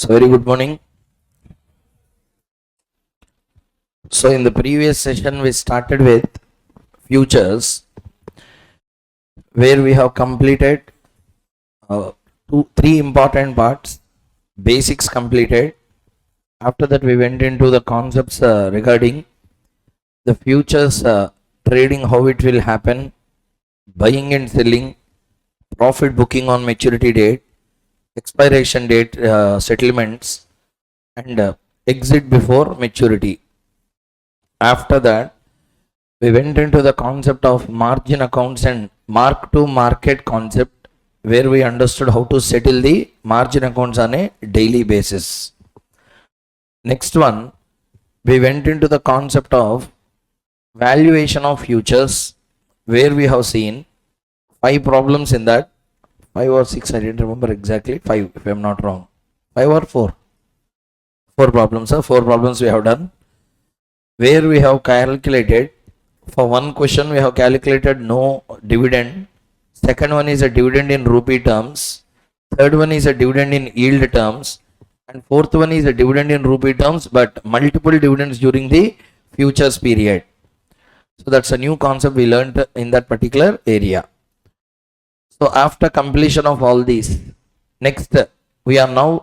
So very good morning. So in the previous session we started with futures, where we have completed three important parts. Basics completed. After that we went into the concepts regarding the futures trading, how it will happen, buying and selling, profit booking on maturity date, expiration date, settlements, and exit before maturity. After that, we went into the concept of margin accounts and mark to market concept, where we understood how to settle the margin accounts on a daily basis. Next one, we went into the concept of valuation of futures, where we have seen 5 problems in that. 5 or 6, I didn't remember exactly. 5 if I am not wrong. 5 or 4? 4 problems. 4 problems we have done, where we have calculated, for one question we have calculated no dividend. Second one is a dividend in rupee terms. Third one is a dividend in yield terms. And fourth one is a dividend in rupee terms, but multiple dividends during the futures period. So that's a new concept we learned in that particular area. So after completion of all these, next we are now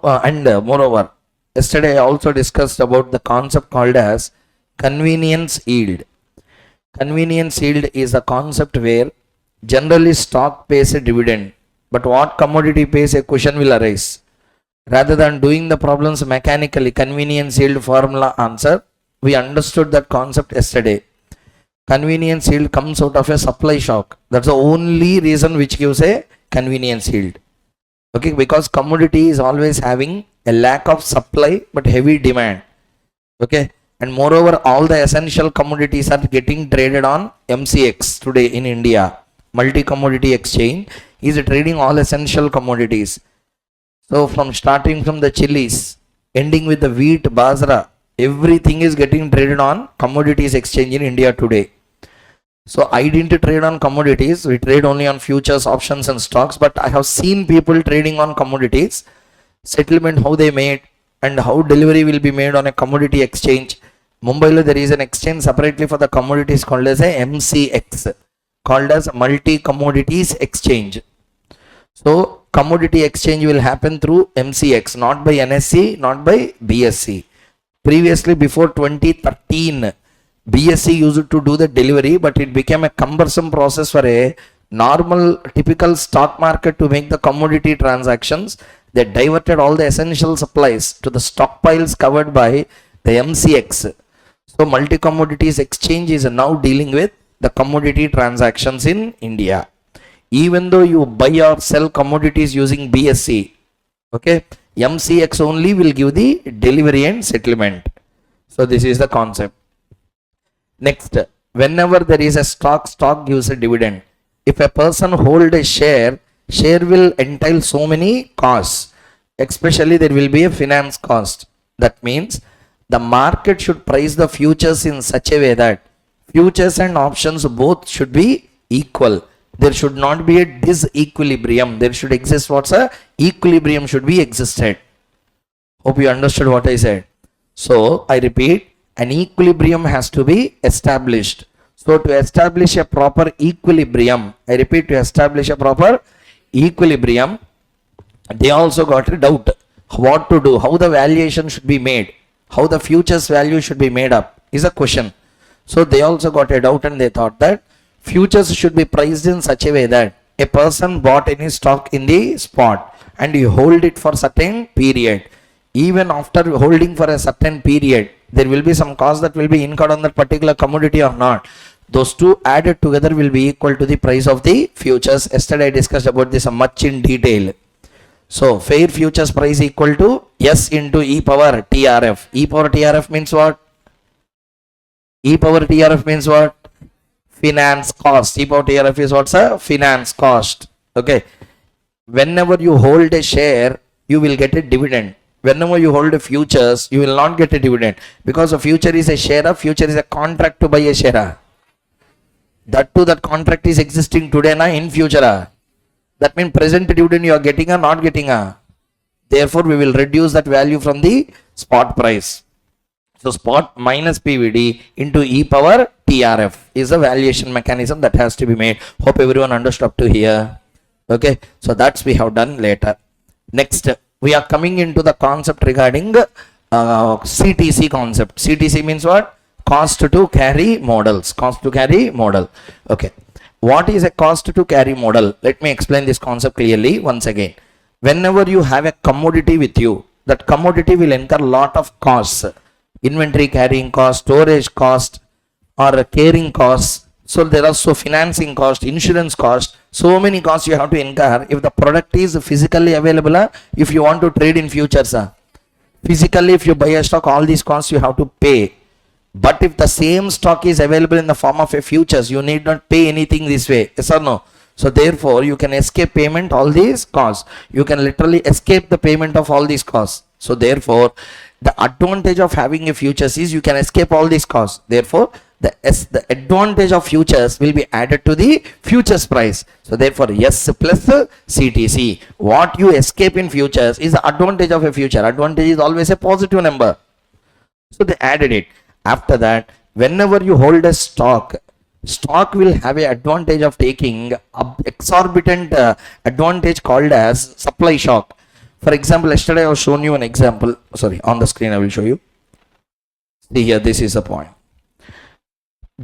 moreover, yesterday I also discussed about the concept called as convenience yield. Convenience yield is a concept where generally stock pays a dividend, but what commodity pays, a question will arise. Rather than doing the problems mechanically, convenience yield formula answer, we understood that concept yesterday. Convenience yield comes out of a supply shock. That's the only reason which gives a convenience yield. Okay, because commodity is always having a lack of supply but heavy demand. Okay, and moreover all the essential commodities are getting traded on MCX today in India. Multi-commodity exchange is trading all essential commodities. So starting from the chilies, ending with the wheat, basra, everything is getting traded on commodities exchange in India today. So I didn't trade on commodities, we trade only on futures, options and stocks, but I have seen people trading on commodities, settlement how they made and how delivery will be made on a commodity exchange. Mumbai there is an exchange separately for the commodities called as a MCX, called as Multi Commodities Exchange. So commodity exchange will happen through MCX, not by NSE, not by BSE. Previously, before 2013, BSE used to do the delivery, but it became a cumbersome process for a normal typical stock market to make the commodity transactions. They diverted all the essential supplies to the stockpiles covered by the MCX. So multi commodities exchange is now dealing with the commodity transactions in India. Even though you buy or sell commodities using BSE, okay, MCX only will give the delivery and settlement. So this is the concept. Next, whenever there is a stock gives a dividend. If a person hold a share will entail so many costs. Especially there will be a finance cost. That means the market should price the futures in such a way that futures and options both should be equal. There should not be a disequilibrium. There should exist what's a equilibrium should be existed. Hope you understood what I said. So I repeat, an equilibrium has to be established. So to establish a proper equilibrium, I repeat, to establish a proper equilibrium, they also got a doubt what to do, how the valuation should be made, how the futures value should be made up is a question. So they also got a doubt and they thought that futures should be priced in such a way that a person bought any stock in the spot and you hold it for certain period. Even after holding for a certain period, there will be some cost that will be incurred on that particular commodity or not. Those two added together will be equal to the price of the futures. Yesterday I discussed about this much in detail. So fair futures price equal to S into E power TRF. E power TRF means what? E power TRF means what? Finance cost. E power TRF is what's a finance cost. Okay. Whenever you hold a share, you will get a dividend. Whenever you hold a futures, you will not get a dividend, because a future is a share, a future is a contract to buy a share. That too, that contract is existing today na in future. That means present dividend you are getting or not getting. Therefore, we will reduce that value from the spot price. So spot minus PVD into E power TRF is a valuation mechanism that has to be made. Hope everyone understood up to here. Okay, so that's we have done later. Next, we are coming into the concept regarding CTC concept. CTC means what? Cost to carry models. Cost to carry model. Okay. What is a cost to carry model? Let me explain this concept clearly once again. Whenever you have a commodity with you, that commodity will incur lot of costs. Inventory carrying cost, storage cost, or carrying costs. So there are so financing cost, insurance cost, so many costs you have to incur. If the product is physically available, if you want to trade in futures, physically if you buy a stock, all these costs you have to pay. But if the same stock is available in the form of a futures, you need not pay anything this way. Yes or no? So therefore, you can escape payment all these costs. You can literally escape the payment of all these costs. So therefore, the advantage of having a futures is you can escape all these costs. Therefore, the advantage of futures will be added to the futures price. So therefore, S plus CTC. What you escape in futures is the advantage of a future. Advantage is always a positive number. So they added it. After that, whenever you hold a stock will have an advantage of taking exorbitant advantage called as supply shock. For example, yesterday I have shown you an example. Sorry, on the screen I will show you. See here, this is a point.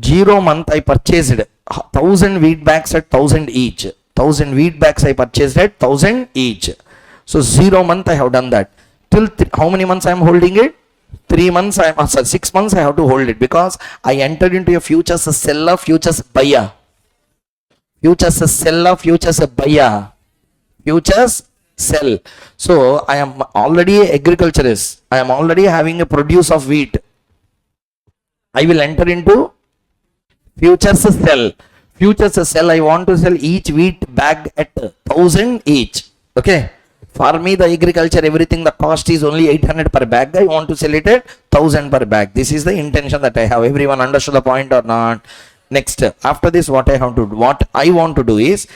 0 month I purchased 1000 wheat bags at 1000 each. 1000 wheat bags I purchased at 1000 each. So 0 month I have done that. Till how many months I am holding it? 3 months, 6 months I have to hold it, because I entered into a futures seller, futures buyer. Futures seller, futures buyer. Futures sell. So I am already agriculturist. I am already having a produce of wheat. I will enter into futures sell. Futures sell. I want to sell each wheat bag at 1000 each. Okay. For me, the agriculture, everything, the cost is only 800 per bag. I want to sell it at 1000 per bag. This is the intention that I have. Everyone understood the point or not? Next, after this, what I want to do is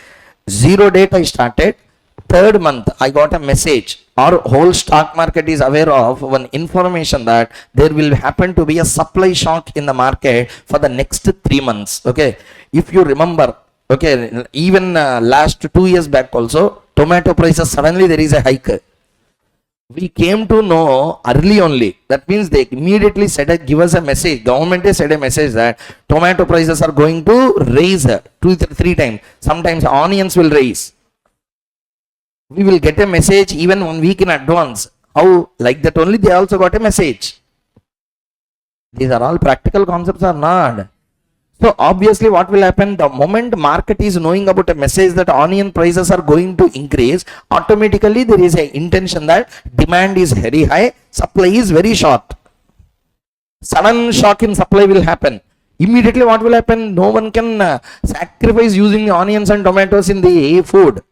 0 date I started. 3rd month, I got a message, or whole stock market is aware of one information that there will happen to be a supply shock in the market for the next 3 months. Okay. If you remember, okay, even last 2 years back also, tomato prices, suddenly there is a hike. We came to know early only. That means they immediately give us a message. Government said a message that tomato prices are going to raise 2-3 times. Sometimes onions will raise. We will get a message even 1 week in advance. How? Like that only they also got a message. These are all practical concepts or not? So obviously what will happen, the moment market is knowing about a message that onion prices are going to increase, automatically there is an intention that demand is very high, supply is very short. Sudden shock in supply will happen. Immediately what will happen, no one can sacrifice using the onions and tomatoes in the food.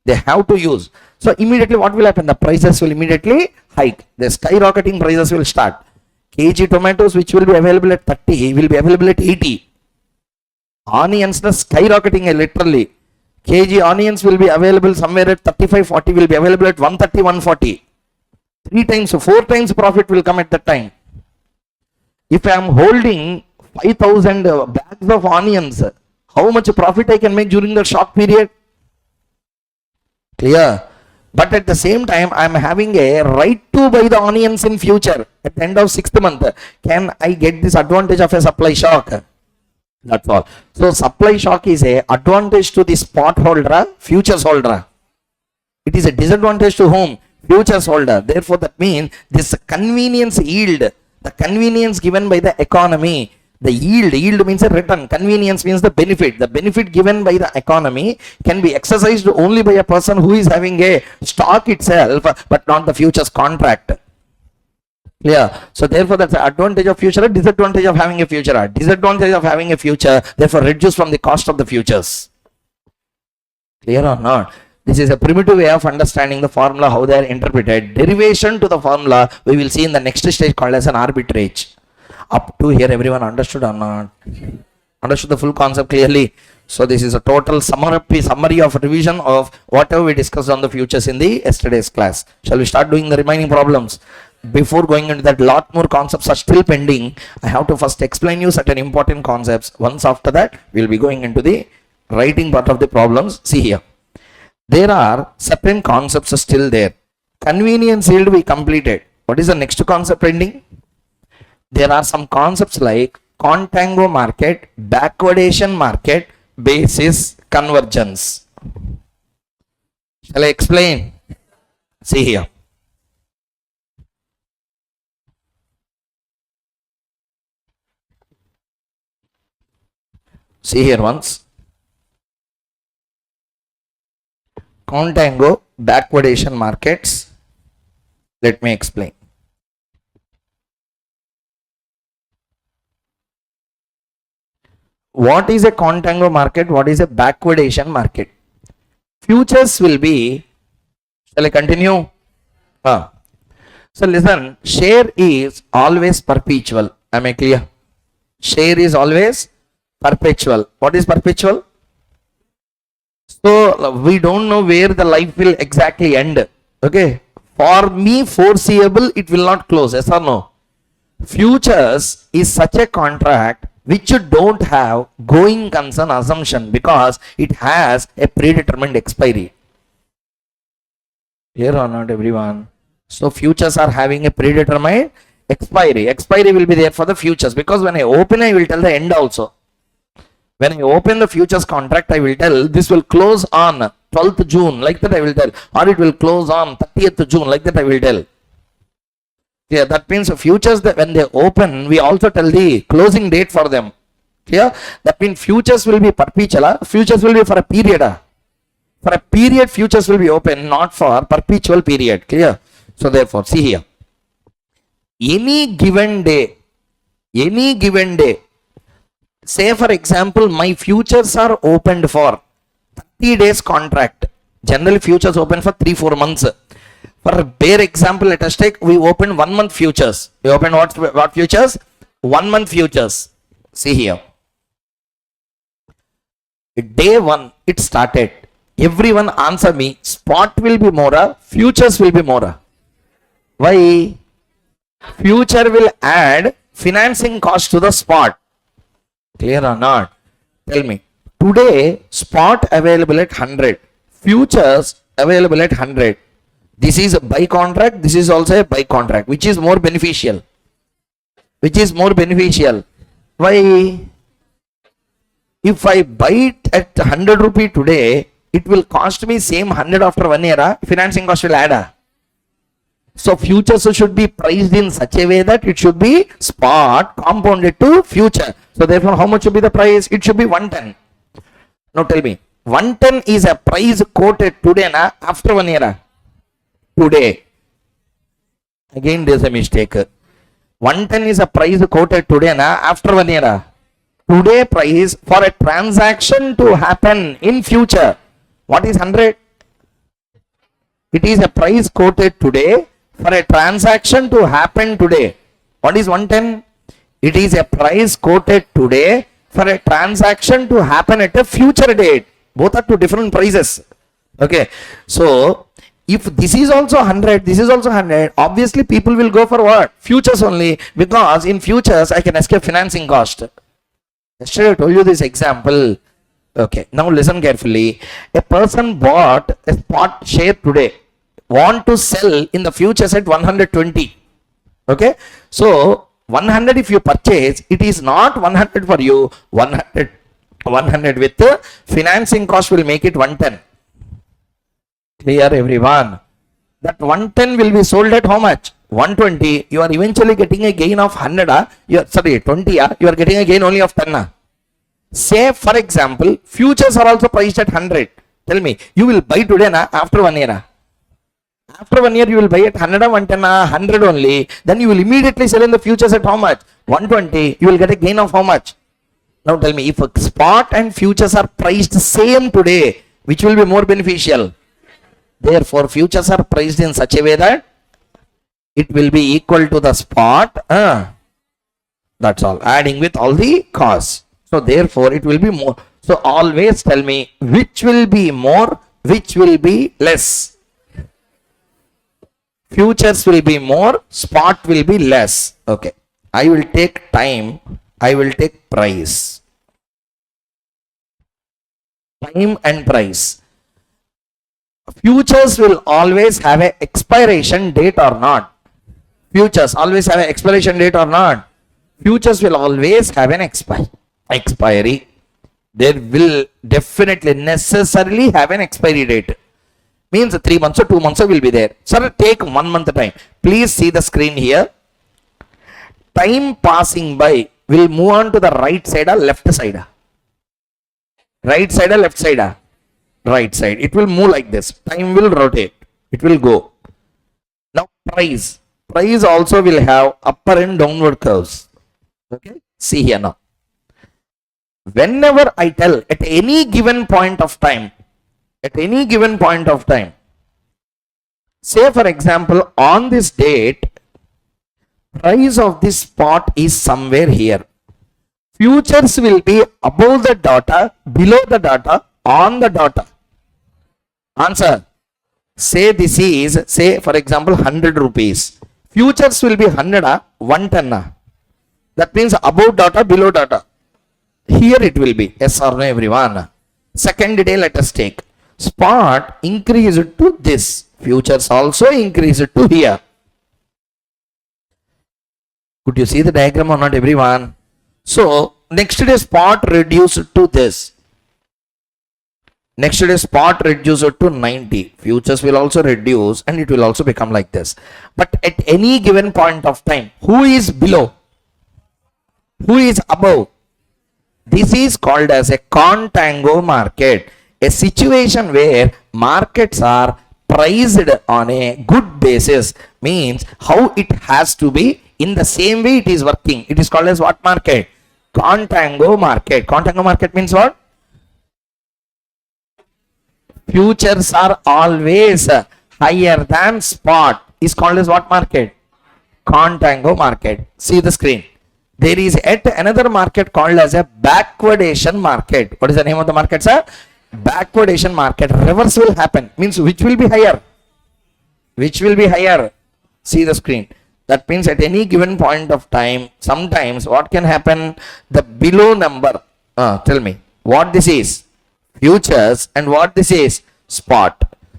They have to use. So immediately what will happen, the prices will immediately hike. The skyrocketing prices will start. kg tomatoes which will be available at 30 will be available at 80. Onions are skyrocketing literally. kg onions will be available somewhere at 35-40, will be available at 130-140. 3 times, 4 times profit will come at that time. If I am holding 5,000 bags of onions, how much profit I can make during the shock period? Clear? But at the same time, I am having a right to buy the onions in future. At the end of 6th month, can I get this advantage of a supply shock? That's all. So supply shock is a advantage to the spot holder, futures holder. It is a disadvantage to whom? Futures holder. Therefore, that means this convenience yield, the convenience given by the economy, the yield means a return, convenience means the benefit given by the economy can be exercised only by a person who is having a stock itself, but not the futures contract. Clear? So therefore that's the advantage of future, disadvantage of having a future. Disadvantage of having a future, therefore reduce from the cost of the futures. Clear or not? This is a primitive way of understanding the formula, how they are interpreted. Derivation to the formula we will see in the next stage called as an arbitrage. Up to here everyone understood or not? Understood the full concept clearly? So this is a total summary of revision of whatever we discussed on the futures in the yesterday's class. Shall we start doing the remaining problems? Before going into that, lot more concepts are still pending. I have to first explain you certain important concepts. Once after that, we'll be going into the writing part of the problems. See here. There are certain concepts still there. Convenience yield we completed. What is the next concept pending? There are some concepts like contango market, backwardation market, basis, convergence. Shall I explain? See here. See here once. Contango, backwardation markets. Let me explain. What is a contango market? What is a backwardation market? Futures will be, shall I continue? So listen, share is always perpetual. Am I clear? Share is always perpetual. What is perpetual? So we don't know where the life will exactly end. Okay. For me, foreseeable, it will not close. Yes or no? Futures is such a contract which you don't have going concern assumption because it has a predetermined expiry. Here or not, everyone? So futures are having a predetermined expiry. Expiry will be there for the futures because when I open, I will tell the end also. When I open the futures contract, I will tell this will close on 12th June, like that I will tell, or it will close on 30th June, like that I will tell. Yeah, that means futures that when they open, we also tell the closing date for them. Clear? That means futures will be perpetual. Futures will be for a period. For a period, futures will be open, not for perpetual period. Clear? So therefore, see here. Any given day, say for example, my futures are opened for 30 days contract. Generally, futures open for 3-4 months. For a bare example, let us take, we open 1 month futures. We open what futures? 1 month futures. See here. Day 1, it started. Everyone answer me. Spot will be more, futures will be more. Why? Future will add financing cost to the spot. Clear or not? Tell me. Today, spot available at 100. Futures available at 100. This is a buy contract. This is also a buy contract. Which is more beneficial? Which is more beneficial? Why? If I buy it at 100 rupee today, it will cost me same 100 after 1 year. Financing cost will add. So futures should be priced in such a way that it should be spot compounded to future. So therefore, how much should be the price? It should be 110. Now tell me, 110 is a price quoted today na after 1 year? Today. Again, there is a mistake. 110 is a price quoted today na after 1 year? Today price for a transaction to happen in future. What is 100? It is a price quoted today for a transaction to happen today. What is 110? It is a price quoted today for a transaction to happen at a future date. Both are two different prices. Okay. So, if this is also 100, this is also 100, obviously people will go for what? Futures only, because in futures I can escape financing cost. Yesterday I told you this example. Okay. Now listen carefully. A person bought a spot share today. Want to sell in the futures at 120. Okay. So, 100 if you purchase, it is not 100 for you. 100 with the financing cost will make it 110. Clear everyone? That 110 will be sold at how much? 120. You are eventually getting a gain of 100. 20. You are getting a gain only of 10. Say for example, futures are also priced at 100. Tell me, you will buy today na after 1 year. After 1 year, you will buy at 100 or 110, 100 only. Then you will immediately sell in the futures at how much? 120. You will get a gain of how much? Now tell me, if a spot and futures are priced same today, which will be more beneficial? Therefore, futures are priced in such a way that it will be equal to the spot. That's all. Adding with all the costs. So therefore it will be more. So always tell me which will be more, which will be less. Futures will be more, spot will be less. Okay. I will take time, I will take price. Time and price. Futures will always have an expiration date or not? Futures always have an expiration date or not? Futures will always have an expiry. There will definitely necessarily have an expiry date. Means 3 months or 2 months will be there. Sir, take 1 month time. Please see the screen here. Time passing by will move on to the right side or left side? Right side or left side? Right side. It will move like this. Time will rotate. It will go. Now price. Price also will have upper and downward curves. Okay. See here now. Whenever I tell at any given point of time, say for example, on this date, price of this spot is somewhere here. Futures will be above the data, below the data, on the data. Answer. Say this is, say for example, 100 rupees. Futures will be 100, 110. That means above data, below data. Here it will be. Yes or no, everyone? Second day, let us take. Spot increased to this. Futures also increased to here. Could you see the diagram or not, everyone? So, next day spot reduced to this. Next day spot reduced to 90. Futures will also reduce and it will also become like this. But at any given point of time, who is below? Who is above? This is called as a contango market. A situation where markets are priced on a good basis, means how it has to be in the same way it is working. It is called as what market? Contango market. Contango market means what? Futures are always higher than spot. Is called as what market? Contango market. See the screen. There is yet another market called as a backwardation market. What is the name of the market, sir? Backwardation market. Reverse will happen. Means which will be higher? Which will be higher? See the screen. That means at any given point of time, sometimes what can happen? The below number. Tell me. What this is? Futures, and what this is? Spot.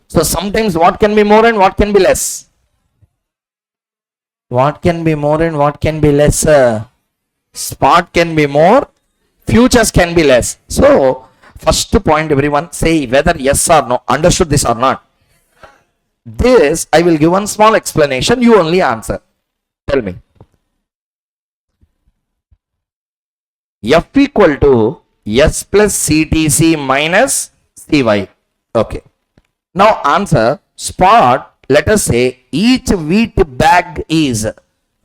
So sometimes what can be more and what can be less? What can be more and what can be less? Spot can be more, futures can be less. So first point, everyone say whether yes or no. Understood this or not? This I will give one small explanation. You only answer. Tell me. F equal to S plus CTC minus CY. Okay. Now answer. Spot, let us say each wheat bag is,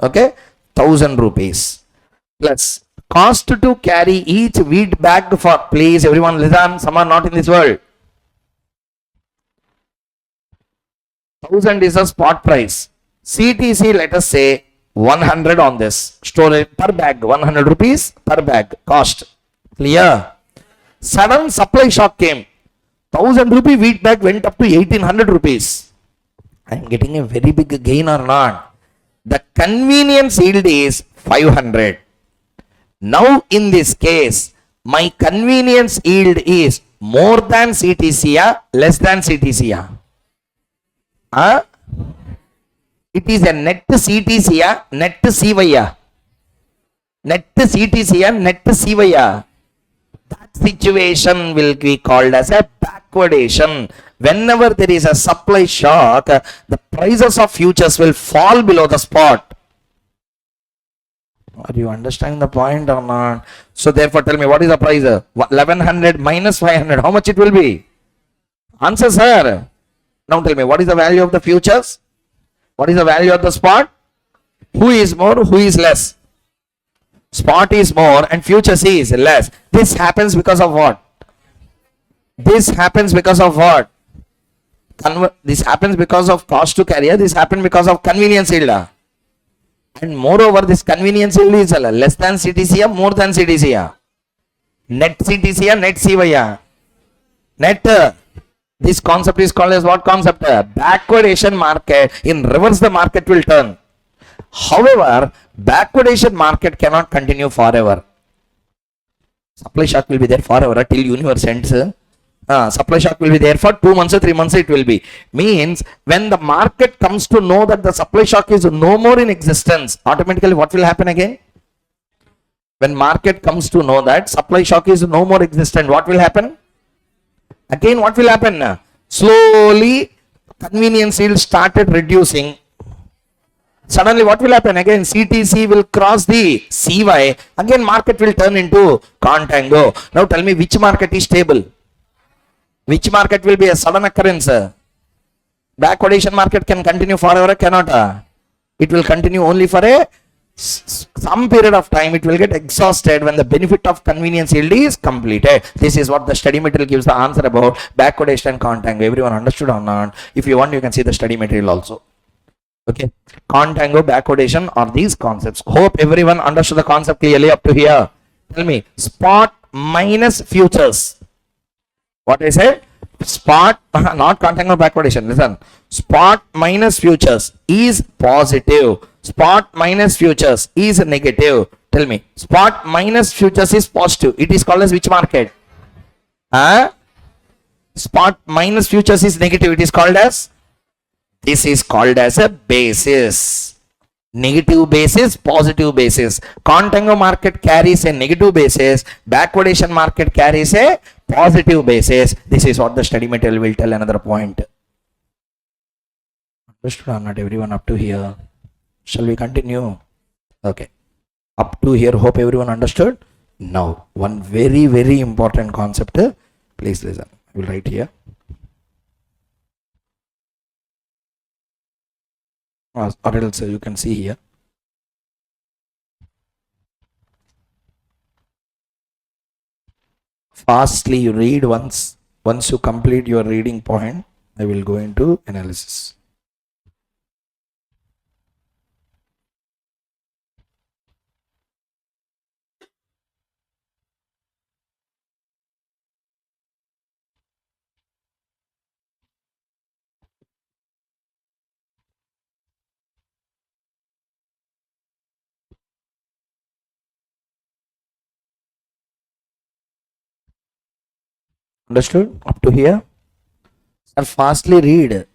okay, 1000 rupees. Plus cost to carry each wheat bag for, please everyone listen, some are not in this world. 1000 is a spot price. CTC, let us say 100 on this. Storage per bag, 100 rupees per bag cost. Clear? Sudden supply shock came. 1000 rupee wheat bag went up to 1800 rupees. I am getting a very big gain or not? The convenience yield is 500. Now in this case, my convenience yield is more than CTC, less than CTC. It is a net CTC, net CY. Net CTC, net CY. That situation will be called as a backwardation. Whenever there is a supply shock, the prices of futures will fall below the spot. Are you understanding the point or not? So therefore tell me, what is the price? 1100 minus 500. How much it will be? Answer, sir. Now tell me, what is the value of the futures? What is the value of the spot? Who is more? Who is less? Spot is more and futures is less. This happens because of what? This happens because of what? This happens because of cost to carry. This happens because of convenience yield. And moreover, this convenience yield is less than CTC, more than CTC. Net CTC or net CY? Net. This concept is called as what concept? Backwardation market. In reverse, the market will turn. However, backwardation market cannot continue forever. Supply shock will be there forever till universe ends. Supply shock will be there for 2 months or 3 months. It will be. Means when the market comes to know that the supply shock is no more in existence, automatically what will happen again? When market comes to know that supply shock is no more existent, what will happen? Again, what will happen? Slowly, convenience yield started reducing. Suddenly, what will happen? Again, CTC will cross the CY. Again, market will turn into contango. Now, tell me which market is stable? Which market will be a sudden occurrence? Backwardation market can continue forever, cannot? It will continue only for some period of time. It will get exhausted when the benefit of convenience yield is completed. This is what the study material gives the answer about backwardation and contango. Everyone understood or not? If you want, you can see the study material also. Okay, contango, backwardation are these concepts. Hope everyone understood the concept clearly up to here. Tell me, spot minus futures. What I said? Spot, not contango, backwardation. Listen, spot minus futures is positive. Spot minus futures is negative. Tell me, spot minus futures is positive. It is called as which market? Spot minus futures is negative. It is called as? This is called as a basis. Negative basis, positive basis. Contango market carries a negative basis. Backwardation market carries a positive basis. This is what the study material will tell. Another point. Understood or not, everyone up to here? Shall we continue? Okay. Up to here, hope everyone understood. Now, one very, very important concept. Please listen. I will write here. Or else you can see here. Fastly you read once. Once you complete your reading point, I will go into analysis. Understood up to here? Sir, fastly read.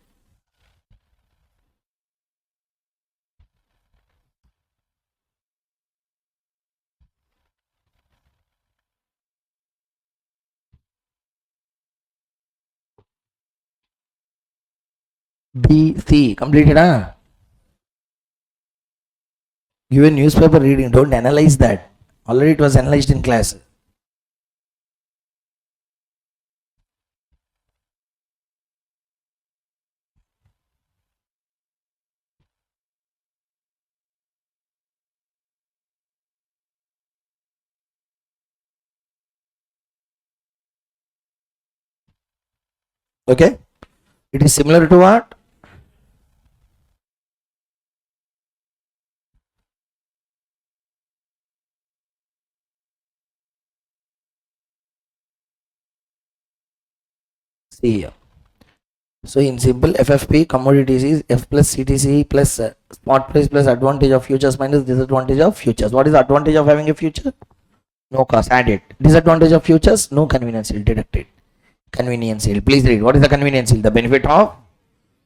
B, C, completed, huh? Give a newspaper reading, don't analyze that. Already it was analyzed in class. Okay? It is similar to what? See here. So in simple, FFP commodities is F plus CTC plus spot price plus advantage of futures minus disadvantage of futures. What is the advantage of having a future? No cost, add it. Disadvantage of futures? No convenience yield, deduct it. Convenience yield. Please read. What is the convenience yield? The benefit of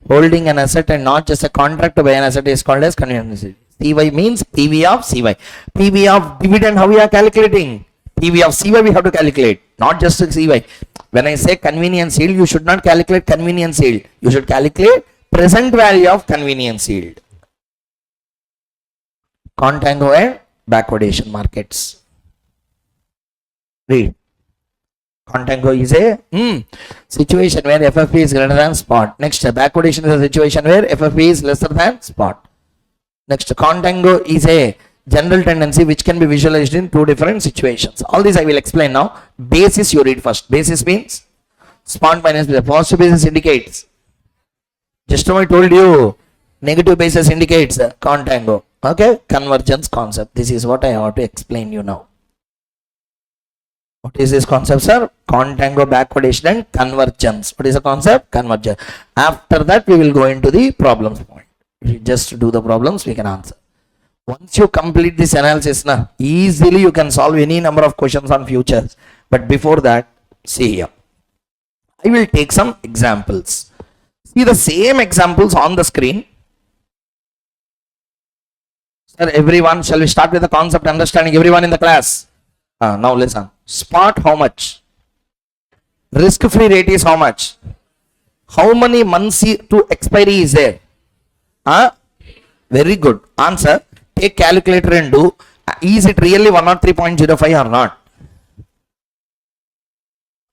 holding an asset and not just a contract to buy an asset is called as convenience yield. CY means PV of CY. PV of dividend, how we are calculating? PV of CY we have to calculate, not just CY. When I say convenience yield, you should not calculate convenience yield. You should calculate present value of convenience yield. Contango and backwardation markets. Read. Contango is a situation where FFP is greater than spot. Next, backwardation is a situation where FFP is lesser than spot. Next, contango is a general tendency which can be visualized in two different situations. All these I will explain now. Basis you read first. Basis means spot minus the positive basis indicates. Just now I told you negative basis indicates contango. Okay, convergence concept. This is what I have to explain you now. What is this concept, sir? Contango backwardation and convergence. What is the concept? Convergence. After that, we will go into the problems point. We just do the problems, we can answer. Once you complete this analysis, easily you can solve any number of questions on futures. But before that, see here. I will take some examples. See the same examples on the screen. Sir, everyone, shall we start with the concept understanding? Everyone in the class. Now listen. Spot how much? Risk-free rate is how much? How many months to expiry is there? Very good. Answer. Take calculator and do. Is it really 103.05 or not?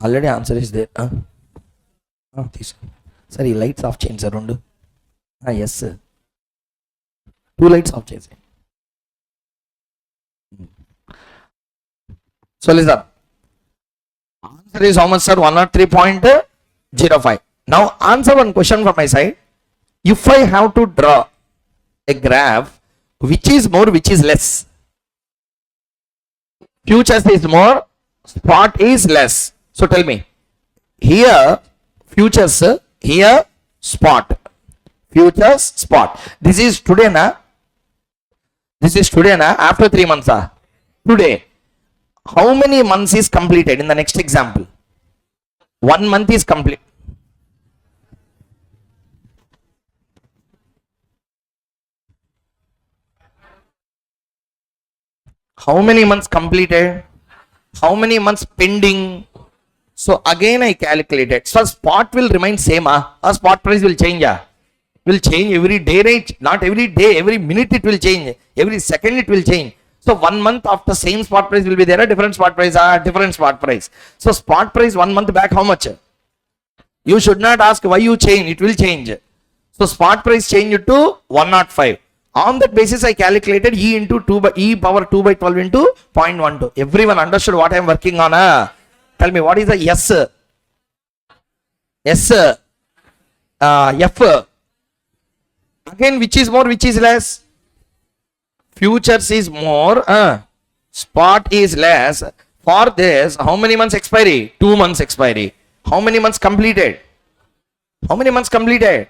Already answer is there. Sorry, lights off change around. Yes, sir. 2 lights off change. So listen. Answer is how much, sir? 103.05. Now answer one question from my side. If I have to draw a graph, which is more, which is less? Futures is more, spot is less. So tell me. Here futures, here spot. Futures, spot. This is today, na? This is today, na? After 3 months, today. How many months is completed in the next example? 1 month is complete. How many months completed? How many months pending? So again I calculated. So spot will remain same. Or spot price will change. Will change every day, right? Not every day, every minute it will change. Every second it will change. So 1 month after same spot price will be there. A different spot price. Different spot price. So spot price 1 month back how much? You should not ask why you change. It will change. So spot price changed to 105. On that basis, I calculated E into 2 by E power 2 by 12 into 0.12. Everyone understood what I am working on? Tell me, what is the S? S. F. Again, which is more, which is less? Futures is more. Spot is less. For this, how many months expiry? 2 months expiry. How many months completed? How many months completed?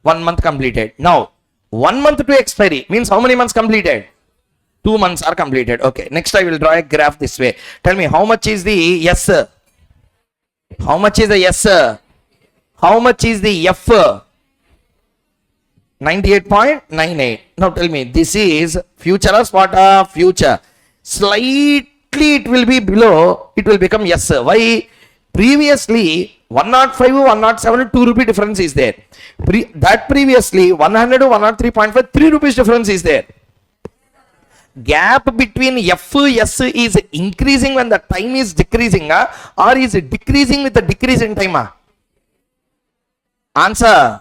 1 month completed. Now, 1 month to expiry means how many months completed? 2 months are completed. Okay. Next I will draw a graph this way. Tell me how much is the S? How much is the S? How much is the F? 98.98. Now tell me, this is future or spot? Future. Slightly it will be below. It will become S. Why? Previously 105, 107, 2 rupee difference is there. That previously 100 to 103.5, 3 rupees difference is there. Gap between F, S is increasing when the time is decreasing, or is decreasing with the decrease in time? Answer.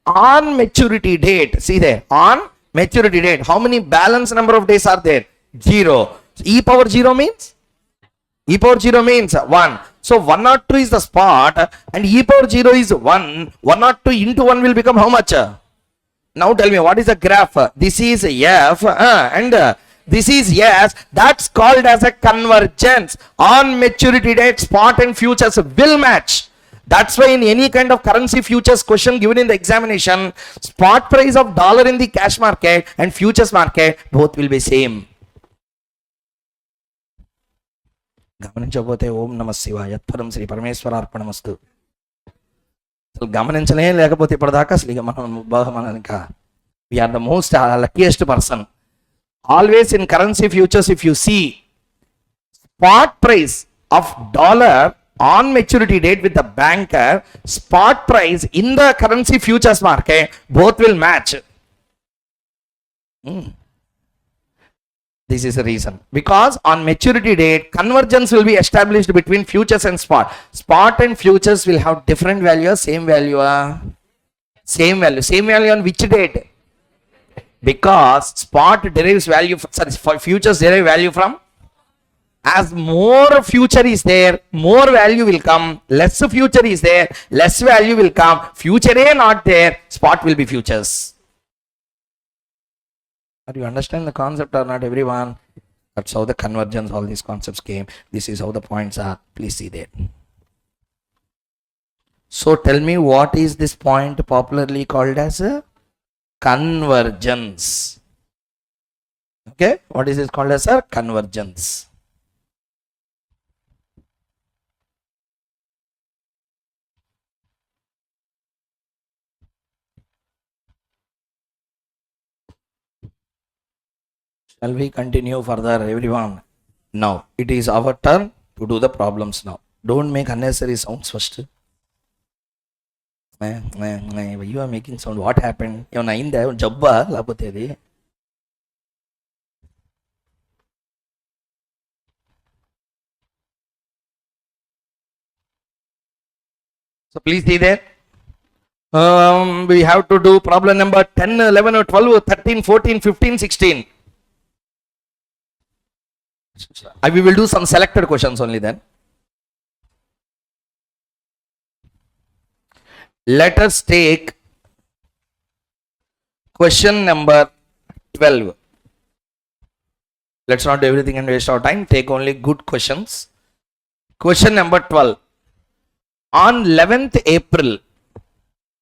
On maturity date, see there, on maturity date, how many balance number of days are there? 0. E power 0 means? E power 0 means 1. So 102 is the spot and E power 0 is 1. 102 into 1 will become how much? Now tell me, what is the graph? This is F and this is S. That's called as a convergence. On maturity date, spot and futures will match. That's why in any kind of currency futures question given in the examination, spot price of dollar in the cash market and futures market both will be same. గమనించకపోతే ఓం నమ శివాయ యత్పరం శ్రీ పరమేశ్వరార్పణమస్తు. అసలు గమనించలే లేకపోతే ఇప్పటిదాకా అసలు ఇక మనం ఇంకా we are the most luckiest person. Always in currency futures, if you see spot price of dollar on maturity date with the banker, spot price in the currency futures market, both will match. This is the reason. Because on maturity date, convergence will be established between futures and spot. Spot and futures will have different value, same value. Same value. Same value on which date? Because spot derives value, for futures derive value from? As more future is there, more value will come. Less future is there, less value will come. Future A not there, spot will be futures. Are you understand the concept or not, everyone? That's how the convergence, all these concepts came. This is how the points are. Please see there. So tell me, what is this point popularly called as a convergence? Okay, what is this called as a convergence? Shall we continue further, everyone? Now, it is our turn to do the problems now. Don't make unnecessary sounds first. You are making sound. What happened? You are in there. Jabba, labutedi. So please see there. We have to do problem number 10, 11, or 12, 13, 14, 15, 16. We will do some selected questions only then. Let us take question number 12. Let's not do everything and waste our time. Take only good questions. Question number 12. On 11th April,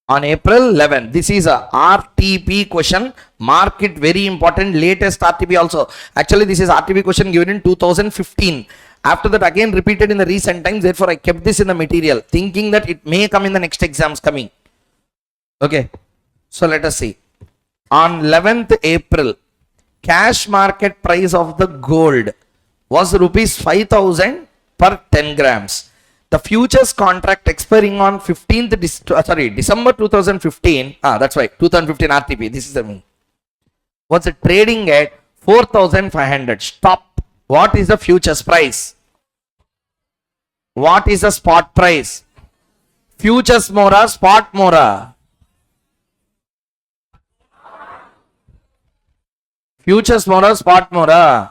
on April 11, this is a RTP question. Mark it, very important. Latest RTP also. Actually, this is RTP question given in 2015. After that, again repeated in the recent times. Therefore, I kept this in the material, thinking that it may come in the next exams coming. Okay. So let us see. On 11th April, cash market price of the gold was rupees 5,000 per 10 grams. The futures contract expiring on December 2015. That's right, 2015 RTP. This is the mean. What's it trading at 4,500? Stop. What is the futures price? What is the spot price? Futures more, spot more. Futures more, spot more.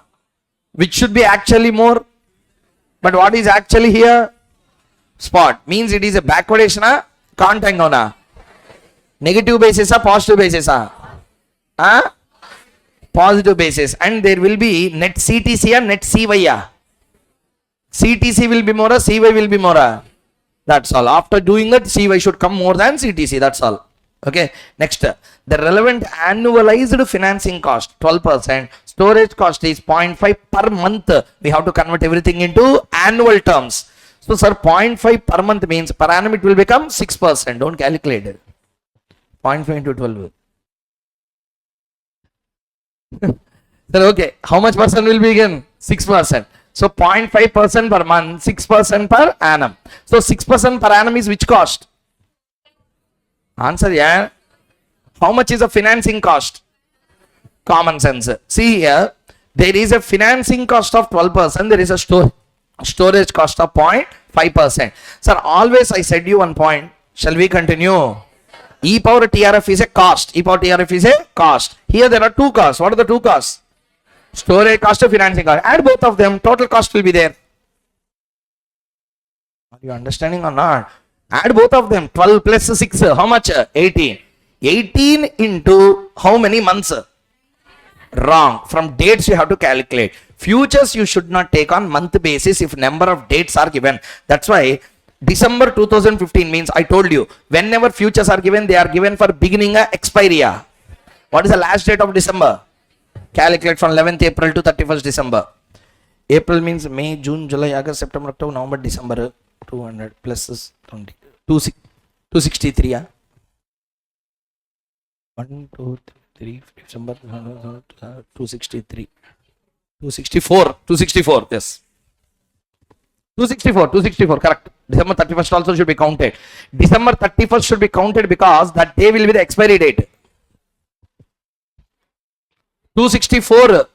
Which should be actually more. But what is actually here? Spot. Means it is a backwardation, contango. Negative basis, positive basis. Positive basis. And there will be net CTC and net CY. CTC will be more, CY will be more. That's all. After doing that, CY should come more than CTC. That's all. Okay. Next, the relevant annualized financing cost 12%. Storage cost is 0.5 per month. We have to convert everything into annual terms. So, sir, 0.5 per month means per annum it will become 6%. Don't calculate it. 0.5 into 12. Sir, okay. How much percent will be again? 6%. So, 0.5% per month, 6% per annum. So, 6% per annum is which cost? Answer, yeah. How much is the financing cost? Common sense. See here, there is a financing cost of 12%. There is a storage cost of 0.5%. Sir, always I said you one point. Shall we continue? E power TRF is a cost. E power TRF is a cost. Here there are two costs. What are the two costs? Storage cost and financing cost. Add both of them. Total cost will be there. Are you understanding or not? Add both of them. 12 plus 6. How much? 18. 18 into how many months? Wrong. From dates you have to calculate. Futures you should not take on month basis if number of dates are given. That's why December 2015 means I told you whenever futures are given, they are given for beginning expiry. What is the last date of December? Calculate from 11th April to 31st December. April means May, June, July, August, September, October, November, December. 200 plus 20. 263. 1, 2, 3, December 263. 264, yes. 264, correct. December 31st also should be counted. December 31st should be counted because that day will be the expiry date. 264.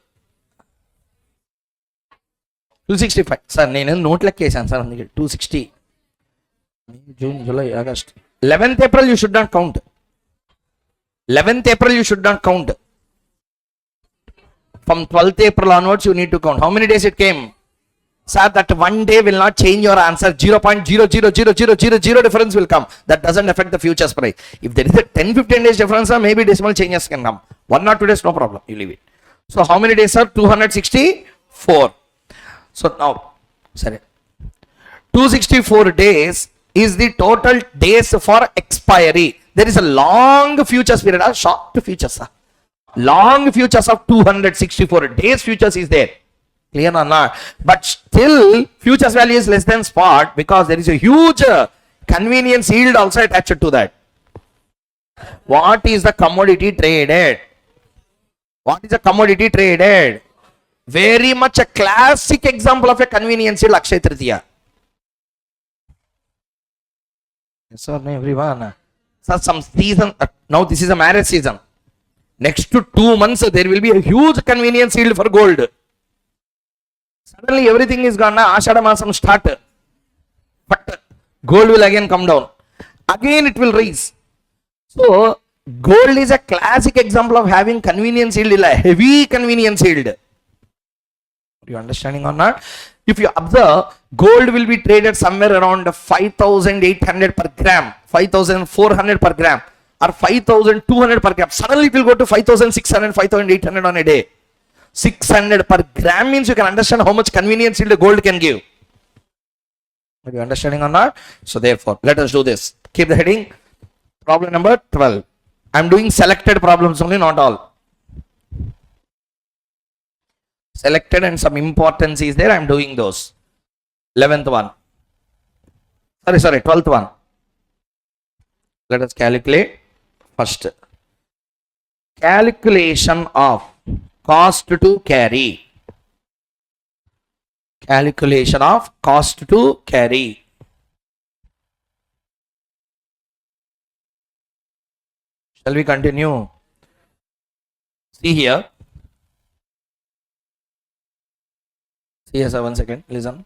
265. Sir, నేను note లెక్క వేసాను sir అందుకే 260. June, July, August. 11th April you should not count. 11th April you should not count. From 12th April onwards you need to count. How many days it came? Sir, that one day will not change your answer. 0.000000 difference will come. That doesn't affect the futures price. If there is a 10-15 days difference, maybe decimal changes can come. 1 or 2 days, no problem. You leave it. So how many days, sir? 264. 4. So now, sorry, 264 days is the total days for expiry. There is a long futures period, short futures. Long futures of 264 days futures is there. Clear or not? But still futures value is less than spot because there is a huge convenience yield also attached to that. What is the commodity traded? What is a commodity traded? Very much a classic example of a convenience yield, Akshaya Tritiya. Yes or no, everyone? So some season, now this is a marriage season. Next to 2 months, there will be a huge convenience yield for gold. Suddenly everything is gone, Ashada Masam start. But gold will again come down. Again it will rise. So gold is a classic example of having convenience yield, a heavy convenience yield. Are you understanding or not? If you observe, gold will be traded somewhere around 5,800 per gram, 5,400 per gram, or 5,200 per gram. Suddenly it will go to 5,600, 5,800 on a day. 600 per gram means you can understand how much convenience yield gold can give. Are you understanding or not? So therefore, let us do this. Keep the heading. Problem number 12. I am doing selected problems only, not all. Selected and some importance is there. I am doing those. 11th one. Sorry, 12th one. Let us calculate first. Calculation of cost to carry. Calculation of cost to carry. Shall we continue? See here. See here, sir, 1 second. Listen.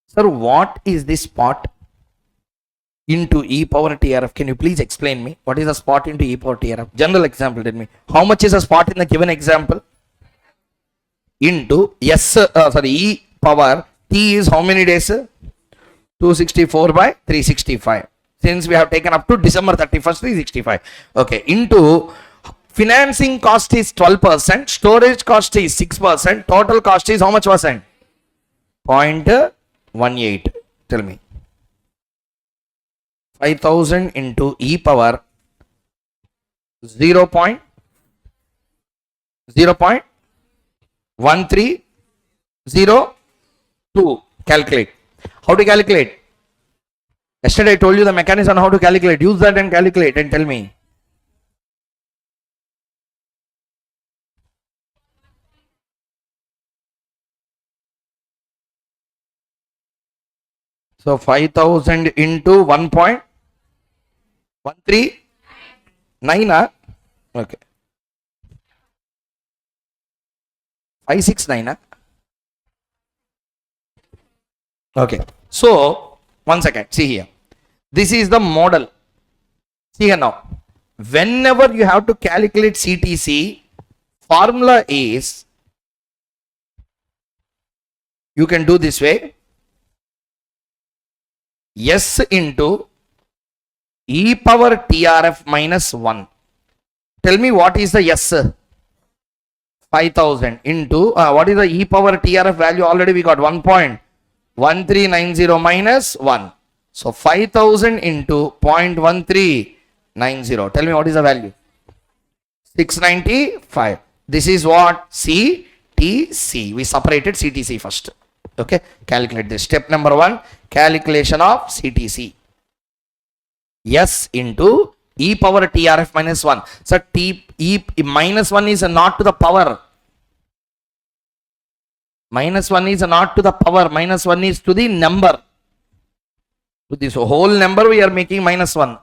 Sir, what is the spot into e power TRF? Can you please explain me? What is the spot into e power TRF? General example, tell me. How much is a spot in the given example? Into e power t is how many days? 264 by 365. Since we have taken up to December 31st, 365. Okay. Into financing cost is 12%, storage cost is 6%, total cost is how much percent? 0.18. Tell me. 5,000 into e power 0.1302. Calculate. How to calculate? Yesterday I told you the mechanism on how to calculate. Use that and calculate and tell me. So 5,000 into 1.139. Okay. 569. Okay. So 1 second. See here. This is the model. See here now. Whenever you have to calculate CTC, formula is, you can do this way. S into e power TRF minus 1. Tell me what is the S? 5,000 into what is the e power TRF value? Already we got 1.1390 minus 1. So 5,000 into 0.1390. Tell me what is the value? 695. This is what? CTC. We separated CTC first. Okay. Calculate this. Step number 1. Calculation of CTC. S into e power TRF minus 1. So e minus 1 is not to the power. Minus 1 is not to the power. Minus 1 is to the number. To this whole number we are making minus 1.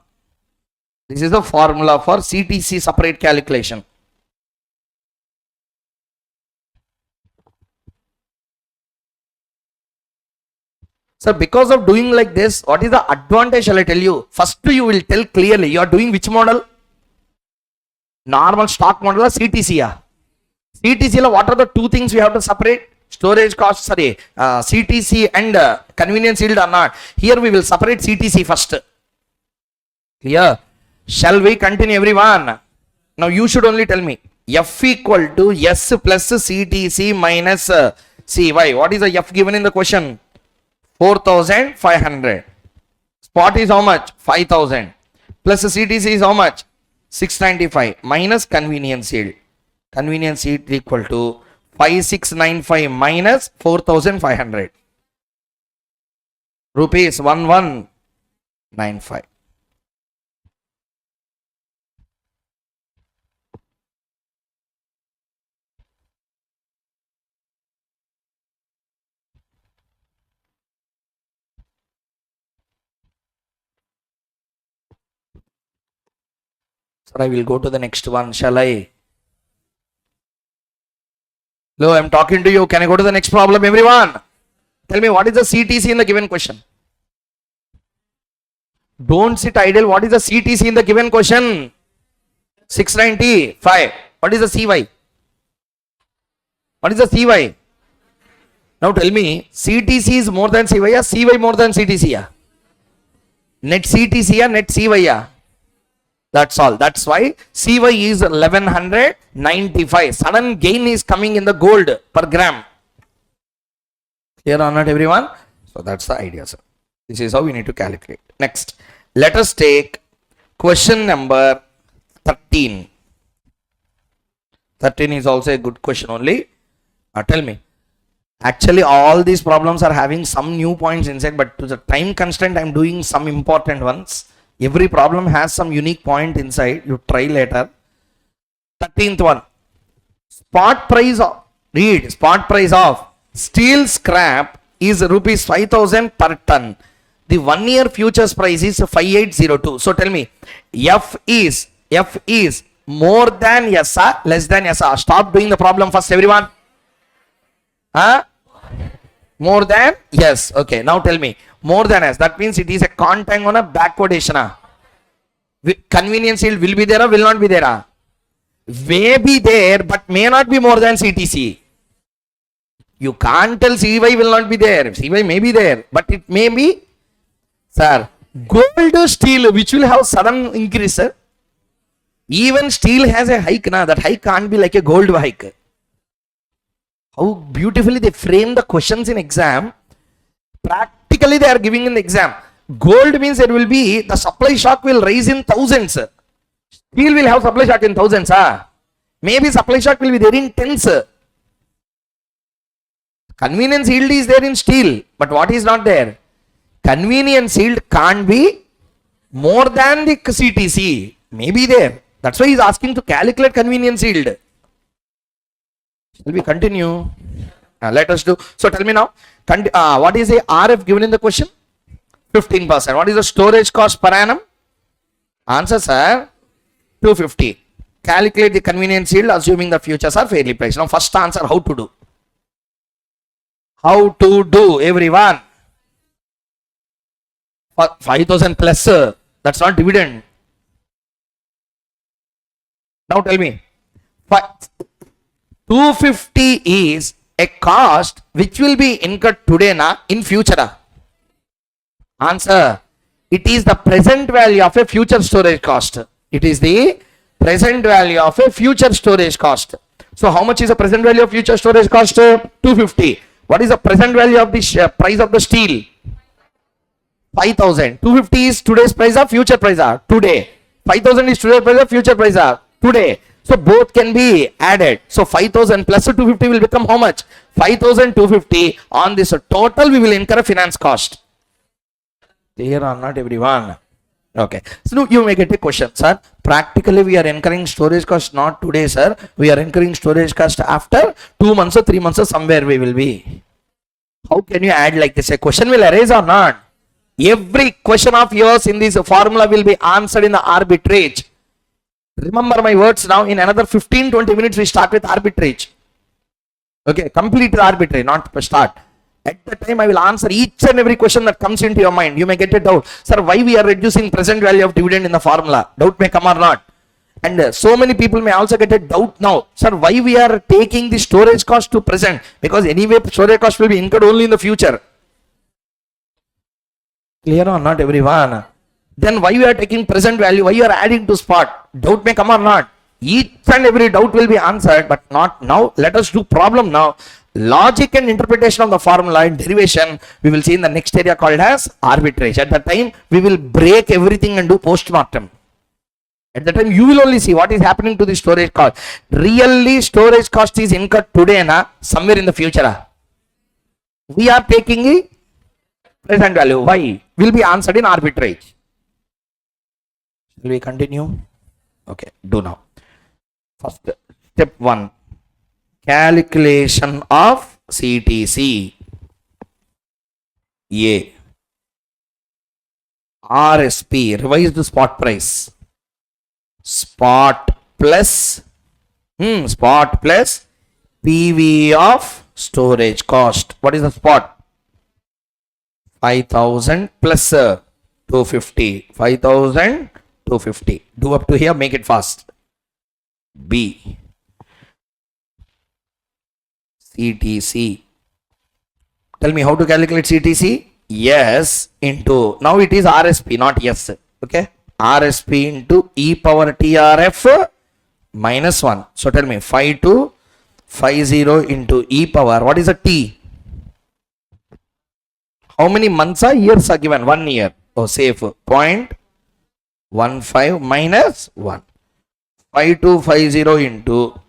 This is the formula for CTC separate calculation. So because of doing like this, what is the advantage? Shall I tell you? First you will tell clearly you are doing which model? Normal stock model or CTC? CTC, what are the two things we have to separate? Storage cost, CTC and convenience yield or not. Here we will separate CTC first. Clear? Shall we continue, everyone? Now you should only tell me. F equal to S plus CTC minus CY. What is the F given in the question? 4,500. Spot is how much? 5,000. Plus CTC is how much? 695 minus convenience yield. Convenience yield equal to 5695 minus 4,500. Rupees 1195. Sir, I will go to the next one. Shall I? Hello, I'm talking to you. Can I go to the next problem, everyone? Tell me, what is the CTC in the given question? Don't sit idle. What is the CTC in the given question? 695. What is the CY? What is the CY? Now tell me, CTC is more than CY or CY more than CTC? Net CTC or net CY? That's all. That's why CY is 1195. Sudden gain is coming in the gold per gram. Clear or not, everyone? So that's the idea, sir. This is how we need to calculate. Next, let us take question number 13. 13 is also a good question only. Tell me. Actually, all these problems are having some new points inside, but to the time constraint, I am doing some important ones. Every problem has some unique point inside. You try later. 13th one. Spot price of, read, spot price of steel scrap is rupees 5,000 per ton. The 1 year futures price is 5802. So tell me, F is more than SR, less than SR. Stop doing the problem first, everyone. More than? Yes. Okay. Now tell me, more than S. That means it is a contact on a backwardation. Convenience yield will be there or will not be there? May be there, but may not be more than CTC. You can't tell CY will not be there. CY may be there, but it may be. Sir, gold steel, which will have sudden increase, sir. Even steel has a hike, na. That hike can't be like a gold hike. How beautifully they frame the questions in exam. Practically they are giving in the exam. Gold means there will be, the supply shock will rise in thousands. Steel will have supply shock in thousands. Maybe supply shock will be there in tens. Convenience yield is there in steel, but what is not there? Convenience yield can't be more than the CTC. Maybe there. That's why he is asking to calculate convenience yield. Shall we continue? Let us do. So tell me now, what is the RF given in the question? 15%. What is the storage cost per annum? Answer, sir, 250. Calculate the convenience yield assuming the futures are fairly priced. Now first answer, how to do? How to do, everyone? 5,000 plus, that's not dividend. Now tell me, 250 is a cost which will be incurred today in future. Answer, it is the present value of a future storage cost. It is the present value of a future storage cost. So how much is the present value of future storage cost? 250. What is the present value of the price of the steel? 5,000. 250 is today's price or future price today. 5,000 is today's price or future price today. So both can be added. So 5,000 plus 250 will become how much? 5,250. On this total we will incur a finance cost. Clear or not, everyone? Okay. So you may get a question, sir. Practically we are incurring storage cost not today, sir. We are incurring storage cost after 2 months or 3 months or somewhere we will be. How can you add like this? A question will arise or not? Every question of yours in this formula will be answered in the arbitrage. Remember my words now. In another 15-20 minutes we start with arbitrage. Okay, complete arbitrage, not start. At the time I will answer each and every question that comes into your mind. You may get a doubt, sir, why we are reducing present value of dividend in the formula? Doubt may come or not. And so many people may also get a doubt now, sir, why we are taking the storage cost to present? Because anyway storage cost will be incurred only in the future. Clear or not, everyone? Then why we are taking present value? Why you are adding to spot? Doubt may come or not. Each and every doubt will be answered, but not now. Let us do problem now. Logic and interpretation of the formula and derivation we will see in the next area called as arbitrage. At that time, we will break everything and do post-mortem. At the time, you will only see what is happening to the storage cost. Really, storage cost is incurred today, somewhere in the future. We are taking a present value. Why? Will be answered in arbitrage. Will we continue? Okay, do now. First, step 1. Calculation of CTC. A. RSP, revised spot price. Spot plus PV of storage cost. What is the spot? 5,000 plus 250. 5,000, 250. Do up to here, make it fast. B. CTC. Tell me how to calculate CTC? Yes into, now it is RSP, not yes. Okay. RSP into e power TRF minus 1. So tell me 5250 into e power. What is a T? How many months or years are given? 1 year. Oh, safe. 0.15 minus 1. 5250 into,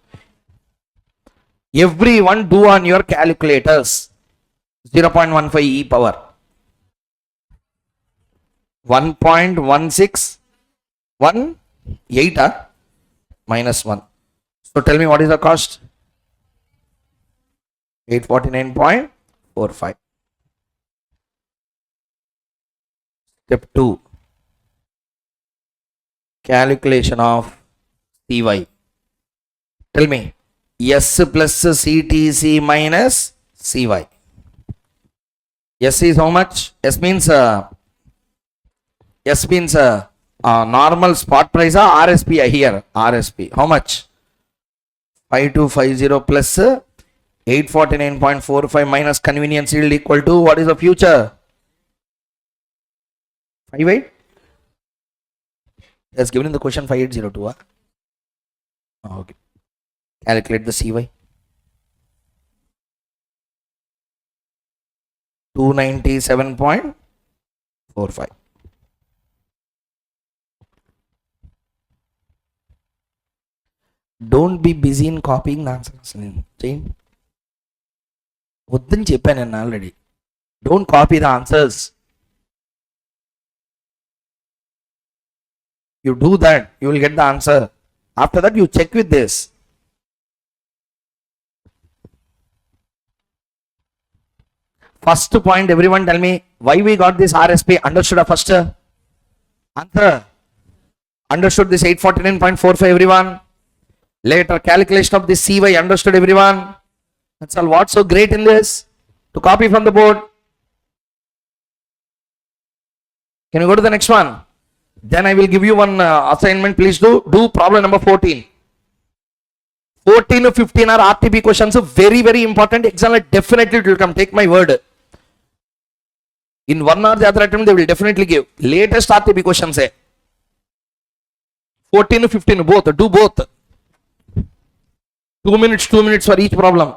everyone do on your calculators. 0.15 e power. 1.1618 minus 1. So tell me what is the cost? 849.45. Step 2. Calculation of CY. Tell me. S plus CTC minus CY. S is how much? S means normal spot price or RSP here. RSP. How much? 5250 plus 849.45 minus convenience yield equal to, what is the future? 58? That's given in the question 5802. Okay. Calculate the CY. 297.45. Don't be busy in copying the answers. Already. Don't copy the answers. You do that, you will get the answer. After that, you check with this. First point, everyone tell me why we got this RSP. Understood a first answer? Understood this 849.45 everyone? Later calculation of this CY. Understood everyone? That's all. What's so great in this? To copy from the board. Can you go to the next one? Then I will give you one assignment. Please do problem number 14. 14 to 15 are RTP questions. Very, very important. Exam definitely it will come. Take my word. In 1 hour the other attempt they will definitely give. Latest RTP questions. 14 to 15 both. Do both. 2 minutes for each problem.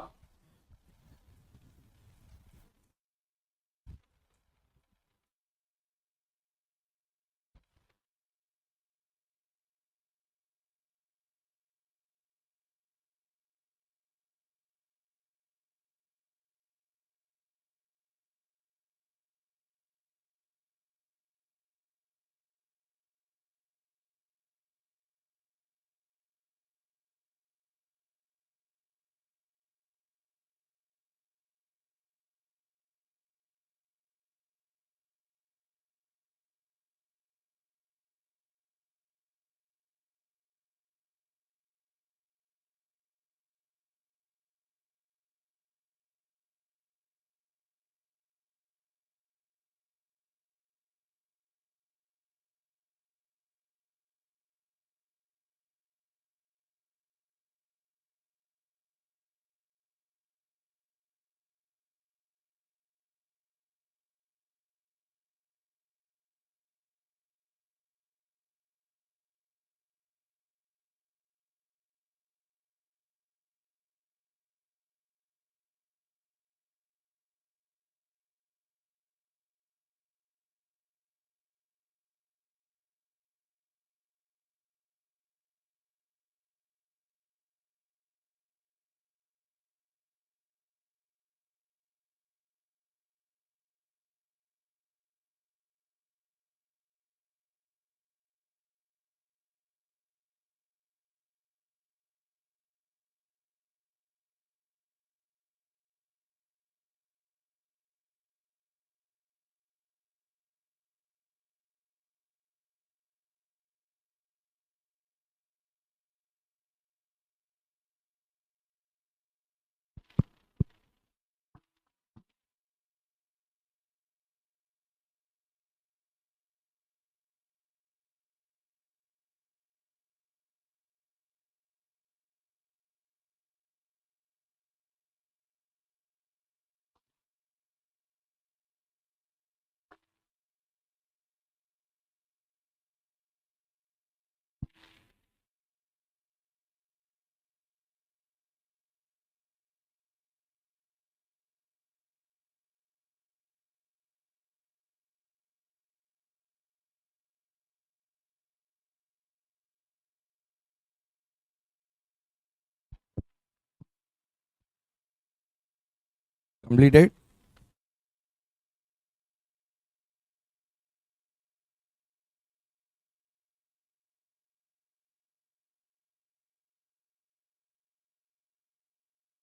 Completed?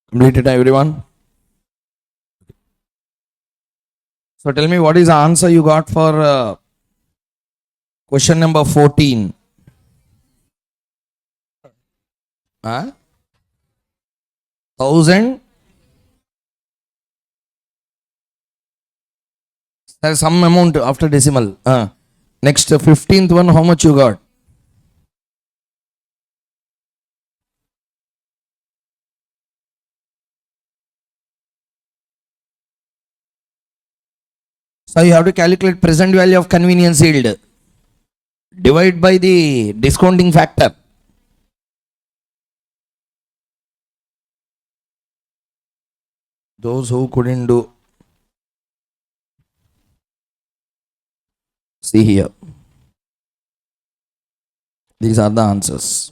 Completed, everyone? So tell me, what is the answer you got for question number 14? Huh? 1000? There's some amount after decimal. Next, 15th one, how much you got? So you have to calculate present value of convenience yield. Divide by the discounting factor. Those who couldn't do, see here. These are the answers.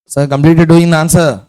So completed doing the answer.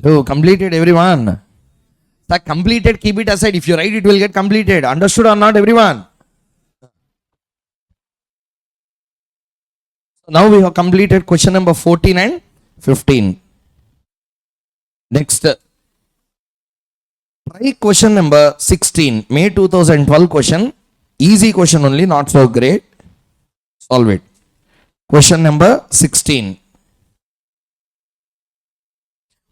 Oh, completed, everyone. The completed, keep it aside. If you write, it will get completed. Understood or not, everyone? Now we have completed question number 14 and 15. Next, try question number 16, May 2012 question. Easy question only, not so great. Solve it. Question number 16.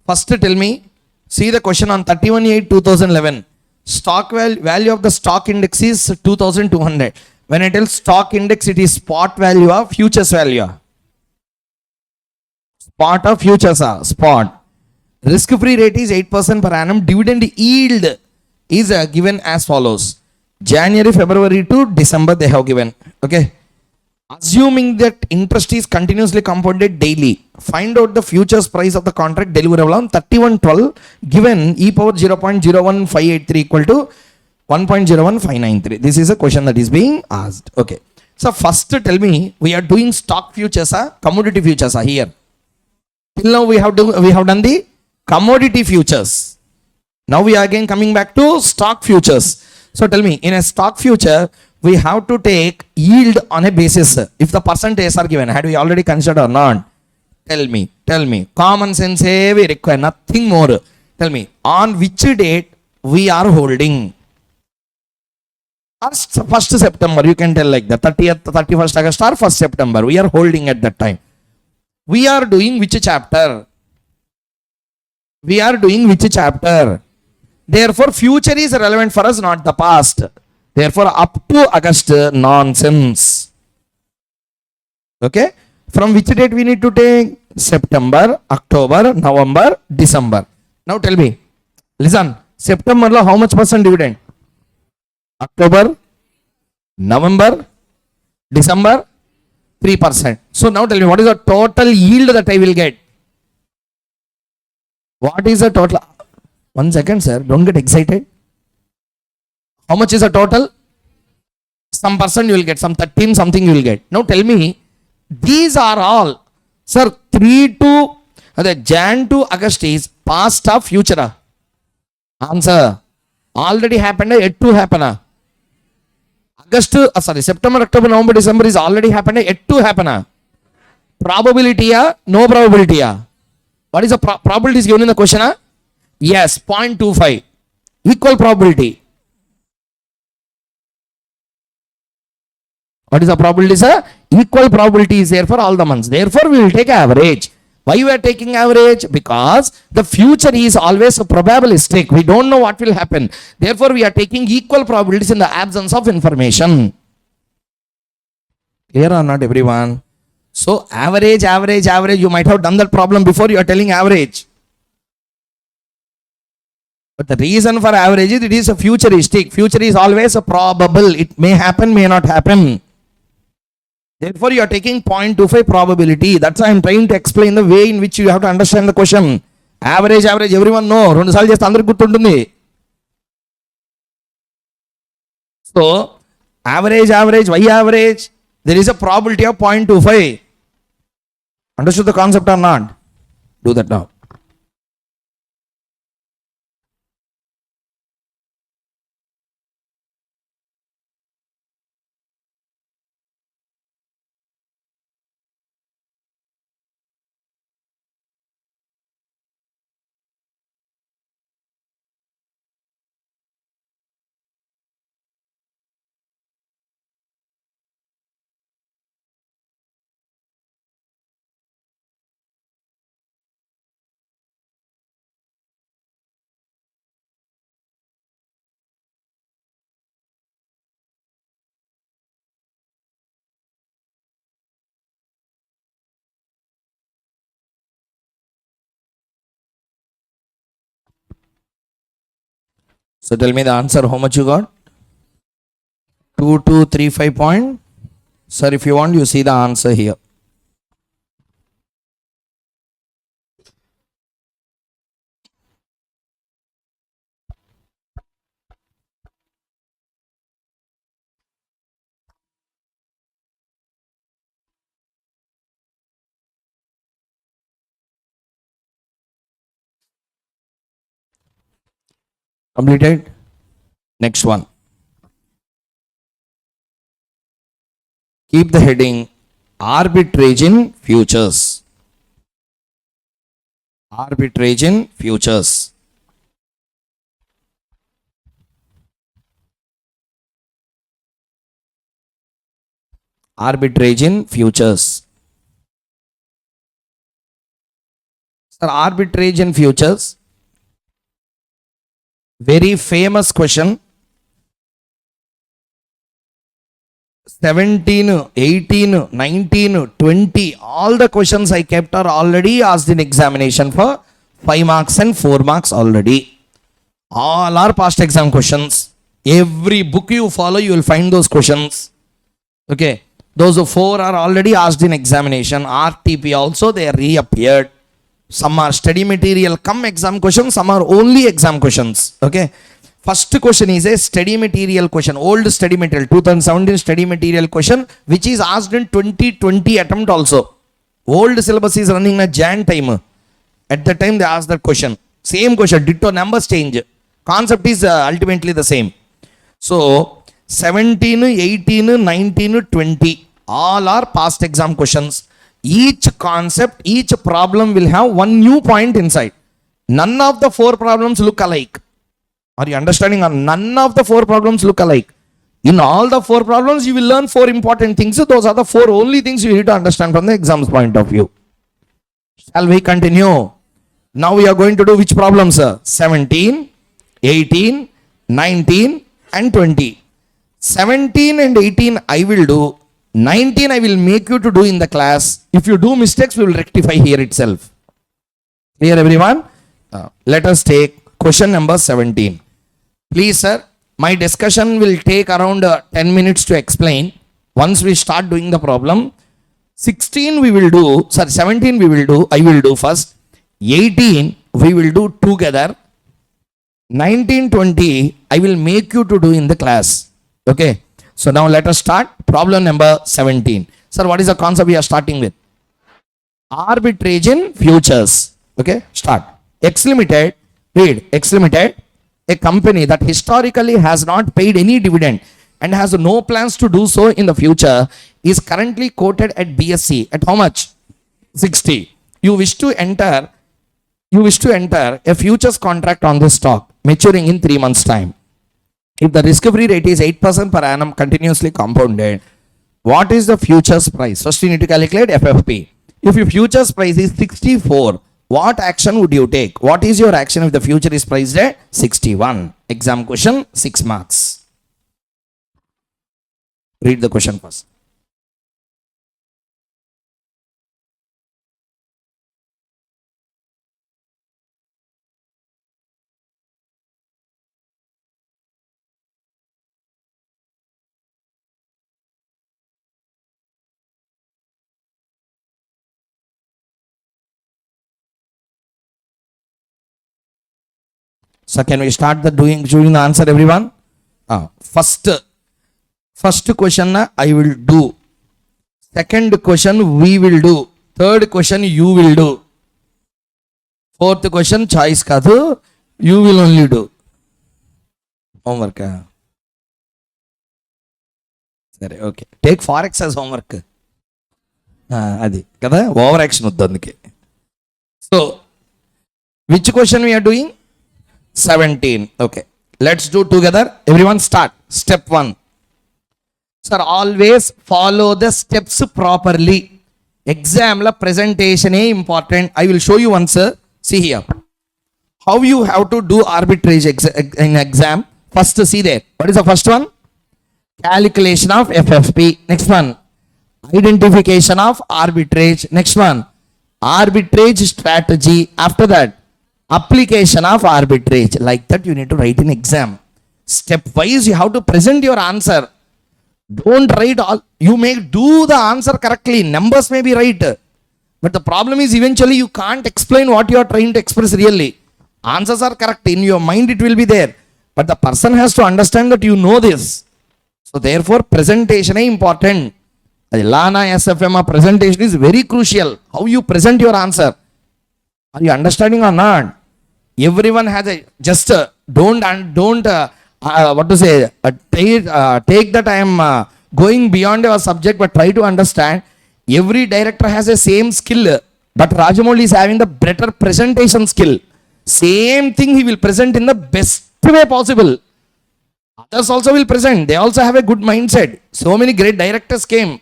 First tell me, see the question on 31/8/2011. Stock value of the stock index is 2200. When I tell stock index, it is spot value of futures value. Spot of futures are spot. Risk-free rate is 8% per annum. Dividend yield is given as follows. January, February to December they have given. Okay. Assuming that interest is continuously compounded daily, find out the futures price of the contract deliverable on 31/12 given e power 0.01583 equal to 1.01593. This is a question that is being asked. Okay. So first tell me, we are doing stock futures, commodity futures here. Till now we have done the commodity futures. Now we are again coming back to stock futures. So tell me, in a stock future, we have to take yield on a basis. If the percentages are given, had we already considered or not? Tell me. Common sense we require, nothing more. Tell me, on which date we are holding? First September, you can tell like the 30th, 31st August or 1st September, we are holding at that time. We are doing which chapter? Therefore, future is relevant for us, not the past. Therefore, up to August, nonsense. Okay? From which date we need to take? September, October, November, December. Now tell me, listen, September how much percent dividend? October, November, December, 3%. So now tell me, what is the total yield that I will get? What is the total? 1 second, sir. Don't get excited. How much is the total? Some percent you will get, some 13 something you will get. Now tell me, these are all, sir, 3 to Jan to August is past or future? Answer. Already happened, yet to happen. September, October, November, December is already happened, yet to happen. Probability, no probability. What is the probability is given in the question? Yes, 0.25. Equal probability. What is the probability, sir? Equal probability is there for all the months. Therefore, we will take average. Why we are taking average? Because the future is always a probabilistic. We don't know what will happen. Therefore, we are taking equal probabilities in the absence of information. Clear or not, everyone? So, average. You might have done that problem before. You are telling average. But the reason for average is it is a futuristic. Future is always a probable. It may happen, may not happen. Therefore, you are taking 0.25 probability. That's why I am trying to explain the way in which you have to understand the question. Average, everyone know. So, average, why average? There is a probability of 0.25. Understood the concept or not? Do that now. So tell me the answer, how much you got? 2235 point. Sir, if you want, you see the answer here. Completed? Next one. Keep the heading arbitrage in futures. Arbitrage in futures. Arbitrage in futures. Sir, arbitrage in futures. Very famous question. 17, 18, 19, 20, all the questions I kept are already asked in examination for 5 marks and 4 marks already. All are past exam questions. Every book you follow, you will find those questions. Okay. Those 4 are already asked in examination. RTP also, they reappeared. Some are study material come exam questions, some are only exam questions. Okay. First question is a study material question, old study material, 2017 study material question, which is asked in 2020 attempt also. Old syllabus is running in a Jan time. At that time they asked that question. Same question, ditto, numbers change. Concept is ultimately the same. So, 17, 18, 19, 20. All are past exam questions. Each concept, each problem will have one new point inside. None of the 4 problems look alike. Are you understanding? None of the 4 problems look alike. In all the 4 problems, you will learn 4 important things. So those are the 4 only things you need to understand from the exam's point of view. Shall we continue? Now we are going to do which problems, sir? 17, 18, 19 and 20. 17 and 18 I will do. 19 I will make you to do in the class. If you do mistakes, we will rectify here itself. Clear everyone? Let us take question number 17. Please sir, my discussion will take around 10 minutes to explain. Once we start doing the problem, 16 we will do, 17 we will do, I will do first. 18 we will do together. 19, 20 I will make you to do in the class. Okay. So now let us start problem number 17. Sir, what is the concept we are starting with? Arbitrage in futures. Okay, start. X Limited, read, X Limited, a company that historically has not paid any dividend and has no plans to do so in the future, is currently quoted at BSE at how much? 60. You wish to enter a futures contract on this stock maturing in 3 months time. If the risk-free rate is 8% per annum continuously compounded, what is the futures price? First you need to calculate FFP. If your futures price is 64, what action would you take? What is your action if the future is priced at 61? Exam question, 6 marks. Read the question first. So can we start the doing the answer, everyone? First question I will do. Second question we will do. Third question you will do. Fourth question choice kadu, you will only do. Homework. Sorry, okay. Take Forex as homework. Adi kada over action uddandike. So which question we are doing? 17. Okay, let's do together. Everyone start. Step 1. Sir, always follow the steps properly. Exam la presentation is important. I will show you once. See here. How you have to do arbitrage in exam. First see there. What is the first one? Calculation of FFP. Next one. Identification of arbitrage. Next one. Arbitrage strategy. After that, application of arbitrage. Like that you need to write in exam. Step wise you have to present your answer. Don't write all. You may do the answer correctly. Numbers may be right. But the problem is eventually you can't explain what you are trying to express really. Answers are correct. In your mind it will be there. But the person has to understand that you know this. So therefore presentation is important. Lana SFM presentation is very crucial. How you present your answer. Are you understanding or not? Everyone has a just don't what to say, take that I am going beyond your subject, but try to understand. Every director has a same skill, but Rajamouli is having the better presentation skill. Same thing he will present in the best way possible. Others also will present. They also have a good mindset. So many great directors came.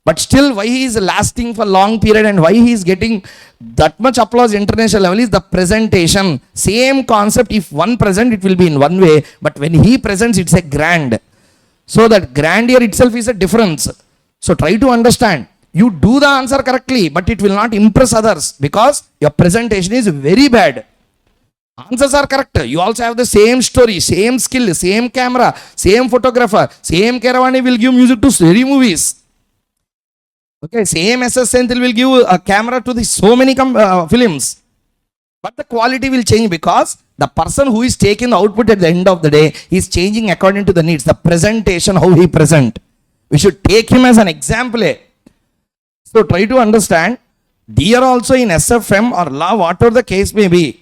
But still, why he is lasting for long period and why he is getting that much applause international level is the presentation. Same concept, if one present, it will be in one way. But when he presents, it's a grand. So that grandeur itself is a difference. So try to understand. You do the answer correctly, but it will not impress others because your presentation is very bad. Answers are correct. You also have the same story, same skill, same camera, same photographer, same Keravani will give music to story movies. Okay, same SS Senthil will give a camera to the so many films. But the quality will change because the person who is taking the output at the end of the day is changing according to the needs. The presentation, how he present. We should take him as an example. So try to understand. Here also in SFM or law, whatever the case may be,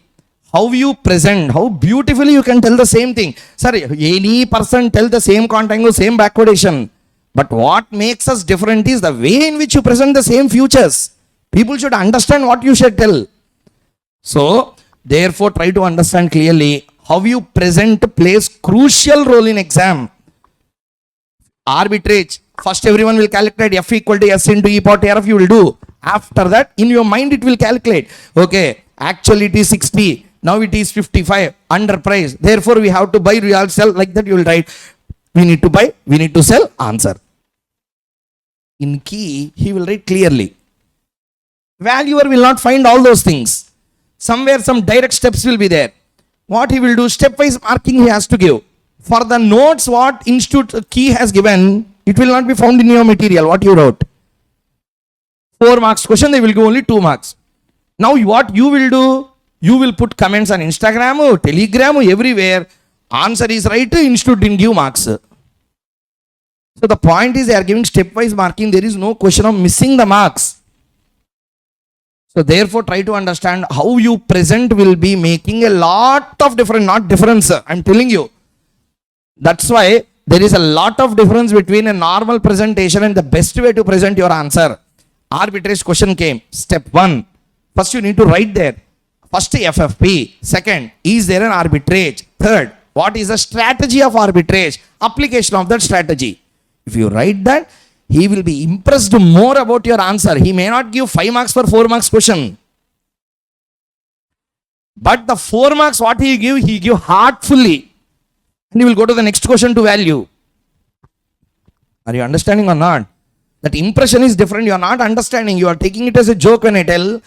how you present, how beautifully you can tell the same thing. Sir, any person tell the same contango, same backwardation. But what makes us different is the way in which you present the same futures. People should understand what you should tell. So, therefore, try to understand clearly how you present plays crucial role in exam. Arbitrage. First, everyone will calculate F equal to S into E power TRF. You will do. After that, in your mind, it will calculate. Okay, actually it is 60. Now it is 55. Underpriced. Therefore, we have to buy, we have to sell. Like that, you will write. We need to buy, we need to sell. Answer. In key, he will write clearly. Valuer will not find all those things. Somewhere some direct steps will be there. What he will do, stepwise marking he has to give. For the notes what institute key has given, it will not be found in your material, what you wrote. 4 marks question, they will give only 2 marks. Now what you will do, you will put comments on Instagram, Telegram, everywhere. Answer is right, institute didn't give marks. So the point is they are giving stepwise marking, there is no question of missing the marks. So therefore, try to understand how you present will be making a lot of difference, not difference. I'm telling you. That's why there is a lot of difference between a normal presentation and the best way to present your answer. Arbitrage question came. Step 1. First, you need to write there. First, FFP. Second, is there an arbitrage? Third, what is the strategy of arbitrage? Application of that strategy. If you write that, he will be impressed more about your answer. He may not give 5 marks for 4 marks question. But the 4 marks what he give heartfully. And he will go to the next question to value. Are you understanding or not? That impression is different. You are not understanding. You are taking it as a joke when I tell.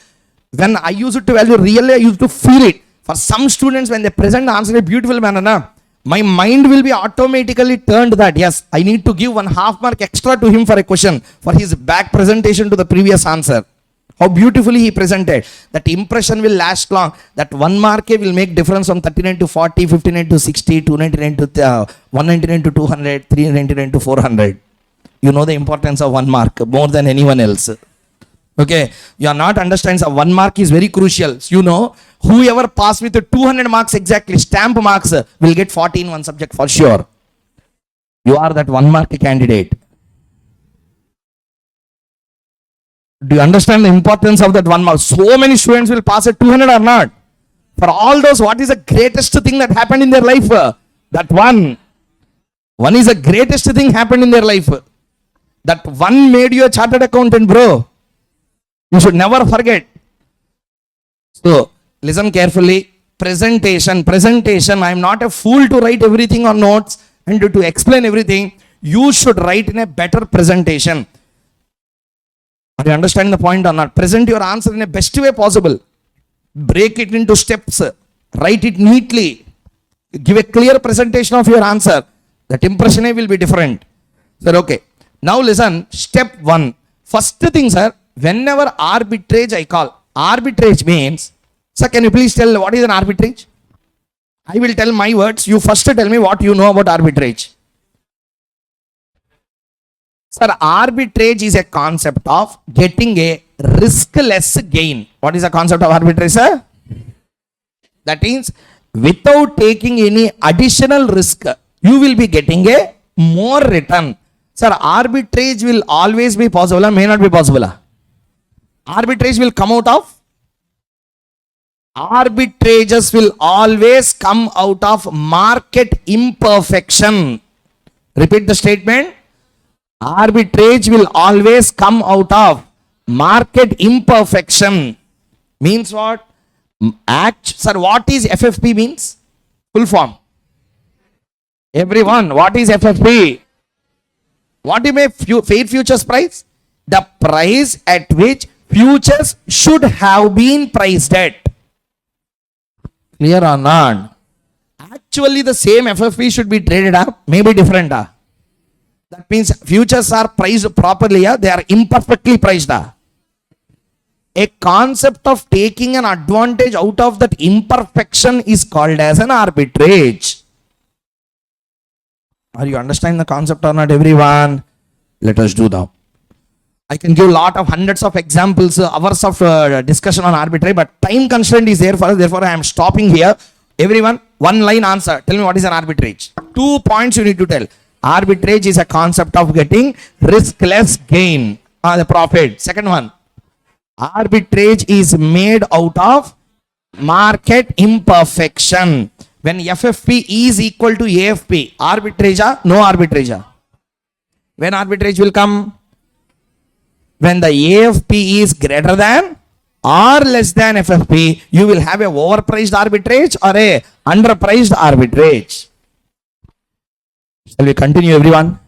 When I use it to value, really I used to feel it. For some students, when they present the answer in a beautiful manner, my mind will be automatically turned that, yes, I need to give 1/2 mark extra to him for a question, for his back presentation to the previous answer. How beautifully he presented. That impression will last long. That 1 mark will make difference from 39 to 40, 59 to 60, 299 to 199 to 200, 399 to 400. You know the importance of 1 mark more than anyone else. Okay, you are not understanding. So 1 mark is very crucial. You know, whoever passed with 200 marks exactly, stamp marks, will get 40 in one subject for sure. You are that 1 mark candidate. Do you understand the importance of that 1 mark? So many students will pass at 200 or not. For all those, what is the greatest thing that happened in their life? That one. One is the greatest thing happened in their life. That one made you a chartered accountant, bro. You should never forget. So, listen carefully. Presentation. I am not a fool to write everything on notes and to explain everything. You should write in a better presentation. Are you understanding the point or not? Present your answer in a best way possible. Break it into steps. Write it neatly. Give a clear presentation of your answer. That impression will be different. Sir, okay. Now listen. Step 1. First thing, sir. Whenever arbitrage I call. Arbitrage means, sir, can you please tell what is an arbitrage? I will tell my words. You first tell me what you know about arbitrage. Sir, arbitrage is a concept of getting a riskless gain. What is the concept of arbitrage, sir? That means without taking any additional risk, you will be getting a more return. Sir, arbitrage will always be possible or may not be possible. Arbitrage will come out of? Arbitrages will always come out of market imperfection. Repeat the statement. Arbitrage will always come out of market imperfection. Means what? Sir, what is FFP means? Full form. Everyone, what is FFP? What do you mean fair futures price? The price at which futures should have been priced at. Clear or not? Actually, the same FFP should be traded up, maybe different. That means futures are priced properly, they are imperfectly priced. A concept of taking an advantage out of that imperfection is called as an arbitrage. Are you understanding the concept or not, everyone? Let us do now. I can give lot of hundreds of examples, hours of discussion on arbitrage, but time constraint is there for us. Therefore, I am stopping here. Everyone, one line answer. Tell me what is an arbitrage. 2 points you need to tell. Arbitrage is a concept of getting riskless gain, the profit. Second one, arbitrage is made out of market imperfection. When FFP is equal to AFP, arbitrage, no arbitrage. When arbitrage will come? When the AFP is greater than or less than FFP, you will have a overpriced arbitrage or a underpriced arbitrage. Shall we continue, everyone?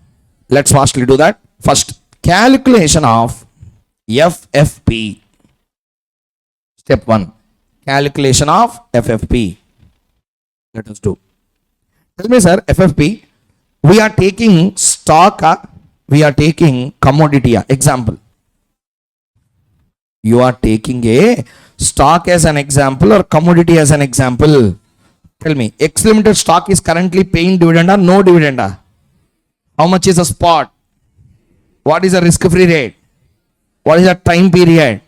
Let's fastly do that. First, calculation of FFP. Step 1. Calculation of FFP. Let us do. Tell me, sir, FFP, we are taking stock, we are taking commodity. Example. You are taking a stock as an example or commodity as an example. Tell me, X Limited stock is currently paying dividend or no dividend? How much is the spot? What is the risk-free rate? What is the time period?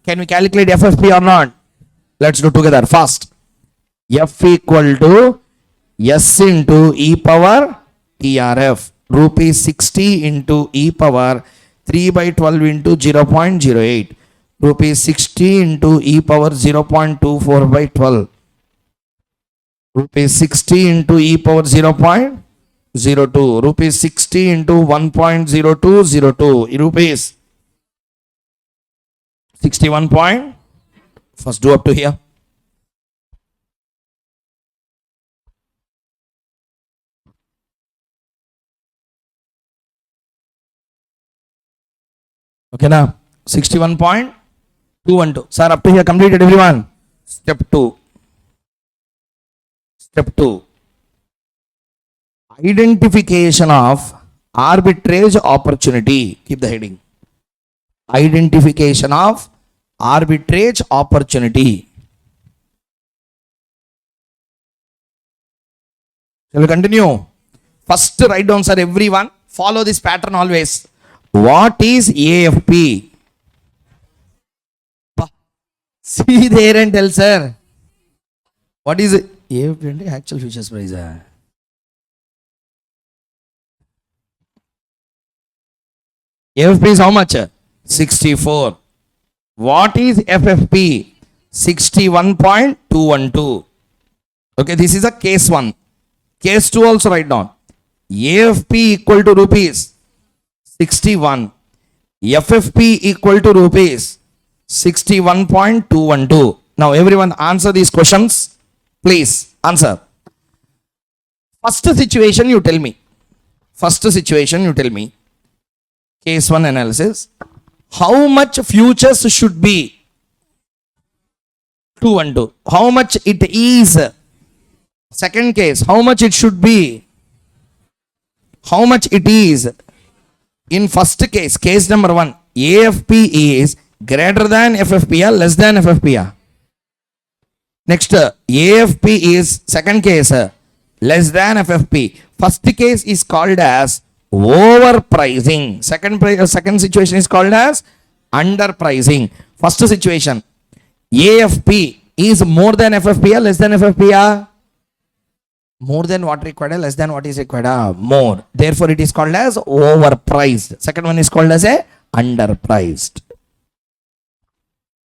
Can we calculate FFP or not? Let's do together. First, F equal to S into e power TRF. Rupees 60 into e power 3 by 12 into 0.08. Rupees 60 into e power 0.24 by 12. Rupees 60 into e power 0.02. Rupees 60 into 1.0202. Rupees 61 point. First do up to here. Okay now. 61.212. Sir, up to here completed, everyone. Step 2. Step 2. Identification of arbitrage opportunity. Keep the heading. Identification of arbitrage opportunity. Shall we continue? First, write down, sir, everyone. Follow this pattern always. What is AFP? See there and tell, sir. What is it? AFP? Actual futures price. AFP is how much? 64. What is FFP? 61.212. Okay, this is a case 1. Case 2 also write down. AFP equal to rupees 61. FFP equal to rupees 61.212. Now everyone answer these questions. Please answer. First situation you tell me. First situation you tell me. Case 1 analysis. How much futures should be? 212. How much it is? Second case. How much it should be? How much it is? In first case, case number 1, AFP is greater than FFP or less than FFP? Next, AFP is second case, less than FFP. First case is called as overpricing. Second situation is called as underpricing. First situation, AFP is more than FFP or less than FFP? More than what required, less than what is required? More. Therefore, it is called as overpriced. Second one is called as a underpriced.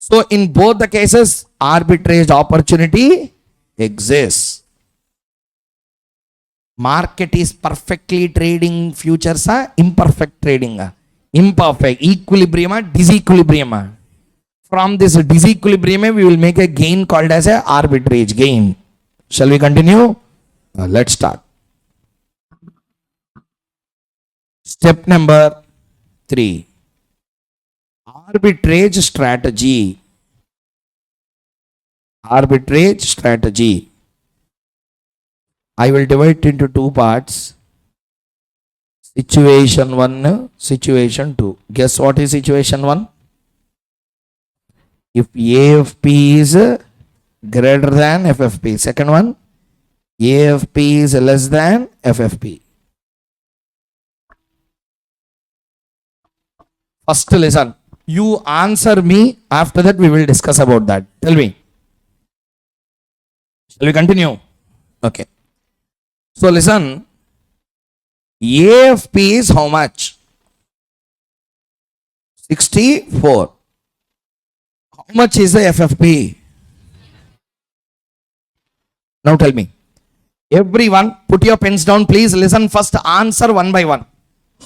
So, in both the cases, arbitrage opportunity exists. Market is perfectly trading futures, imperfect trading. Imperfect. Equilibrium, disequilibrium. From this disequilibrium, we will make a gain called as a arbitrage gain. Shall we continue? Let's start. Step number 3. Arbitrage strategy. Arbitrage strategy. I will divide it into 2 parts. Situation 1, situation 2. Guess what is situation 1? If AFP is greater than FFP. Second one, AFP is less than FFP. First listen. You answer me. After that, we will discuss about that. Tell me. Shall we continue? Okay. So listen. AFP is how much? 64. How much is the FFP? Now tell me. Everyone, put your pens down. Please listen first. Answer one by one.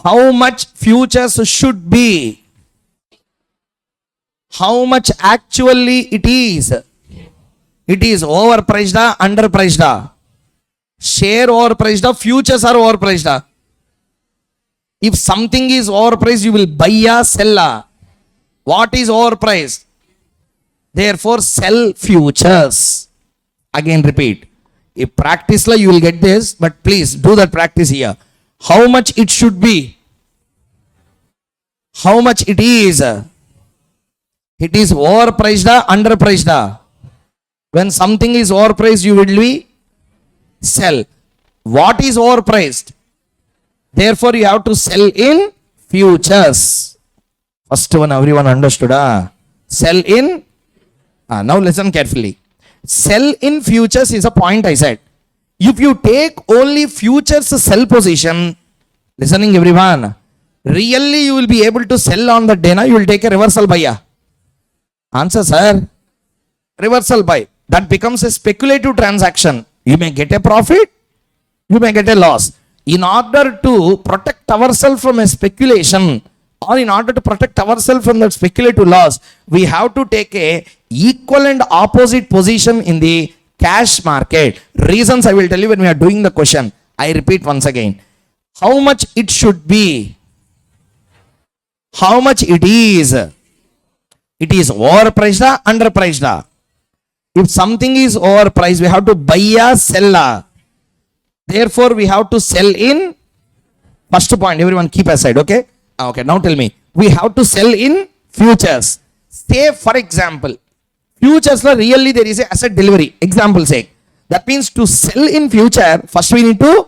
How much futures should be? How much actually it is? It is overpriced or underpriced? Share overpriced or futures are overpriced? If something is overpriced, you will buy or sell. What is overpriced? Therefore, sell futures. Again, repeat. If practice law, you will get this, but please do that practice here. How much it should be? How much it is? It is overpriced or underpriced? When something is overpriced, you will be sell. What is overpriced? Therefore, you have to sell in futures. First one, everyone understood? Sell in. Now listen carefully. Sell in futures is a point I said. If you take only futures sell position, listening everyone, really you will be able to sell on the day. You will take a reversal buy. Answer, sir. Reversal buy. That becomes a speculative transaction. You may get a profit, you may get a loss. In order to protect ourselves from a speculation, or in order to protect ourselves from that speculative loss, we have to take a equal and opposite position in the cash market. Reasons I will tell you when we are doing the question. I repeat once again. How much it should be? How much it is? It is overpriced or underpriced? If something is overpriced, we have to buy or sell. Therefore, we have to sell in. First point, everyone keep aside, okay? Okay, now tell me. We have to sell in futures. Say, for example, futures, really there is a asset delivery. Example sake. That means to sell in future, first we need to,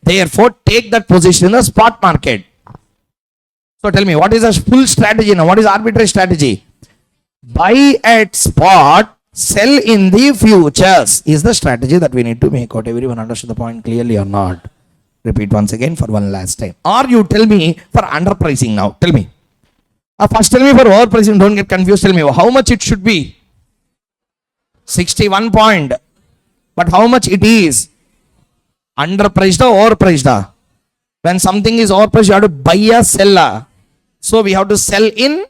therefore, take that position in the spot market. So tell me, what is a full strategy now? What is arbitrage strategy? Buy at spot, sell in the futures is the strategy that we need to make out. Everyone understood the point clearly or not? Repeat once again for one last time. Or you tell me for underpricing now. Tell me. First tell me for overpricing. Don't get confused. Tell me how much it should be. 61 point. But how much it is? Underpriced or overpriced? When something is overpriced, you have to buy or sell. So we have to sell in.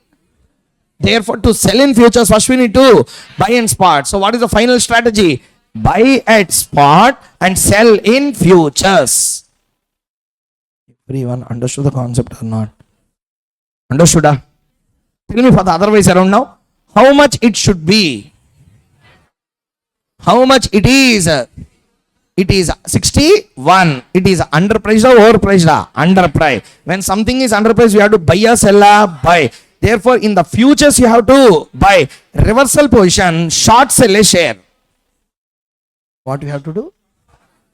Therefore, to sell in futures, first we need to buy in spot. So what is the final strategy? Buy at spot and sell in futures. Everyone understood the concept or not? Understood? Tell me for the other ways around now. How much it should be? How much it is? It is 61. It is underpriced or overpriced? Underpriced. When something is underpriced, you have to buy or sell. Buy. Therefore, in the futures, you have to buy reversal position, short sell a share. What you have to do?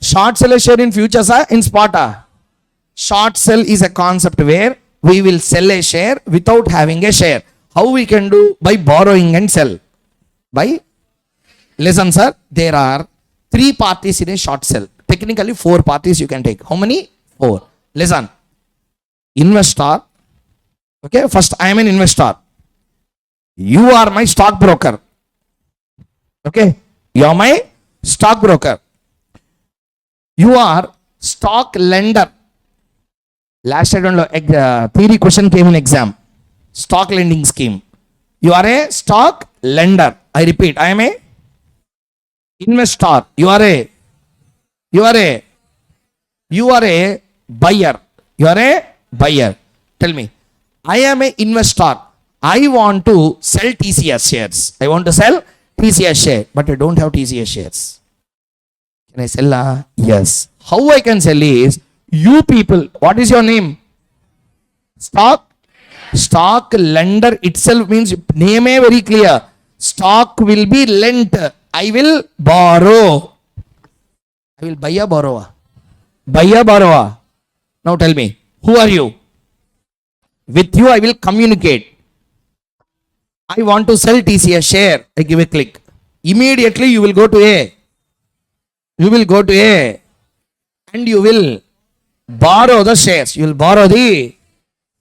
Short sell a share in futures or in spot? Short sell is a concept where we will sell a share without having a share. How we can do? By borrowing and sell. By, listen sir, there are 3 parties in a short sell. Technically 4 parties you can take. How many? 4. Listen. Investor. Okay, first I am an investor. You are my stockbroker. Okay, you are my stockbroker. You are stock lender. Last I don't know, theory question came in exam. Stock lending scheme. You are a stock lender. I repeat, I am a investor. You are a buyer. You are a buyer. Tell me. I am an investor. I want to sell TCS shares. I want to sell TCS share, but I don't have TCS shares. Can I sell? Yes. How I can sell is, you people, what is your name? Stock lender itself means name is very clear. Stock will be lent. I will borrow. I will buy a borrower. Buy a borrower. Now tell me, who are you? With you, I will communicate. I want to sell TCS share. I give a click. Immediately, you will go to A. You will go to A and you will borrow the shares. You will borrow the,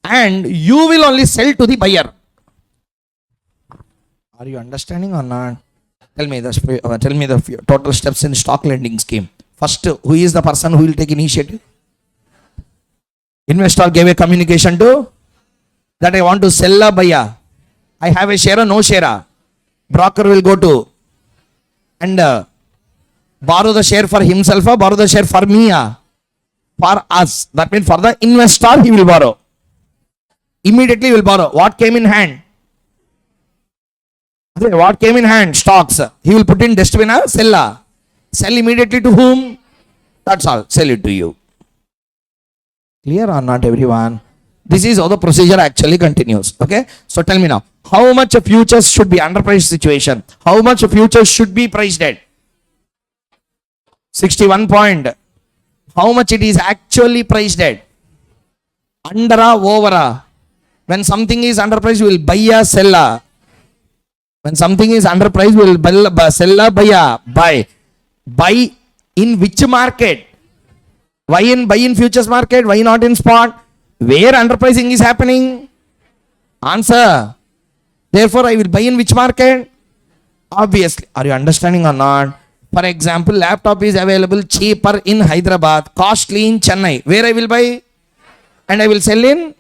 and you will only sell to the buyer. Are you understanding or not? Tell me the total steps in stock lending scheme. First, who is the person who will take initiative? Investor gave a communication to that I want to sell a buyer. I have a share or no share. Broker will go to and borrow the share for himself or borrow the share for me. For us. That means for the investor he will borrow. Immediately he will borrow. What came in hand? What came in hand? Stocks. He will put in dustbin, sell. Sell immediately to whom? That's all. Sell it to you. Clear or not, everyone? This is how the procedure actually continues. Okay. So tell me now, how much of futures should be underpriced situation? How much of futures should be priced at? 61 point. How much it is actually priced at? Under or over? When something is underpriced, we will buy or sell. When something is underpriced, we will sell or buy. Buy. Buy in which market? Why in buy in futures market? Why not in spot? Where underpricing is happening? Answer. Therefore, I will buy in which market? Obviously. Are you understanding or not? For example, laptop is available cheaper in Hyderabad, costly in Chennai. Where I will buy? And I will sell in?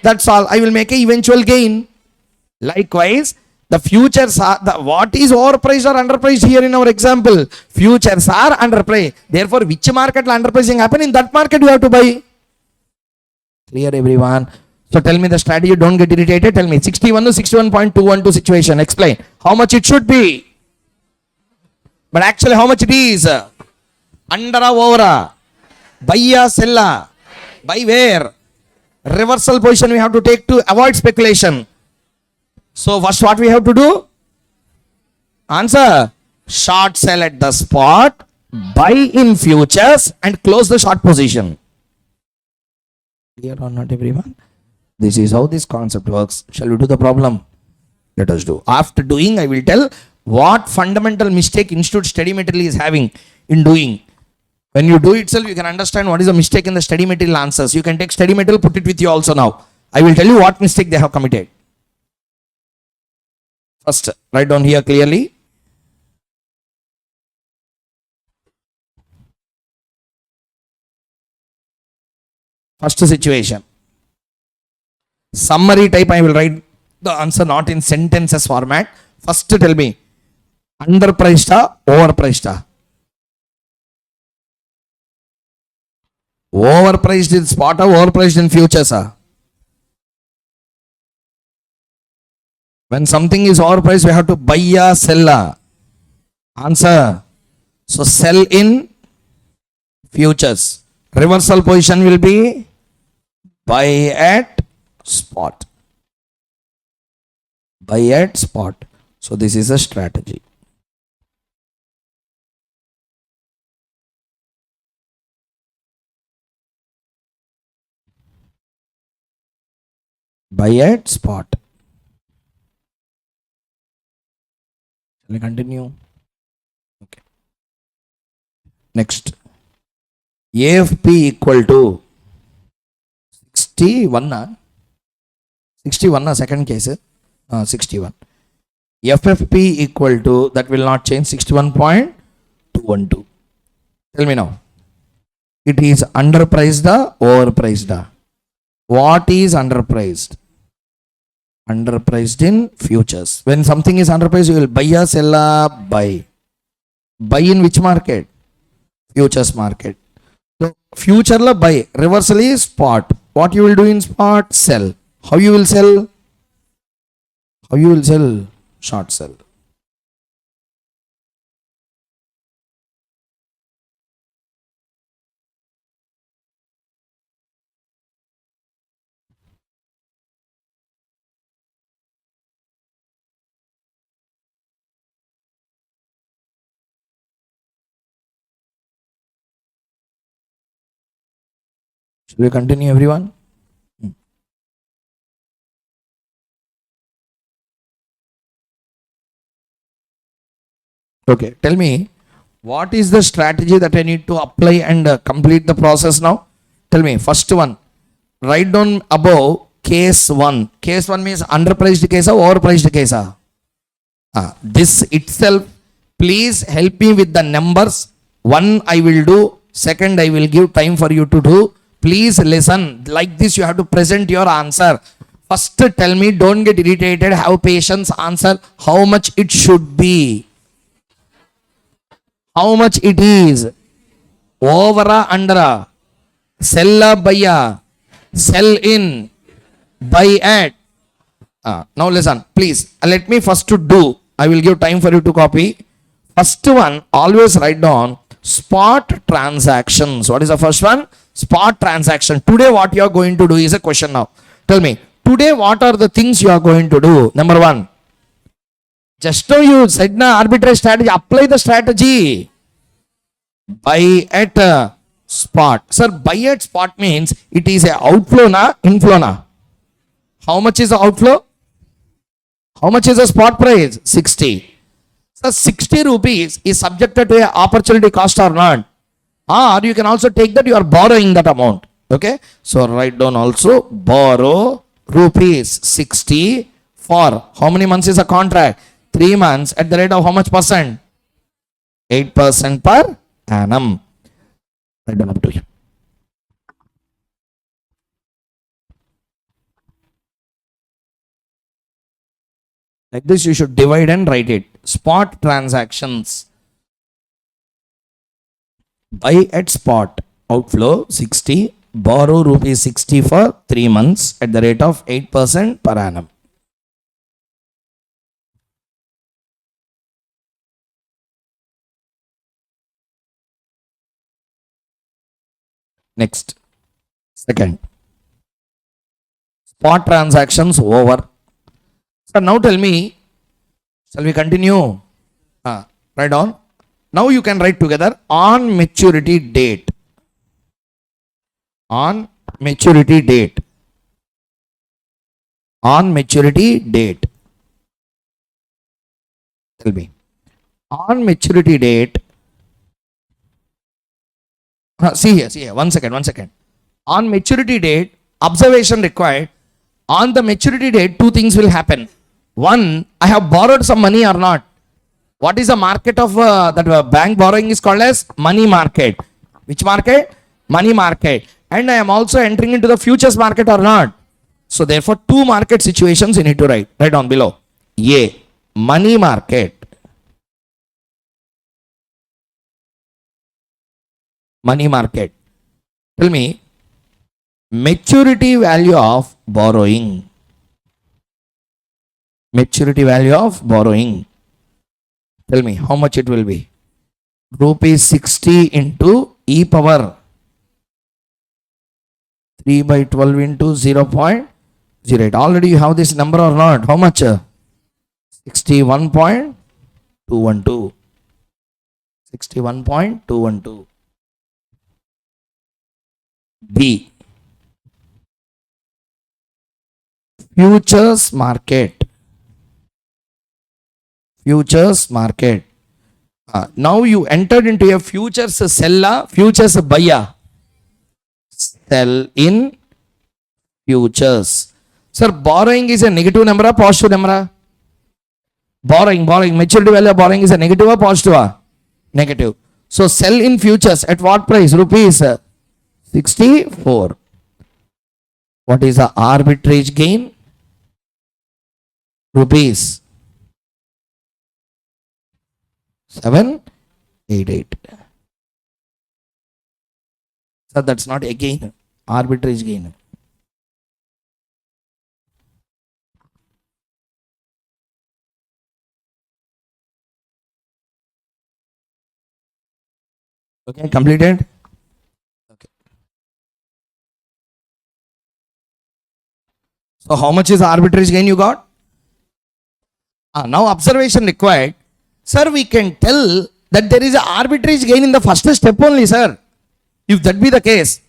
That's all. I will make a eventual gain. Likewise, the futures are, what is overpriced or underpriced here in our example? Futures are underpriced. Therefore, which market underpricing happen? In that market you have to buy. Clear, everyone? So tell me the strategy, don't get irritated. Tell me 61 to 61.212 situation. Explain how much it should be. But actually how much it is? Under or over? Buy or sell? Buy where? Reversal position we have to take to avoid speculation. So first what we have to do? Answer. Short sell at the spot, buy in futures and close the short position. Clear or not, everyone? This is how this concept works. Shall we do the problem? Let us do. After doing, I will tell what fundamental mistake Institute study material is having in doing. When you do itself, you can understand what is the mistake in the study material answers. You can take study material, put it with you also now. I will tell you what mistake they have committed. First, write down here clearly. First situation. Summary type, I will write the answer not in sentences format. First tell me, underpriced or overpriced? Overpriced in spot or overpriced in futures? When something is overpriced, we have to buy or sell. Answer. So sell in futures. Reversal position will be buy at spot. Buy at spot. So this is a strategy. Buy at spot. Shall we continue? Okay. Next. AFP equal to 61. 61 second case. 61. FFP equal to, that will not change, 61.212. Tell me now. It is underpriced or overpriced? What is underpriced? Underpriced in futures. When something is underpriced, you will buy or sell? Buy. Buy in which market? Futures market. So future la buy. Reversal is spot. What you will do in spot? Sell. How you will sell? How you will sell? Short sell. Should we continue, everyone? Okay, tell me, what is the strategy that I need to apply and complete the process now? Tell me, first one, write down above case 1. Case 1 means underpriced case or overpriced case? This itself, please help me with the numbers. 1 I will do, second I will give time for you to do. Please listen, like this you have to present your answer. First tell me, don't get irritated, have patience, answer how much it should be. How much it is? Over under? Sell buy? Sell in? Buy at? Now listen, please. Let me first to do. I will give time for you to copy. First one, always write down spot transactions. What is the first one? Spot transaction. Today what you are going to do is a question now. Tell me, today what are the things you are going to do? Number 1. Just now you said na arbitrage strategy, apply the strategy. Buy at spot. Sir, buy at spot means it is a outflow na inflow na. How much is the outflow? How much is the spot price? 60. So 60 rupees is subjected to a opportunity cost or not? Or you can also take that you are borrowing that amount. Okay. So write down also borrow rupees 60 for how many months is a contract? 3 months at the rate of how much percent? 8% per annum. Write down up to you. Like this you should divide and write it. Spot transactions. Buy at spot. Outflow 60. Borrow rupees 60 for 3 months at the rate of 8% per annum. Next. Second. Spot transactions over. So now tell me, shall we continue? Write down. Now you can write together on maturity date. On maturity date. On maturity date. Tell me. On maturity date. See here. One second. On maturity date, observation required. On the maturity date, 2 things will happen. 1, I have borrowed some money or not. What is the market of that bank borrowing is called as money market. Which market? Money market. And I am also entering into the futures market or not. So therefore 2 market situations you need to write. Write down below. A, money market. Money market. Tell me, maturity value of borrowing. Maturity value of borrowing. Tell me how much it will be. Rupees 60 into e power 3 by 12 into 0.08. Already you have this number or not? How much? 61.212. 61.212. B, futures market. Futures market. Now you entered into a futures seller, futures buyer. Sell in futures. Sir, borrowing is a negative number or positive number? Borrowing. Maturity value of borrowing is a negative or positive? Negative. So sell in futures at what price? Rupees 64. What is the arbitrage gain? Rupees 788. So that's not a gain, arbitrage gain. Okay, completed. Okay. So how much is the arbitrage gain you got? Now observation required. Sir, we can tell that there is an arbitrage gain in the first step only, sir. If that be the case,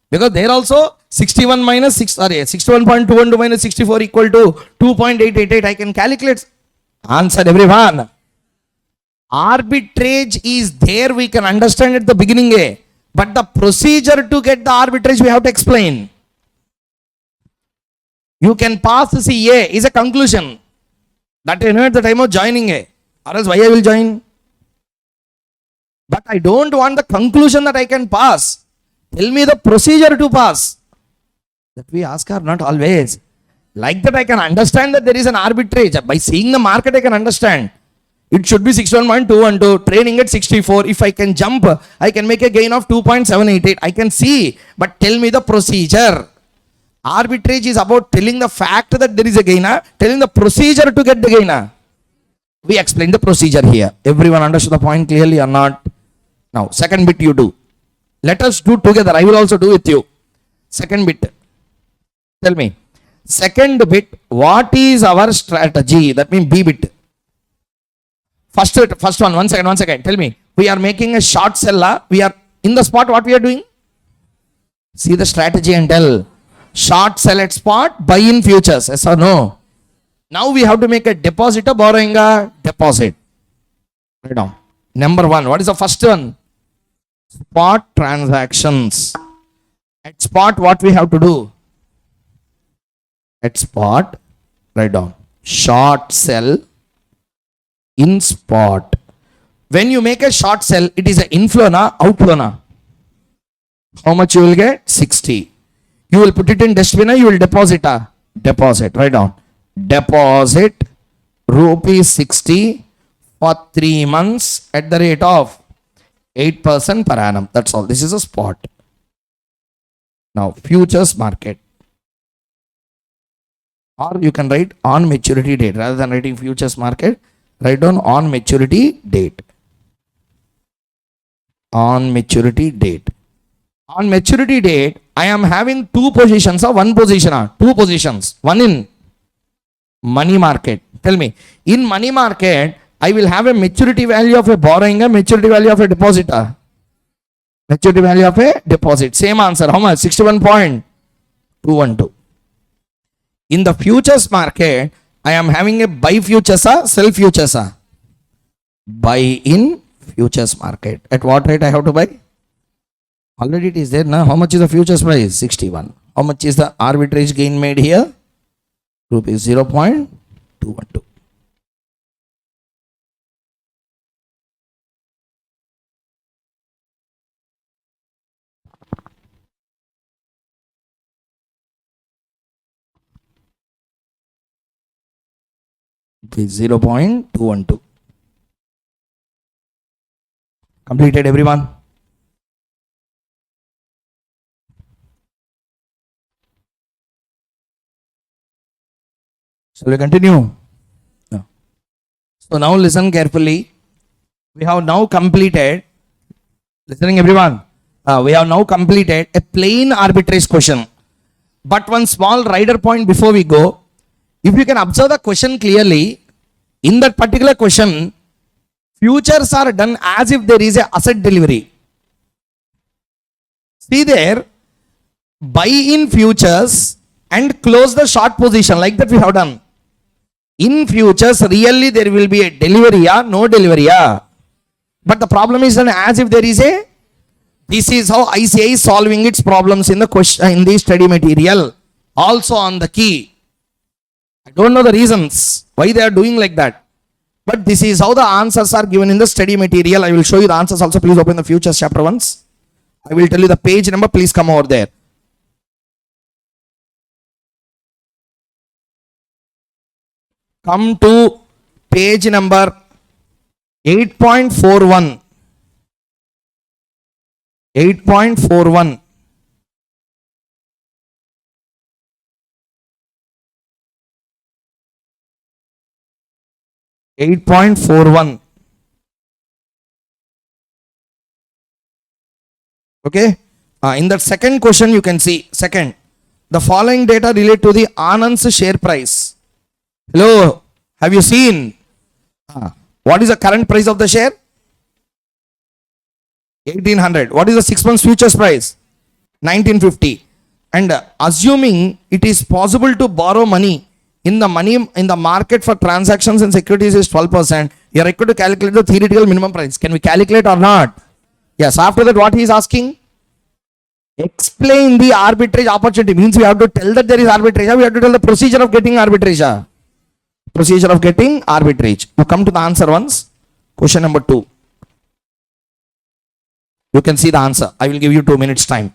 because there also 61 minus 61.212 minus 64 equal to 2.888. I can calculate. Answer everyone. Arbitrage is there, we can understand at the beginning, but the procedure to get the arbitrage we have to explain. You can pass CA is a conclusion that I know at the time of joining, or else why I will join? But I don't want the conclusion that I can pass. Tell me the procedure to pass. That we ask are not always. Like that I can understand that there is an arbitrage. By seeing the market I can understand. It should be 61.212, trading at 64. If I can jump, I can make a gain of 2.788. I can see. But tell me the procedure. Arbitrage is about telling the fact that there is a gainer, telling the procedure to get the gainer. We explain the procedure here. Everyone understood the point clearly or not? Now, second bit you do. Let us do together. I will also do with you. Second bit. Tell me. Second bit, what is our strategy? That means B bit. First one, one second. Tell me. We are making a short seller. We are in the spot. What we are doing? See the strategy and tell. Short sell at spot, buy in futures. Yes or no? Now we have to make a deposit or borrowing a deposit. Write down. Number one. What is the first one? Spot transactions. At spot, what we have to do? At spot, write down. Short sell in spot. When you make a short sell, it is an inflow na outflow na. How much you will get? 60. You will put it in dustbin, you will deposit a deposit. Write down. Deposit rupees 60 for 3 months at the rate of 8% per annum. That's all. This is a spot. Now, futures market. Or you can write on maturity date. Rather than writing futures market, write down on maturity date. On maturity date. On maturity date, I am having two positions or one position. Two positions. One in money market. Tell me. In money market, I will have a maturity value of a borrowing, a maturity value of a deposit. Maturity value of a deposit. Same answer. How much? 61.212. In the futures market, I am having a buy futures, sell futures. Buy in futures market. At what rate I have to buy? Already it is there now. How much is the futures price? 61. How much is the arbitrage gain made here? Rupees 0.212. Rupees 0.212. Completed, everyone? Shall we continue? No. So now listen carefully. We have now completed, listening everyone, we have now completed a plain arbitrage question. But one small rider point before we go. If you can observe the question clearly, in that particular question, futures are done as if there is a asset delivery. See there, buy in futures and close the short position like that we have done. In futures, really there will be a delivery, no delivery. But the problem is done as if there is a. This is how ICAI is solving its problems in the question, in the study material. Also on the key. I don't know the reasons why they are doing like that. But this is how the answers are given in the study material. I will show you the answers also. Please open the futures chapter once. I will tell you the page number. Please come over there. Come to page number 8.41. 8.41. Okay. In that second question, you can see second. The following data relate to the Anand's share price. Hello. Have you seen? What is the current price of the share? 1800. What is the 6 months futures price? 1950. And assuming it is possible to borrow money in the money in the market for transactions and securities is 12%. You are required to calculate the theoretical minimum price. Can we calculate or not? Yes. After that, what he is asking? Explain the arbitrage opportunity. Means we have to tell that there is arbitrage. We have to tell the procedure of getting arbitrage. Procedure of getting arbitrage. You come to the answer once. Question number 2. You can see the answer. I will give you 2 minutes time.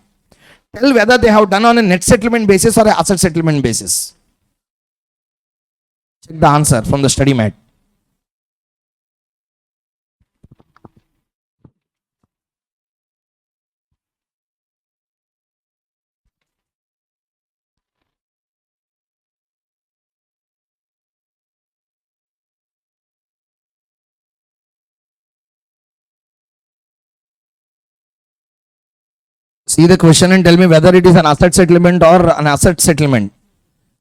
Tell whether they have done on a net settlement basis or an asset settlement basis. Check the answer from the study mat. See the question and tell me whether it is an asset settlement or an asset settlement.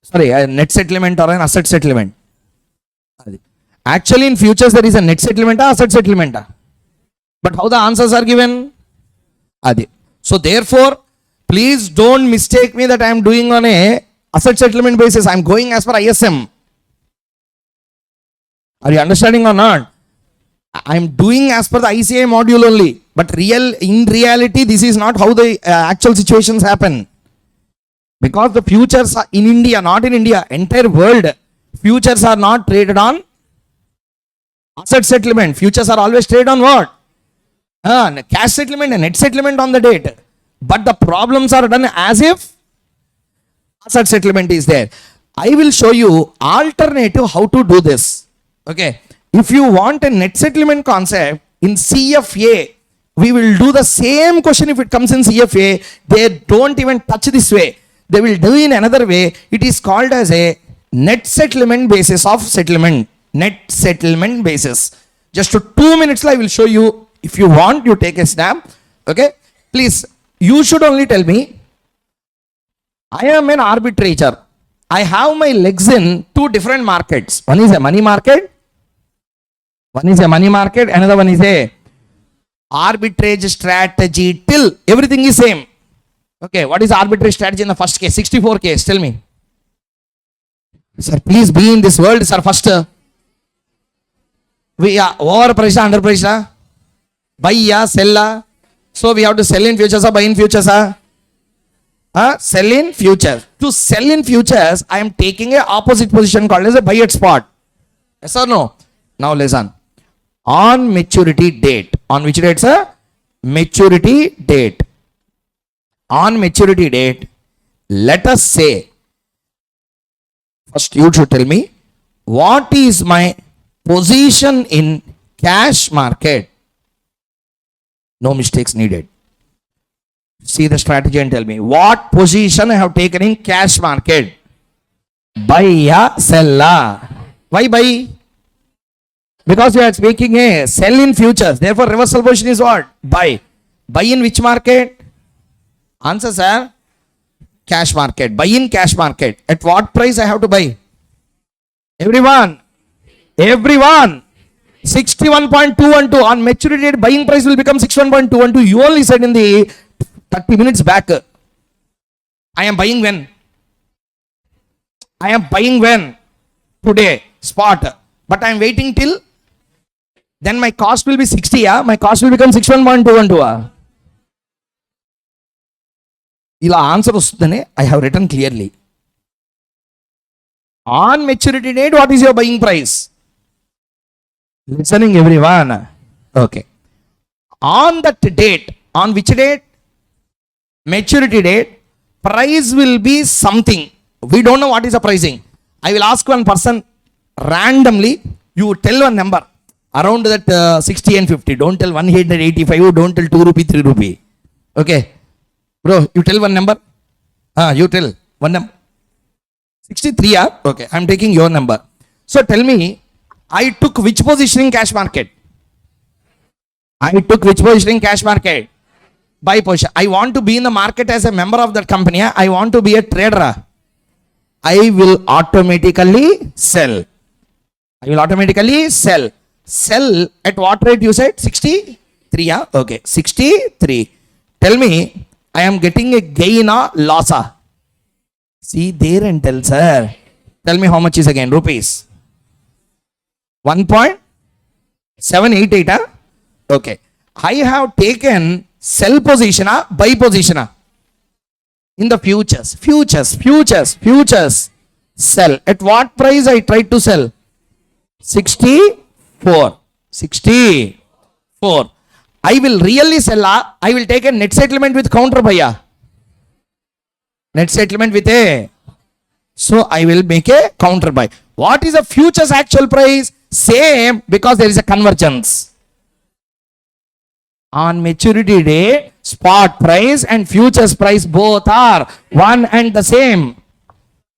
Sorry, a net settlement or an asset settlement. Actually, in futures there is a net settlement or asset settlement. But how the answers are given? So therefore, please don't mistake me that I am doing on a asset settlement basis. I am going as per ISM. Are you understanding or not? I am doing as per the ICAI module only. But in reality, this is not how the actual situations happen. Because the futures are in India, not in India, entire world, futures are not traded on asset settlement. Futures are always traded on what? Cash settlement and net settlement on the date. But the problems are done as if asset settlement is there. I will show you alternative how to do this. Okay. If you want a net settlement concept in CFA, we will do the same question if it comes in CFA. They don't even touch this way. They will do in another way. It is called as a net settlement basis of settlement. Net settlement basis. Just to 2 minutes I will show you. If you want, you take a snap. Okay. Please, you should only tell me. I am an arbitrator. I have my legs in 2 different markets. One is a money market. Another one is a arbitrage strategy till everything is same. Okay, what is arbitrage strategy in the first case? 64 case, tell me. Sir, please be in this world, sir, first. We are overpriced, underpriced, buy, sell. So we have to sell in futures or buy in futures. Sell in futures. To sell in futures, I am taking a opposite position called as a buy at spot. Yes or no? Now listen. On maturity date. On which date, sir? Maturity date. On maturity date, let us say, first you should tell me, what is my position in cash market? No mistakes needed. See the strategy and tell me, what position I have taken in cash market? Buy, sell. Why buy? Because you are speaking a sell in futures. Therefore, reversal position is what? Buy. Buy in which market? Answer, sir. Cash market. Buy in cash market. At what price I have to buy? Everyone. 61.212. On maturity date, buying price will become 61.212. You only said in the 30 minutes back. I am buying when? Today. Spot. But I am waiting till. Then my cost will be 60. My cost will become 61.212. Ila answer ustane, I have written clearly. On maturity date, what is your buying price? Listening, everyone. Okay. On that date, on which date? Maturity date, price will be something. We don't know what is the pricing. I will ask one person randomly. You tell one number around that 60 and 50. Don't tell 185. Don't tell 2 rupee, 3 rupee. Okay. Bro, you tell one number. You tell one number. 63. Okay. I'm taking your number. So tell me, I took which position in cash market? Buy position. I want to be in the market as a member of that company. I want to be a trader. I will automatically sell. Sell at what rate you said? 63. Okay. 63. Tell me, I am getting a gain or loss. See there and tell, sir. Tell me how much is again, rupees. 1.788, huh? Okay. I have taken sell position, buy position. In the futures. Sell. At what price I tried to sell? 64. I will really sell. I will take a net settlement with counter buy. Net settlement with a. So I will make a counter buy. What is the futures actual price? Same, because there is a convergence. On maturity day, spot price and futures price both are one and the same.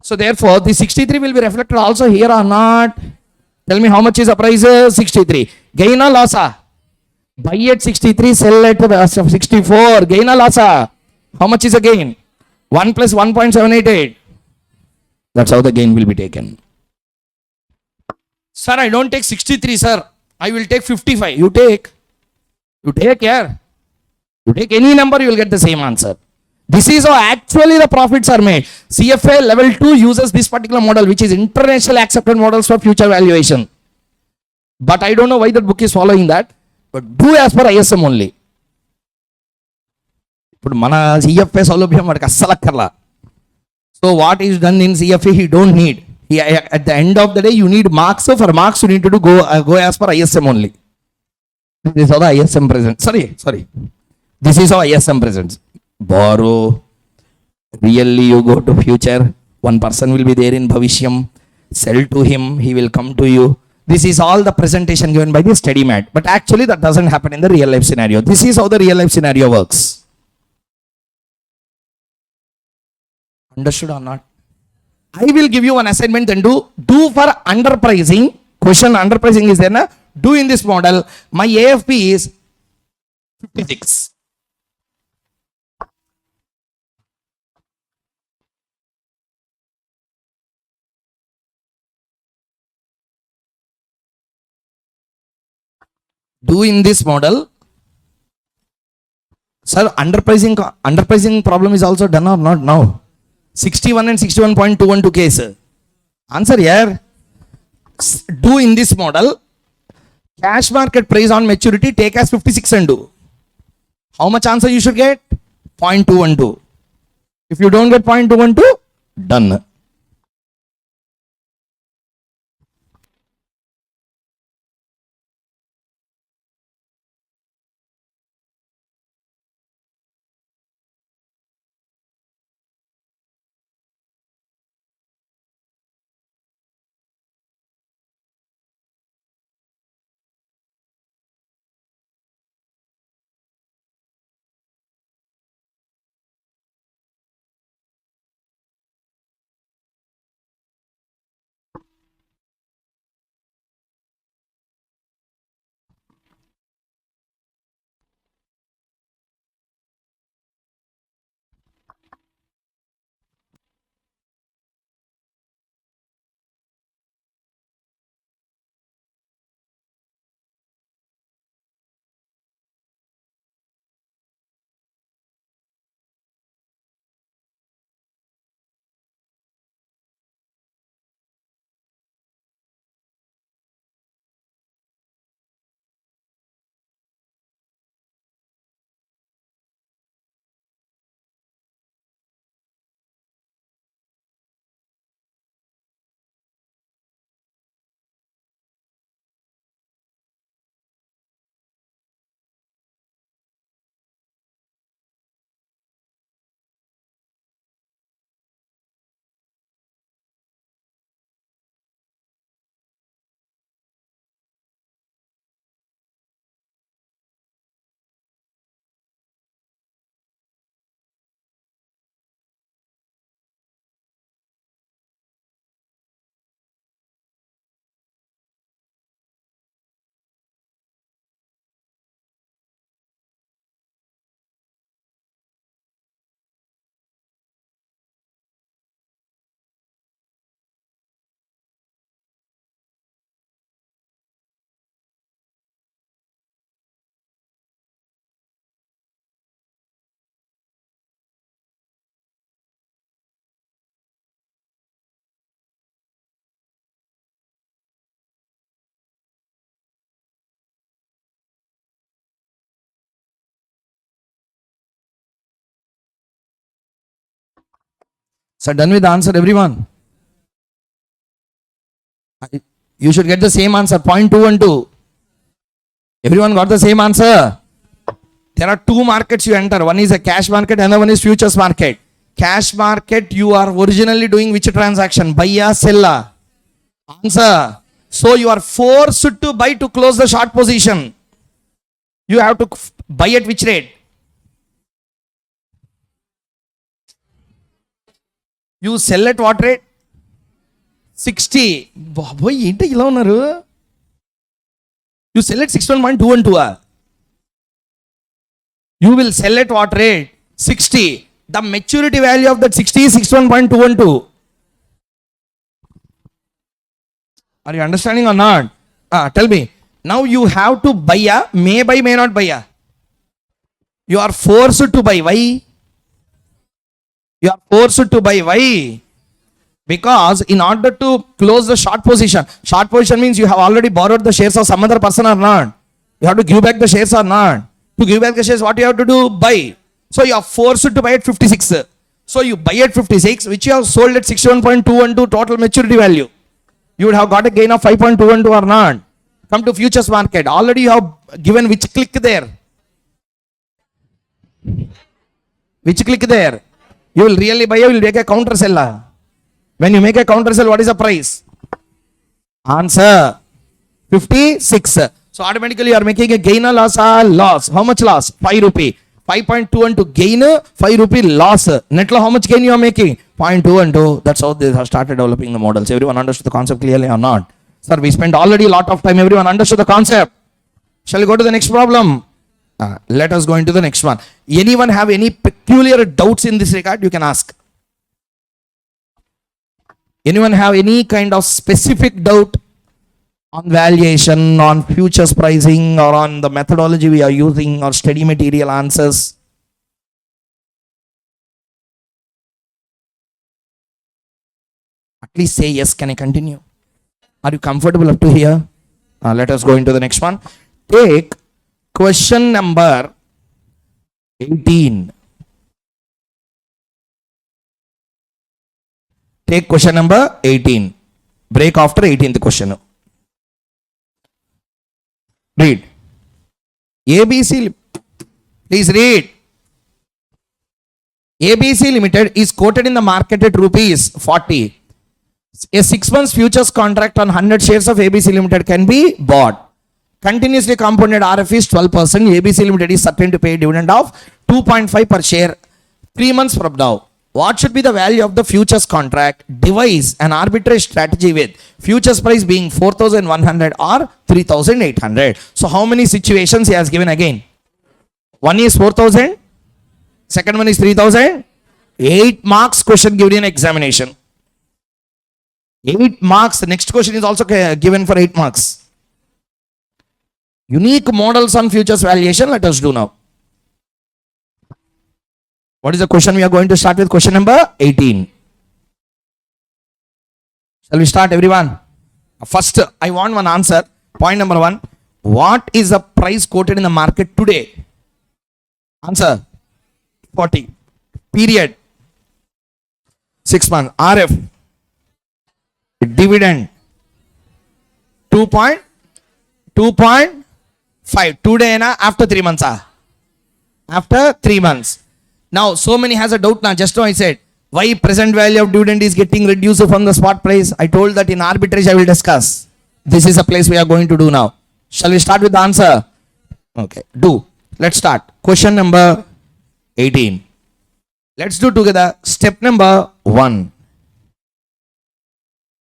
So therefore, the 63 will be reflected also here or not? Tell me how much is the price? 63. Gain or loss? Buy at 63, sell at 64. Gain or loss? How much is the gain? 1 plus 1.788. That's how the gain will be taken. Sir, I don't take 63, sir. I will take 55. You take here. You take any number, you will get the same answer. This is how actually the profits are made. CFA level 2 uses this particular model, which is international accepted models for future valuation. But I don't know why that book is following that. But do as per ISM only. But mana CFA solution madaka assalakkarla. So what is done in CFA, he don't need. At the end of the day, you need marks. So for marks, you need to go as per ISM only. This is how the ISM presents. Sorry. This is how ISM presents. Borrow. Really, you go to future. One person will be there in Bhavishyam. Sell to him. He will come to you. This is all the presentation given by the study mat. But actually, that doesn't happen in the real life scenario. This is how the real life scenario works. Understood or not? I will give you one assignment and do for underpricing. Question underpricing is there na? Do in this model. My AFP is 56. Do in this model. Sir, underpricing problem is also done or not now? 61 and 61.212 case. Answer here. Do in this model. Cash market price on maturity, take as 56 and do. How much answer you should get? 0.212. If you don't get 0.212, done. So done with the answer, everyone. You should get the same answer. Point 2 and 2. Everyone got the same answer. There are two markets you enter. One is a cash market, another one is futures market. Cash market, you are originally doing which transaction? Buy or sell? Answer. So you are forced to buy to close the short position. You have to buy at which rate? You sell at what rate? 60. Boy, you sell at 61.212. You will sell at what rate? 60. The maturity value of that 60 is 61.212. Are you understanding or not? Tell me. Now you have to buy may buy, may not buy You are forced to buy. Why? You are forced to buy. Why? Because in order to close the short position means you have already borrowed the shares of some other person or not. You have to give back the shares or not. To give back the shares, what you have to do? Buy. So you are forced to buy at 56. So you buy at 56, which you have sold at 61.212 total maturity value. You would have got a gain of 5.212 or not. Come to futures market. Already you have given which click there? Which click there? You will really buy, you will make a counter sell. When you make a counter sell, what is the price? Answer 56. So automatically you are making a gain or loss? Loss. How much loss? 5 rupee. 5.212 gain, 5 rupee loss. Net loss, how much gain you are making? 0.212. That's how they have started developing the models. Everyone understood the concept clearly or not? Sir, we spent already a lot of time. Everyone understood the concept. Shall we go to the next problem? Let us go into the next one. Anyone have any peculiar doubts in this regard? You can ask. Anyone have any kind of specific doubt on valuation, on futures pricing, or on the methodology we are using, or study material answers? At least say yes. Can I continue? Are you comfortable up to here? Let us go into the next one. Take question number 18. Take question number 18. Break after 18th question. Read. ABC, please read. ABC Limited is quoted in the market at rupees 40. A 6 months futures contract on 100 shares of ABC Limited can be bought. Continuously compounded RF is 12%. ABC Limited is certain to pay a dividend of 2.5 per share 3 months from now. What should be the value of the futures contract? Devise an arbitrage strategy with futures price being 4,100 or 3,800. So how many situations he has given again? One is 4,000. Second one is 3,000. 8 marks question given in examination. 8 marks. The next question is also given for 8 marks. Unique models on futures valuation. Let us do now. What is the question? We are going to start with question number 18. Shall we start, everyone? First, I want one answer. Point number 1. What is the price quoted in the market today? Answer 40. Period. 6 months. RF. Dividend 2.5. Today na after 3 months. After 3 months. Now, so many has a doubt now. Just now I said, why present value of dividend is getting reduced from the spot price? I told that in arbitrage I will discuss. This is a place we are going to do now. Shall we start with the answer? Okay, do. Let's start. Question number 18. Let's do together. Step number 1.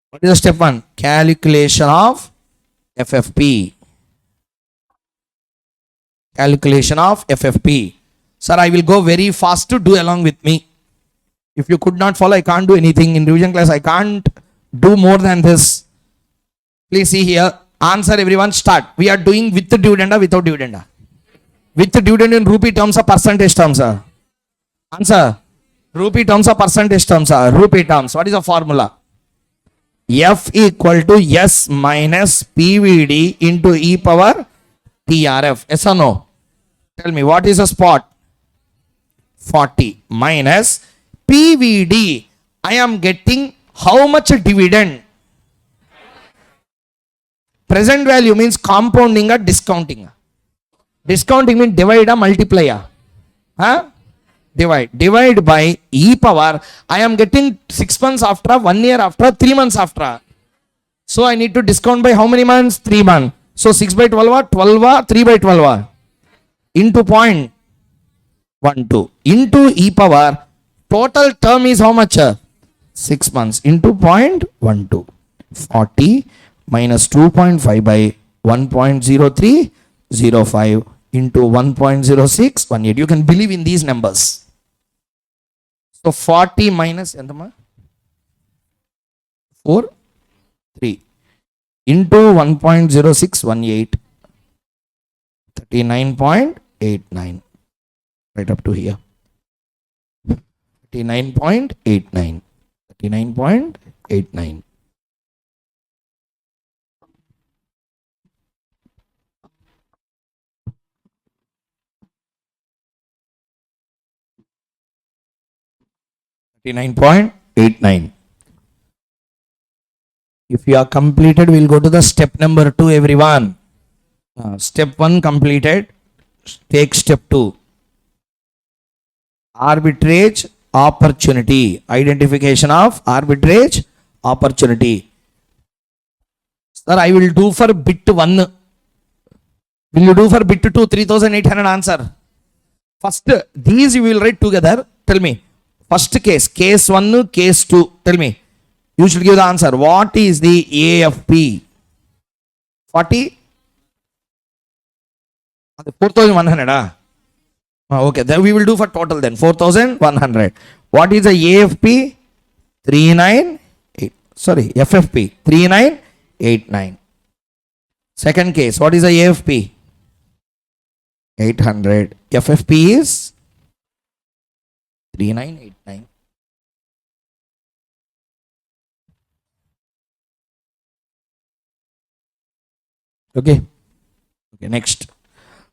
What is the step 1? Calculation of FFP. Calculation of FFP. Sir, I will go very fast to do along with me. If you could not follow, I can't do anything. In revision class, I can't do more than this. Please see here. Answer, everyone. Start. We are doing with the dividend or without dividend? With the dividend in rupee terms or percentage terms? Answer. Rupee terms or percentage terms? Rupee terms. What is the formula? F equal to S minus PVD into E power TRF. Yes or no? Tell me, what is the spot? 40 minus PVD. I am getting how much dividend? Present value means compounding or discounting. Discounting means divide or multiply. Huh? Divide by e power. I am getting 6 months after, 1 year after, 3 months after. So I need to discount by how many months? 3 months. So 6 by 12, 12, 3 by 12 into 0.12 into e power. Total term is how much? 6 months into 0.12. 40 minus 2.5 by 1.0305 into 1.0618. You can believe in these numbers. So 40 minus 4, 3 into 1.0618, 39.89, right up to here. 39.89, 39.89. If you are completed, we'll go to the step number 2, everyone. Step 1 completed. Take step 2. Arbitrage opportunity. Identification of arbitrage opportunity. Sir, I will do for bit 1. Will you do for bit 2? 3800 answer. First, these you will write together. Tell me. First case, case 1, case 2. Tell me. You should give the answer. What is the AFP? 40? 4100. Okay, then we will do for total then. 4100. What is the AFP? 398. Sorry, FFP. 3989. Second case, what is the AFP? 800. FFP is 3989. Okay. Okay, next.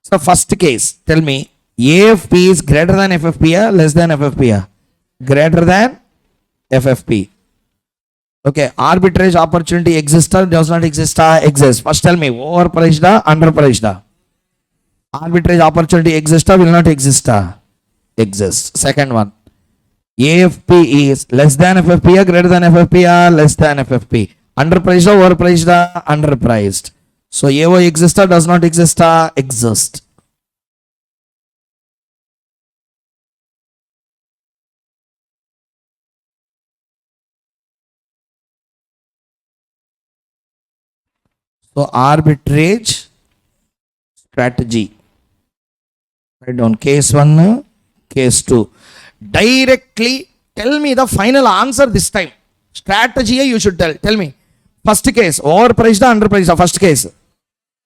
So first case, tell me, AFP is greater than FFP or less than FFP? Greater than FFP. Okay, arbitrage opportunity exists or does not exist? Exists. First tell me, overpriced or underpriced? Arbitrage opportunity exists or will not exist? Exists. Second one, AFP is less than FFP or greater than FFP or less than FFP? Underpriced or overpriced? Underpriced. So AO exists or does not exist? Exist. So arbitrage strategy. Write down case 1, case 2. Directly tell me the final answer this time. Strategy you should tell me. First case, overpriced or underpriced? First case.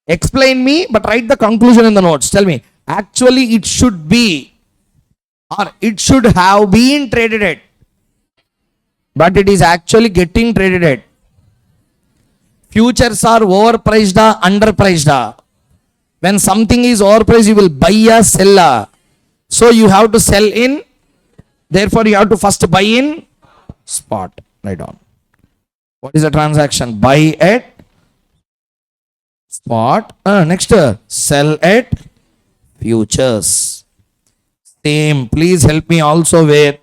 Explain me, but write the conclusion in the notes. Tell me. Actually, it should be, or it should have been traded at, but it is actually getting traded at. Futures are overpriced or underpriced? When something is overpriced, you will buy or sell. So you have to sell in. Therefore, you have to first buy in spot. Write down. What is the transaction? Buy at spot. Next, sell at futures. Same. Please help me also with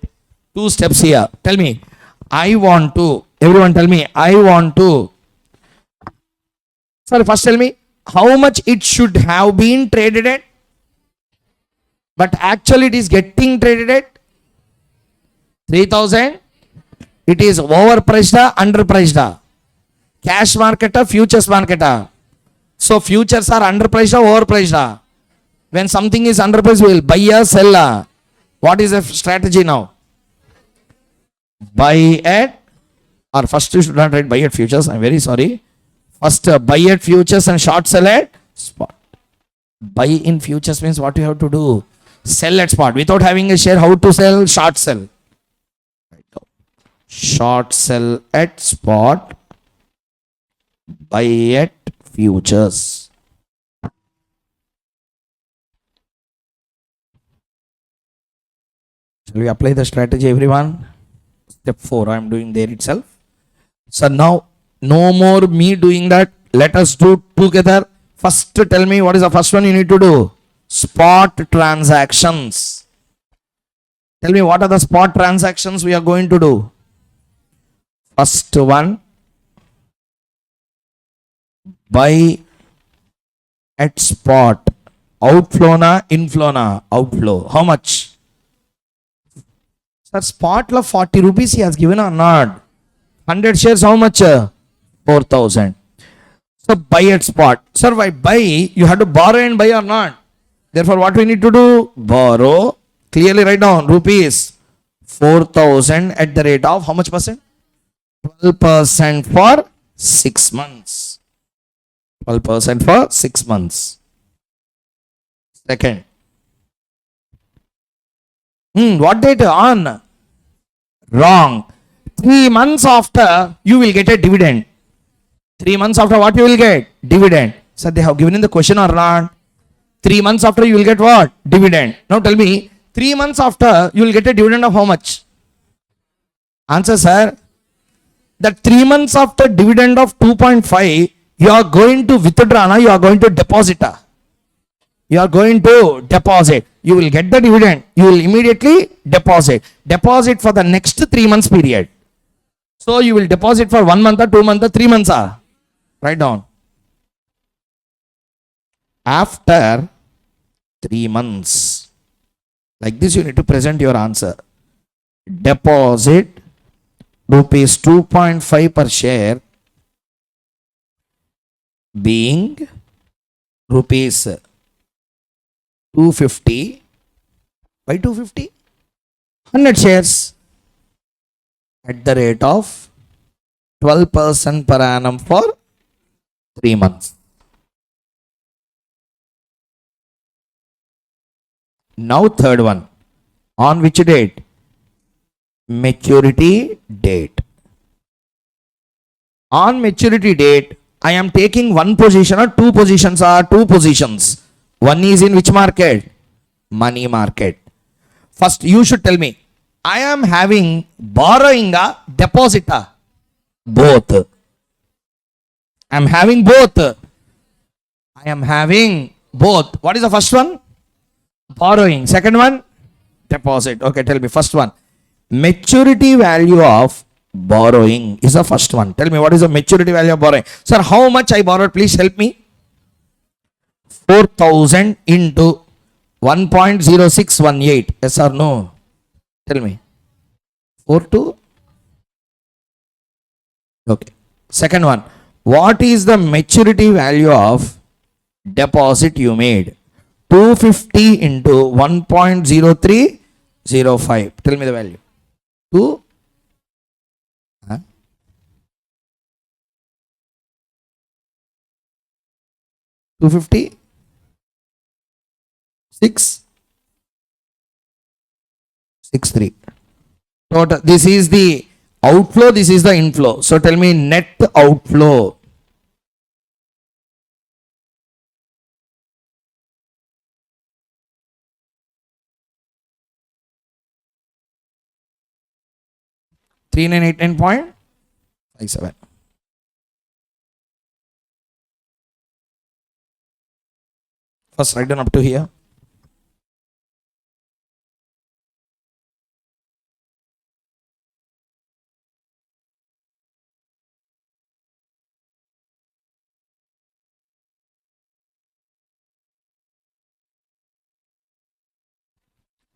2 steps here. Tell me. I want to. Everyone tell me. I want to. Sorry, first tell me how much it should have been traded at, but actually it is getting traded at 3000. It is overpriced or underpriced? Cash market or futures market? So futures are underpriced or overpriced? When something is underpriced, we will buy or sell. What is the strategy now? Buy at, or first you should not write buy at futures. I'm very sorry. First buy at futures and short sell at spot. Buy in futures means what you have to do? Sell at spot. Without having a share, how to sell? Short sell. Short sell at spot. Buy at futures. Shall we apply the strategy, everyone? Step 4, I am doing there itself. So now, no more me doing that. Let us do together. First, tell me what is the first one you need to do? Spot transactions. Tell me what are the spot transactions we are going to do? First one, buy at spot. Outflow na, inflow na, outflow. How much? Sir, spot la 40 rupees he has given or not? 100 shares, how much? 4,000. So buy at spot. Sir, why buy? You have to borrow and buy or not? Therefore, what we need to do? Borrow. Clearly write down rupees 4,000 at the rate of how much percent? 12% for 6 months. 12% for 6 months. Second. What date on? Wrong. 3 months after you will get a dividend. 3 months after what you will get? Dividend. So they have given in the question or not? 3 months after you will get what? Dividend. Now tell me, 3 months after you will get a dividend of how much? Answer, sir. That 3 months after dividend of 2.5, you are going to withdraw, you are going to deposit. You are going to deposit. You will get the dividend. You will immediately deposit. Deposit for the next 3 months period. So you will deposit for 1 month or 2 months or 3 months. Write down. After 3 months. Like this you need to present your answer. Deposit rupees 2.5 per share being rupees 250. Why 250? 100 shares at the rate of 12% per annum for 3 months. Now third one. On which date? Maturity date. On maturity date, I am taking one position or two positions or two positions. One is in which market? Money market. First, you should tell me, I am having borrowing a deposit. Both. I am having both. I am having both. What is the first one? Borrowing. Second one? Deposit. Okay, tell me. First one. Maturity value of borrowing is the first one. Tell me what is the maturity value of borrowing. Sir, how much I borrowed? Please help me. 4,000 into 1.0618. Yes or no? Tell me. 42? Okay. Second one. What is the maturity value of deposit you made? 250 into 1.0305. Tell me the value. 2? 250? 663. Total. This is the outflow, this is the inflow. So tell me net outflow. $3989.57. First write down up to here.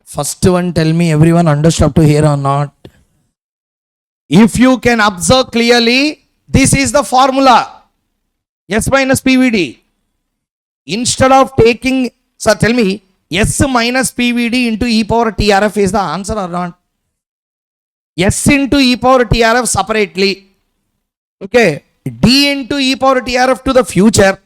First one, tell me everyone understood up to here or not? If you can observe clearly, this is the formula. S minus PVD. Instead of taking, sir, tell me, S minus PVD into e power TRF is the answer or not? S into e power TRF separately. Okay. D into e power TRF to the future.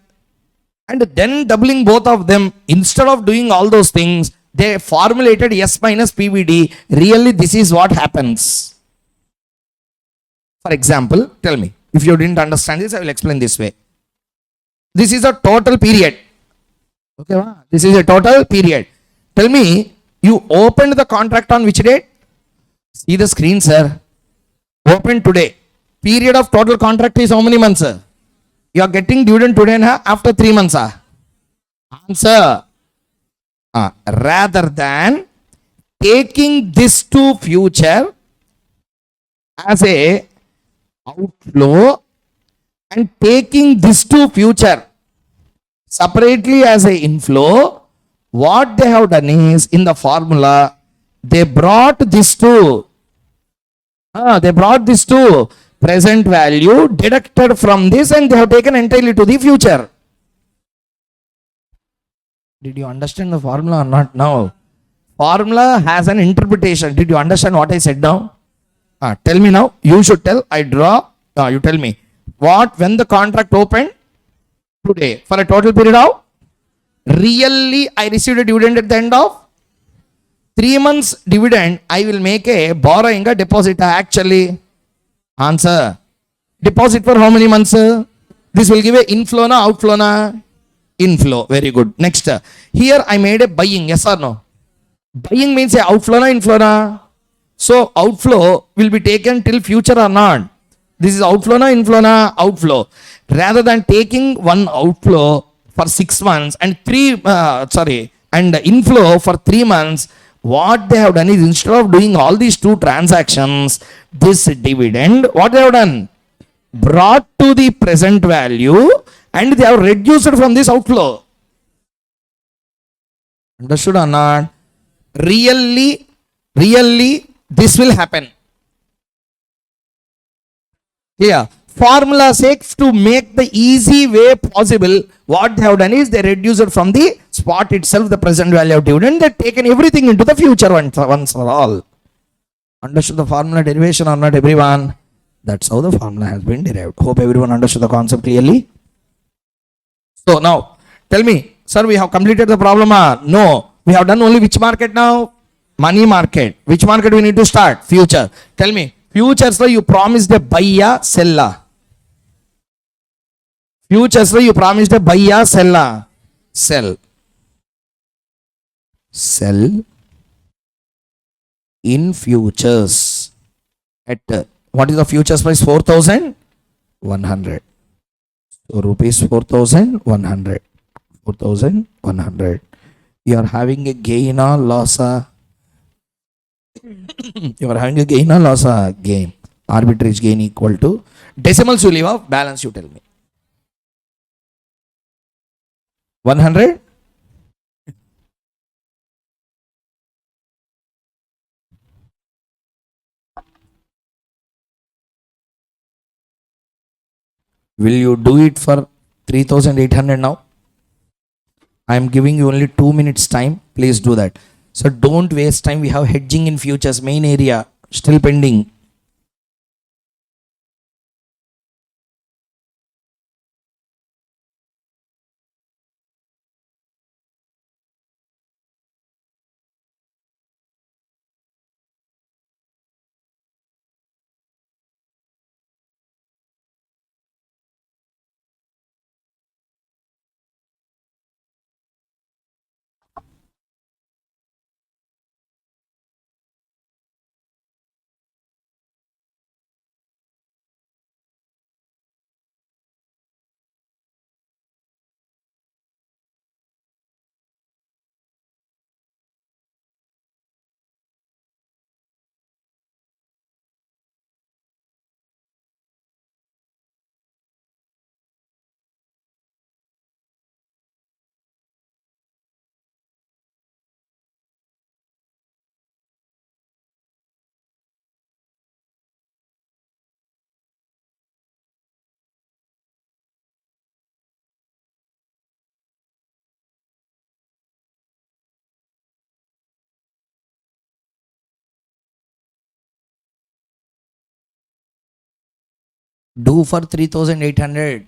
And then doubling both of them. Instead of doing all those things, they formulated S minus PVD. Really, this is what happens. For example, tell me, if you didn't understand this, I will explain this way. This is a total period. Okay, this is a total period. Tell me, you opened the contract on which date? See the screen, sir. Open today. Period of total contract is how many months? You are getting dividend today and after 3 months. Answer. Rather than taking this to future as a outflow and taking this to future separately as a inflow, what they have done is in the formula they brought this to present value deducted from this and they have taken entirely to the future. Did you understand the formula or not? Now formula has an interpretation. Did you understand what I said now? Tell me now. You should tell. I draw. You tell me. What when the contract opened today for a total period of really I received a dividend at the end of 3 months dividend. I will make a borrowing a deposit actually. Answer. Deposit for how many months? This will give a inflow na outflow na? Inflow. Very good. Next. Here I made a buying. Yes or no? Buying means a outflow na inflow na? So outflow will be taken till future or not? This is outflow na inflow na? Outflow. Rather than taking one outflow for 6 months and and inflow for 3 months, what they have done is instead of doing all these two transactions, this dividend, what they have done? Brought to the present value and they have reduced from this outflow. Understood or not? Really, this will happen. Clear? Formula sake to make the easy way possible, what they have done is they reduce it from the spot itself, the present value of dividend, they've taken everything into the future once for all. Understood the formula derivation or not, everyone? That's how the formula has been derived. Hope everyone understood the concept clearly. So now, tell me, sir, we have completed the problem. No, we have done only which market now? Money market. Which market we need to start? Future. Tell me, futures you promised a buyer, seller. Futures you promised a buyer, seller. Sell. Sell in futures at what is the futures price? 4,100. So rupees 4,100. 4,100. You are having a gain or loss? You are having a gain or loss? Gain. Arbitrage gain equal to decimals you leave off, balance you tell me. 100. Will you do it for 3,800 now? I am giving you only 2 minutes time. Please do that. So don't waste time. We have hedging in futures, main area still pending. Do for 3,800.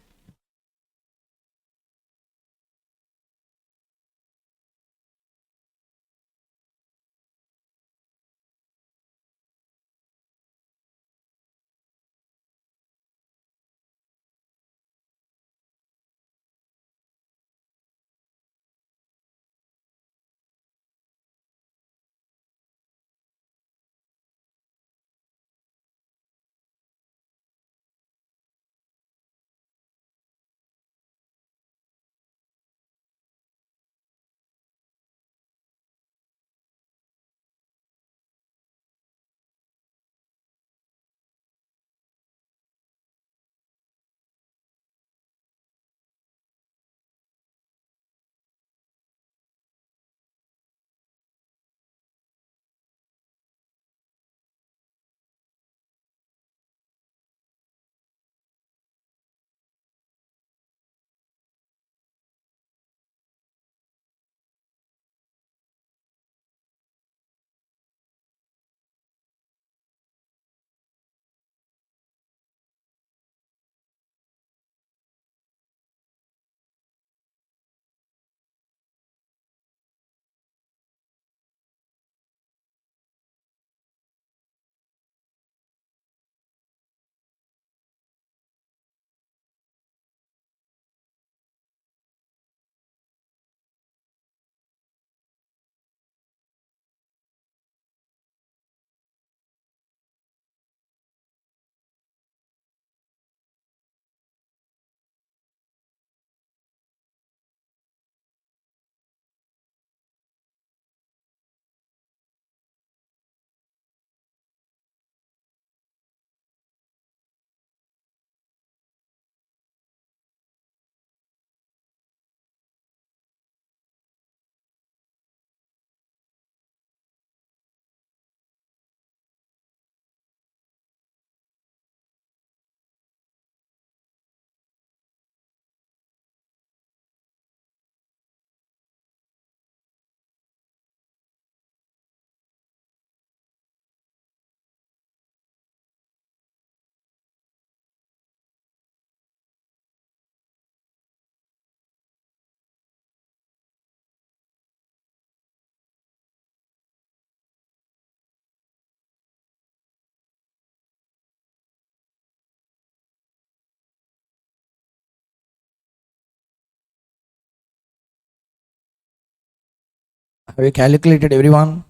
Have you calculated, everyone?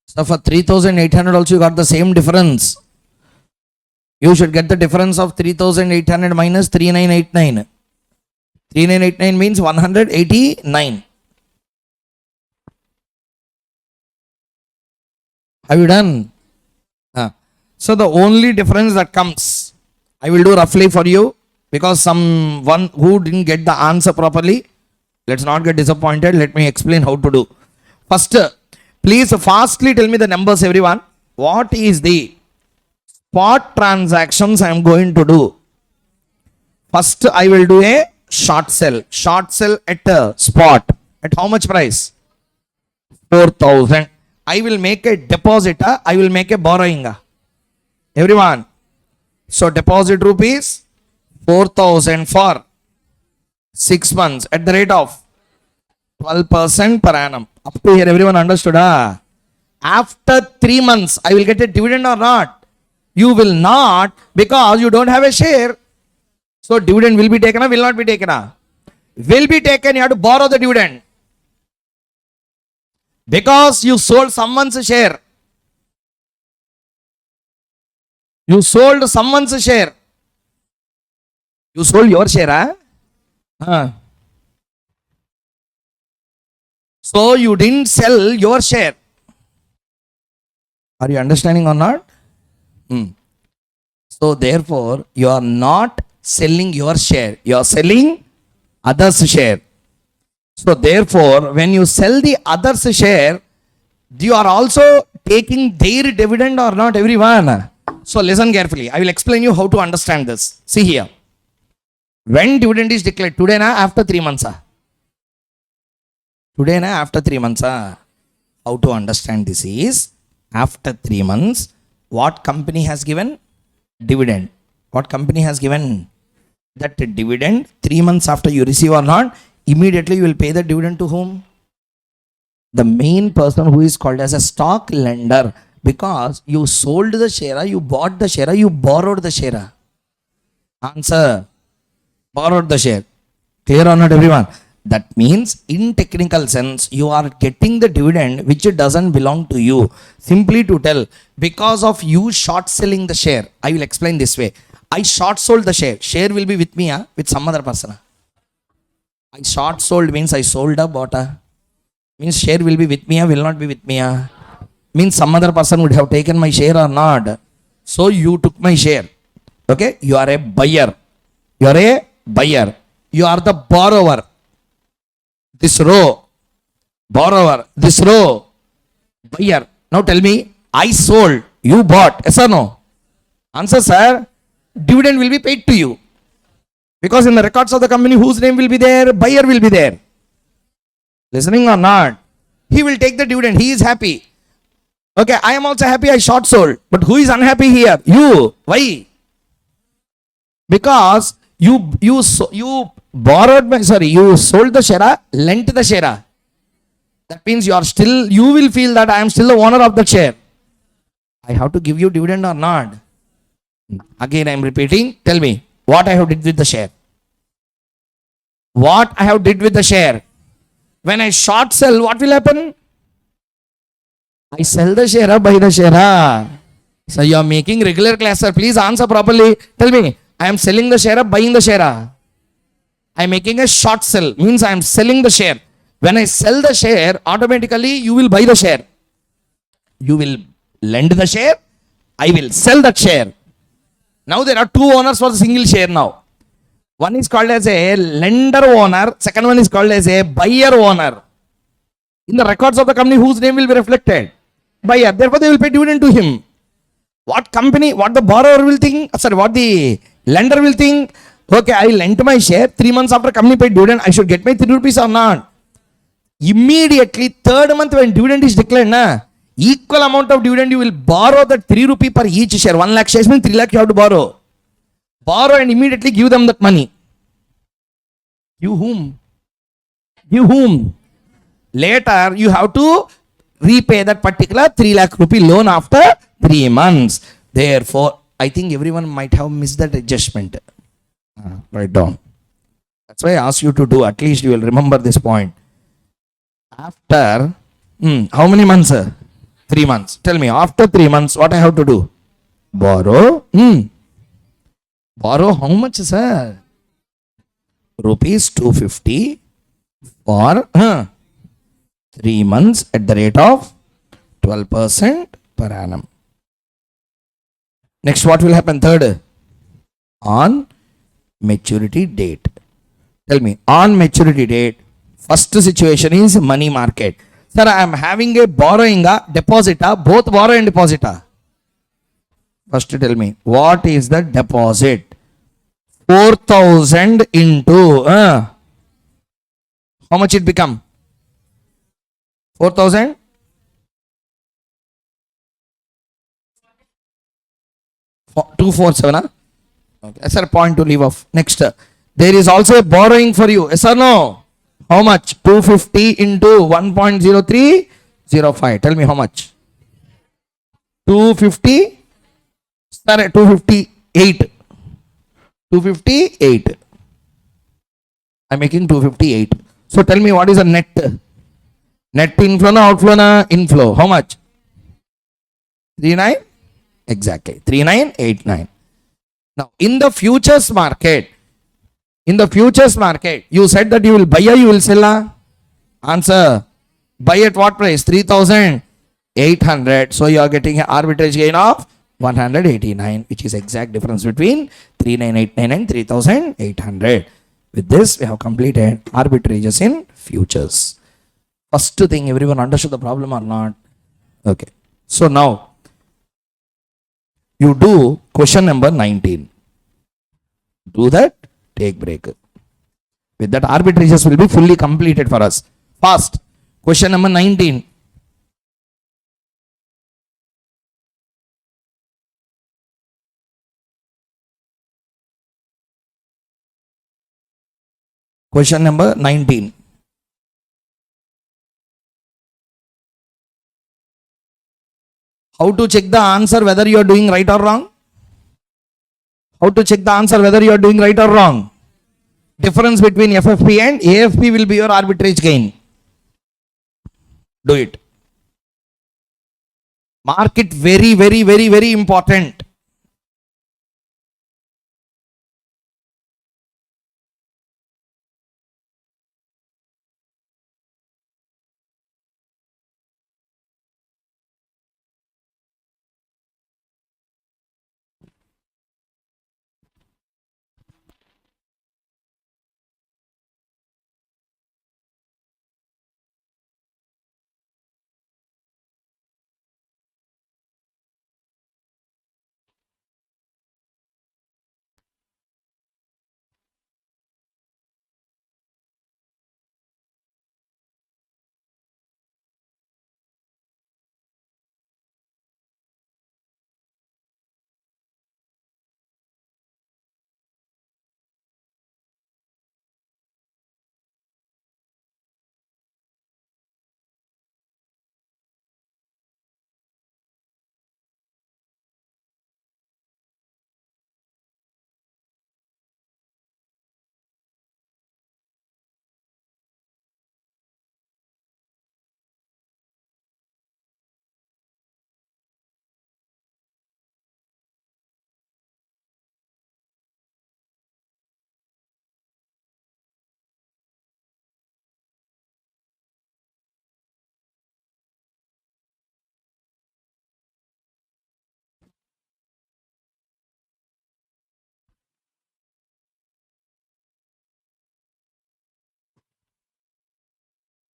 So for 3,800 also you got the same difference. You should get the difference of 3,800 minus 3,989. 3,989 means 189. Have you done? So the only difference that comes, I will do roughly for you, because someone who didn't get the answer properly, let's not get disappointed. Let me explain how to do. First, please fastly tell me the numbers, everyone. What is the spot transactions I am going to do? First, I will do a short sell. Short sell at a spot. At how much price? 4,000. I will make a deposit. I will make a borrowing. Everyone. So deposit rupees 4,000 for 6 months at the rate of 12% per annum. Up to here, everyone understood? After 3 months, I will get a dividend or not? You will not, because you don't have a share. So dividend will be taken or will not be taken? Will be taken. You have to borrow the dividend. Because you sold someone's share. You sold someone's share. You sold your share, So you didn't sell your share. Are you understanding or not? So therefore, you are not selling your share. You are selling others' share. So therefore, when you sell the others' share, you are also taking their dividend or not, everyone? So listen carefully. I will explain you how to understand this. See here. When dividend is declared? Today, after 3 months? Today, after 3 months? How to understand this is, after 3 months, what company has given? Dividend. What company has given? That dividend, 3 months after you receive or not, immediately you will pay the dividend to whom? The main person who is called as a stock lender. Because you sold the share, you bought the share, you borrowed the share. Answer. Borrowed the share. Clear or not, everyone? That means, in technical sense, you are getting the dividend which doesn't belong to you. Simply to tell, because of you short selling the share, I will explain this way. I short sold the share. Share will be with me, with some other person. I short sold means I sold a bought a. Means share will be with me, will not be with me. Means some other person would have taken my share or not. So you took my share. Okay? You are a buyer. You are a buyer. You are the borrower. This row. Borrower. This row. Buyer. Now tell me, I sold. You bought. Yes or no? Answer, sir. Dividend will be paid to you. Because in the records of the company, whose name will be there? Buyer will be there. Listening or not? He will take the dividend. He is happy. Okay, I am also happy I short sold. But who is unhappy here? You. Why? Because you borrowed, you sold the share, lent the share. That means you will feel that I am still the owner of the share. I have to give you dividend or not? Again, I am repeating. Tell me, what I have did with the share? What I have did with the share? When I short sell, what will happen? I sell the share, buy the share. So you are making regular class, sir. Please answer properly. Tell me, I am selling the share, buying the share. I am making a short sell. Means I am selling the share. When I sell the share, automatically you will buy the share. You will lend the share. I will sell that share. Now there are two owners for the single share now. One is called as a lender owner. Second one is called as a buyer owner. In the records of the company, whose name will be reflected? Buyer. Therefore, they will pay dividend to him. What the borrower will think? What the lender will think? Okay, I lent my share. 3 months after company paid dividend, I should get my 3 rupees or not? Immediately, third month when dividend is declared, equal amount of dividend you will borrow that 3 rupee per each share. 1 lakh shares means 3 lakh you have to borrow. Borrow and immediately give them that money. Give whom? Give whom? Later, you have to repay that particular 3 lakh rupee loan after 3 months. Therefore, I think everyone might have missed that adjustment. Write down. That's why I asked you to do. At least you will remember this point. After How many months? 3 months. Tell me, after 3 months, what I have to do? Borrow. Borrow how much, sir? Rupees 250 for 3 months at the rate of 12% per annum. Next, what will happen? Third, on maturity date. Tell me, on maturity date, first situation is money market. Sir, I am having a borrowing, deposit, both borrow and deposit. First tell me, what is the deposit? 4,000 into, how much it become? 4,000? 247, Okay, sir, point to leave off. Next, there is also a borrowing for you. Yes or no? How much? 250 into 1.0305. Tell me how much? 250? Sir, 258. 258. I'm making 258. So tell me what is the net? Net inflow na outflow na? Inflow. How much? 39? Exactly. 3989. Now, in the futures market, you said that you will buy or you will sell? Answer. Buy at what price? 3,800. So you are getting an arbitrage gain of 189, which is exact difference between 3,989 and 3,800. With this, we have completed arbitrages in futures. First thing, everyone understood the problem or not? Okay. So now, you do question number 19. Do that, take break. With that, arbitrages will be fully completed for us. Fast. Question number 19. Question number 19. How to check the answer whether you are doing right or wrong? How to check the answer whether you are doing right or wrong? Difference between FFP and AFP will be your arbitrage gain. Do it. Mark it very, very, very, very important.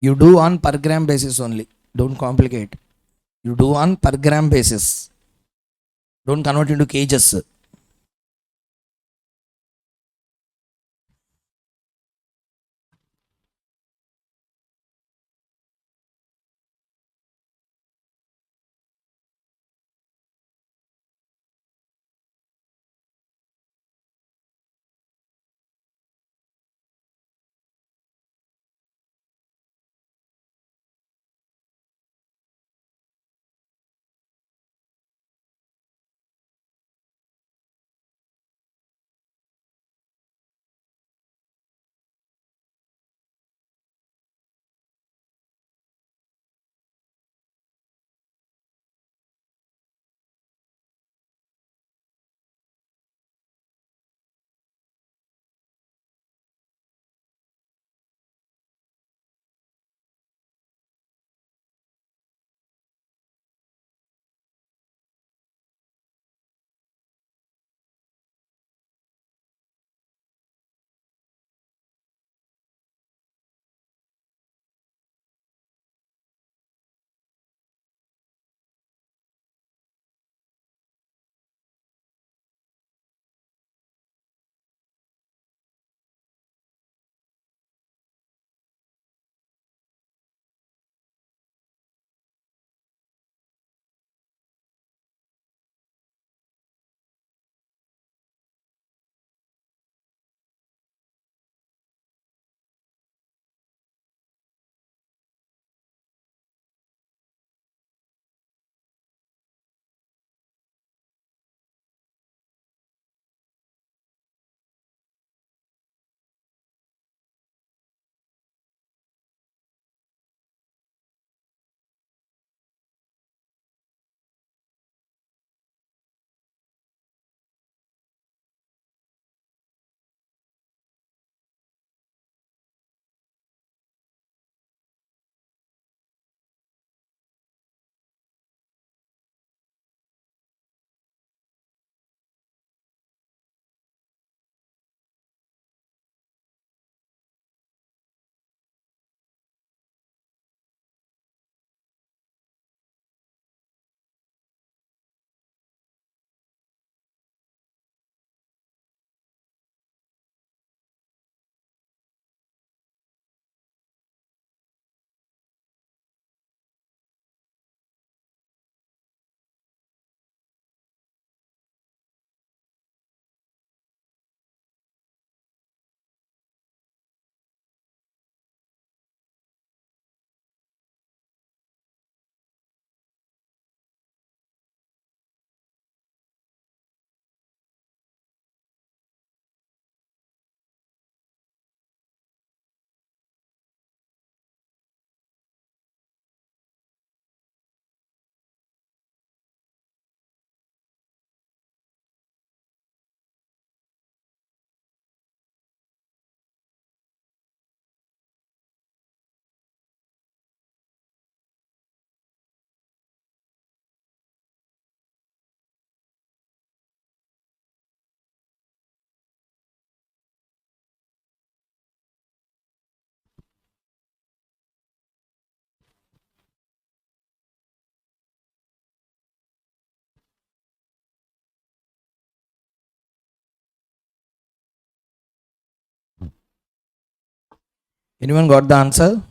You do on per gram basis only. Don't complicate. You do on per gram basis. Don't convert into kgs. Anyone got the answer?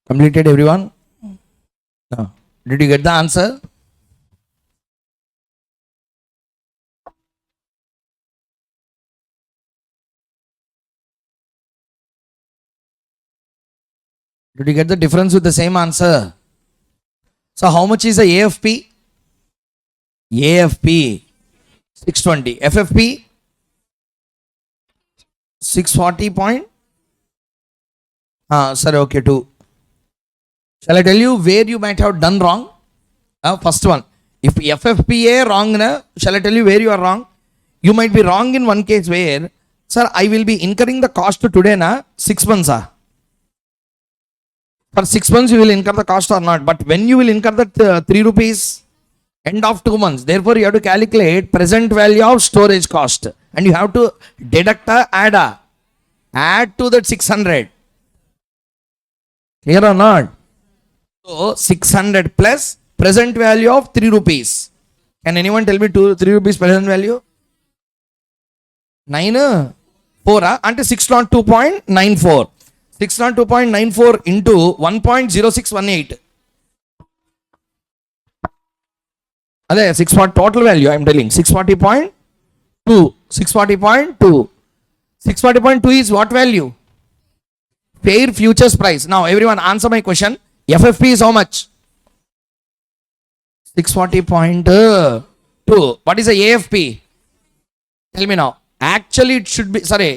Completed, everyone? No. Did you get the answer? Did you get the difference with the same answer? So how much is the AFP? AFP 620. FFP 640 point. Sorry, okay, 2. Shall I tell you where you might have done wrong? First one. If FFPA wrong, shall I tell you where you are wrong? You might be wrong in one case where, sir, I will be incurring the cost today, 6 months. For 6 months you will incur the cost or not. But when you will incur that 3 rupees, end of 2 months. Therefore, you have to calculate present value of storage cost. And you have to deduct add to that 600. Clear or not? So 600 plus present value of 3 rupees. Can anyone tell me 3 rupees present value? 9 4 అంటే 602.94. 602.94 into 1.0618. అదే 640 total value I am telling. 640.2. 640.2. 640.2 is what value? Fair futures price. Now everyone answer my question. FFP is how much? 640.2. What is the AFP? Tell me now. Actually it should be, sorry,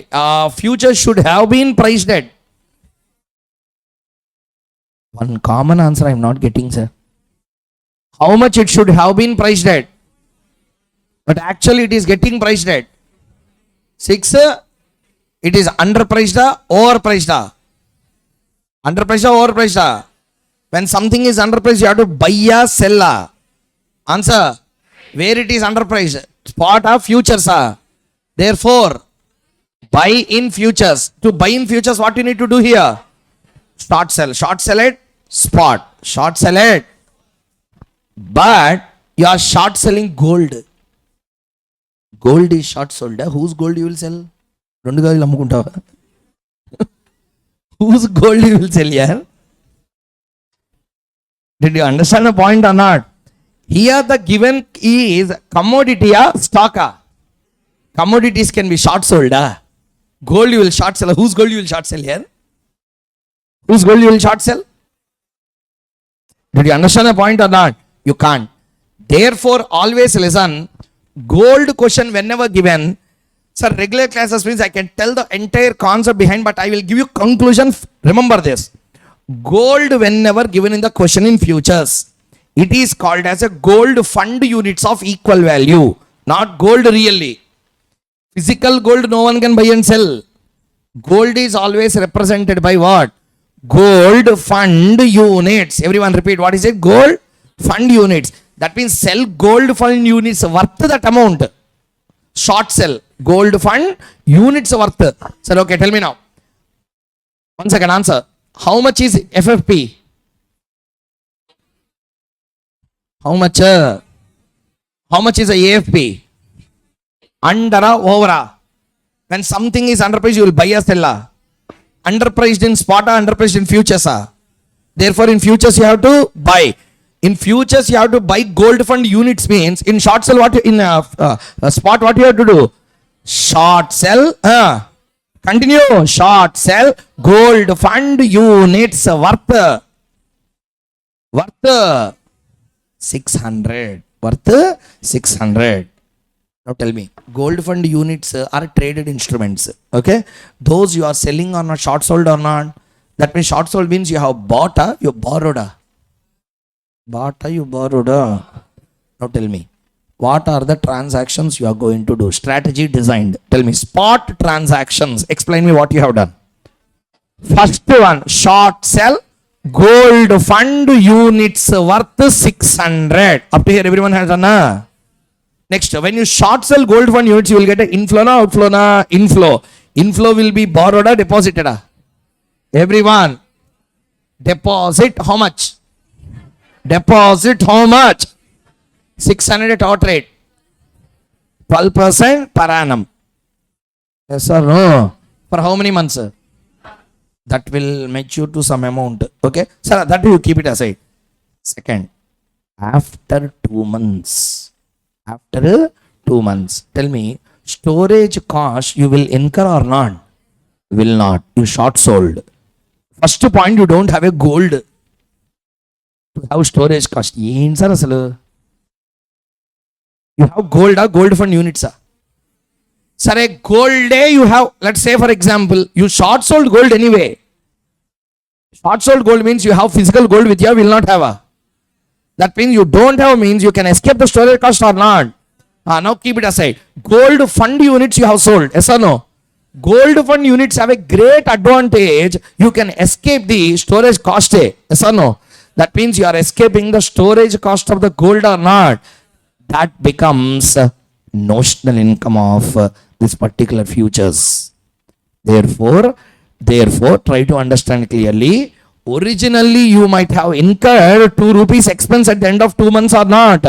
futures should have been priced at. One common answer I am not getting, sir. How much it should have been priced at? But actually it is getting priced at 6. It is underpriced or overpriced? Underpriced or overpriced? When something is underpriced, you have to buy or sell. Answer. Where it is underpriced? Spot or futures? Therefore, buy in futures. To buy in futures, what you need to do here? Short sell. Short sell it. Spot. Short sell it. But you are short selling gold. Gold is short sold. Whose gold you will sell? Whose gold you will sell here? Did you understand the point or not? Here the given is commodity or stock. Commodities can be short sold. Gold you will short sell. Whose gold you will short sell here? Whose gold you will short sell? Did you understand the point or not? You can't. Therefore, always listen. Gold question whenever given. Sir, regular classes means I can tell the entire concept behind, but I will give you conclusion. Remember this. Gold whenever given in the question in futures, it is called as a gold fund units of equal value, not gold really. Physical gold no one can buy and sell. Gold is always represented by what? Gold fund units. Everyone repeat, what is it? Gold fund units. That means sell gold fund units worth that amount. Short sell gold fund units worth. Sir, okay, tell me now. 1 second, answer. How much is FFP? How much? How much is a AFP? Under over? When something is underpriced, you will buy or sell. Underpriced in spot or underpriced in futures. Therefore, in futures you have to buy. In futures you have to buy gold fund units, means in short sell what in spot what you have to do? Short sell. Continue. Short sell gold fund units worth 600. Worth 600. Now tell me, gold fund units are traded instruments. Okay, those you are selling or not, short sold or not. That means short sold means you have bought, you borrowed. You borrowed. Now tell me, what are the transactions you are going to do? Strategy designed. Tell me, spot transactions. Explain me what you have done. First one, short sell gold fund units worth 600. Up to here, everyone has done. Next, when you short sell gold fund units, you will get an inflow na outflow na? Inflow. Inflow will be borrowed or deposited. Everyone, deposit how much? Deposit how much? 600 at what rate? 12% per annum. Yes or no? For how many months? That will mature to some amount. Okay, sir, that you keep it aside. Second, after 2 months. After 2 months, tell me, storage cost you will incur or not? Will not. You short sold. First point, you don't have a gold to have storage cost. You have gold, gold fund units. Sir, a gold day you have, let's say for example, you short sold gold anyway. Short sold gold means you have physical gold with you, will not have. That means you don't have, means you can escape the storage cost or not. Now keep it aside. Gold fund units you have sold. Yes or no? Gold fund units have a great advantage. You can escape the storage cost. Yes or no? That means you are escaping the storage cost of the gold or not. That becomes notional income of this particular futures. Therefore, try to understand clearly. Originally, you might have incurred 2 rupees expense at the end of 2 months or not.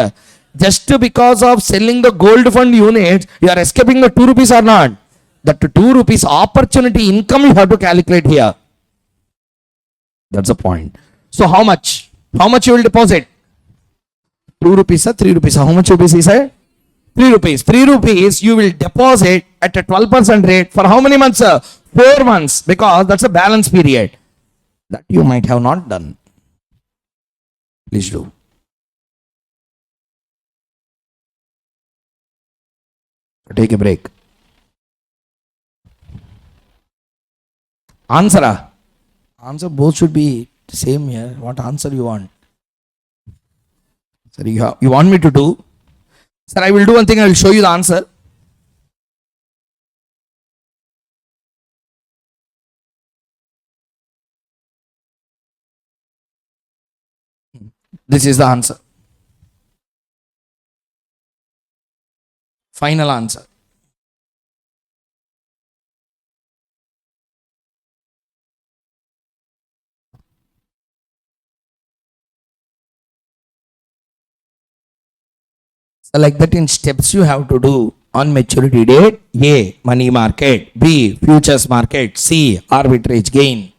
Just because of selling the gold fund units, you are escaping the 2 rupees or not. That 2 rupees opportunity income you have to calculate here. That's the point. So how much? How much you will deposit? 2 rupees or 3 rupees? How much rupees he said? 3 rupees. 3 rupees you will deposit at a 12% rate for how many months? 4 months, because that's a balance period. That you might have not done. Please do. Take a break. Answer. Answer both should be same here. What answer you want? Sir, you want me to do? Sir, I will do one thing. I will show you the answer. This is the answer. Final answer. So like that, in steps you have to do on maturity date. A, money market. B, futures market. C, arbitrage gain.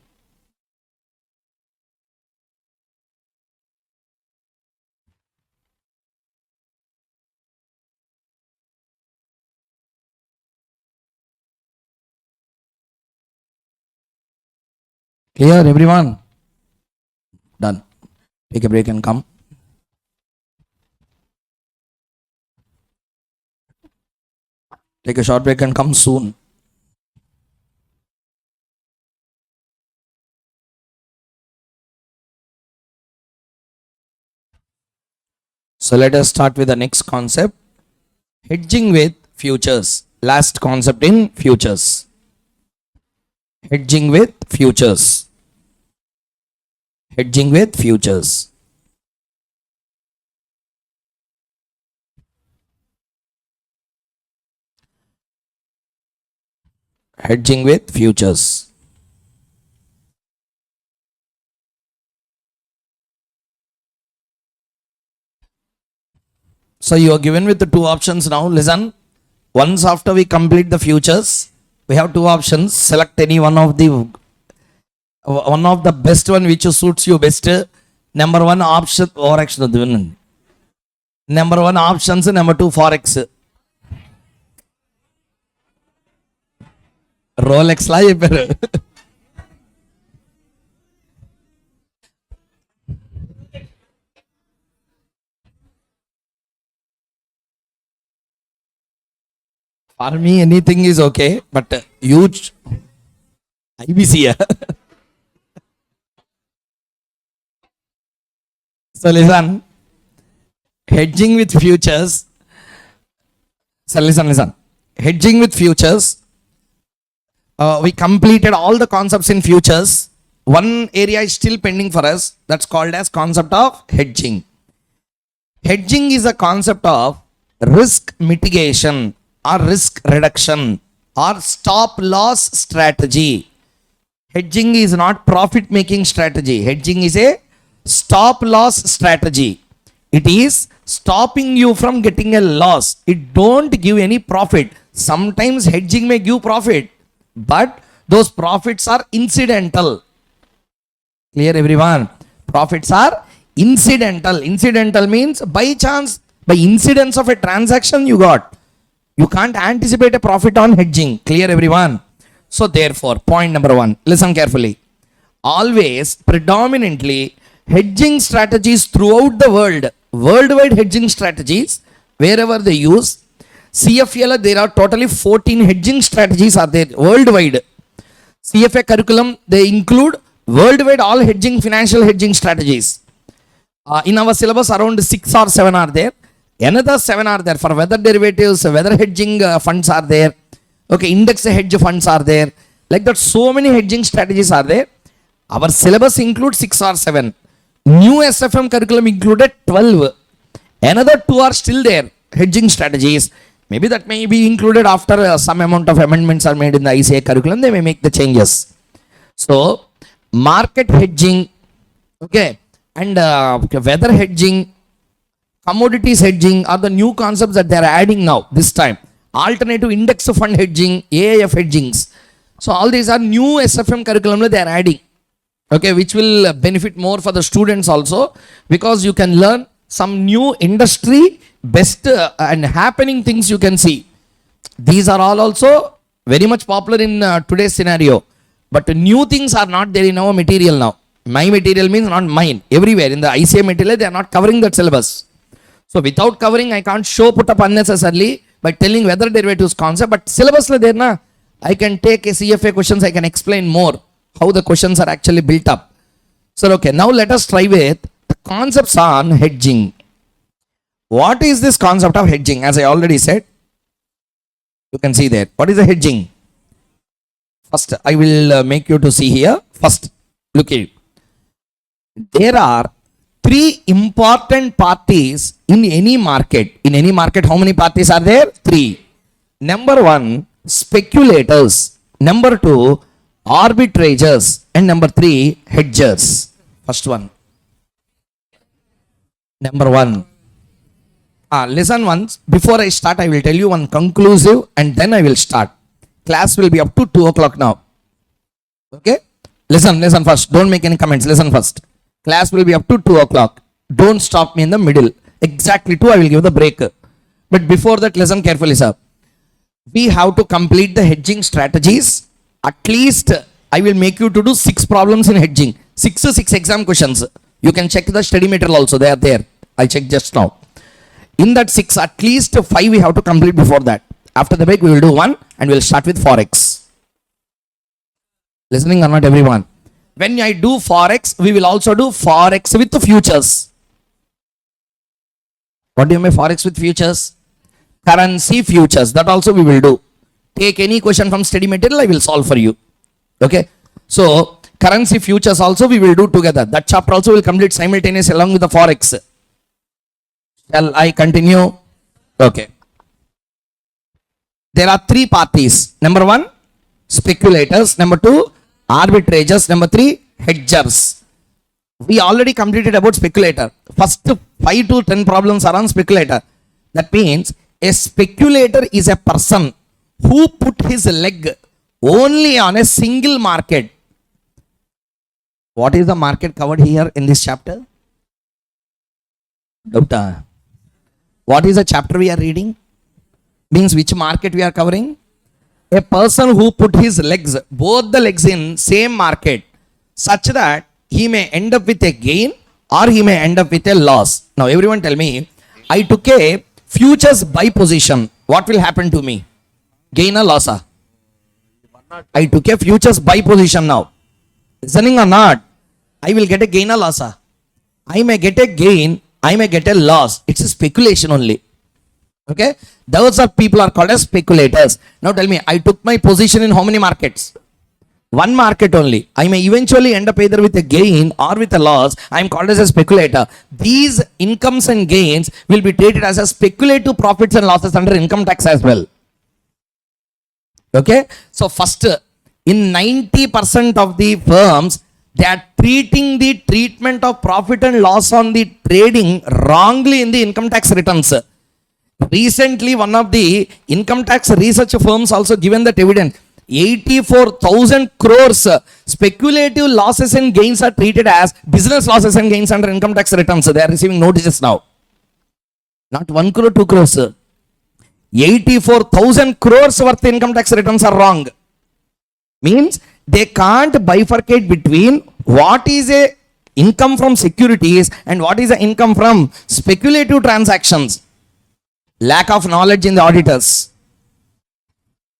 Clear, everyone? Done. Take a break and come. Take a short break and come soon. So let us start with the next concept. Hedging with futures. Last concept in futures. Hedging with futures. Hedging with futures. Hedging with futures. So you are given with the two options now. Listen. Once after we complete the futures, we have two options. Select any one of the best one which suits you best. Number one option or action. Number one options, number two forex. Rolex la చెప్పారు. For me anything is okay, but huge IBC. So listen, hedging with futures. So listen. Hedging with futures. We completed all the concepts in futures. One area is still pending for us. That's called as concept of hedging. Hedging is a concept of risk mitigation or risk reduction or stop loss strategy. Hedging is not profit making strategy. Hedging is a stop loss strategy. It is stopping you from getting a loss. It don't give any profit. Sometimes hedging may give profit, but those profits are incidental. Clear everyone? Profits are incidental. Incidental means by chance, by incidence of a transaction you got. You can't anticipate a profit on hedging. Clear everyone? So therefore, point number one, listen carefully. Always, predominantly, hedging strategies throughout the world, worldwide hedging strategies, wherever they use, CFL, there are totally 14 hedging strategies are there worldwide. CFA curriculum, they include worldwide all hedging, financial hedging strategies. In our syllabus, around 6 or 7 are there. Another 7 are there for weather derivatives, weather hedging funds are there. Okay, index hedge funds are there. Like that, so many hedging strategies are there. Our syllabus includes 6 or 7. New SFM curriculum included 12. Another 2 are still there, hedging strategies. Maybe that may be included after some amount of amendments are made in the ICAI curriculum. They may make the changes. So, market hedging, okay, and weather hedging, commodities hedging are the new concepts that they are adding now, this time. Alternative index fund hedging, AIF hedgings. So, all these are new SFM curriculum they are adding. Okay, which will benefit more for the students also, because you can learn some new industry best and happening things you can see. These are all also very much popular in today's scenario, but new things are not there in our material now. My material means not mine. Everywhere in the ICA material they are not covering that syllabus. So without covering, I can't put up unnecessarily by telling weather derivatives concept, but syllabus la there na, I can take a CFA questions, I can explain more how the questions are actually built up. So okay, now let us try with the concepts on hedging. What is this concept of hedging? As I already said, you can see there. What is the hedging? First, I will make you to see here. First, look here. There are 3 important parties in any market. In any market, how many parties are there? 3. Number 1, speculators. Number 2, arbitragers. And number 3, hedgers. First one. Number 1. Listen once. Before I start, I will tell you one conclusive and then I will start. Class will be up to 2 o'clock now. Okay? Listen first. Don't make any comments. Listen first. Class will be up to 2 o'clock. Don't stop me in the middle. Exactly 2, I will give the break. But before that, listen carefully, sir. We have to complete the hedging strategies. At least I will make you to do 6 problems in hedging. 6 exam questions. You can check the study material also. They are there. I checked just now. In that 6, at least 5 we have to complete before that. After the break, we will do 1 and we will start with Forex. Listening or not, everyone? When I do Forex, we will also do Forex with the futures. What do you mean Forex with futures? Currency futures. That also we will do. Take any question from study material, I will solve for you. Okay. So currency futures also we will do together. That chapter also will complete simultaneously along with the forex. Shall I continue? Okay. There are three parties. Number one, speculators. Number two, arbitrators. Number three, hedgers. We already completed about speculator. First 5 to 10 problems are on speculator. That means a speculator is a person who put his leg only on a single market. What is the market covered here in this chapter? Doctor, what is the chapter we are reading? Means which market we are covering? A person who put his legs, both the legs in same market, such that he may end up with a gain or he may end up with a loss. Now everyone tell me, I took a futures buy position. What will happen to me? Gain or loss? I took a futures buy position now. Listening or not? I will get a gain or loss. I may get a gain, I may get a loss. It's a speculation only. Okay, those are people are called as speculators. Now tell me, I took my position in how many markets? One market only. I may eventually end up either with a gain or with a loss. I am called as a speculator. These incomes and gains will be treated as a speculative profits and losses under income tax as well. Okay, so first, in 90% of the firms, they are treating the treatment of profit and loss on the trading wrongly in the income tax returns. Recently, one of the income tax research firms also given that evidence. 84,000 crores speculative losses and gains are treated as business losses and gains under income tax returns. They are receiving notices now. Not 1 crore, 2 crores. 84,000 crores worth income tax returns are wrong. Means they can't bifurcate between what is a income from securities and what is a income from speculative transactions. Lack of knowledge in the auditors.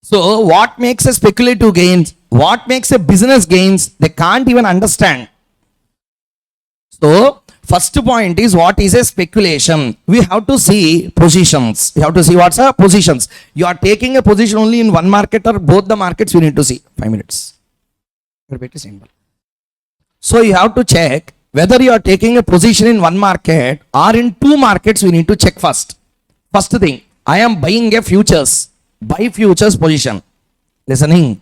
So what makes a speculative gains? What makes a business gains? They can't even understand. So first point is what is a speculation? We have to see positions. We have to see what's a positions. You are taking a position only in one market or both the markets. We need to see. 5 minutes. So you have to check whether you are taking a position in one market or in two markets. We need to check first. First thing, I am buying a futures. Buy futures position. Listening.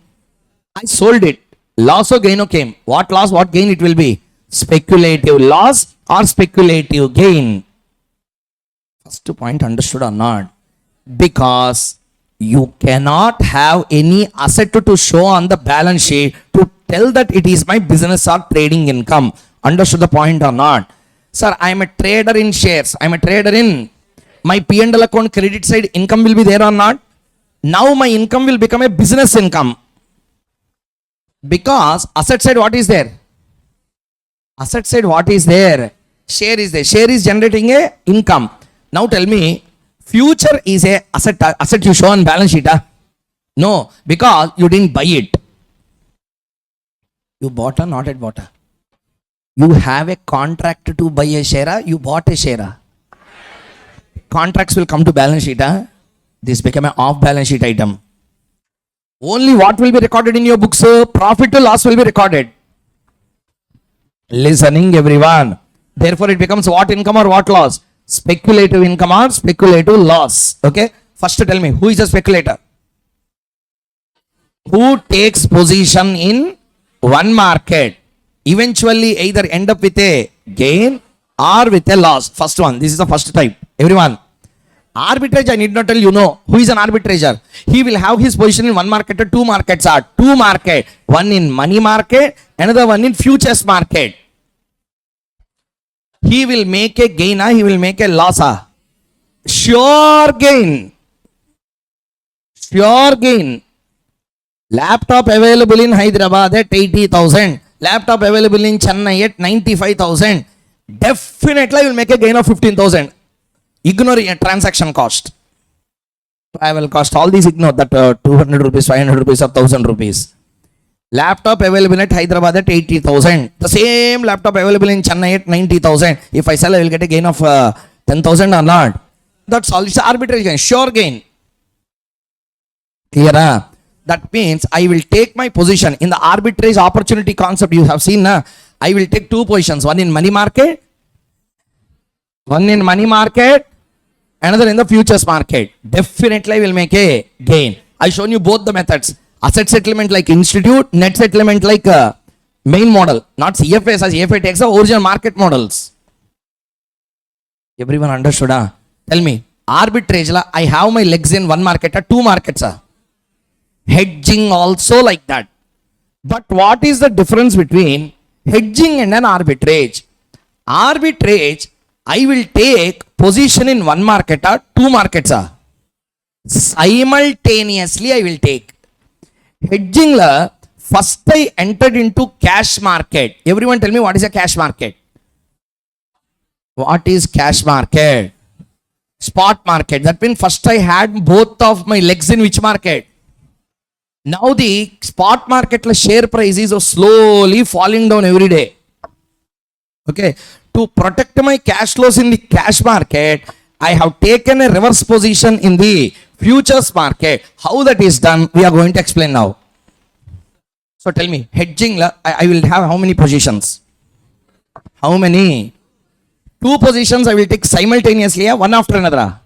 I sold it. Loss or gain or came. What loss, what gain it will be? Speculative loss or speculative gain. First point understood or not? Because you cannot have any asset to show on the balance sheet to tell that it is my business or trading income. Understood the point or not? Sir, I am a trader in shares. I am a trader in my P&L account credit side income will be there or not? Now my income will become a business income. Because asset side what is there? Asset side what is there? Share is there. Share is generating a income. Now tell me, future is a asset you show on balance sheet. No, because you didn't buy it. You bought or not at bought? You have a contract to buy a share. You bought a share. Contracts will come to balance sheet. This become an off balance sheet item. Only what will be recorded in your books? Profit or loss will be recorded. Listening everyone. Therefore it becomes what income or what loss? Speculative income or speculative loss. Okay. First tell me, who is a speculator? Who takes position in one market? Eventually either end up with a gain or with a loss. First one. This is the first type. Everyone. Arbitrage, I need not tell you know. Who is an arbitrager? He will have his position in one market or two markets are. Two market. One in money market, another one in futures market. He will make a gain, he will make a loss. Sure gain. Sure gain. Laptop available in Hyderabad at 80,000. Laptop available in Chennai at 95,000. Definitely will make a gain of 15,000. Ignore a transaction cost. Travel cost, all these ignore that 200 rupees, 500 rupees or 1000 rupees. Laptop available at Hyderabad at 80,000. The same laptop available in Chennai at 90,000. If I sell, I will get a gain of 10,000 or not. That's all. It's arbitrary gain, sure gain. Clear? That means I will take my position in the arbitrage opportunity concept you have seen. I will take two positions, one in money market, another in the futures market. Definitely I will make a gain. I shown you both the methods. Asset settlement like institute, net settlement like main model, not CFA. As CFA takes the original market models. Everyone understood? Tell me, arbitrage la, I have my legs in one market or two markets. Hedging also like that. But what is the difference between hedging and an arbitrage? Arbitrage, I will take position in one market or two markets. Simultaneously I will take. Hedging la, first I entered into cash market. Everyone tell me what is a cash market? What is cash market? Spot market. That means first I had both of my legs in which market? Now the spot market share price is slowly falling down every day. Okay. To protect my cash flows in the cash market, I have taken a reverse position in the futures market. How that is done, we are going to explain now. So tell me, hedging, I will have how many positions? How many? Two positions I will take simultaneously, one after another.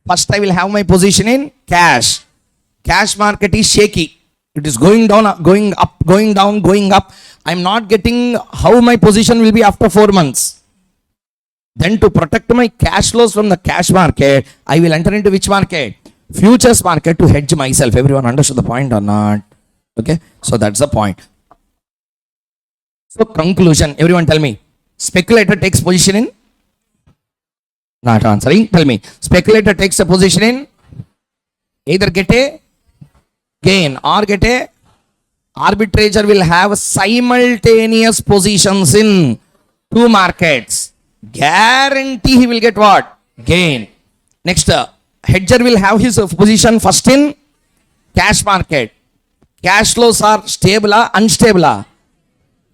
First I will have my position in cash. Cash market is shaky. It is going down, going up, going down, going up. I am not getting how my position will be after 4 months. Then to protect my cash flows from the cash market, I will enter into which market? Futures market to hedge myself. Everyone understood the point or not? Okay. So that's the point. So conclusion, everyone tell me. Speculator takes position in? Not answering. Tell me. Speculator takes a position in? Either get a gain or get a arbitrager will have simultaneous positions in two markets. Guarantee he will get what? Gain. Next, hedger will have his position first in cash market. Cash flows are stable or unstable?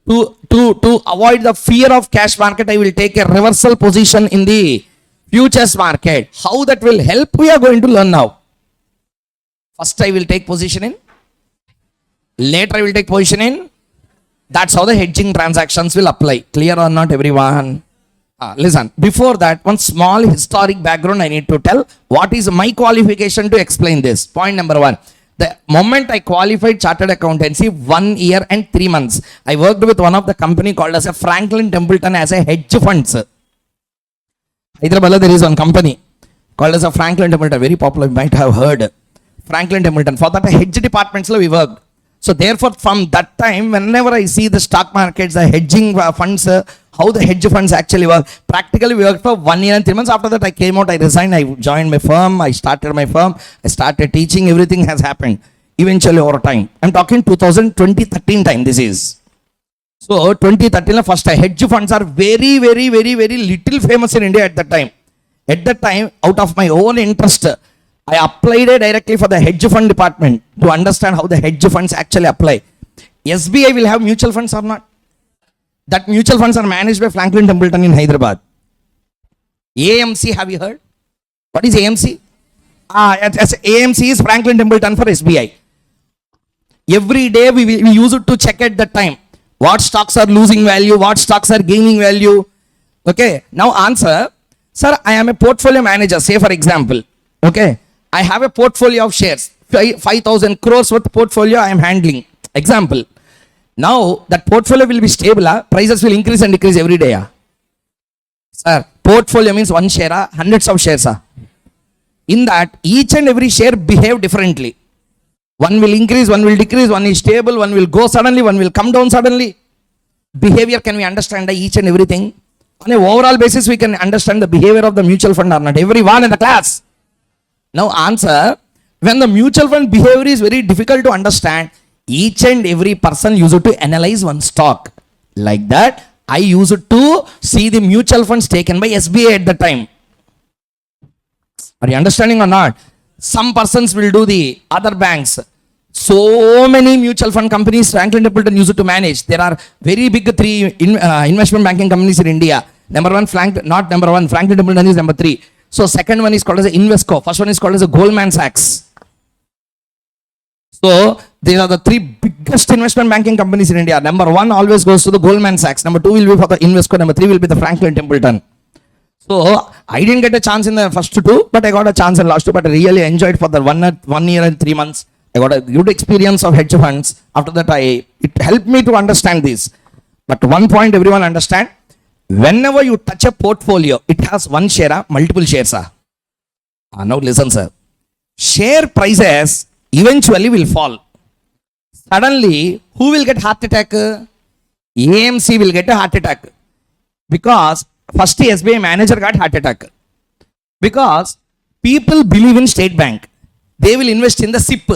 To avoid the fear of cash market, I will take a reversal position in the futures market. How that will help, we are going to learn now. First I will take position in. Later I will take position in. That's how the hedging transactions will apply. Clear or not, everyone? Listen, before that, one small historic background I need to tell. What is my qualification to explain this? Point number one. The moment I qualified chartered accountancy, 1 year and 3 months, I worked with one of the company called as a Franklin Templeton as a hedge funds. Hyderabad, there is one company called as a Franklin Templeton, very popular, you might have heard. Franklin Templeton, for that hedge departments we worked. So therefore, from that time, whenever I see the stock markets, the hedging funds, how the hedge funds actually work, practically we worked for 1 year and 3 months. After that, I came out, I resigned, I joined my firm, I started my firm, I started teaching, everything has happened eventually over time. I'm talking 2013 time, this is. So 2013, first hedge funds are very little famous in India at that time. At that time, out of my own interest, I applied directly for the hedge fund department to understand how the hedge funds actually apply. SBI will have mutual funds or not? That mutual funds are managed by Franklin Templeton in Hyderabad. AMC, have you heard? What is AMC? AMC is Franklin Templeton for SBI. Every day we use it to check at that time. What stocks are losing value? What stocks are gaining value? Okay. Now answer. Sir, I am a portfolio manager. Say for example. Okay. I have a portfolio of shares. 5,000 crores worth portfolio I am handling. Example. Now that portfolio will be stable. Prices will increase and decrease every day. Sir, portfolio means one share, hundreds of shares. In that, each and every share behave differently. One will increase, one will decrease, one is stable, one will go suddenly, one will come down suddenly. Behavior, can we understand each and everything? On an overall basis, we can understand the behavior of the mutual fund or not. Everyone in the class. Now answer, when the mutual fund behavior is very difficult to understand, each and every person used to analyze one stock. Like that, I used to see the mutual funds taken by SBI at the time. Are you understanding or not? Some persons will do the other banks. So many mutual fund companies Franklin Templeton used to manage. There are very big three investment banking companies in India. Number one, Franklin Templeton is number 3. So second one is called as Invesco. First one is called as a Goldman Sachs. So these are the three biggest investment banking companies in India. Number one always goes to the Goldman Sachs. Number two will be for the Invesco. Number three will be the Franklin Templeton. So I didn't get a chance in the first two, but I got a chance in last two. But I really enjoyed for the 1 year and 3 months. I got a good experience of hedge funds. After that, it helped me to understand this. But one point everyone understand: whenever you touch a portfolio, it has one share, multiple shares. Now listen, sir. Share prices eventually will fall. Suddenly, who will get heart attack? AMC will get a heart attack. Because first SBI manager got heart attack. Because people believe in State Bank. They will invest in the SIP.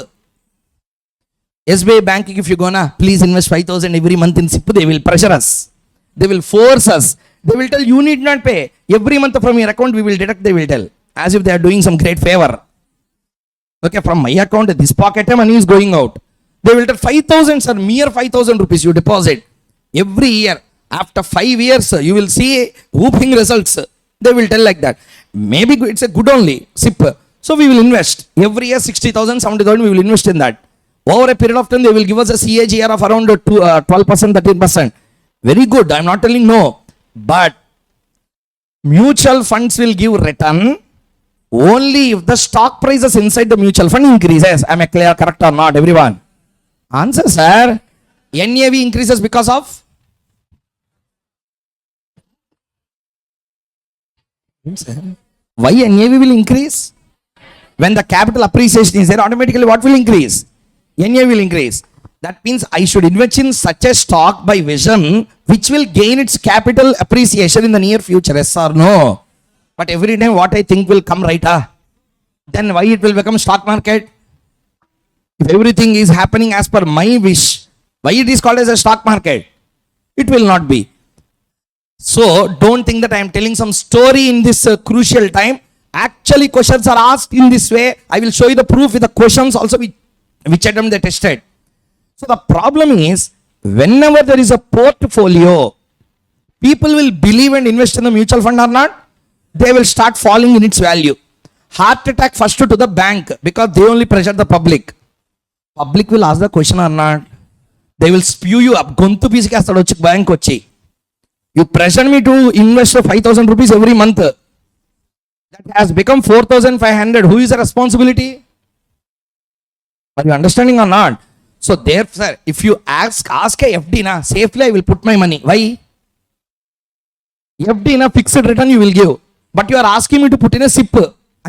SBI Bank, if you gonna please invest 5,000 every month in SIP, they will pressure us. They will force us. They will tell you need not pay. Every month from your account we will deduct, they will tell. As if they are doing some great favor. Okay, from my account, this pocket money is going out. They will tell 5,000, sir, mere 5,000 rupees you deposit. Every year, after 5 years, you will see whooping results. They will tell like that. Maybe it's a good only, SIP. So we will invest. Every year, 60,000, 70,000, we will invest in that. Over a period of time, they will give us a CAGR of around 12%, 13%. Very good, I'm not telling no. But mutual funds will give return only if the stock prices inside the mutual fund increases. Am I clear, correct or not, everyone? Answer, sir. NAV increases because of? Why NAV will increase? When the capital appreciation is there, automatically what will increase? NAV will increase. That means I should invest in such a stock by vision which will gain its capital appreciation in the near future. Yes or no? But every time what I think will come right, then why it will become stock market? If everything is happening as per my wish, why it is called as a stock market? It will not be. So don't think that I am telling some story in this crucial time. Actually questions are asked in this way. I will show you the proof with the questions also which attempt they tested. So the problem is, whenever there is a portfolio, people will believe and invest in the mutual fund or not? They will start falling in its value. Heart attack first to the bank because they only pressure the public. Public will ask the question or not? They will spew you up. Gontu pisikeస్తాడు వచ్చి bank వచ్చి. You pressure me to invest 5,000 rupees every month. That has become 4,500. Who is the responsibility? Are you understanding or not? So therefore, if you ask a FD na, safely I will put my money. Why? FD na fixed return you will give. But you are asking me to put in a SIP.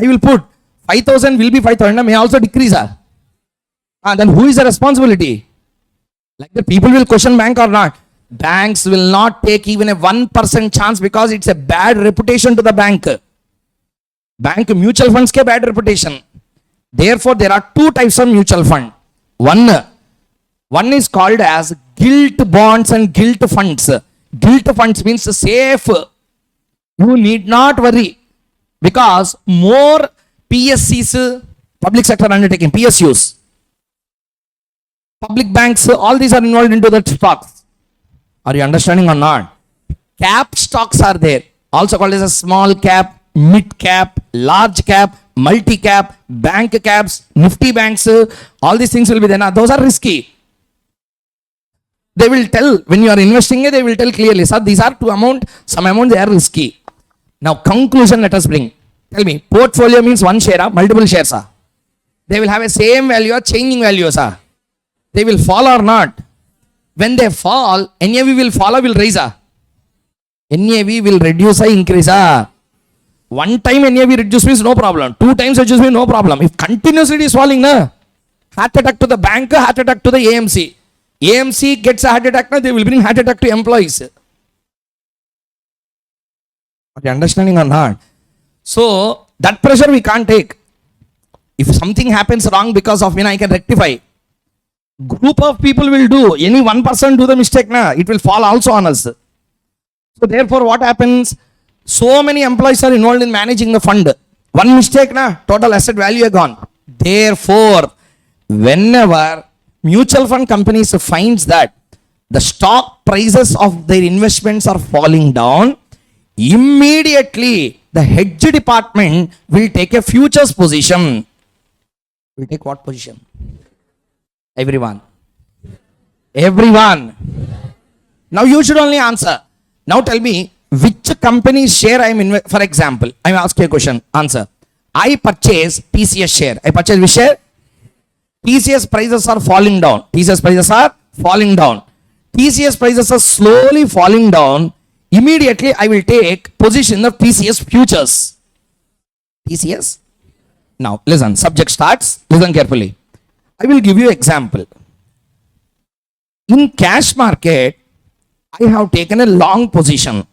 I will put 5,000 will be 5,000. May also decrease. Then who is the responsibility? Like the people will question bank or not? Banks will not take even a 1% chance because it's a bad reputation to the bank. Bank mutual funds ke bad reputation. Therefore, there are two types of mutual fund. One is called as gilt bonds and gilt funds. Gilt funds means safe. You need not worry because more PSCs, public sector undertaking, PSUs, public banks, all these are involved into the stocks. Are you understanding or not? Cap stocks are there, also called as a small cap, mid cap, large cap, multi cap, bank caps, nifty banks, all these things will be there. Now, those are risky. They will tell when you are investing, they will tell clearly, sir, these are some amount they are risky. Now, conclusion let us bring. Tell me, portfolio means one share, multiple shares. They will have a same value or changing values. They will fall or not. When they fall, NAV will fall or will rise. NAV will reduce or increase. One time NAV reduce means no problem. 2 times reduce means no problem. If continuously it is falling, heart attack to the bank, heart attack to the AMC. AMC gets a heart attack, they will bring heart attack to employees. Are you understanding or not? So that pressure we can't take. If something happens wrong because of I can rectify. Group of people will do. Any one person do the mistake, it will fall also on us. So therefore what happens? So many employees are involved in managing the fund. One mistake, total asset value is gone. Therefore, whenever mutual fund companies finds that the stock prices of their investments are falling down, immediately the hedge department will take a futures position. Will take what position? Everyone. Everyone. Now you should only answer. Now tell me which company share I am for example, I am asking a question. Answer. I purchase TCS share. I purchase which share? TCS prices are falling down. TCS prices are falling down. TCS prices are slowly falling down. Immediately I will take position of TCS futures. TCS. Now listen, subject starts. Listen carefully. I will give you example. In cash market, I have taken a long position.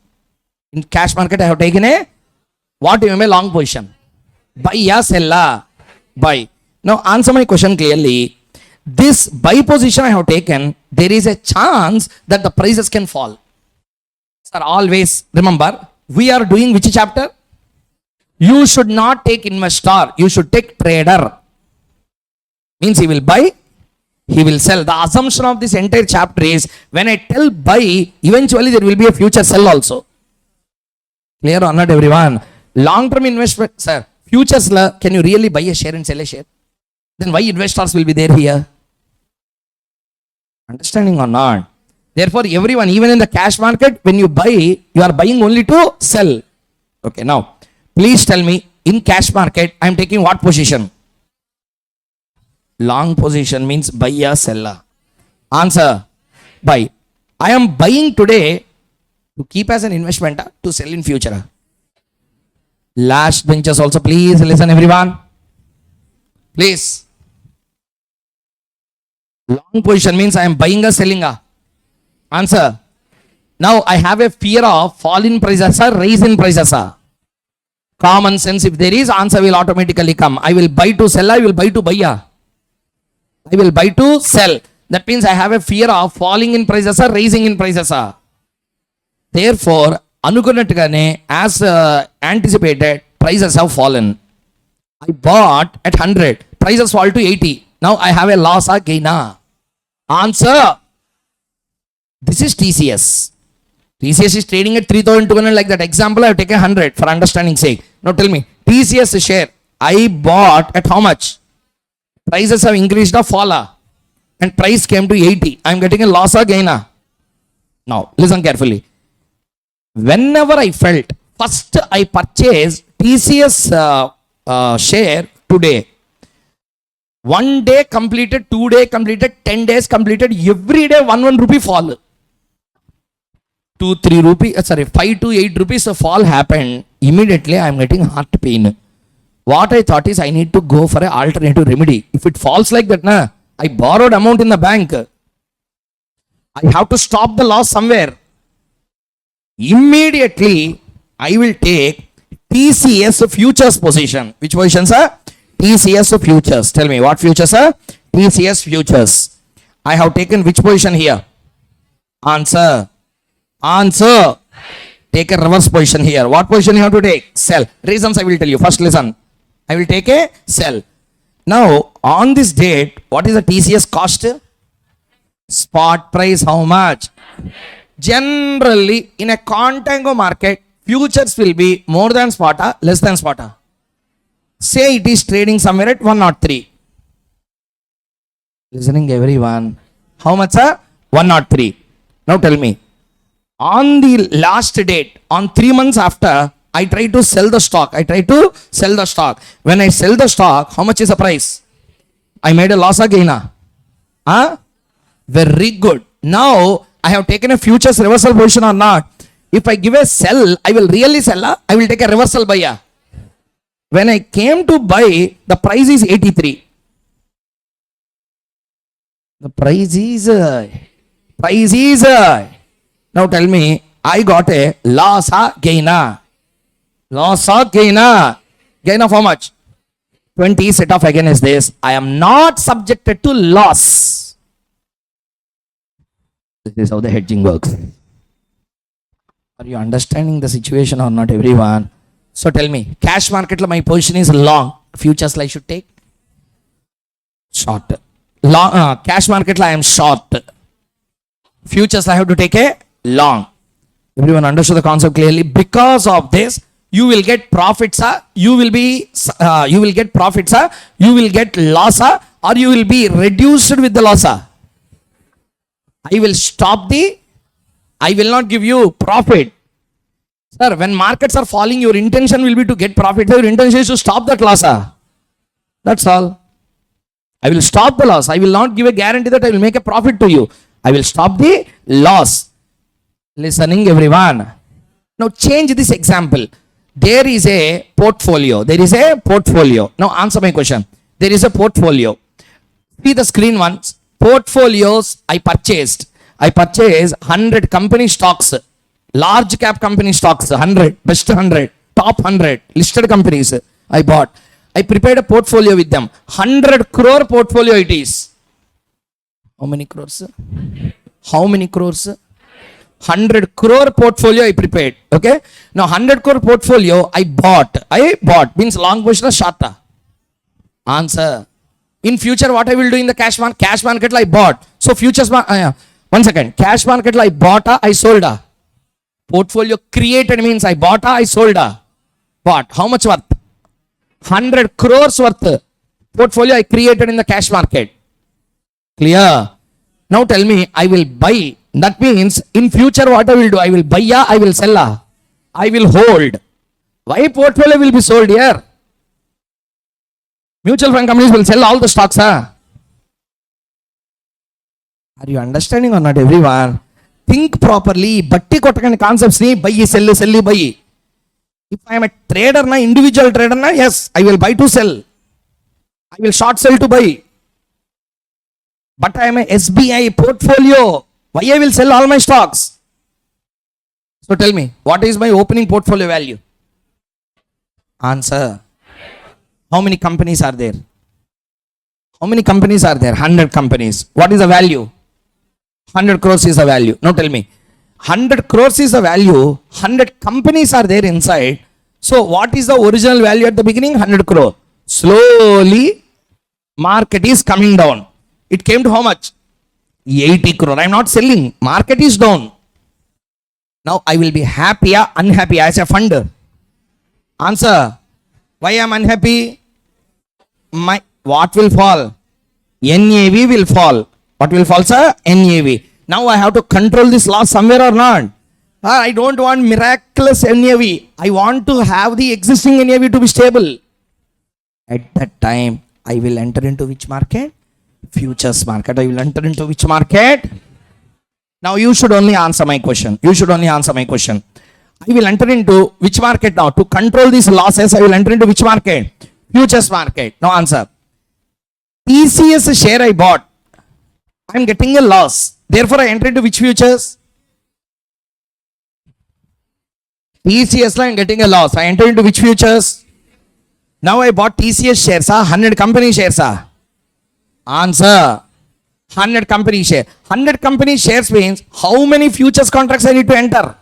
In cash market, I have taken a, what do you mean long position? Buy ya sell? Buy. Now answer my question clearly. This buy position I have taken, there is a chance that the prices can fall. Sir, always remember, we are doing which chapter? You should not take investor, you should take trader. Means he will buy, he will sell. The assumption of this entire chapter is when I tell buy, eventually there will be a future sell also. Clear or not, everyone? Long-term investment, sir, futures, can you really buy a share and sell a share? Then why investors will be there here? Understanding or not? Therefore, everyone, even in the cash market, when you buy, you are buying only to sell. Okay, now, please tell me, in cash market, I am taking what position? Long position means buy or sell. Answer, buy. I am buying today to keep as an investment to sell in future. Last benches also, please listen everyone. Please. Long position means I am buying or selling. Answer. Now I have a fear of fall in prices or rise in prices. Common sense, if there is, answer will automatically come. I will buy to sell, I will buy to buy. I will buy to sell. That means I have a fear of falling in prices or rising in prices. Therefore, as anticipated, prices have fallen. I bought at 100, prices fall to 80. Now I have a loss or gain. Answer. This is TCS. TCS is trading at 3,200 like that. Example, I have taken 100 for understanding sake. Now tell me, TCS share, I bought at how much? Prices have increased or fallen? And price came to 80. I am getting a loss or gain. Now, listen carefully. Whenever I felt, first I purchased TCS share today. 1 day completed, 2 day completed, 10 days completed, every day 1 rupee fall. 2, 3 rupees, 5 to 8 rupees a fall happened. Immediately I am getting heart pain. What I thought is I need to go for an alternative remedy. If it falls like that, I borrowed amount in the bank. I have to stop the loss somewhere. Immediately I will take TCS futures position. Which position, sir? TCS futures. Tell me what futures, sir? TCS futures. I have taken which position here? Answer. Answer. Take a reverse position here. What position you have to take? Sell. Reasons I will tell you. First listen. I will take a sell. Now on this date, what is the TCS cost? Spot price how much? Generally in a contango market, futures will be more than spot or less than spot. Say it is trading somewhere at 103. Listening everyone. How much, sir? 103. Now tell me. On the last date, on 3 months after, I try to sell the stock. When I sell the stock, how much is the price? I made a loss or gain? Very good. Now, I have taken a futures reversal position or not. If I give a sell, I will really sell. I will take a reversal buy. When I came to buy, the price is 83. The price is now tell me, I got a loss or gain? Loss or gain? Gain of how much? 20 set off again is this. I am not subjected to loss. This is how the hedging works. Are you understanding the situation or not, everyone? So tell me, cash market my position is long. Futures I should take? Short. Long, cash market I am short. Futures I have to take a long. Everyone understood the concept clearly? Because of this, you will get profits, you will get profits, you will get loss, or you will be reduced with the loss. I will stop I will not give you profit. Sir, when markets are falling, your intention will be to get profit. Your intention is to stop that loss. That's all. I will stop the loss. I will not give a guarantee that I will make a profit to you. I will stop the loss. Listening, everyone. Now change this example. There is a portfolio. There is a portfolio. Now answer my question. There is a portfolio. See the screen once. Portfolios I purchased. I purchased 100 company stocks. Large cap company stocks. 100. Best 100. Top 100. Listed companies I bought. I prepared a portfolio with them. 100 crore portfolio it is. How many crores? How many crores? 100 crore portfolio I prepared. Okay. Now 100 crore portfolio I bought. I bought means long question or short. Answer. In future what I will do in the cash market I bought. So futures 1 second. Cash market I bought, I sold. Portfolio created means I bought, I sold. What? How much worth? 100 crores worth portfolio I created in the cash market. Clear? Now tell me, I will buy. That means in future what I will do? I will buy, I will sell, I will hold. Why portfolio will be sold here? Mutual fund companies will sell all the stocks. Are you understanding or not, everyone? Think properly. Batti kottakan concepts ni buy, sell, buy. If I am a trader, individual trader, yes, I will buy to sell. I will short sell to buy. But I am a SBI portfolio. Why I will sell all my stocks? So tell me, what is my opening portfolio value? Answer. How many companies are there? How many companies are there? 100 companies. What is the value? 100 crores is the value. Now tell me, 100 crores is the value. 100 companies are there inside. So what is the original value at the beginning? 100 crore. Slowly, market is coming down. It came to how much? 80 crore. I am not selling. Market is down. Now I will be happy or unhappy as a funder? Answer. Why I am unhappy? What will fall? NAV will fall. What will fall, sir? NAV. Now I have to control this loss somewhere or not? I don't want miraculous NAV. I want to have the existing NAV to be stable. At that time, I will enter into which market? Futures market. I will enter into which market? Now you should only answer my question. You should only answer my question. I will enter into which market now? To control these losses, I will enter into which market? Futures market. Now answer. TCS share I bought. I am getting a loss. Therefore, I enter into which futures? TCS I am getting a loss. I enter into which futures? Now I bought TCS shares. 100 company shares. Answer. 100 company share. 100 company shares means how many futures contracts I need to enter?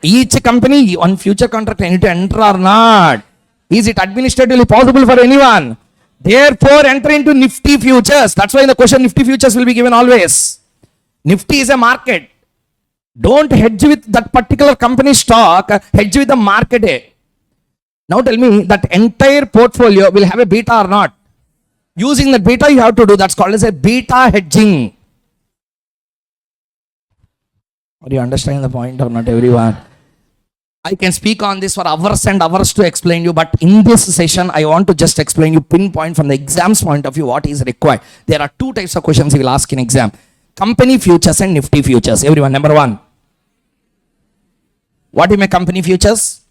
Each company, one future contract I need to enter or not? Is it administratively possible for anyone? Therefore, enter into Nifty futures. That's why in the question Nifty futures will be given always. Nifty is a market. Don't hedge with that particular company stock. Hedge with the market. Now tell me that entire portfolio will have a beta or not? Using that beta you have to do. That's called as a beta hedging. Are you understanding the point or not, everyone? I can speak on this for hours and hours to explain you, but in this session, I want to just explain you pinpoint from the exam's point of view what is required. There are two types of questions you will ask in exam. Company futures and Nifty futures. Everyone, number one. What is my company futures?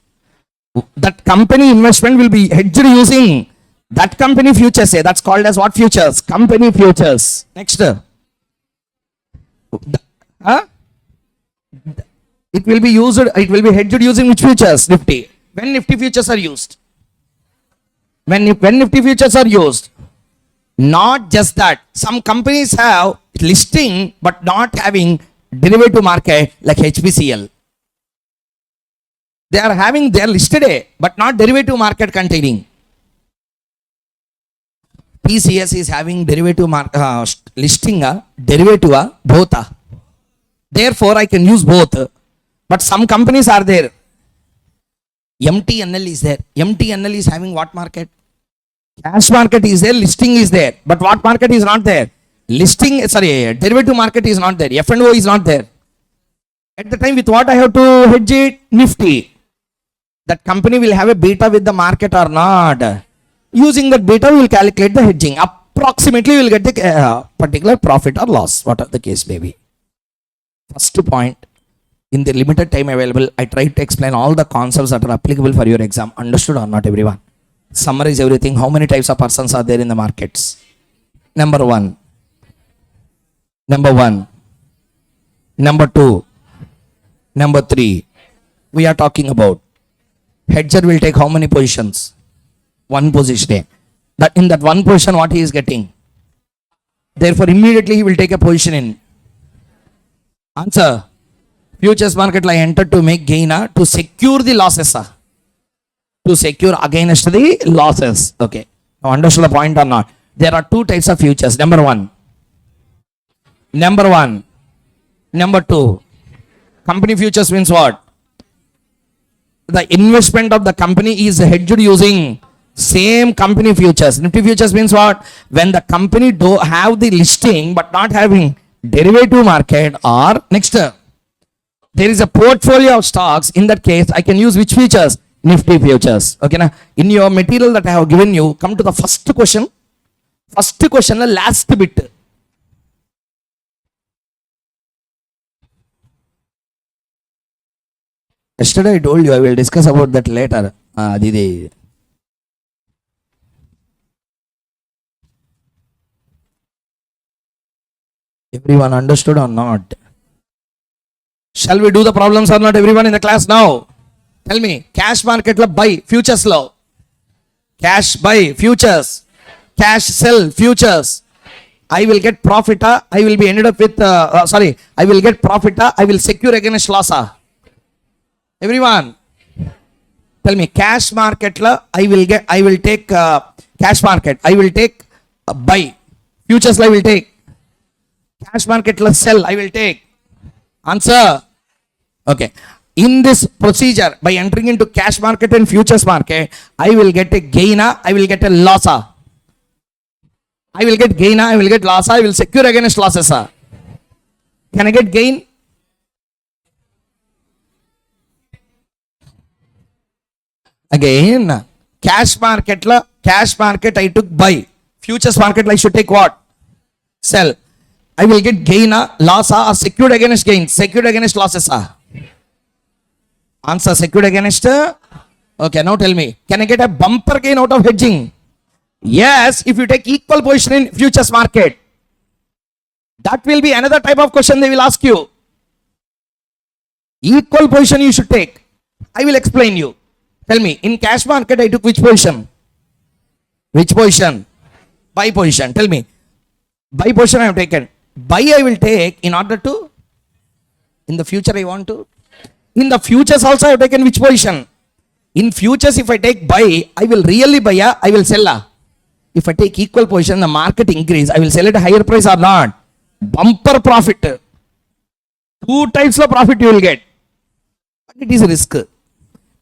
That company investment will be hedged using that company futures. That's called as what futures? Company futures. Next. It will be used, it will be hedged using which futures? Nifty. When Nifty futures are used? When Nifty futures are used? Not just that. Some companies have listing but not having derivative market like HPCL. They are having their listed but not derivative market containing. TCS is having derivative listing derivative both. Therefore, I can use both. But some companies are there. MTNL is there. MTNL is having what market? Cash market is there, listing is there. But what market is not there? Derivative market is not there. F&O is not there. At the time, with what I have to hedge it? Nifty. That company will have a beta with the market or not. Using that beta, we will calculate the hedging. Approximately, we will get the particular profit or loss, whatever the case may be. First point, in the limited time available, I tried to explain all the concepts that are applicable for your exam. Understood or not, everyone? Summarize everything. How many types of persons are there in the markets? Number one. Number two. Number three. We are talking about hedger will take how many positions? One position. That in that one position, what he is getting? Therefore, immediately he will take a position in. Answer. Futures market I entered to make gain to secure the losses. To secure against the losses. Okay. Now understood the point or not? There are two types of futures. Number one. Number two. Company futures means what? The investment of the company is hedged using same company futures. Nifty futures means what? When the company do have the listing but not having derivative market, or next, there is a portfolio of stocks. In that case, I can use which futures? Nifty futures. Okay, now in your material that I have given you, come to the first question. First question, the last bit. Yesterday I told you I will discuss about that later. Didi. Everyone understood or not? Shall we do the problems or not, everyone in the class now? Tell me, cash market la buy, futures law. Cash buy, futures. Cash sell, futures. I will get profit, I will be ended up with, I will get profit, I will secure against loss. Everyone, tell me, cash market la, I will take cash market, I will take buy. Futures la I will take. Cash market la sell, I will take. Answer. Okay. In this procedure, by entering into cash market and futures market, I will get a gain, I will get a loss. I will get gain, I will get loss, I will secure against losses. Can I get gain? Again, cash market I took buy. Futures market I should take what? Sell. I will get gain, loss, or secured against gain. Secured against losses. Answer, secured against. Okay, now tell me, can I get a bumper gain out of hedging? Yes, if you take equal position in futures market. That will be another type of question they will ask you. Equal position you should take. I will explain you. Tell me, in cash market I took which position? Which position? Buy position. Tell me. Buy position I have taken. Buy I will take in order to, in the future I want to. In the futures also I have taken which position? In futures if I take buy, I will really buy, I will sell. If I take equal position, the market increase, I will sell at a higher price or not? Bumper profit. Two types of profit you will get. But it is a risk.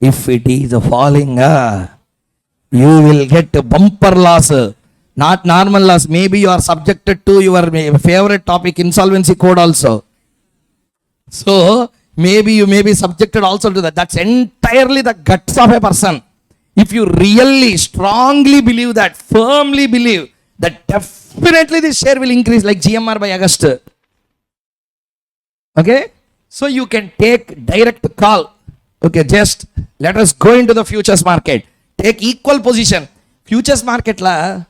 If it is falling, you will get a bumper loss. Not normal loss. Maybe you are subjected to your favorite topic, insolvency code also. So, maybe you may be subjected also to that. That's entirely the guts of a person. If you really strongly believe that, firmly believe that definitely this share will increase like GMR by August. Okay? So, you can take direct call. Okay, just let us go into the futures market. Take equal position. Futures market la.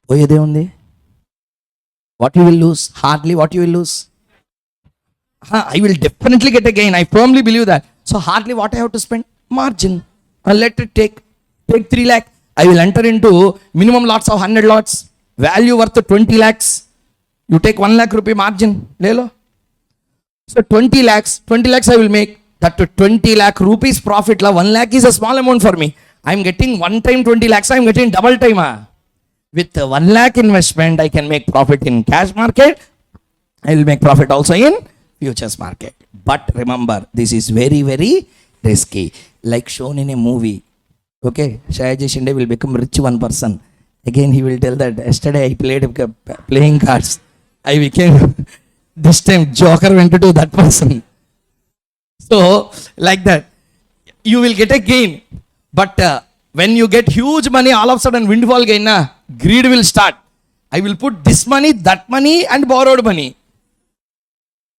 What you will lose? Hardly what you will lose. I will definitely get a gain. I firmly believe that. So hardly what I have to spend? Margin. Let it take 3 lakh. I will enter into minimum lots of 100 lots. Value worth 20 lakhs. You take 1 lakh rupee margin. Lelo. So 20 lakhs I will make. That to 20 lakh rupees profit la 1 lakh is a small amount for me. I am getting one time 20 lakhs. I am getting double time. With 1 lakh investment, I can make profit in cash market. I will make profit also in futures market. But remember, this is very, very risky. Like shown in a movie. Okay, Shayaji Shinde will become rich one person. Again, he will tell that yesterday I played playing cards. I became this time Joker went to that person. So, like that, you will get a gain. But when you get huge money, all of a sudden windfall gain, greed will start. I will put this money, that money, and borrowed money.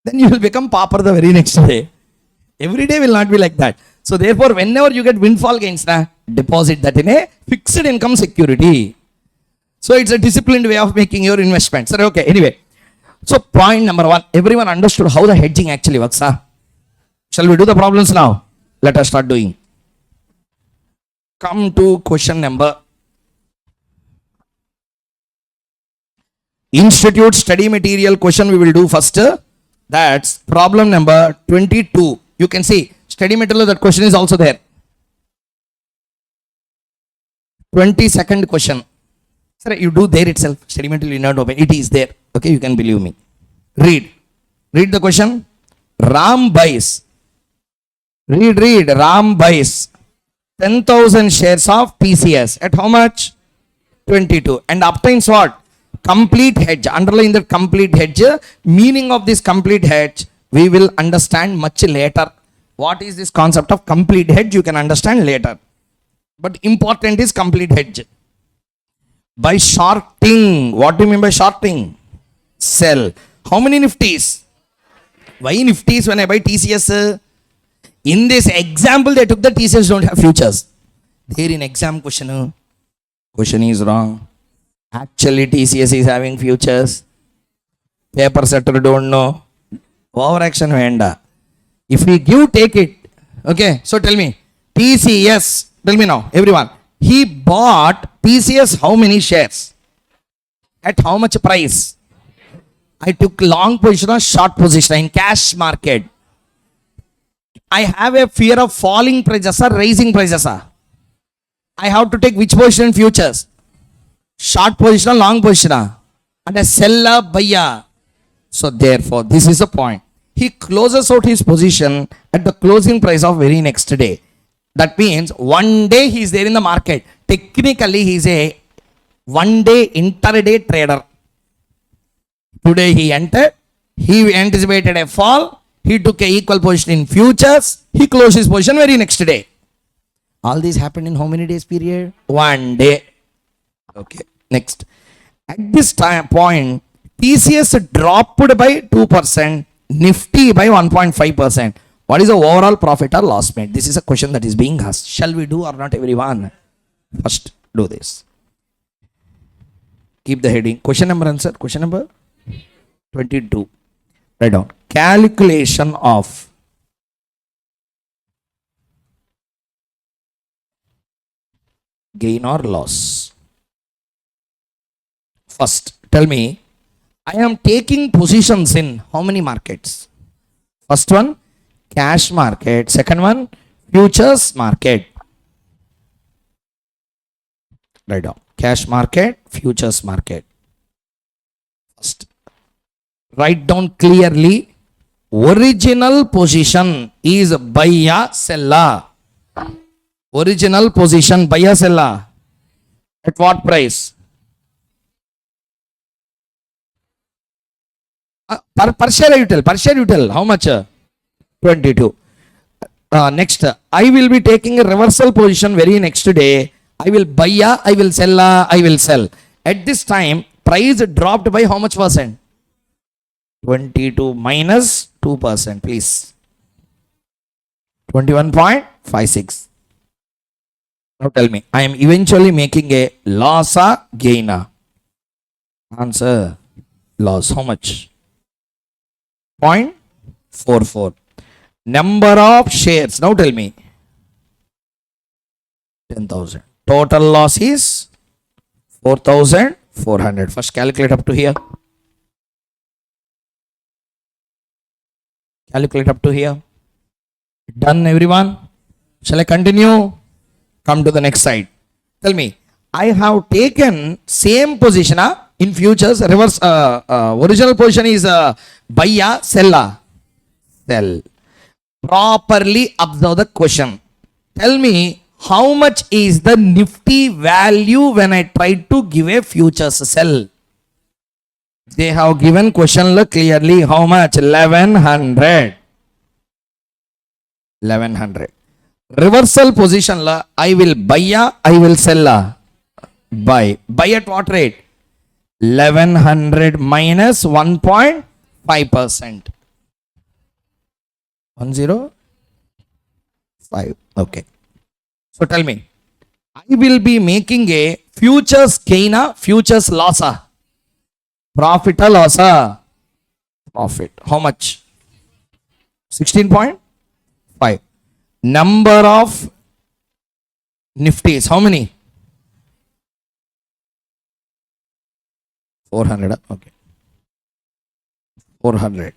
Then you will become pauper the very next day. Every day will not be like that. So therefore, whenever you get windfall gains, deposit that in a fixed income security. So it's a disciplined way of making your investment. So okay, anyway. So point number 1, everyone understood how the hedging actually works. Shall we do the problems now? Let us start doing. Come to question number. Institute study material question we will do first. That's problem number 22. You can see study material, that question is also there. 22nd question. Sir, you do there itself. Study material, you not open. It is there. Okay, you can believe me. Read the question. Ram buys. Read. Ram buys 10,000 shares of TCS at how much? 22. And obtains what? Complete hedge. Underline the complete hedge. Meaning of this complete hedge we will understand much later. What is this concept of complete hedge? You can understand later. But important is complete hedge. By shorting. What do you mean by shorting? Sell. How many Nifties? Why Nifties when I buy TCS? In this example, they took the TCS don't have futures. There in exam question is wrong. Actually, TCS is having futures. Paper setter don't know. Overaction venda. If we give, take it. Okay, so tell me. TCS. Tell me now, everyone. He bought TCS how many shares? At how much price? I took long position or short position in cash market. I have a fear of falling prices or rising prices. I have to take which position in futures? Short position or long position? And a seller, buyer. So therefore, this is the point. He closes out his position at the closing price of very next day. That means one day he is there in the market. Technically, he is a one day intraday trader. Today he entered. He anticipated a fall. He took a equal position in futures. He closed his position very next day. All this happened in how many days period? One day. Okay. Next. At this time point, TCS dropped by 2%, Nifty by 1.5%. What is the overall profit or loss made? This is a question that is being asked. Shall we do or not, everyone? First, do this. Keep the heading. Question number answer. Question number 22. Write down. Calculation of gain or loss. First, tell me, I am taking positions in how many markets? First one, cash market. Second one, futures market. Write down. Cash market, futures market. First, write down clearly. Original position is buyer seller. Original position buyer seller. At what price? Per share you tell. Per share you tell. How much? 22. Next, I will be taking a reversal position very next day. I will buy, I will sell, I will sell. At this time, price dropped by how much percent? 22 minus 2%, please. 21.56. Now tell me, I am eventually making a loss or gain? Answer, loss. How much? 0.44. Number of shares. Now tell me. 10,000. Total loss is 4,400. First calculate up to here. Calculate up to here. Done, everyone? Shall I continue? Come to the next side. Tell me, I have taken same position in futures. Reverse. Original position is buyer, seller. Sell. Properly observe the question. Tell me, How much is the Nifty value when I try to give a futures sell? They have given question clearly. How much? 1100. 1100. Reversal position I will buy, I will sell. Buy. Buy at what rate? 1100 minus 1.5%. 105. Okay. So tell me, I will be making a futures gain, futures loss, profit or loss? Profit. How much? 16.5. Number of Nifties. How many? 400. Okay. 400.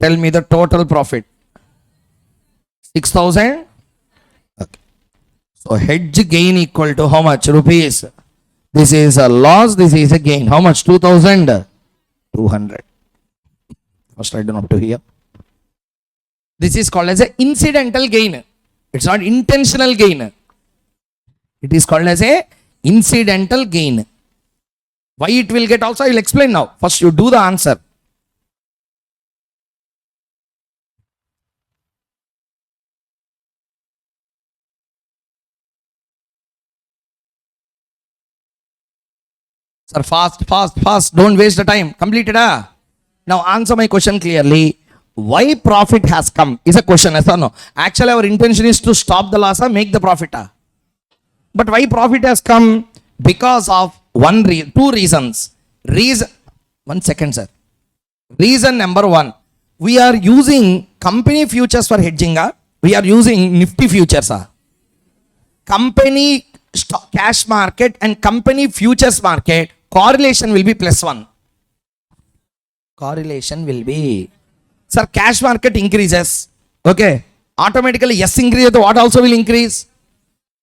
Tell me the total profit. 6,000. Okay. So hedge gain equal to how much? Rupees. This is a loss. This is a gain. How much? 2,200. First write down up to here. This is called as a incidental gain. It's not intentional gain. It is called as a incidental gain. Why it will get also, I will explain now. First you do the answer. Sir, fast. Don't waste the time. Completed. Now answer my question clearly. Why profit has come is a question, yes or no? Actually, our intention is to stop the loss or make the profit. But why profit has come? Because of two reasons. One second, sir. Reason number one. We are using company futures for hedging. We are using Nifty futures. Company cash market and company futures market correlation will be +1. Correlation will be, sir, cash market increases. Okay. Automatically S increases, what also will increase?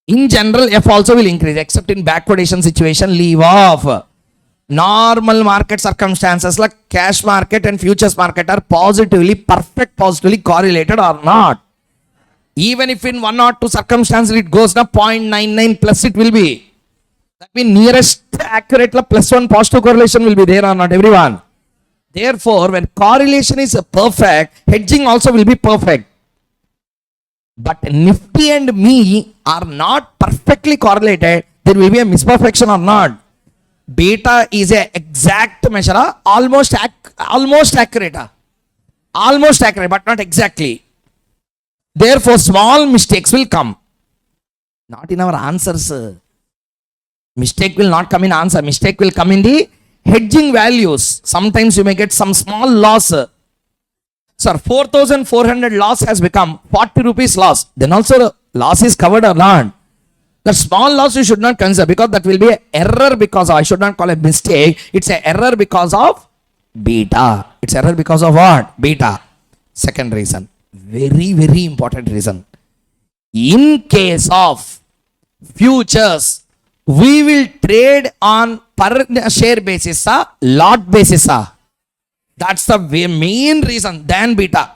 In general, F also will increase, except in backwardation situation, leave off. Normal market circumstances like cash market and futures market are positively correlated or not. Even if in 1 or 2 circumstances it goes now 0.99 plus it will be. That means nearest accurate +1 positive correlation will be there or not, everyone. Therefore, when correlation is perfect, hedging also will be perfect. But Nifty and me are not perfectly correlated. There will be a misperfection or not. Beta is a exact measure, almost accurate. Almost accurate, but not exactly. Therefore, small mistakes will come. Not in our answers. Mistake will not come in answer. Mistake will come in the hedging values. Sometimes you may get some small loss. Sir, 4,400 loss has become 40 rupees loss. Then also the loss is covered or not. The small loss you should not consider because that will be an error because of, I should not call it mistake. It's an error because of beta. It's error because of what? Beta. Second reason. Very, very important reason. In case of futures, we will trade on per share basis, lot basis. That's the main reason than beta.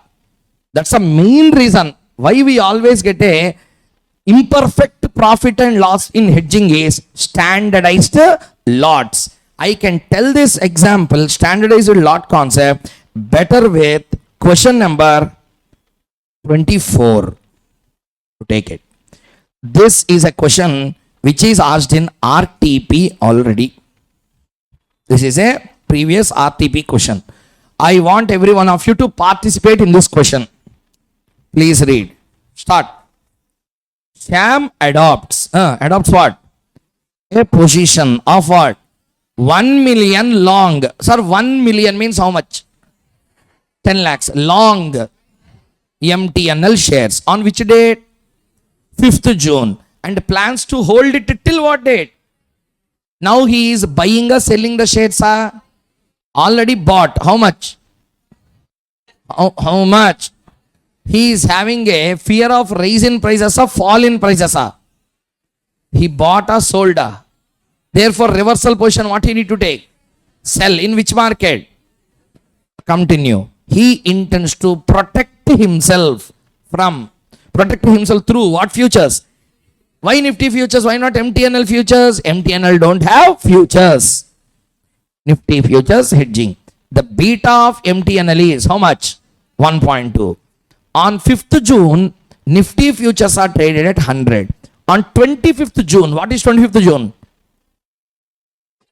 That's the main reason why we always get a imperfect profit and loss in hedging is standardized lots. I can tell this example, standardized lot concept, better with question number 24 to take it. This is a question which is asked in RTP already. This is a previous RTP question. I want every one of you to participate in this question. Please read. Start. Sham adopts what? A position of what? 1 million long. Sir, 1 million means how much? 10 lakhs. Long MTNL shares. On which date? 5th June. And plans to hold it till what date? Now he is buying or selling the shares. Already bought. How much? How much? He is having a fear of rise in prices or fall in prices. He bought or sold. Therefore, reversal position, what he need to take? Sell. In which market? Continue. He intends to protect himself through what futures? Why Nifty futures? Why not MTNL futures? MTNL don't have futures. Nifty futures hedging. The beta of MTNL is how much? 1.2. On 5th June, Nifty futures are traded at 100. On 25th June, what is 25th June?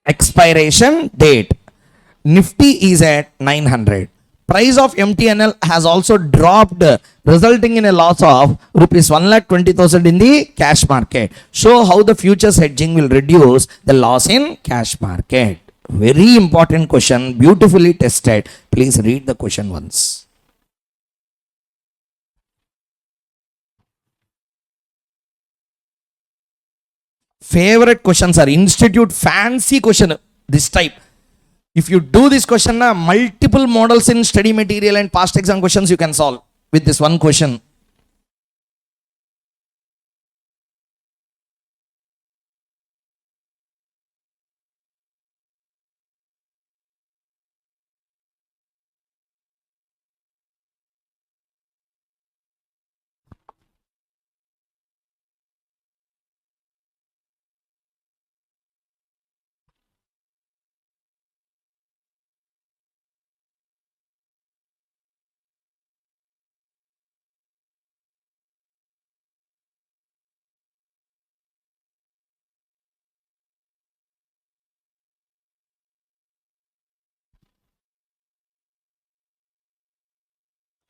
Expiration date. Nifty is at 900. Price of MTNL has also dropped, resulting in a loss of rupees 1,20,000 in the cash market. Show how the futures hedging will reduce the loss in cash market. Very important question, beautifully tested. Please read the question once. Favorite questions are institute fancy question this type. If you do this question, multiple models in study material and past exam questions you can solve with this one question.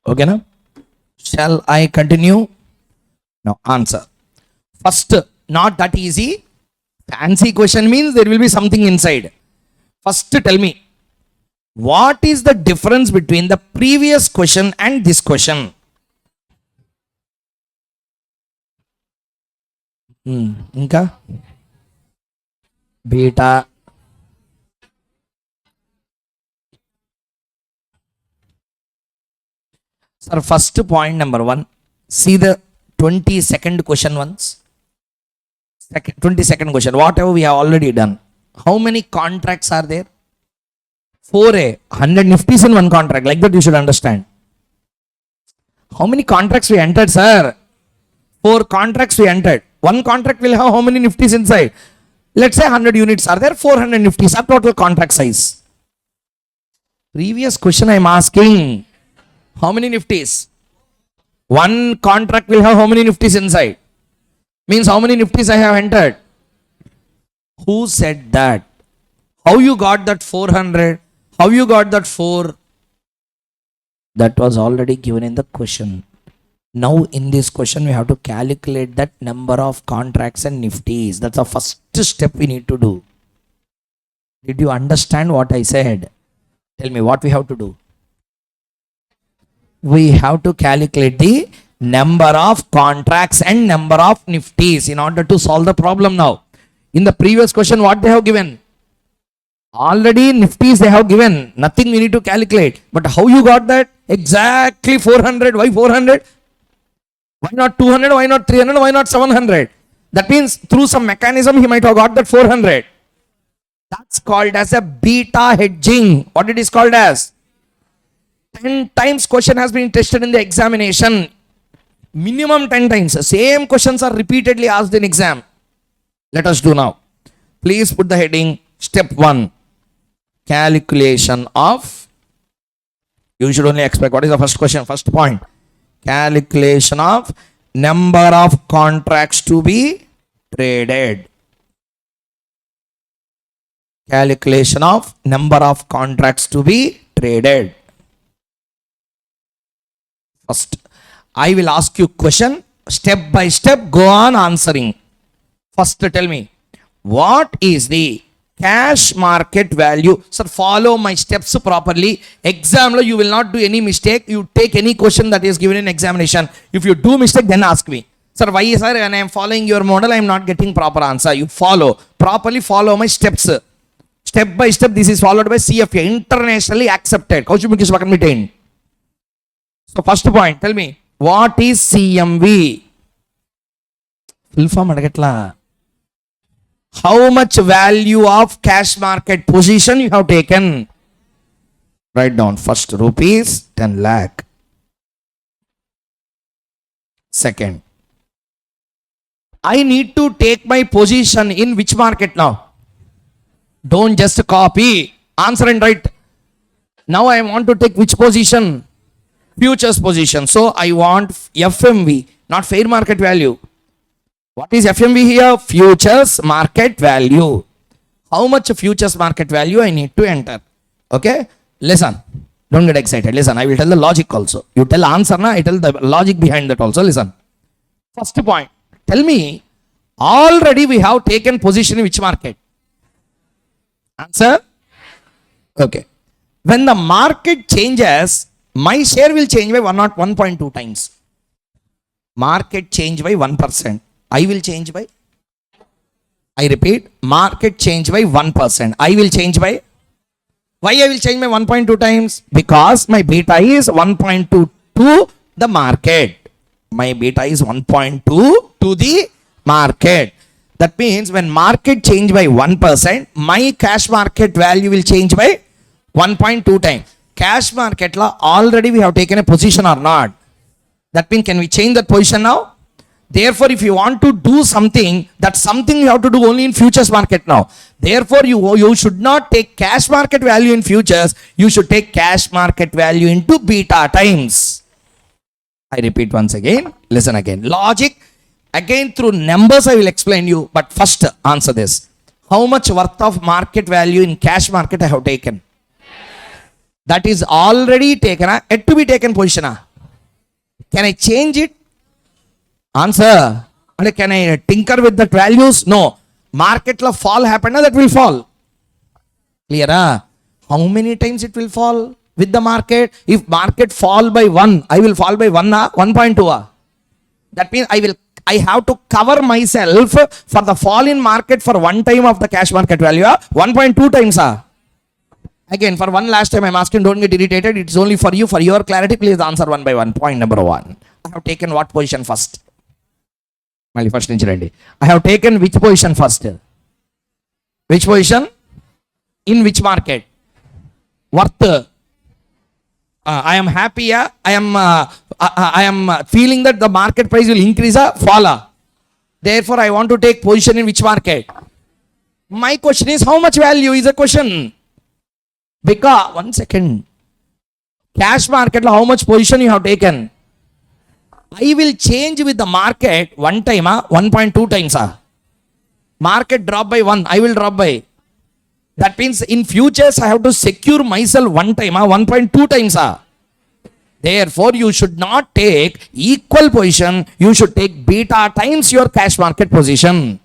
Okay, now shall I continue? No, answer. First, not that easy. Fancy question means there will be something inside. First, tell me, what is the difference between the previous question and this question? Inka? Beta. Sir, first point number 1. See the 22nd question once. 22nd question. Whatever we have already done. How many contracts are there? 4A. 100 Nifties in one contract. Like that you should understand. How many contracts we entered, sir? 4 contracts we entered. One contract will have how many Nifties inside? Let's say 100 units are there. 400 Nifties are total contract size. Previous question I am asking. How many Nifties? One contract will have how many Nifties inside? Means how many Nifties I have entered? Who said that? How you got that 400? How you got that 4? That was already given in the question. Now in this question we have to calculate that number of contracts and Nifties. That's the first step we need to do. Did you understand what I said? Tell me what we have to do. We have to calculate the number of contracts and number of Nifties in order to solve the problem now. In the previous question, what they have given? Already Nifties they have given. Nothing we need to calculate. But how you got that? Exactly 400. Why 400? Why not 200? Why not 300? Why not 700? That means through some mechanism he might have got that 400. That's called as a beta hedging. What it is called as? 10 times question has been tested in the examination. Minimum 10 times. Same questions are repeatedly asked in exam. Let us do now. Please put the heading step 1. Calculation of. You should only expect. What is the first question? First point. Calculation of number of contracts to be traded. Calculation of number of contracts to be traded. First, I will ask you question, step by step, go on answering. First, tell me, what is the cash market value? Sir, follow my steps properly. Exam, you will not do any mistake. You take any question that is given in examination. If you do mistake, then ask me. Sir, why is sir, when I am following your model, I am not getting proper answer. You properly follow my steps. Step by step, this is followed by CFA, internationally accepted. Koushik Mukhesh maintained. So first point, tell me, what is CMV? Full form adagatla. How much value of cash market position you have taken? Write down. First, rupees 10 lakh. Second, I need to take my position in which market now? Don't just copy. Answer and write. Now I want to take which position? Futures position. So I want FMV, not fair market value. What is FMV here? Futures market value. How much futures market value I need to enter? Okay? Listen. Don't get excited. Listen, I will tell the logic also. You tell answer, na? I tell the logic behind that also. Listen. First point. Tell me, already we have taken position in which market? Answer? Okay. When the market changes, my share will change by 1.2 times. Market change by 1%. I will change by, I repeat, market change by 1%. I will change by, why I will change by 1.2 times? Because my beta is 1.2 to the market. My beta is 1.2 to the market. That means when market change by 1%, my cash market value will change by 1.2 times. Cash market law already we have taken a position or not? That means can we change that position now? Therefore, if you want to do something, that something you have to do only in futures market now. Therefore, you should not take cash market value in futures. You should take cash market value into beta times. I repeat once again. Listen again. Logic. Again through numbers I will explain you. But first answer this. How much worth of market value in cash market I have taken? That is already taken. Yet to be taken position. Can I change it? Answer. Can I tinker with the values? No. Market la fall happened, that will fall. Clear? How many times it will fall with the market? If market fall by 1, I will fall by 1.2. That means I have to cover myself for the fall in market for 1 time of the cash market value. 1.2 times. Again, for one last time, I'm asking, don't get irritated. It's only for you, for your clarity. Please answer one by one. Point number 1. I have taken what position first? I have taken which position first? Which position? In which market? Worth. I am happy. I am feeling that the market price will increase or fall. Therefore, I want to take position in which market? My question is, how much value is a question? Because, 1 second. Cash market, how much position you have taken? I will change with the market 1 time, 1.2 times. Market drop by 1, I will drop by. That means in futures, I have to secure myself 1 time, 1.2 times. Therefore, you should not take equal position. You should take beta times your cash market position.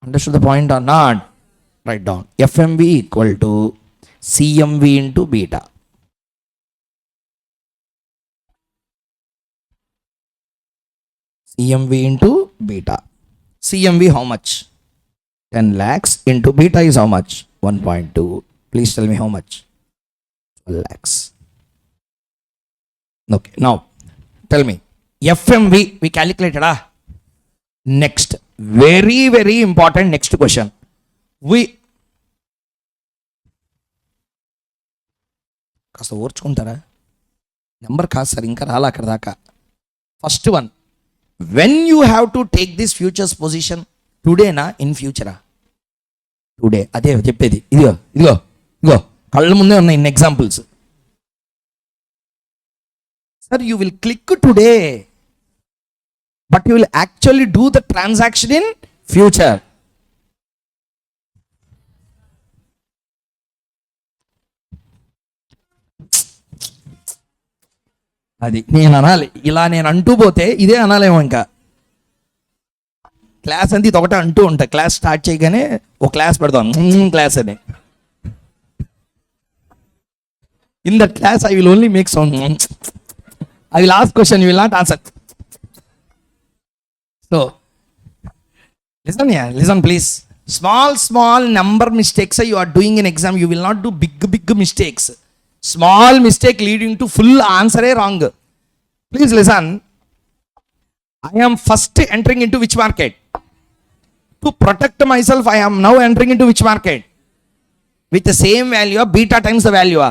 Understood the point or not? Write down. FMV equal to CMV into beta. CMV into beta. CMV how much? 10 lakhs into beta is how much? 1.2. Please tell me how much? 12 lakhs. Okay, now tell me. FMV we calculated. Next, very, very important next question. కాస్త ఓర్చుకుంటారా? Number కాదు sir, ఇంకా రాలా అక్కడ దాకా. First one, when you have to take this futures position, today na in future? Today. అదే చెప్పేది. ఇదిగో కళ్ళ ముందే ఉన్నాయి ఇన్ని examples. Sir, you will click today, but you will actually do the transaction in future. అది నేను అనాలి. ఇలా నేను అంటూ పోతే ఇదే అనాలేమో. ఇంకా క్లాస్ అంతా ఇది ఒకటే అంటూ ఉంటా. క్లాస్ స్టార్ట్ చేయగానే ఒక క్లాస్ పెడతాం, క్లాస్ అని. In that class I will only make sound. I will ask question, you will not answer. So, listen please. Small number mistakes you are doing in exam. You will not do big mistakes. Small mistake leading to full answer wrong. Please listen. I am first entering into which market? To protect myself, I am now entering into which market? With the same value, beta times the value.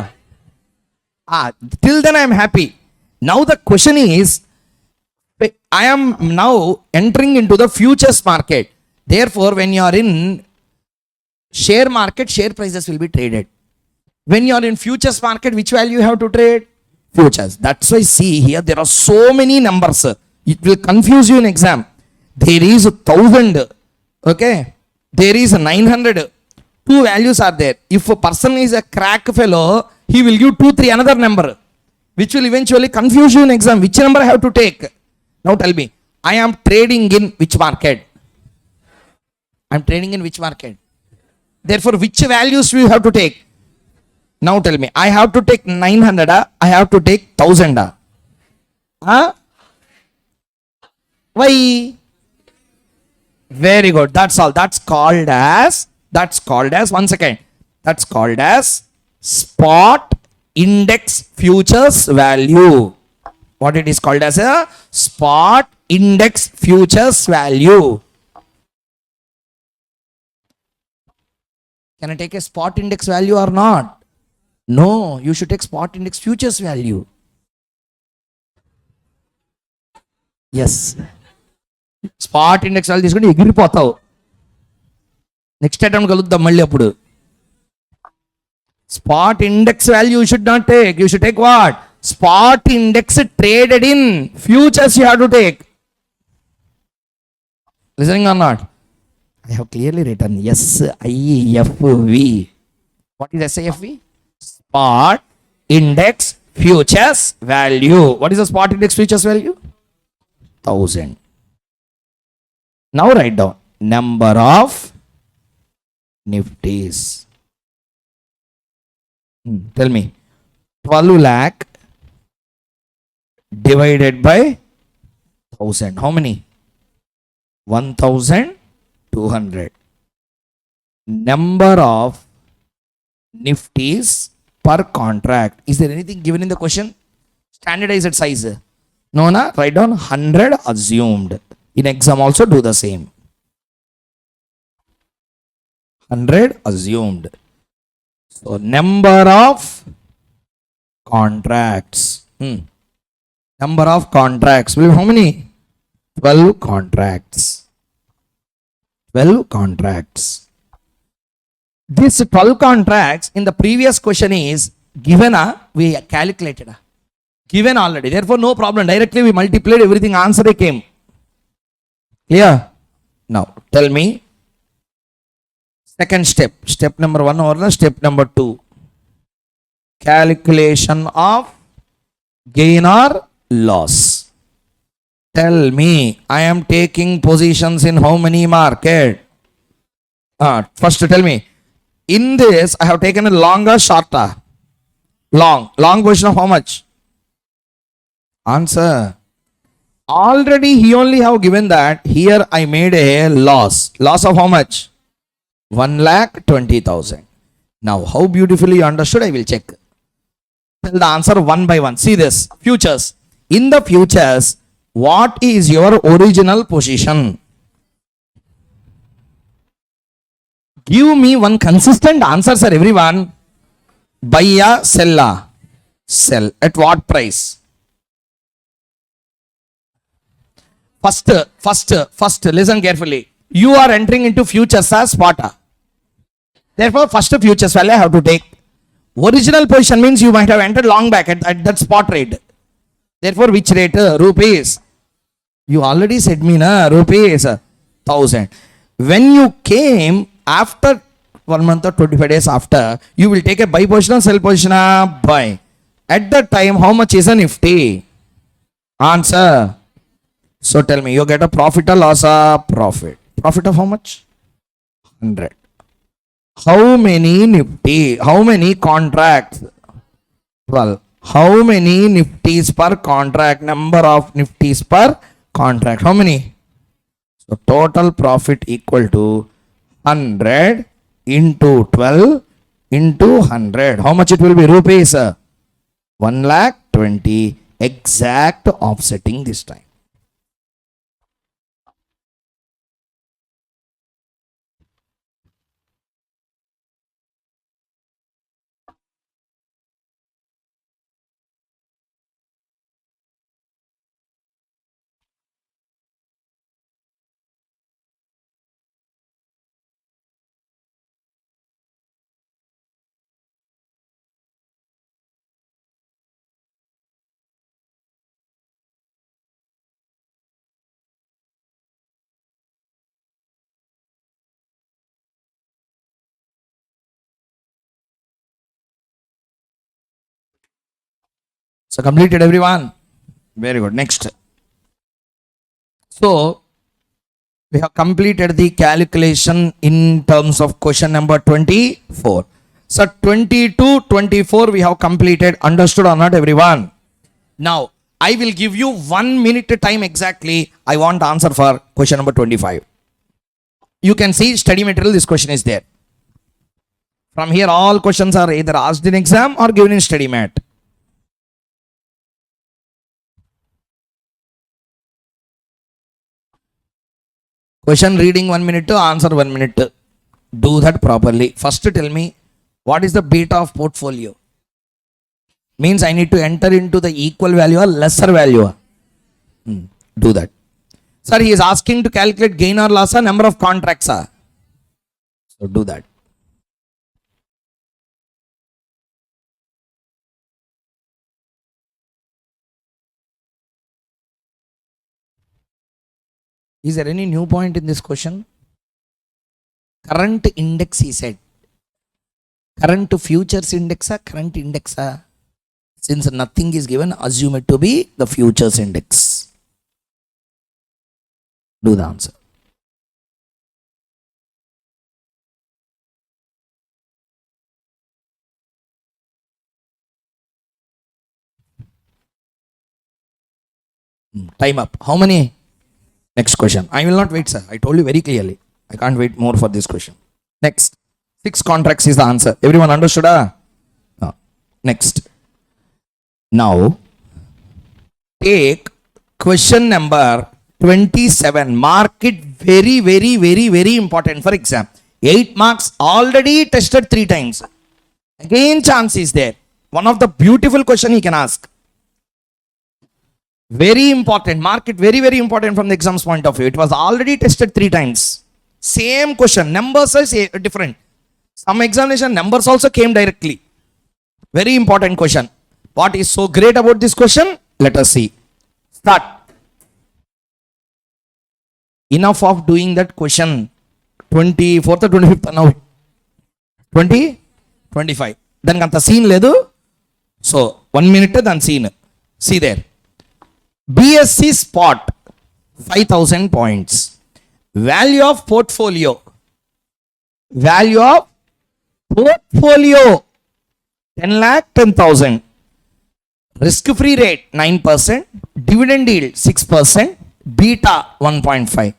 Till then I am happy. Now the question is, I am now entering into the futures market. Therefore, when you are in share market, share prices will be traded. When you are in futures market, which value you have to trade? Futures. That's why see here, there are so many numbers. It will confuse you in exam. There is 1,000. Okay. There is 900. Two values are there. If a person is a crack fellow, he will give 2, 3 another number, which will eventually confuse you in exam. Which number I have to take? Now tell me, I am trading in which market? I am trading in which market? Therefore, which values we have to take? Now tell me, I have to take 900, I have to take 1000. Huh? Why? Very good. That's all. That's called as, one second. That's called as spot index futures value. What it is called as a spot index futures value. Can I take a spot index value or not? No, you should take spot index futures value. Yes. Spot index value తీసుకుంటే ఎగిరిపోతావు. Next attempt కలుద్దాం మళ్ళీ అప్పుడు. Spot index value should not take. You should take what? Spot index traded in futures you have to take. Listening or not? I have clearly written SIFV. What is SIFV? Spot index futures value. What is the spot index futures value? 1000. Now write down number of Nifties. Tell me, 12 lakh divided by 1000. How many? 1200. Number of Nifties per contract. Is there anything given in the question? Standardized size. No, na? Write down 100 assumed. In exam also do the same. 100 assumed. So number of contracts. Number of contracts will be how many? 12 contracts. 12 contracts. This 12 contracts in the previous question is given, we calculated. Given already. Therefore, no problem. Directly we multiplied everything. Answer came. Clear? Now, tell me. Second step. Step number 1 or step number 2. Calculation of gain or loss. Tell me, I am taking positions in how many market? First tell me, in this I have taken a longer, shorter? Long position of how much? Answer. Already he only have given that. Here I made a loss. Loss of how much? 1,20,000. Now how beautifully you understood, I will check. Tell the answer one by one. See this. Futures. In the futures, what is your original position? Give me one consistent answer, sir, everyone. Buy a sell a? Sell. At what price? First, listen carefully. You are entering into futures as spot. Therefore, first futures value I have to take. Original position means you might have entered long back at that spot rate. Therefore, which rate? Rupees. You already said me, na? Rupees 1000. When you came after 1 month or 25 days after, you will take a buy position or sell position? Buy. At that time, how much is a Nifty? Answer. So tell me, you get a profit or loss? Profit. Profit of how much? 100. How many Nifty? How many contracts? 12. How many Nifties per contract? Number of Nifties per contract. How many? So total profit equal to 100 into 12 into 100. How much it will be? Rupees 1,20,000. Exact offsetting this time. So completed everyone? Very good. Next. So we have completed the calculation in terms of question number 24. So 22, 24 we have completed. Understood or not everyone? Now I will give you 1 minute time exactly. I want answer for question number 25. You can see study material, this question is there. From here all questions are either asked in exam or given in study mat. Question reading 1 minute, answer 1 minute. Do that properly. First tell me, what is the beta of portfolio? Means I need to enter into the equal value or lesser value. Do that. Sir, he is asking to calculate gain or loss or number of contracts. So do that. Is there any new point in this question? Current index, he said. Current to futures index, current index. Since nothing is given, assume it to be the futures index. Do the answer. Time up. How many? Next question. I will not wait, sir. I told you very clearly. I can't wait more for this question. Next. 6 contracts is the answer. Everyone understood? Next. Now, take question number 27. Mark it very, very, very, very important for exam. 8 marks already tested 3 times. Again, chance is there. One of the beautiful question he can ask. Very important. Mark it very, very important from the exam's point of view. It was already tested 3 times. Same question. Numbers are different. Some examination numbers also came directly. Very important question. What is so great about this question? Let us see. Start. Enough of doing that question. 24th or 25th now. 20? 25. Then anta scene ledu. So 1 minute then scene. See there. BSc spot 5,000 points. Value of portfolio. Value of portfolio 10 lakh 10,000. Risk free rate 9%. Dividend yield 6%. Beta 1.5.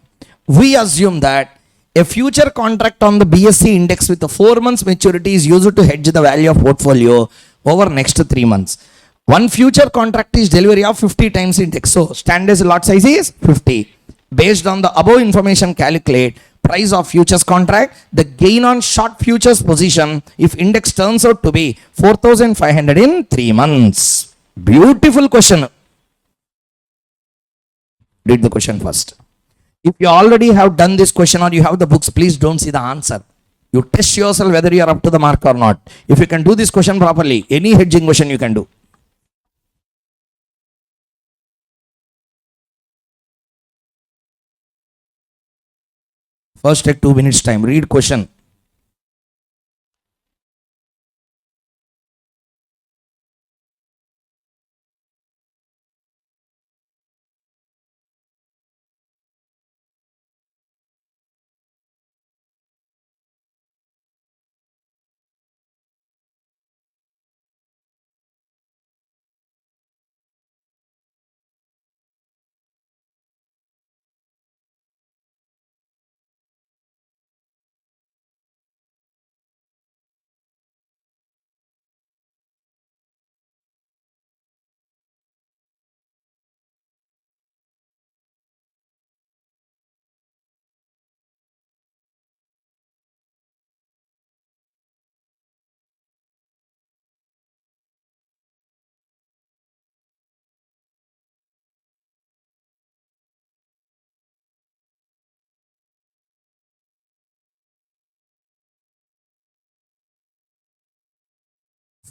We assume that a future contract on the BSc index with a 4 months maturity is used to hedge the value of portfolio over next 3 months. One future contract is delivery of 50 times index. So standard lot size is 50. Based on the above information, calculate price of futures contract, the gain on short futures position if index turns out to be 4,500 in 3 months. Beautiful question. Read the question first. If you already have done this question or you have the books, please don't see the answer. You test yourself whether you are up to the mark or not. If you can do this question properly, any hedging question you can do. First take 2 minutes time. Read question.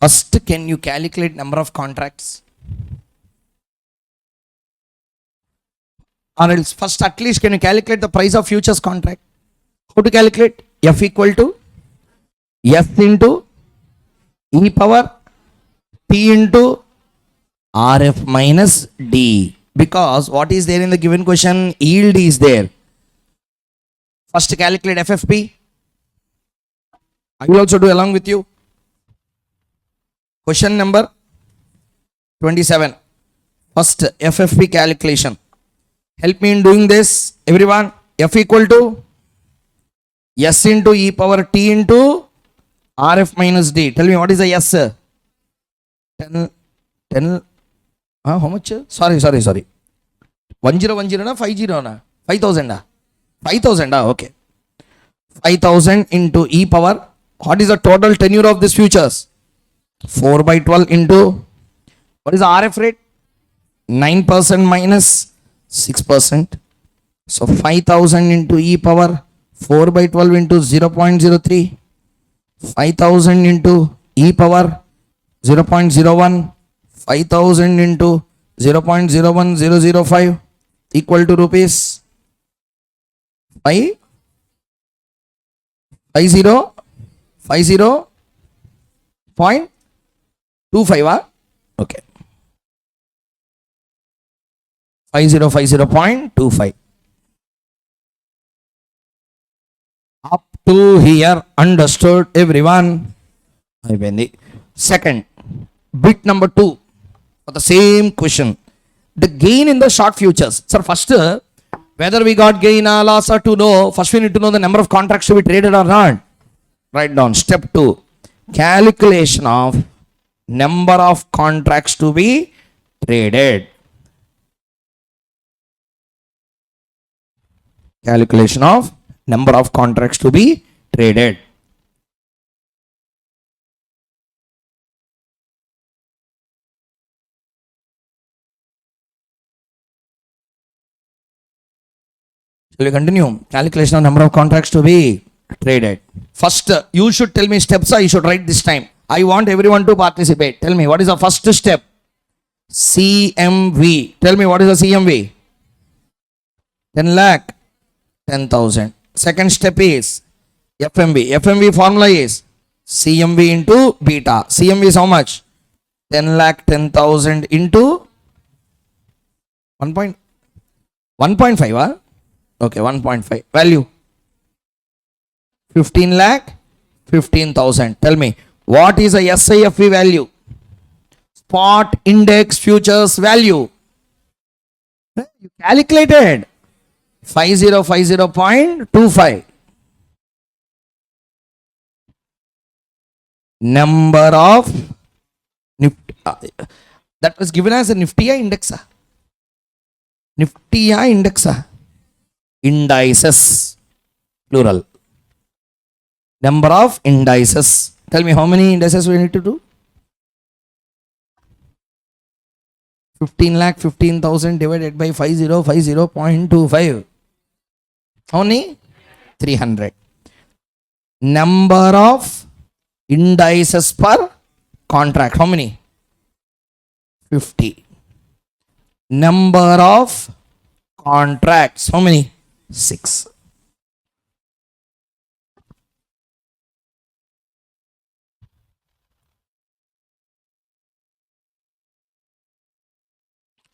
First, can you calculate number of contracts? Or else first at least can you calculate the price of futures contract? How to calculate? F equal to S into E power T into RF minus D. Because what is there in the given question? Yield is there. First calculate FFP. I will also do along with you. Question number 27. First FFP calculation. Help me in doing this, everyone. F equal to S into e power T into RF minus D. Tell me what is the S? 10. How much? Sorry. 1010 na 50 na 5000 na 5000 okay. 5000 into e power. What is the total tenure of these futures? 4 by 12 into what is the RF rate? 9% minus 6%. So 5000 into e power 4 by 12 into 0.03. 5000 into e power 0.01. 5000 into 0.01005 equal to rupees 50.25. Okay. 5050.25. Up to here, understood everyone? Second, bit number 2 for the same question. The gain in the short futures. Sir, first, whether we got gain or loss or to know, first we need to know the number of contracts to be traded or not. Write down. Step 2, calculation of number of contracts to be traded. Calculation of number of contracts to be traded. Shall we continue? Calculation of number of contracts to be traded. First, you should tell me steps. I should write this time. I want everyone to participate. Tell me what is the first step? CMV. Tell me what is the CMV? 10 lakh. 10,000. Second step is FMV. FMV formula is CMV into beta. CMV is how much? 10 lakh 10,000 into 1.5. Huh? Okay, 1.5. Value 15 lakh 15,000. Tell me what is a SIFV value? Spot index futures value. You calculated 5050.25. Number of that was given as a Nifty index. Nifty index. Indices plural. Number of indices. Tell me how many indices we need to do? 15 lakh 15,000 divided by 5050.25. How many? 300. Number of indices per contract. How many? 50. Number of contracts. How many? 6.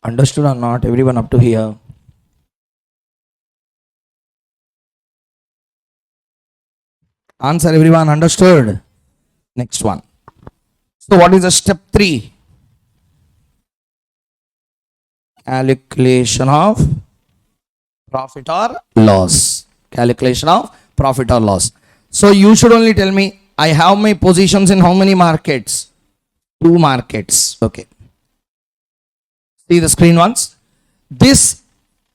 Understood or not? Everyone up to here? Answer everyone. Understood? Next one. So what is the step 3? Calculation of profit or loss. Calculation of profit or loss. So you should only tell me, I have my positions in how many markets? 2 markets. Okay. See the screen once. This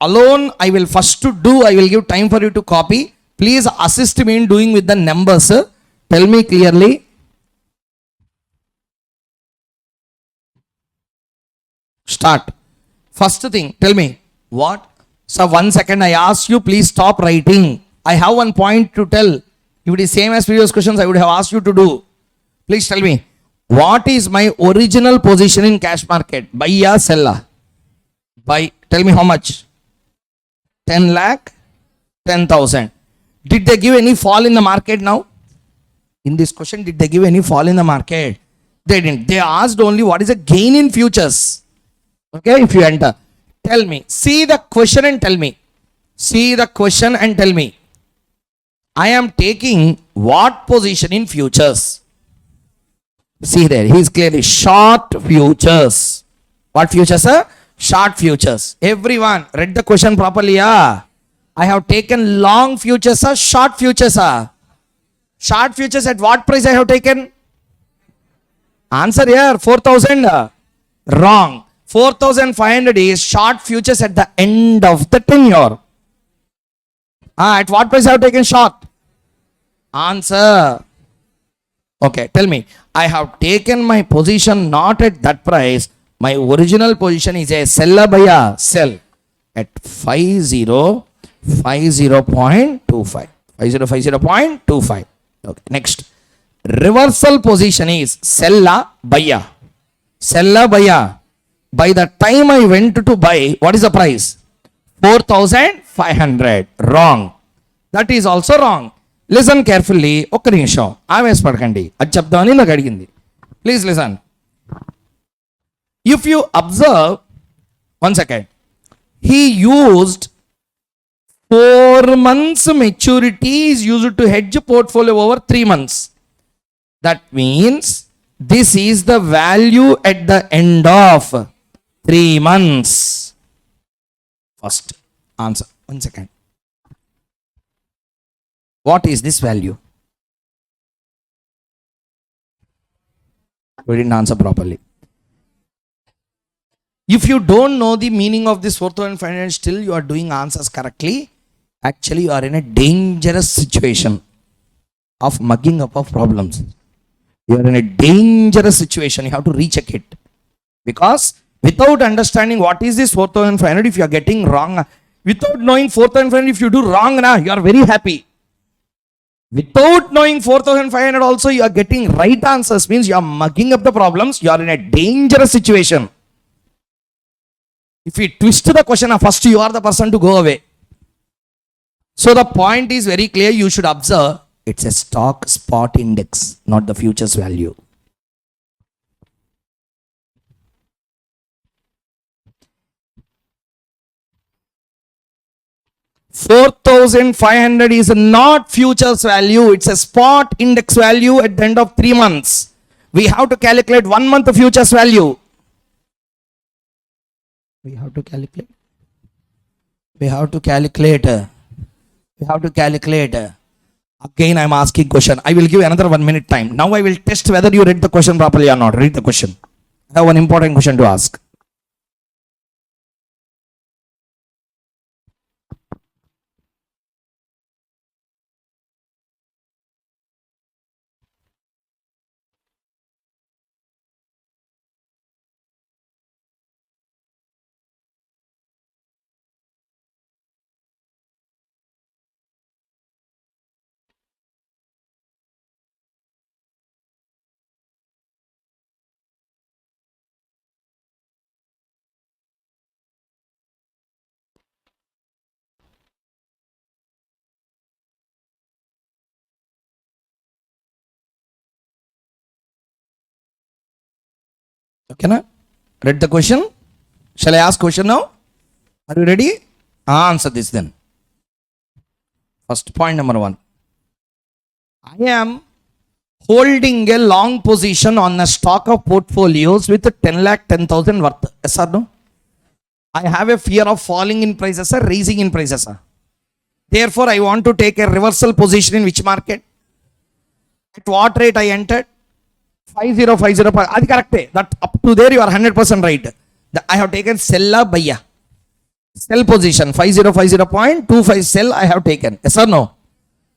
alone I will first to do. I will give time for you to copy. Please assist me in doing with the numbers. Tell me clearly. Start. First thing, tell me what? So 1 second I ask you, please stop writing. I have one point to tell. If it is same as previous questions, I would have asked you to do. Please tell me, what is my original position in cash market? Buy or sell? Buy. Tell me how much? 10 lakh 10,000. Did they give any fall in the market now? In this question, did they give any fall in the market? They didn't. They asked only what is the gain in futures. Okay, if you enter, tell me, see the question and tell me. See the question and tell me. I am taking what position in futures? See there, he is clearly short futures. What futures, sir? Short futures. Everyone, read the question properly, yeah? I have taken long futures, sir. Short futures, sir. Short futures at what price I have taken? Answer here, 4,000. Wrong. 4,500 is short futures at the end of the tenure. At what price I have taken short? Answer. Okay, tell me. I have taken my position not at that price. My original position is a seller buyer. Sell at 5050.25. 5050.25. Okay, next. Reversal position is seller buyer. Seller buyer. By the time I went to buy, what is the price? 4,500. Wrong. That is also wrong. Listen carefully. ఒక్క నిమిషం ఆవేశపడకండి, అది చెప్దామని నాకు అడిగింది. Please listen. If you observe, 1 second, he used 4 months maturity is used to hedge portfolio over 3 months. That means this is the value at the end of 3 months. First answer. 1 second. What is this value? We didn't answer properly. If you don't know the meaning of this 4,500, still you are doing answers correctly, actually you are in a dangerous situation of mugging up of problems. You are in a dangerous situation. You have to recheck it. Because without understanding what is this 4,500, if you are getting wrong, without knowing 4,500, if you do wrong, you are very happy. Without knowing 4,500 also you are getting right answers, means you are mugging up the problems. You are in a dangerous situation. If we twist the question, first you are the person to go away. So the point is very clear. You should observe it's a stock spot index, not the futures value. $4,500 is not futures value. It's a spot index value at the end of 3 months. We have to calculate 1 month futures value. We have to calculate. We have to calculate. Again, I am asking question. I will give another 1 minute time. Now I will test whether you read the question properly or not. Read the question. I have one important question to ask. Okay, na? Read the question. Shall I ask question now? Are you ready? Answer this then. First point number 1. I am holding a long position on a stock of portfolios with 10,10,000 worth. Yes or no? I have a fear of falling in prices or raising in prices. Therefore, I want to take a reversal position in which market? At what rate I entered? 5050. That's correct. That up to there you are 100% right. I have taken seller buyer. Sell position 5050.25 sell I have taken. Yes or no?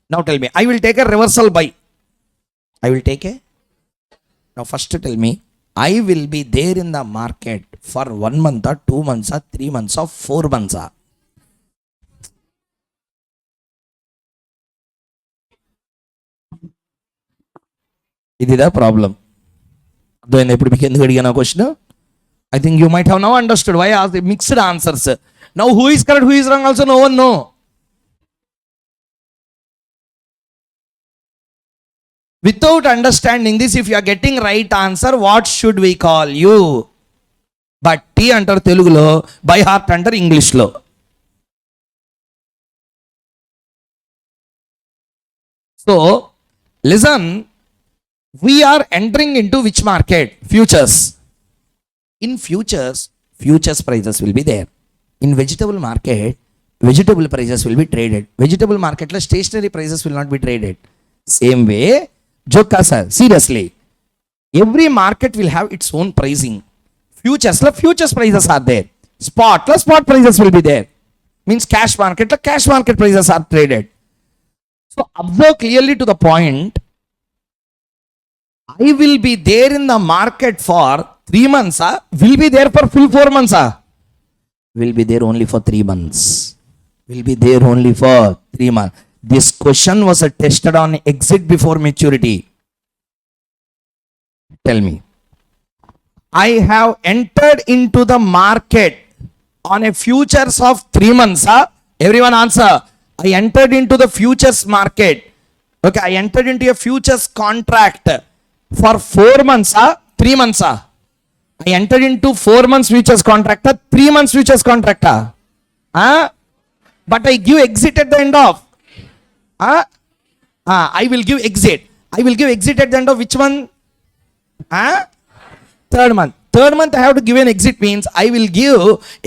Now tell me. I will take a reversal buy. I will take a. Now first tell me. I will be there in the market for 1 month or 2 months or 3 months or 4 months. This is the problem. Question. I think you might have now understood why I asked the mixed answers. Now who is correct, who is wrong also no one know. Without understanding this, if you are getting right answer, what should we call you? బట్ టీ అంటారు తెలుగులో, by heart అంటారు ఇంగ్లీష్లో. So listen, we are entering into which market? Futures. In futures prices will be there. In vegetable market, vegetable prices will be traded. Vegetable market la stationary prices will not be traded. Same way, joka sir, seriously, every market will have its own pricing. Futures la futures prices are there. Spot la spot prices will be there. Means cash market la cash market prices are traded. So observe clearly to the point. I will be there in the market for 3 months. Will be there for full 4 months. Will be there only for 3 months. Will be there only for 3 months. This question was tested on exit before maturity. Tell me. I have entered into the market on a futures of 3 months. Everyone answer. I entered into the futures market. Okay, I entered into a futures contract for 4 months, 3 months. I entered into 4 months futures contract, 3 months futures contract. But I give exit at the end of. I will give exit. I will give exit at the end of which one? Third month. Third month I have to give an exit, means I will give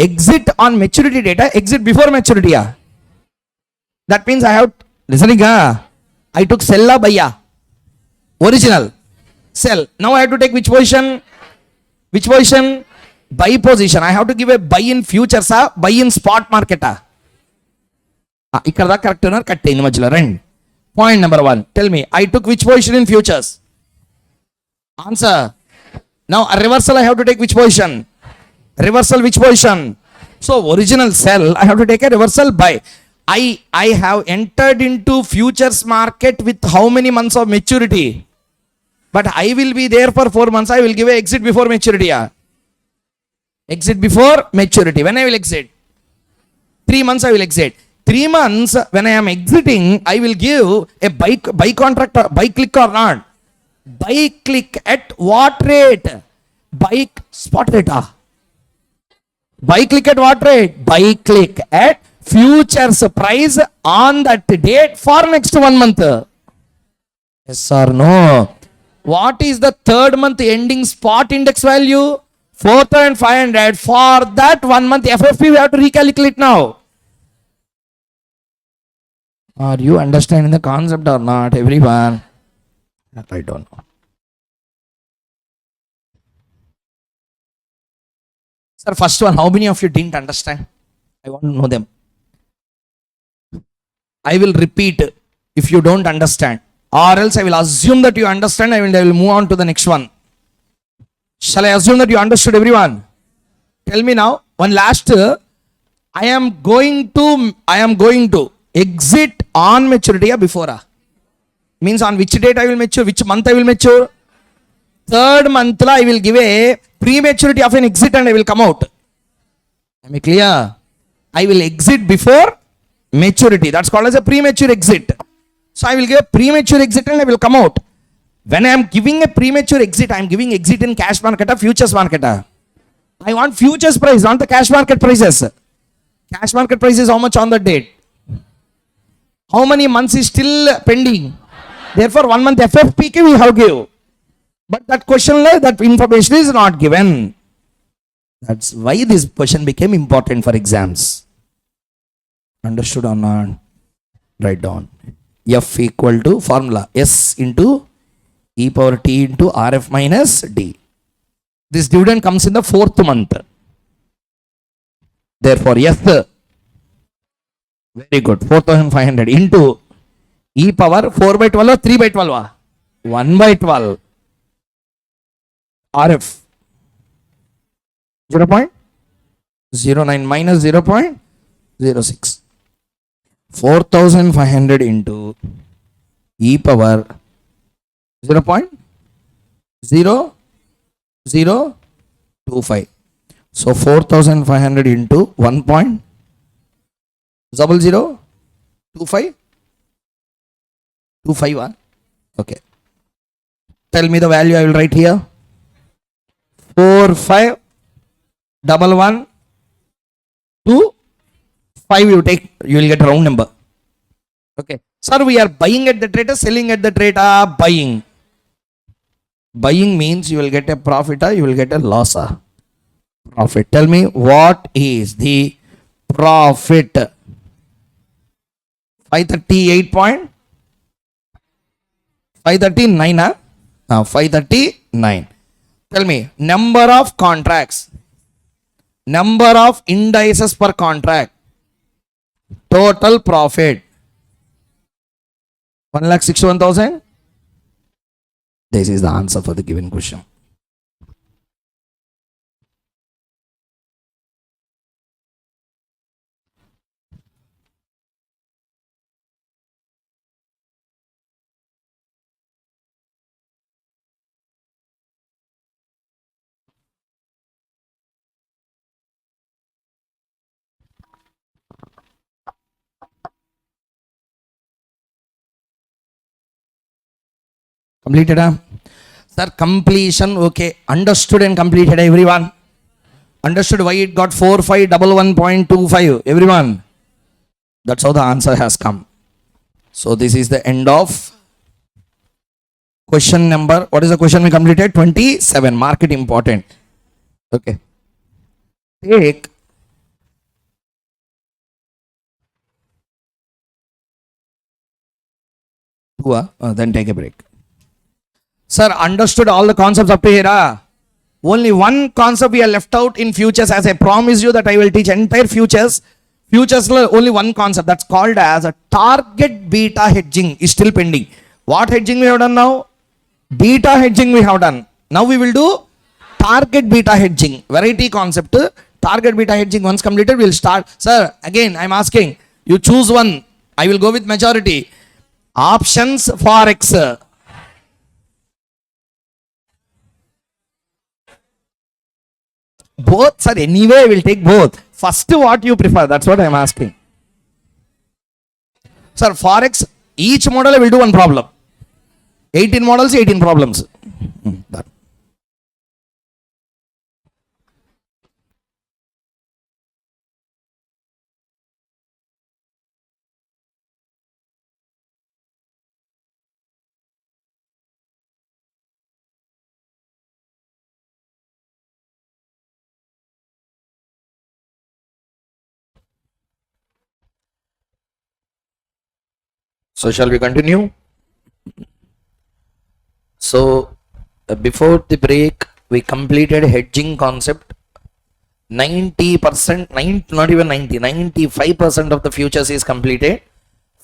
exit on maturity data, exit before maturity. That means I have, listening, I took sell buy, original. Sell. Now I have to take which position? Which position? Buy position. I have to give a buy in futures, buy in spot market. Ikkada correct or cut in majula rend. Point number 1. Tell me, I took which position in futures? Answer. Now a reversal I have to take which position? Reversal which position? So original sell, I have to take a reversal buy. I have entered into futures market with how many months of maturity? But I will be there for 4 months. I will give a exit before maturity. Exit before maturity. When I will exit? 3 months I will exit. 3 months when I am exiting, I will give a buy contract, buy click or not? Buy click at what rate? Buy spot rate. Buy click at what rate? Buy click at futures price on that date for next 1 month. Yes or no? What is the third month ending spot index value? 4,500. For that 1 month FFP we have to recalculate now. Are you understanding the concept or not, everyone? I don't know. Sir, first one, how many of you didn't understand? I want to know them. I will repeat if you don't understand. Or else I will assume that you understand. I will move on to the next one. Shall I assume that you understood, everyone? Tell me now. One last. I am going to exit on maturity or before? Means on which date I will mature? Which month I will mature? Third month I will give a prematurity of an exit and I will come out. Am I clear? I will exit before maturity. That's called as a premature exit. So I will give a premature exit and I will come out. When I am giving a premature exit, I am giving exit in cash market or futures market. I want futures price, not the cash market prices. Cash market price is how much on the date? How many months is still pending? Therefore 1 month FFPK we have give. But that question, that information is not given. That's why this question became important for exams. Understood or not? Write down. F equal to formula S into e power t into RF minus D. This dividend comes in the 4th month. Therefore, yes, very good, 4,500 into e power 4 by 12 or 3 by 12? 1 by 12. RF 0.09 minus 0.06. 4,500 into e power 0.0025. So 4,500 into 1.0025. 25. Okay. Tell me the value I will write here. 45 11 to 5 you take, you will get a round number. Okay. Sir, we are buying at the rate or selling at the rate? Buying. Buying means you will get a profit or you will get a loss. Profit. Tell me what is the profit? 538 point? 539, 539. Tell me, number of contracts, number of indices per contract, total profit, 1,61,000. This is the answer for the given question. Completed? Sir, completion, okay. Understood and completed, everyone. Understood why it got 4511.25, everyone. That's how the answer has come. So this is the end of question number. What is the question we completed? 27. Mark it important. Okay. Take two, then take a break. Sir, understood all the concepts up to here? Only one concept we are left out in futures, as I promise you that I will teach entire futures. Futures only one concept, that's called as a target beta hedging is still pending. What hedging we have done now? Beta hedging we have done. Now we will do target beta hedging. Variety concept. Target beta hedging once completed, we will start. Sir, again I am asking, you choose one. I will go with majority. Options forex. Both, sir, anyway I will take both. First, what you prefer, that's what I am asking. Sir, forex, each model I will do one problem. 18 models, 18 problems. Done. So shall we continue? So before the break, we completed hedging concept. 90%, not even 90, 95% of the futures is completed.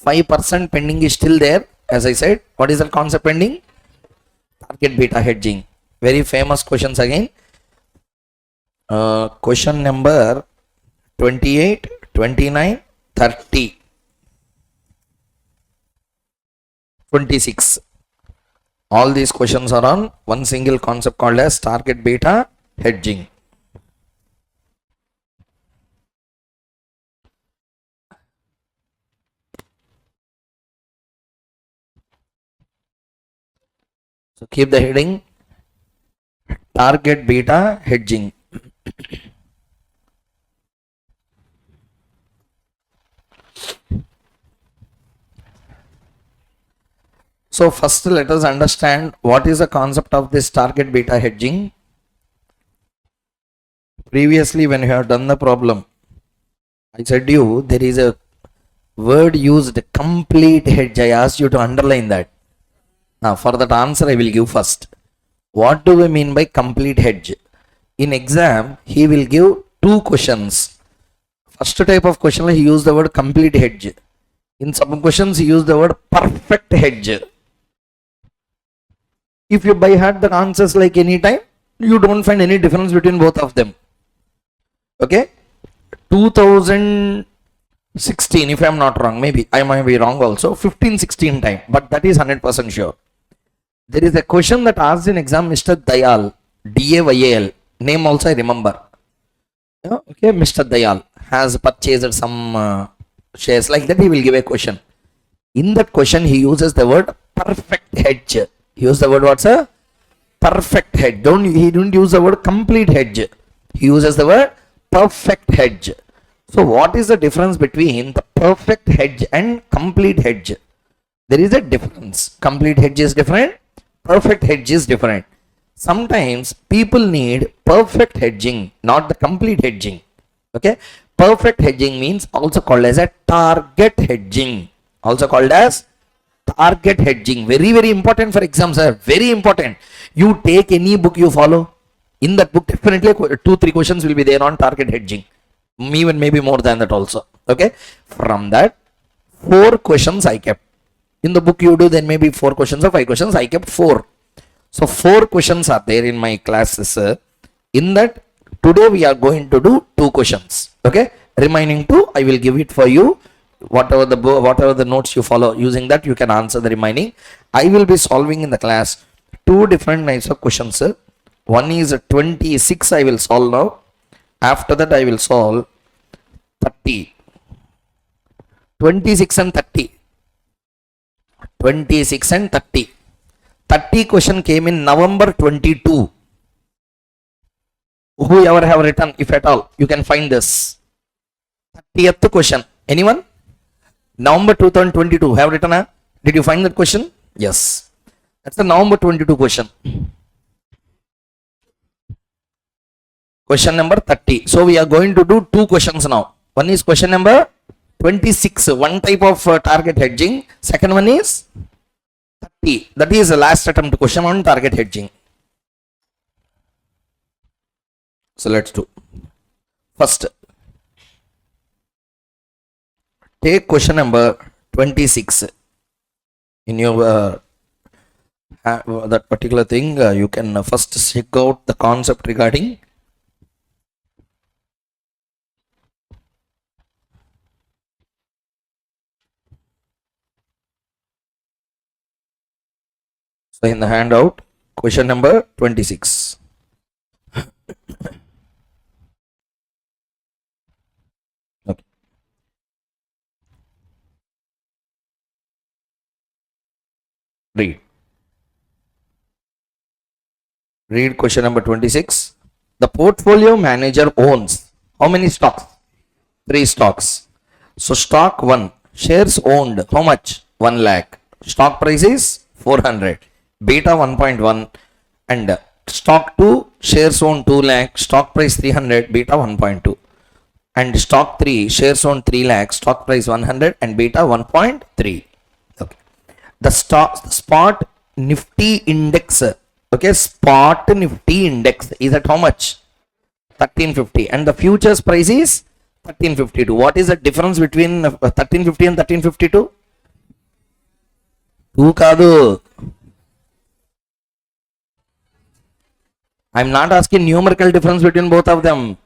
5% pending is still there. As I said, what is the concept pending? Target beta hedging. Very famous questions again. Question number 28, 29, 30, 26. All these questions are on one single concept called as target beta hedging. So keep the heading target beta hedging. So first let us understand what is the concept of this target beta hedging. Previously when you have done the problem, I said to you there is a word used, complete hedge. I asked you to underline that. Now for that answer I will give first. What do we mean by complete hedge? In exam he will give two questions. First type of question he used the word complete hedge. In some questions he used the word perfect hedge. If you by heart the answers like any time, you don't find any difference between both of them. Okay, 2016, if I am not wrong, maybe I might be wrong also, 15-16 time, but that is 100% sure. There is a question that asked in exam, Mr. Dayal, D-A-Y-A-L, name also I remember. Okay, Mr. Dayal has purchased some shares, like that he will give a question. In that question he uses the word perfect hedge. He used the word what's a perfect hedge. He don't use the word complete hedge. He uses the word perfect hedge. So what is the difference between the perfect hedge and complete hedge? There is a difference. Complete hedge is different, perfect hedge is different. Sometimes people need perfect hedging, not the complete hedging. Okay, perfect hedging means also called as a target hedging, also called as target hedging. Very, very important for exams, sir. Very important. You take any book you follow, in that book definitely 2-3 questions will be there on target hedging, even maybe more than that also. Okay, from that 4 questions I kept. In the book you do, then maybe 4 questions or 5 questions, I kept 4. So 4 questions are there in my classes. In that, today we are going to do 2 questions. Okay, remaining 2 I will give it for you. Whatever the notes you follow, using that you can answer the remaining. I will be solving in the class 2 different types of questions. One is 26 I will solve now. After that I will solve 30. 26 and 30. 26 and 30. 30 question came in November 22. Whoever have written, if at all, you can find this. 30th question. Anyone? November 2022 have written. Did you find that question? Yes. That's the November 22 question. Question number 30. So we are going to do 2 questions now. One is question number 26, one type of target hedging. Second one is 30. That is the last attempt question on target hedging. So let's do. First, take question number 26. In your that particular thing, you can first check out the concept regarding in the handout, question number 26. Okay. Read question number 26. The portfolio manager owns how many stocks? 3 stocks. So stock 1, shares owned, how much? 1 lakh. Stock price is 400. Beta 1.1. And stock 2, shares owned 2 lakh, stock price 300, beta 1.2. And stock 3, shares owned 3 lakh, stock price 100 and beta 1.3. Okay. The spot Nifty index. Okay, spot Nifty index is at how much? 1350. And the futures price is 1352. What is the difference between 1350 and 1352? 2 kaadu. I am not asking numerical difference between both of them.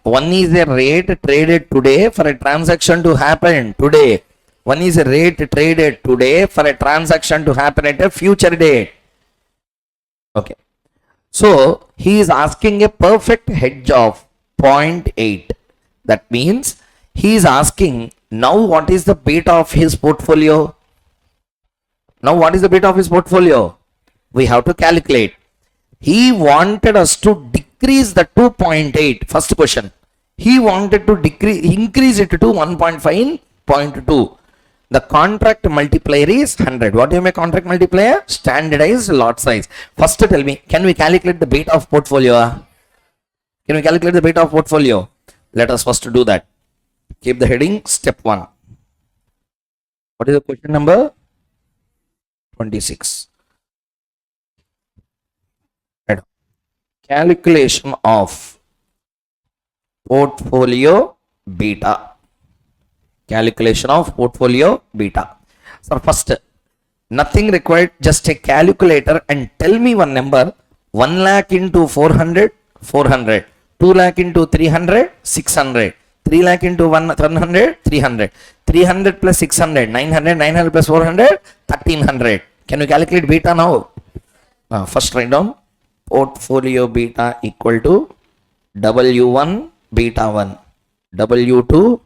One is a rate traded today for a transaction to happen today. One is a rate traded today for a transaction to happen at a future date. Okay. So he is asking a perfect hedge of 0.8. That means he is asking now what is the beta of his portfolio? Now what is the beta of his portfolio? We have to calculate. He wanted us to decrease the 2.8. First question. He wanted to increase it to 1.5, 0.2. The contract multiplier is 100. What do you make contract multiplier? Standardized lot size. First tell me, can we calculate the beta of portfolio? Can we calculate the beta of portfolio? Let us first do that. Keep the heading step 1. What is the question number? 26. Calculation of portfolio beta. Calculation of portfolio beta. So first, nothing required, just a calculator and tell me one number. 1 lakh into 400, 400. 2 lakh into 300, 600. 3 lakh into 100, 300. 300 plus 600, 900. 900 plus 400, 1300. Can you calculate beta now? First write down. Portfolio beta equal to W1 beta 1, W2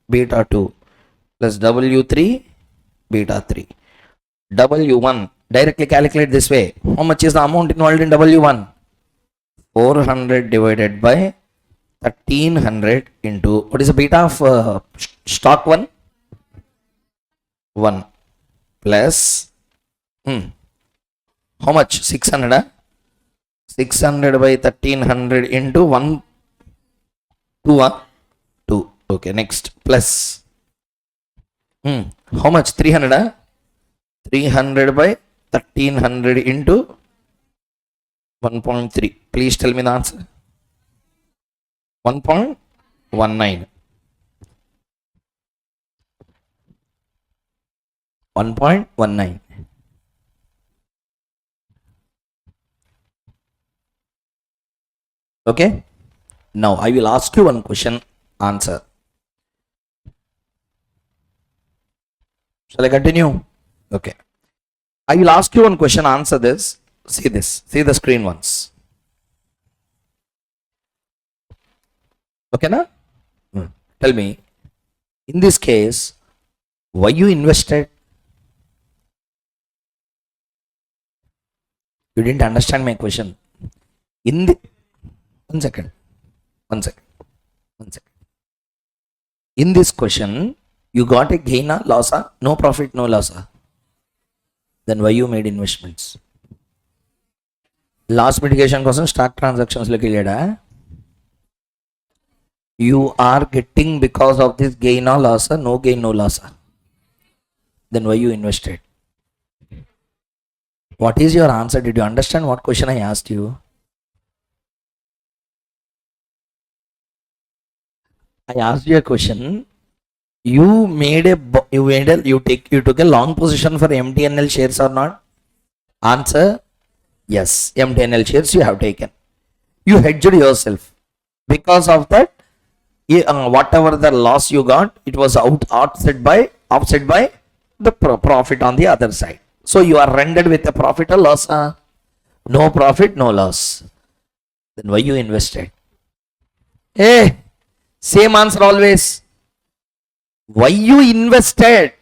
beta 2 plus W3 beta 3. W1 directly calculate this way. How much is the amount involved in W1? 400 divided by 1300 into, what is the beta of stock 1? 1 plus, how much? 600, 600 by 1300 into 1, 2, 2. Okay, next, plus, how much? 300, 300 by 1300 into 1.3. Please tell me the answer. 1.19. 1.19. Okay. Now I will ask you one question. Answer. Shall I continue? Okay. I will ask you one question. Answer this. See this. See the screen once. Okay, na? Tell me. In this case, why you invested? You didn't understand my question. In the one second. In this question, you got a gain or loss? No profit, no loss. Then why you made investments? Loss mitigation కోసం stock transactions లోకి వెళ్ళాడా? You are getting because of this gain or loss? No gain, no loss. Then why you invested? What is your answer? Did you understand what question I asked you? I asked you a question. You took a long position for MTNL shares or not? Answer, yes. MTNL shares you have taken. You hedged yourself. Because of that, whatever the loss you got, it was offset by the profit on the other side. So you are rendered with a profit or loss? No profit, no loss. Then why you invested? Hey, same answer always. Why you invested?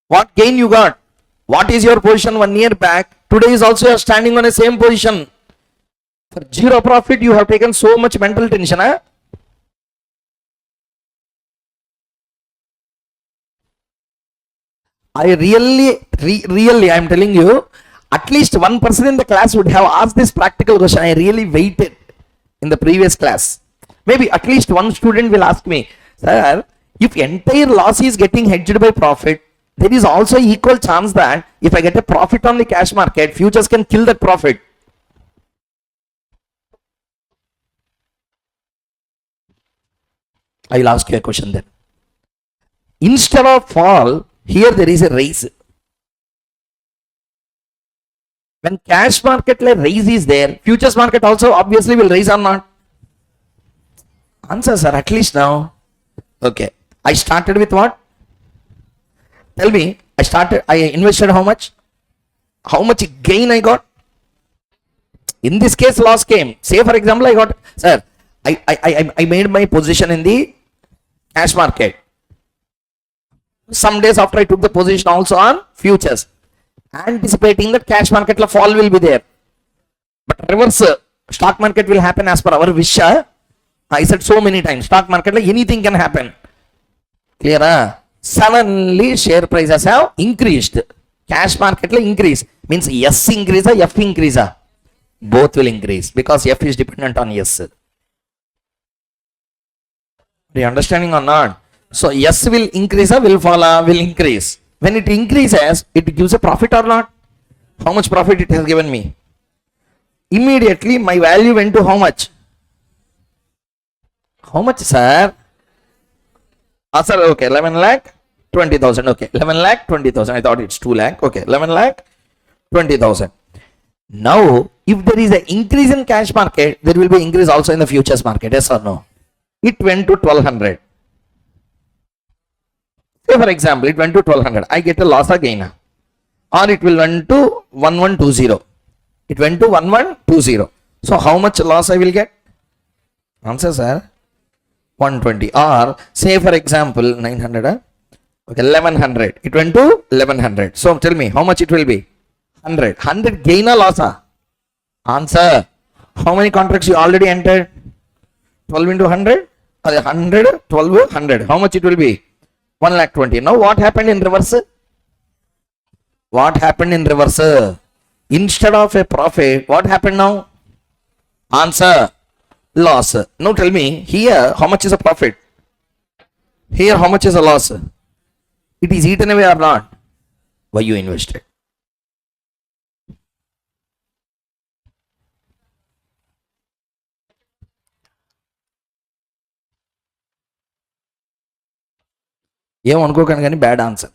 What gain you got? What is your position 1 year back? Today is also you are standing on the same position. For zero profit, you have taken so much mental tension. I really, I am telling you, at least one person in the class would have asked this practical question. I really waited in the previous class. Maybe at least one student will ask me, sir, if entire loss is getting hedged by profit, there is also equal chance that if I get a profit on the cash market, futures can kill that profit. I will ask you a question then. Instead of fall, here there is a raise. When cash market like raise is there, futures market also obviously will raise or not? Answer, sir, at least now. Okay. I started with what? Tell me, I invested how much? How much gain I got? In this case, loss came. Say for example, I got, sir, I made my position in the cash market. Some days after I took the position also on futures, anticipating that cash market fall will be there. But reverse, stock market will happen as per our wish. I said so many times, stock market anything can happen. Clear? Suddenly share prices have increased. Cash market increase. Means S increase or F increase? Both will increase because F is dependent on S. Are you understanding or not? So S will increase or will fall? Will increase. When it increases, it gives a profit or not? How much profit it has given me? Immediately my value went to how much? How much, sir? Sir, okay, 11 lakh 20,000. Okay, 11 lakh 20,000. I thought it's 2 lakh. Okay, 11 lakh 20,000. Now, if there is an increase in cash market, there will be increase also in the futures market. Yes or no? It went to 1200. Say for example, it went to 1200. I get a loss or gain. Or it will went to 1120. It went to 1120. So how much loss I will get? Answer, sir. 120. Or say for example 900. Okay, 1100. It went to 1100. So tell me how much it will be? 100. 100 gain or loss? Answer. How many contracts you already entered? 12 into 100? 100, 12, 100. How much it will be? 1,20,000. Now what happened in reverse? What happened in reverse? Instead of a profit, what happened now? Answer, loss. Now tell me, here how much is a profit? Here how much is a loss? It is eaten away or not? Why you invested? ఏమనుకోకండి కానీ bad answer.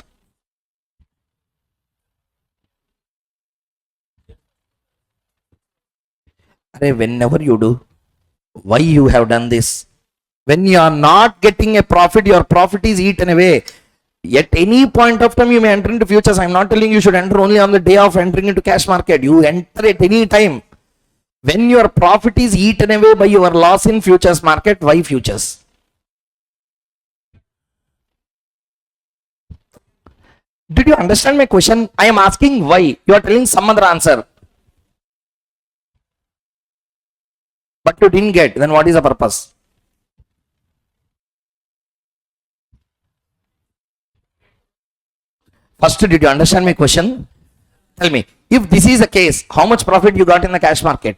అరే whenever you do, why you have done this? When you are not getting a profit, your profit is eaten away. At any point of time you may enter into futures. I am not telling you should enter only on the day of entering into cash market. You enter at any time. When your profit is eaten away by your loss in futures market, why futures? Did you understand my question? I am asking why. You are telling some other answer, but you didn't get. Then what is the purpose? First, did you understand my question? Tell me, if this is the case, how much profit you got in the cash market?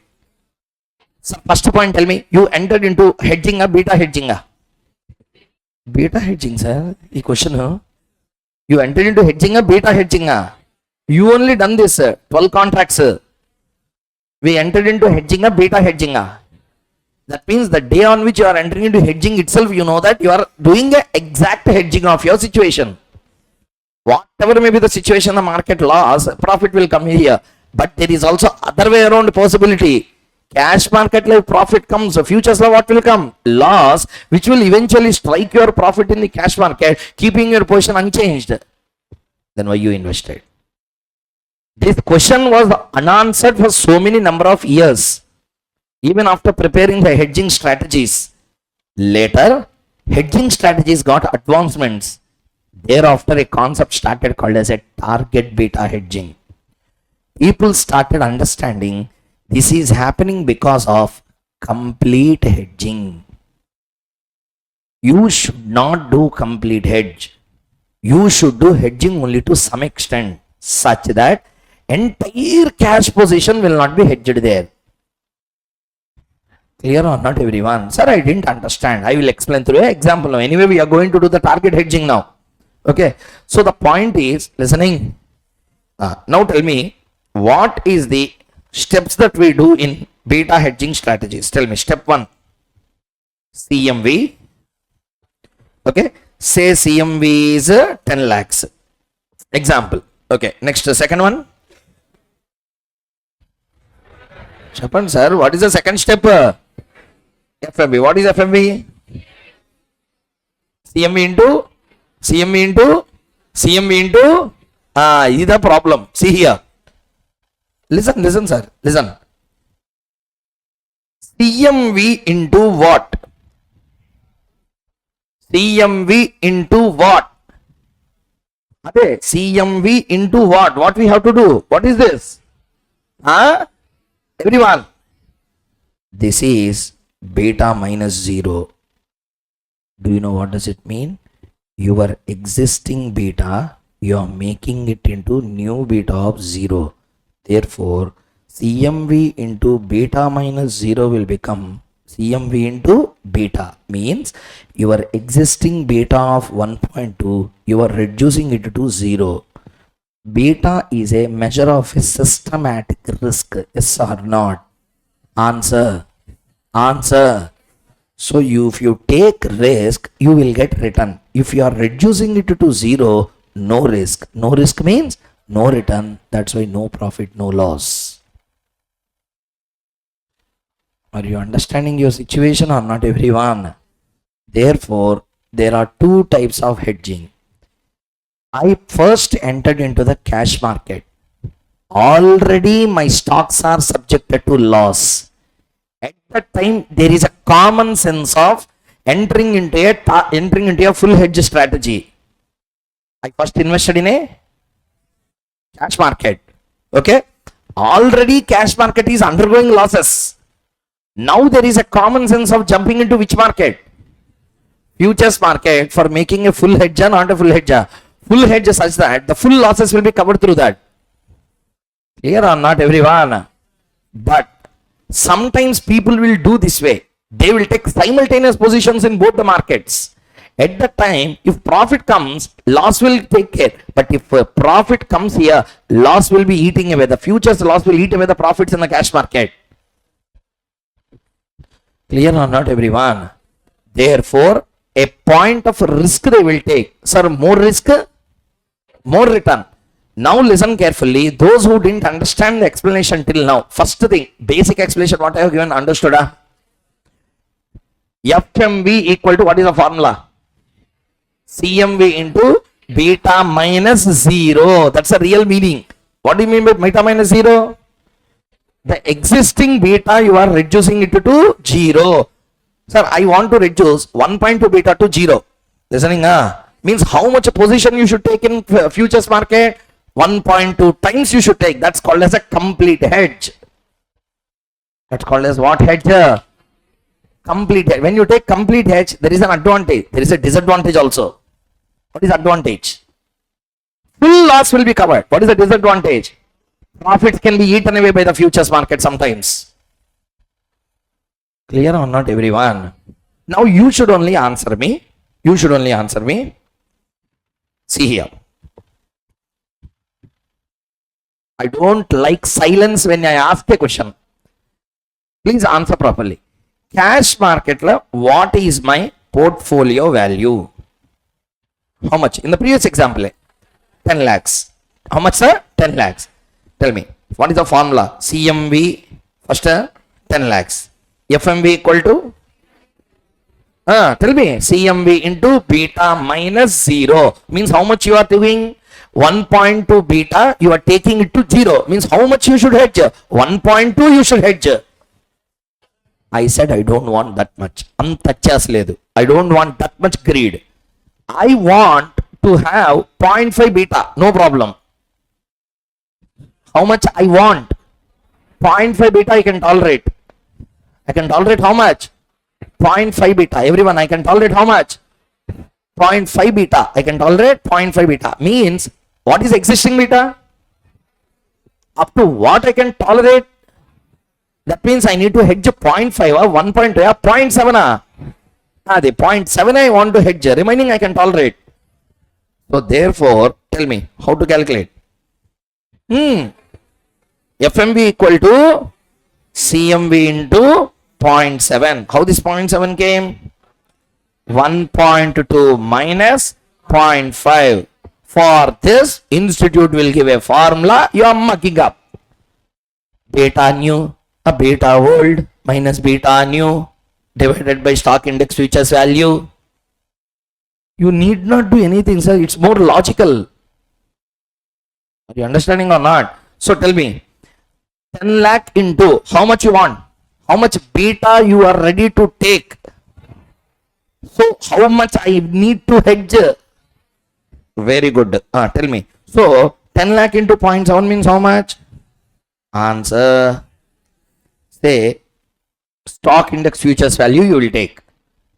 So first point, tell me, you entered into hedging or beta hedging? Beta hedging, sir. This question, you entered into hedging or beta hedging? You only done this 12 contracts. We entered into hedging or beta hedging? That means the day on which you are entering into hedging itself, you know that you are doing an exact hedging of your situation. Whatever may be the situation, the market loss, profit will come here. But there is also other way around possibility. Cash market like profit comes, futures law what will come? Loss, which will eventually strike your profit in the cash market, keeping your position unchanged. Then why you invested? This question was unanswered for so many number of years, even after preparing the hedging strategies. Later, hedging strategies got advancements. Thereafter, a concept started called as a target beta hedging. People started understanding this is happening because of complete hedging. You should not do complete hedge. You should do hedging only to some extent, such that entire cash position will not be hedged there. Clear or not, everyone? Sir, I didn't understand. I will explain through an example now. Anyway, we are going to do the target hedging now. Okay, so the point is listening. Now tell me, what is the steps that we do in beta hedging strategies? Tell me, step 1, CMV. Okay, say CMV is 10 lakhs. Example. Okay, next, second one. Chapan sir, what is the second step? FMV. What is FMV? CMV into CMV into CMV into is the problem. See here. Listen, sir. Listen. CMV into what? CMV into what? Okay, CMV into what? What we have to do? What is this? Everyone. This is beta minus 0. Do you know what does it mean? Your existing beta, you are making it into new beta of 0. Therefore, CMV into beta minus 0 will become CMV into beta. Means your existing beta of 1.2, you are reducing it to 0. Beta is a measure of a systematic risk. Yes or not? Answer. So if you take risk, you will get return. If you are reducing it to 0, no risk. No risk means no return. That's why no profit, no loss. Are you understanding your situation or not, everyone? Therefore, there are two types of hedging. I first entered into the cash market. Already my stocks are subjected to loss. At that time, there is a common sense of entering into a full hedge strategy. I first invested in a cash market. Okay, already cash market is undergoing losses. Now there is a common sense of jumping into which market? Futures market, for making a full hedge or not a full hedge. Full hedge such that the full losses will be covered through that. Clear or not, everyone? But sometimes people will do this way. They will take simultaneous positions in both the markets. At the time, if profit comes, loss will take care. But if profit comes here, loss will be eating away. The futures loss will eat away the profits in the cash market. Clear or not, everyone? Therefore, a point of risk they will take. Sir, more risk, more return. Now listen carefully. Those who didn't understand the explanation till now, first thing, basic explanation what I have given, understood? FMV equal to, what is the formula? CMV into beta minus 0. That's the real meaning. What do you mean by beta minus 0? The existing beta, you are reducing it to 0. Sir, I want to reduce 1.2 beta to 0. Listening, means how much a position you should take in futures market? 1.2 times you should take. That's called as a complete hedge. That's called as what hedge? Complete hedge. When you take complete hedge, there is an advantage. There is a disadvantage also. What is advantage? Full loss will be covered. What is the disadvantage? Profits can be eaten away by the futures market sometimes. Clear or not, everyone? Now you should only answer me. You should only answer me. See here. I don't like silence when I ask a question. Please answer properly. Cash market, what is my portfolio value? How much? In the previous example, 10 lakhs. How much, sir? 10 lakhs. Tell me, what is the formula? CMV, first 10 lakhs. FMV equal to? Tell me, CMV into beta minus 0. Means how much you are doing? 1.2 beta, you are taking it to 0. Means how much you should hedge? 1.2 you should hedge. I said I don't want that much. I don't want that much greed. I want to have 0.5 beta. No problem. How much I want? 0.5 beta I can tolerate. I can tolerate how much? 0.5 beta. Everyone, I can tolerate how much? 0.5 beta. I can tolerate 0.5 beta. Means, what is existing beta? Up to what I can tolerate? That means I need to hedge 0.5 or 1.2 or 0.7. The 0.7 I want to hedge. Remaining I can tolerate. So therefore, tell me how to calculate. FMV equal to CMV into 0.7. How this 0.7 came? 1.2 minus 0.5. For this, institute will give a formula. You are mucking up. Beta new, a beta old minus beta new divided by stock index futures value. You need not do anything, sir. It's more logical. Are you understanding or not? So tell me, 10 lakh into how much you want? How much beta you are ready to take? So how much I need to hedge? Very good. Tell me. So 10 lakh into 0.7 means how much? Answer. Say stock index futures value you will take.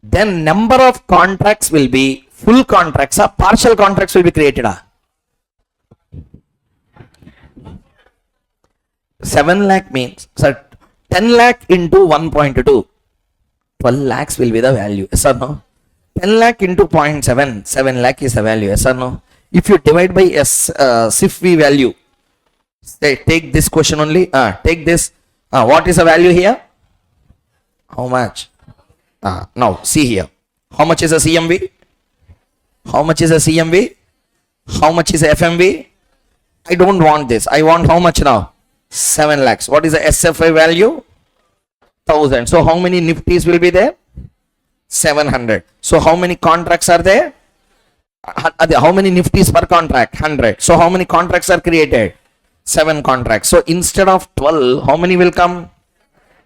Then number of contracts will be full contracts or partial contracts will be created. 7 lakh means, sir, 10 lakh into 1.2. 12 lakhs will be the value. Yes or no? 10 lakh into 0.7. 7 lakh is the value. Yes or no? If you divide by SIFV value, say, take this question only. Take this. What is the value here? How much? Now see here. How much is a CMV? How much is a CMV? How much is a FMV? I don't want this. I want how much now? 7 lakhs. What is the SFI value? 1000. So how many nifties will be there? 700. So how many contracts are there? How many nifties per contract? 100. So how many contracts are created? 7 contracts. So instead of 12, how many will come?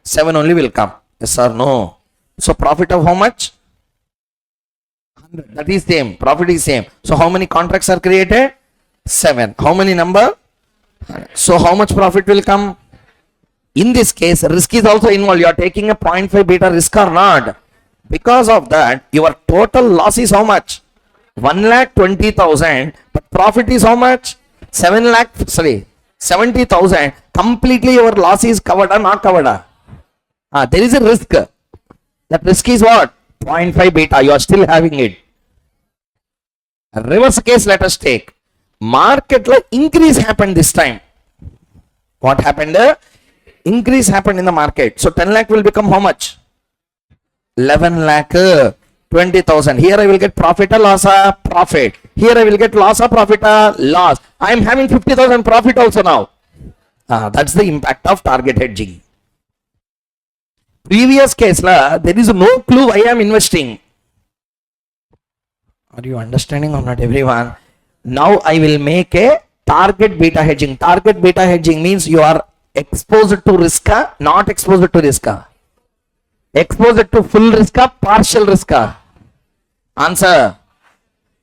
7 only will come. Yes or no? So profit of how much? 100. That is same. Profit is same. So how many contracts are created? 7. How many number? So how much profit will come? In this case, risk is also involved. You are taking a 0.5 beta risk or not. Because of that, your total loss is how much? 1,20,000, but profit is how much? 70,000. Completely your loss is covered or not covered? There is a risk. That risk is what? 0.5 beta. You are still having it. Reverse case, let us take. Market like increase happened this time. What happened? Increase happened in the market. So 10 lakh will become how much? 11 lakh 20,000. Here I will get profit or loss? Profit. Here I will get loss or profit? Loss. I am having 50,000 profit also now. That's the impact of target hedging. Previous case, there is no clue why I am investing. Are you understanding or not, everyone? Now I will make a target beta hedging. Target beta hedging means you are exposed to risk, not exposed to risk. Exposed to full risk, partial risk. Answer.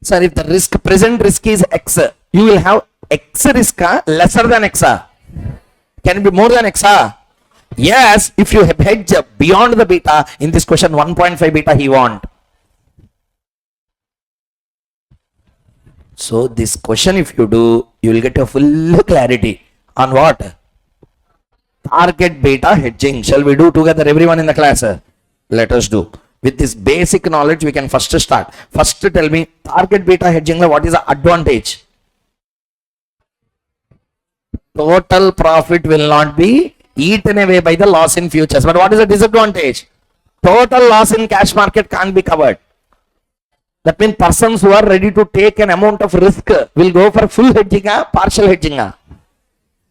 Sir, if the risk, present risk is X, you will have X risk lesser than X. Can it be more than X? Yes, if you hedge beyond the beta, in this question 1.5 beta he want. So this question if you do, you will get a full clarity on what? Target beta hedging. Shall we do together, everyone in the class? Let us do. With this basic knowledge, we can first start. First tell me, target beta hedging, what is the advantage? Total profit will not be eaten away by the loss in futures. But what is the disadvantage? Total loss in cash market can't be covered. That means persons who are ready to take an amount of risk will go for full hedging, partial hedging.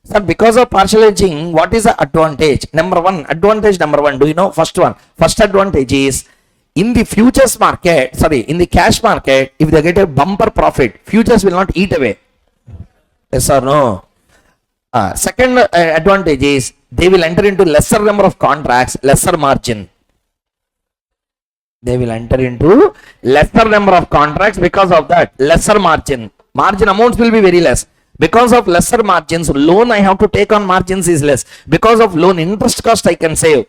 So because of partial hedging, what is the advantage? Advantage number one, do you know? First one, first advantage is in the futures market, in the cash market, if they get a bumper profit, futures will not eat away. Yes or no? Second advantage is they will enter into lesser number of contracts, lesser margin. They will enter into lesser number of contracts. Because of that, lesser margin. Margin amounts will be very less. Because of lesser margins, loan I have to take on margins is less. Because of loan interest cost I can save.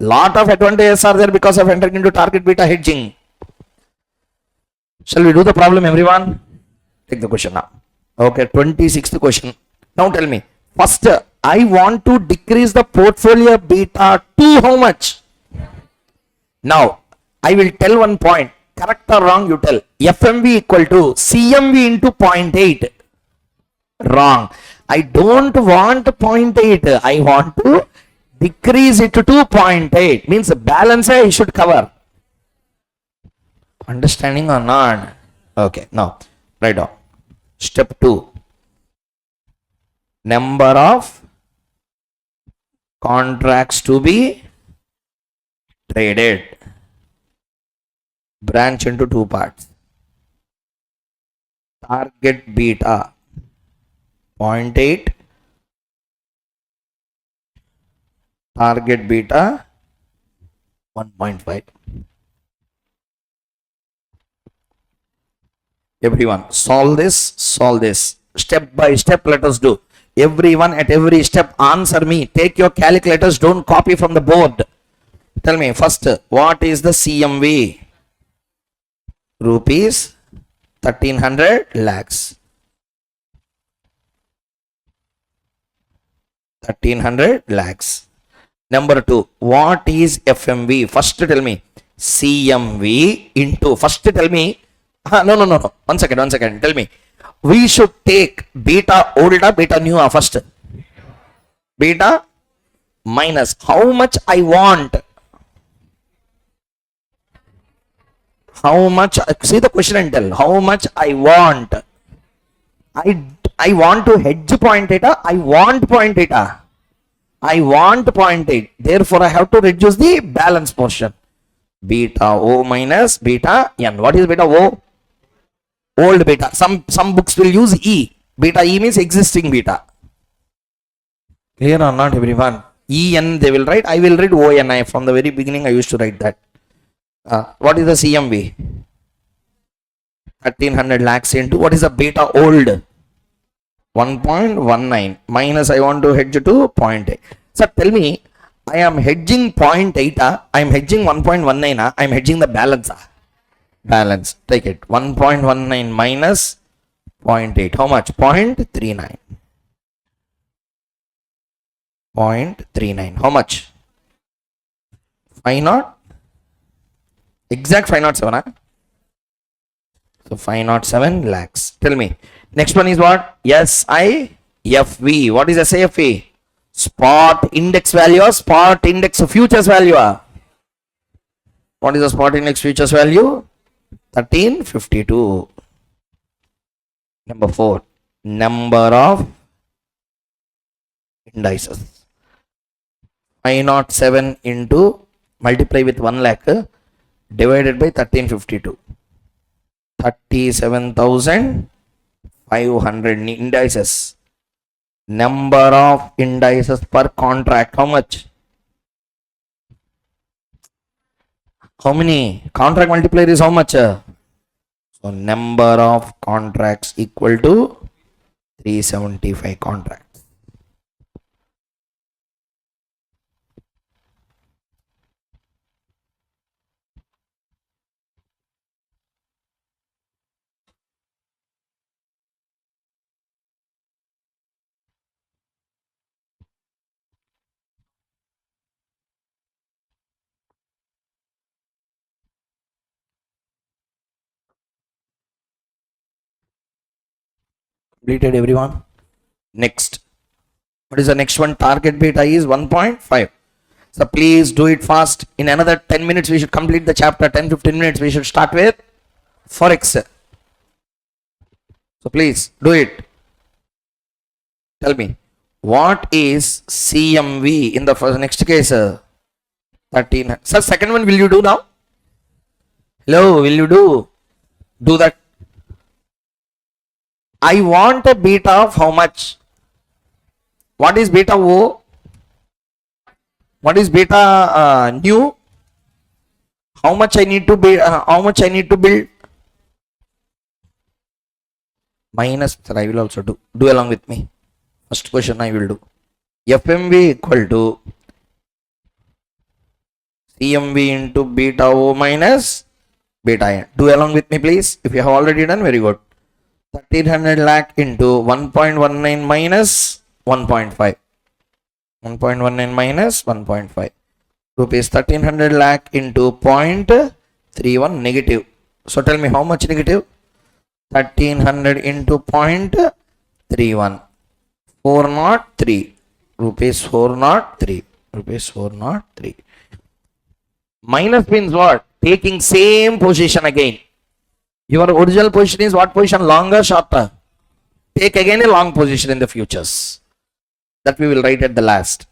Lot of advantages are there because of entering into target beta hedging. Shall we do the problem, everyone? Take the question now. Okay, 26th question. Now tell me. First, I want to decrease the portfolio beta to how much? Now, I will tell one point. Correct or wrong, you tell. FMV equal to CMV into 0.8. Wrong. I don't want 0.8. I want to decrease it to 0.8. Means the balance I should cover. Understanding or not? Okay. Now, write down. Step 2. Number of contracts to be traded. Branch into two parts. Target beta 0.8. Target beta 1.5. Everyone, solve this. Step by step, let us do. Everyone at every step, answer me. Take your calculators, don't copy from the board. Tell me first, what is the CMV? Rupees 1300 lakhs. 1300 lakhs. Number 2, what is FMV? First tell me. CMV into, first tell me. No. One second. Tell me. We should take beta old or beta new first. Beta minus how much I want. How much? See the question and tell. How much I want. I want to hedge 0.8. I want 0.8. I want 0.8. Therefore, I have to reduce the balance portion. Beta O minus beta N. What is beta O? Old beta. Some books will use E. Beta E means existing beta. Clear or not, everyone? EN they will write. I will read ONI. From the very beginning, I used to write that. What is the CMV? 1300 lakhs into what is the beta old? 1.19 minus I want to hedge to 0.8. Sir, tell me, I am hedging 0.8, I am hedging 1.19, I am hedging the balance. Balance, take it. 1.19 minus 0.8. How much? 0.39. 0.39. How much? 5 not? Exact 507, huh? So 507 lakhs. Tell me. Next one is what? SIFV. What is SIFV? Spot index value or spot index futures value? What is the spot index futures value? 1352. Number 4. Number of indices. 507 into multiply with 1 lakh divided by 1352. 37,500 indices. Number of indices per contract. How much? How many? Contract multiplier is how much? So number of contracts equal to 375 contracts. Completed, everyone? Next. What is the next one? Target beta is 1.5. So please do it fast. In another 10 minutes, we should complete the chapter. 10-15 minutes, we should start with Forex. So please do it. Tell me, what is CMV in the first next case? 13. Sir, second one will you do now? Hello, will you do that? I want a beta of how much? What is beta O? What is beta new? How much I need to be? How much I need to build? Minus. Sir, I will also do. Do along with me. First question I will do. FMV equal to CMV into beta O minus beta N. Do along with me, please. If you have already done, very good. 1300 lakh into 1.19 minus 1.5. 1.19 minus 1.5. Rupees 1300 lakh into 0.31 negative. So tell me how much negative? 1300 into 0.31. 403. Rupees 403. Rupees 403. Minus means what? Taking same position again. Your original position is what position? Longer, shorter? Take again a long position in the futures. That we will write at the last.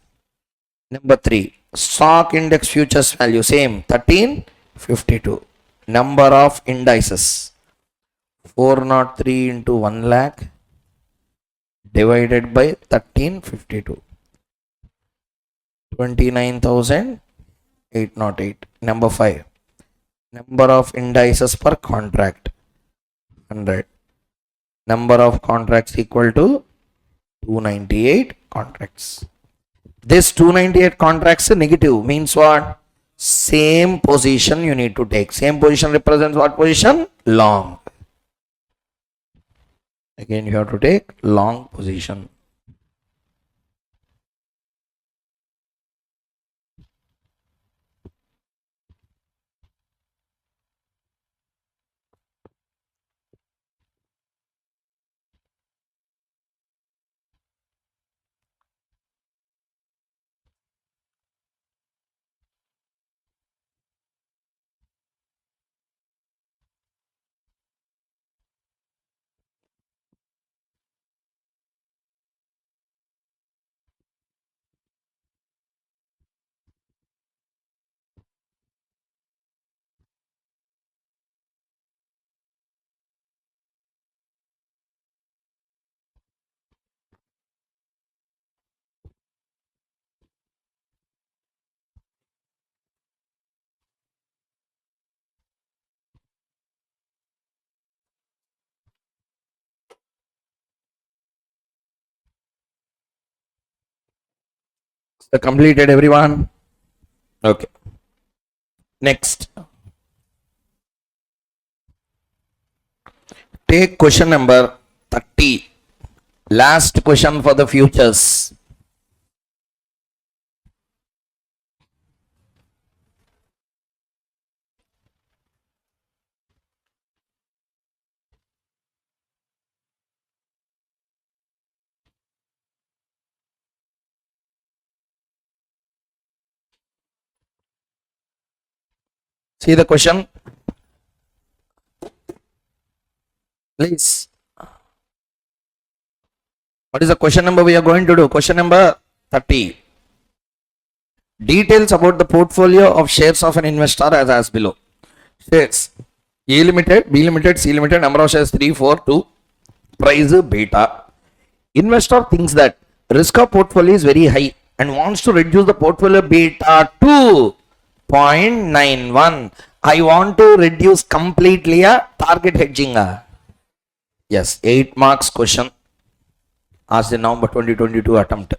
Number 3. Stock index futures value. Same. 1352. Number of indices. 403 into 1 lakh divided by 1352. 29,808. Number 5. Number of indices per contract. 100. Number of contracts equal to 298 contracts. This 298 contracts negative means what? Same position you need to take. Same position represents what position? Long. Again you have to take long position. Completed everyone? Okay. Next. Take question number 30. Last question for the futures. See the question, please. What is the question number we are going to do? Question number 30. Details about the portfolio of shares of an investor as below. Shares A limited, B limited, C limited, number of shares 3, 4, 2, price beta. Investor thinks that risk of portfolio is very high and wants to reduce the portfolio beta to 0.91. I want to reduce completely a target hedging. Yes, 8 marks question asked in November 2022 attempt.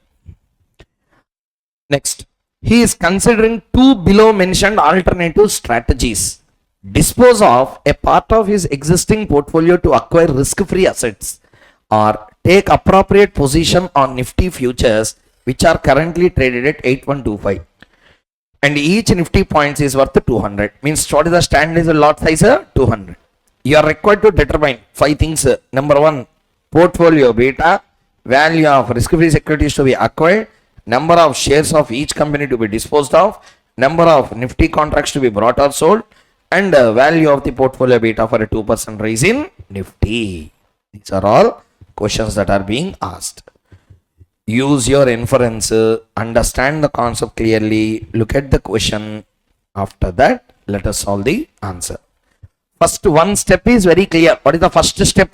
Next, he is considering two below mentioned alternative strategies. Dispose of a part of his existing portfolio to acquire risk-free assets, or take appropriate position on Nifty futures which are currently traded at 8125. And each Nifty points is worth 200. Means what is the standard lot size? 200. You are required to determine 5 things. Number 1, portfolio beta, value of risk-free securities to be acquired, number of shares of each company to be disposed of, number of Nifty contracts to be brought or sold, and value of the portfolio beta for a 2% rise in Nifty. These are all questions that are being asked. Use your inference, understand the concept clearly, look at the question. After that, let us solve the answer. First one step is very clear. What is the first step?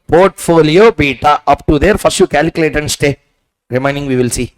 Portfolio beta. Up to there, first you calculate and stay. Remaining we will see.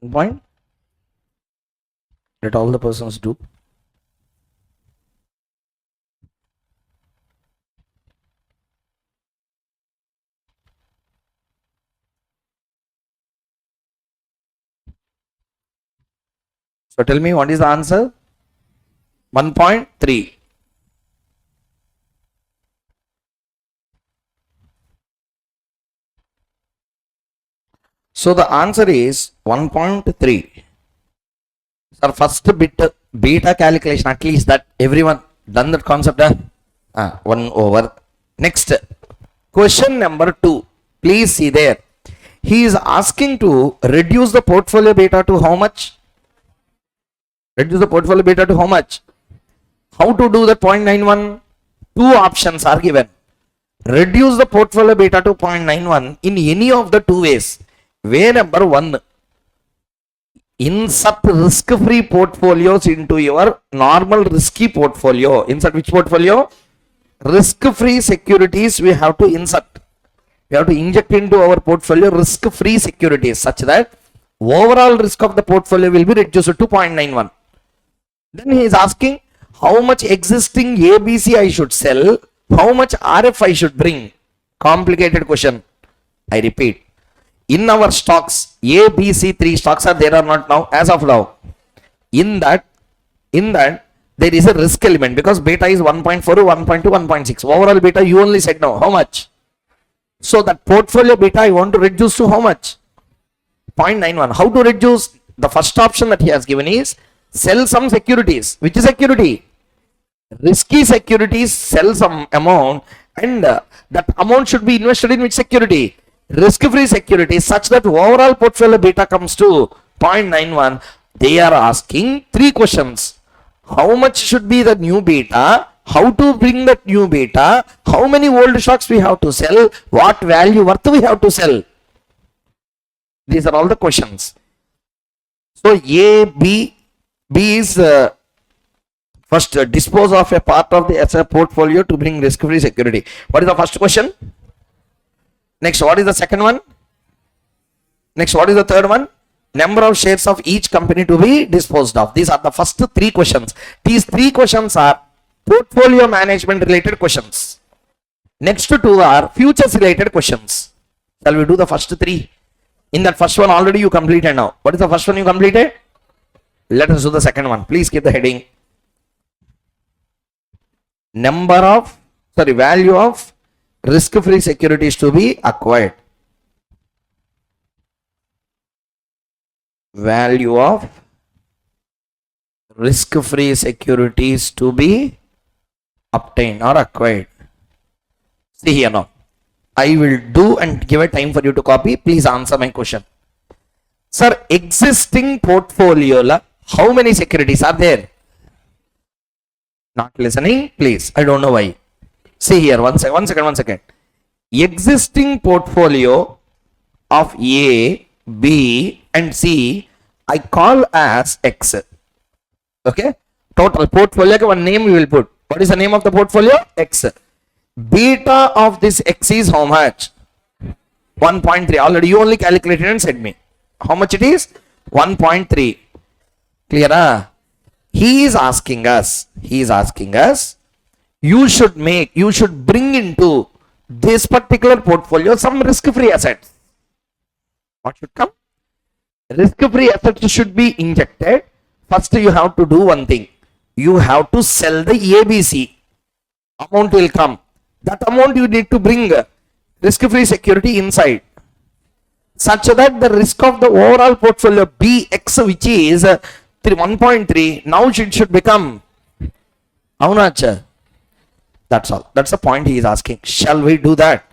One point. Let all the persons do. So tell me what is the answer? 1.3. So the answer is 1.3. Sir, first bit beta calculation, at least that everyone done that concept. 1 over. Next, question number 2. Please see there. He is asking to reduce the portfolio beta to how much? Reduce the portfolio beta to how much? How to do that 0.91? Two options are given. Reduce the portfolio beta to 0.91 in any of the two ways. Way number 1. Insert risk-free portfolios into your normal risky portfolio. Insert which portfolio? Risk-free securities we have to insert. We have to inject into our portfolio risk-free securities such that overall risk of the portfolio will be reduced to 0.91. Then he is asking how much existing ABC I should sell, how much RF I should bring. Complicated question. I repeat. In our stocks, A, B, C, 3 stocks are there or not now? As of now. In that, there is a risk element because beta is 1.4, 1.2, 1.6. Overall beta, you only said no. How much? So that portfolio beta I want to reduce to how much? 0.91. How to reduce? The first option that he has given is sell some securities. Which is security? Risky securities, sell some amount, and that amount should be invested in which security? Risk-free securities, such that overall portfolio beta comes to 0.91. They are asking 3 questions. How much should be the new beta? How to bring that new beta? How many old stocks we have to sell? What value worth we have to sell? These are all the questions. So A, B is first dispose of a part of the SF portfolio to bring risk-free security. What is the first question? Next, what is the second one? Next, what is the third one? Number of shares of each company to be disposed of. These are the first 3 questions. These 3 questions are portfolio management related questions. Next 2 are futures related questions. Shall we do the first 3? In that first one already you completed now. What is the first one you completed? Let us do the second one. Please keep the heading. Value of risk-free securities to be acquired. Value of risk-free securities to be obtained or acquired. See here now. I will do and give a time for you to copy. Please answer my question. Sir, existing portfolio, how many securities are there? Not listening, please. I don't know why. See here, one second. Existing portfolio of A, B and C, I call as X. Okay? Total portfolio, one name we will put. What is the name of the portfolio? X. Beta of this X is how much? 1.3. Already you only calculated and said me. How much it is? 1.3. Clear? He is asking us, you should bring into this particular portfolio some risk-free assets. What should come? Risk-free assets should be injected. First you have to do one thing. You have to sell the ABC. Amount will come. That amount you need to bring risk-free security inside, such that the risk of the overall portfolio BX, which is 1.3, now it should become how much? That's all. That's the point he is asking. Shall we do that?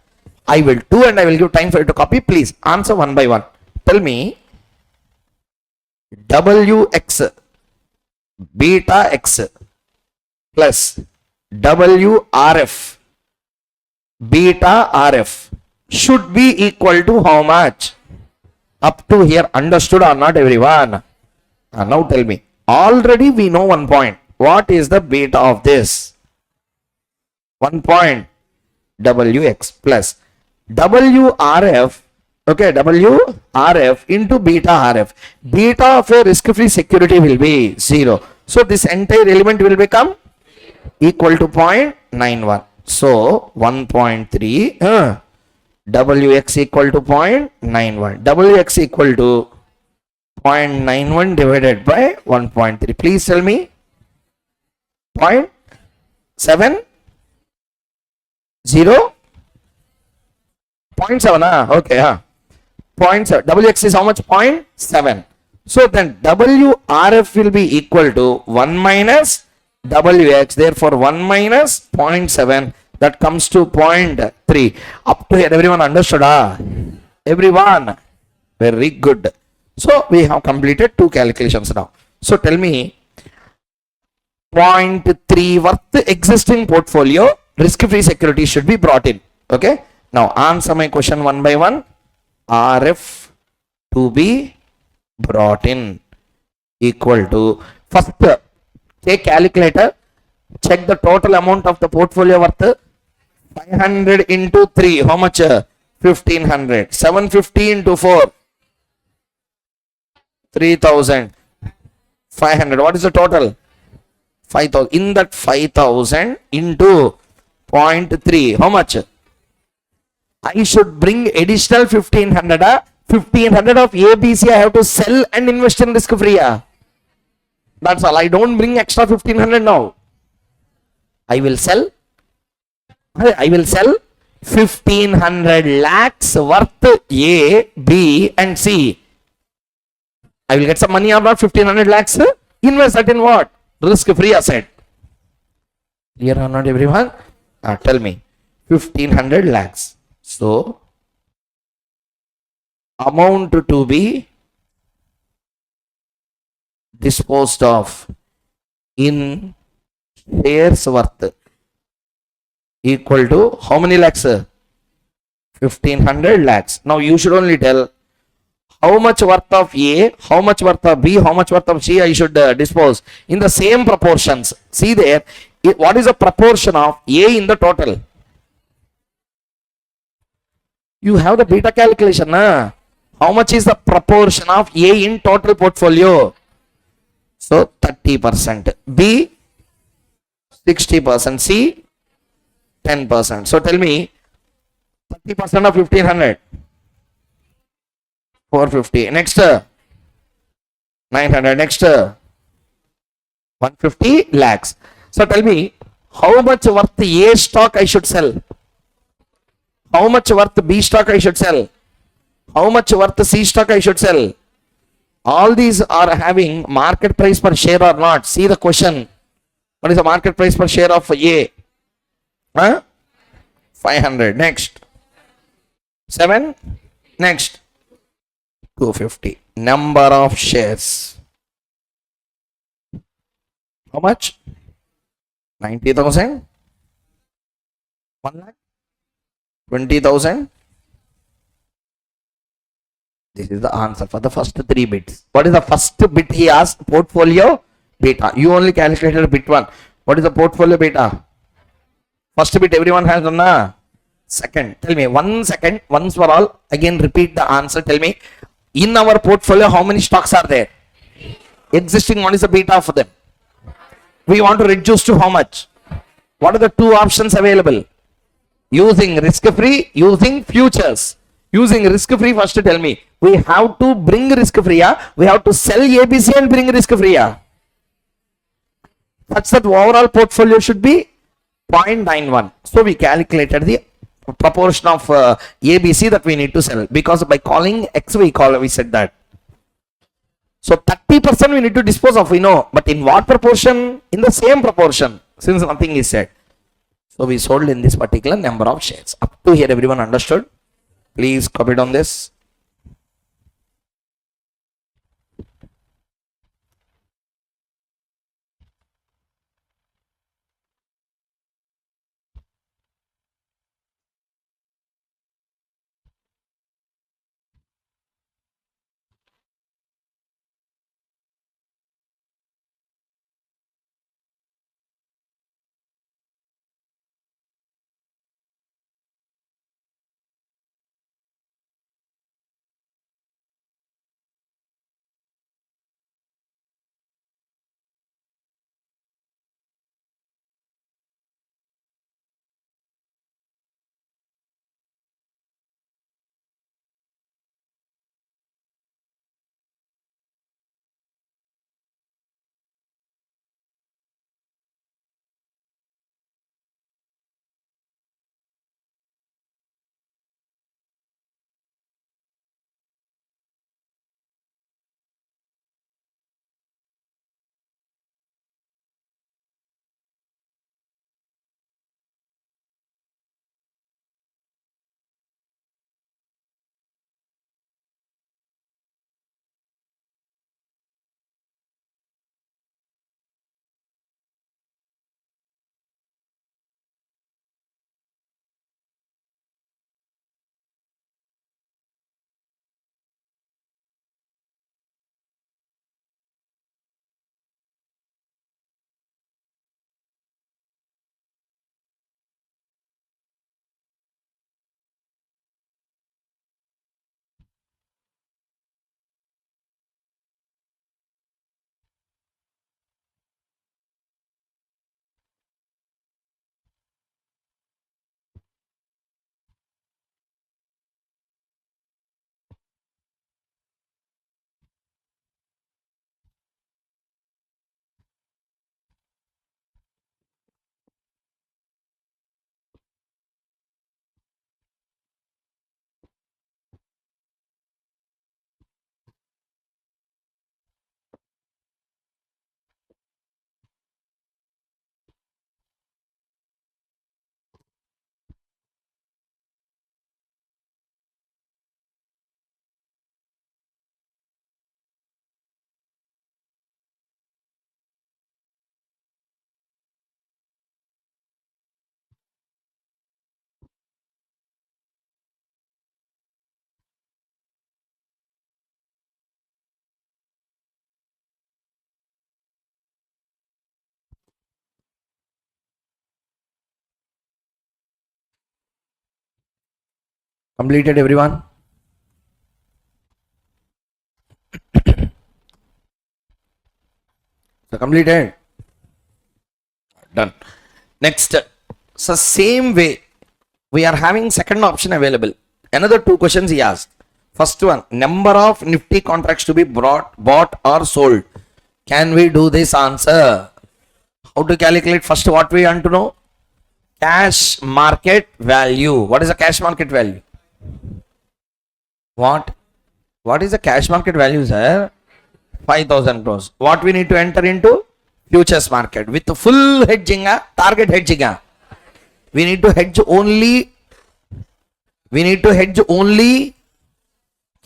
I will do and I will give time for you to copy. Please answer one by one. Tell me WX beta X plus WRF beta RF should be equal to how much? Up to here, understood or not, everyone? Now tell me. Already we know one point. What is the beta of this? 1 point WX plus WRF. Okay, WRF into beta RF. Beta of a risk-free security will be 0. So this entire element will become equal to 0.91. So 1.3 WX equal to 0.91. WX equal to 0.91 divided by 1.3. Please tell me 0.7 0 0.7. Okay. 0.7. WX is how much? 0.7. So then WRF will be equal to 1 minus WX. Therefore 1 minus 0.7. That comes to 0.3. Up to here, everyone understood? Everyone? Very good. So we have completed 2 calculations now. So tell me 0.3 worth existing portfolio risk-free security should be brought in. Okay. Now answer my question one by one. RF to be brought in equal to, first take calculator, check the total amount of the portfolio worth 500 into 3. How much? 1500. 750 into 4. 3500. What is the total? 5000. In that 5000 into 0.3. How much? I should bring additional 1500. 1500 of ABC I have to sell and invest in risk free. That's all. I don't bring extra 1500 now. I will sell 1500 lakhs worth A, B and C. I will get some money or not 1500 lakhs? Invest that in what? Risk free asset. Clear or not everyone? Tell me. 1500 lakhs. So, amount to be disposed of in shares worth equal to how many lakhs? 1500 lakhs. Now you should only tell how much worth of A, how much worth of B, how much worth of C I should dispose in the same proportions. See there, what is the proportion of A in the total? You have the beta calculation. How much is the proportion of A in total portfolio? So 30%. B 60%. C 10%. So tell me 30% of 1500. 450. Next 900. Next 150 lakhs. So tell me how much worth A stock I should sell? How much worth B stock I should sell? How much worth C stock I should sell? All these are having market price per share or not? See the question. What is the market price per share of A? 500. Next 7. Next 250. Number of shares. How much? 90,000. 1 lakh. 20,000. This is the answer for the first 3 bits. What is the first bit he asked? Portfolio beta. You only calculated bit 1. What is the portfolio beta? First bit everyone has done. Second. Tell me 1 second. Once for all. Again repeat the answer. Tell me. In our portfolio how many stocks are there? Existing one is the beta for them. We want to reduce to how much? What are the 2 options available? Using risk free, using futures. Using risk free, first tell me. We have to bring risk free. We have to sell ABC and bring risk free. Such that overall portfolio should be 0.91. So we calculated the proportion of ABC that we need to sell, because by calling X we said that. So 30% we need to dispose of, we know, but in what proportion? In the same proportion, since nothing is said. So we sold in this particular number of shares. Up to here everyone understood? Please copy down this. Completed, everyone? So completed. Done. Next. So same way, we are having second option available. Another two questions he asked. First one, number of Nifty contracts to be bought or sold. Can we do this answer? How to calculate? First, what we want to know? Cash market value. What is the cash market value? What? What is the cash market value, sir? 5,000 crores. What we need to enter into? Futures market with full hedging, target hedging. We need to hedge only.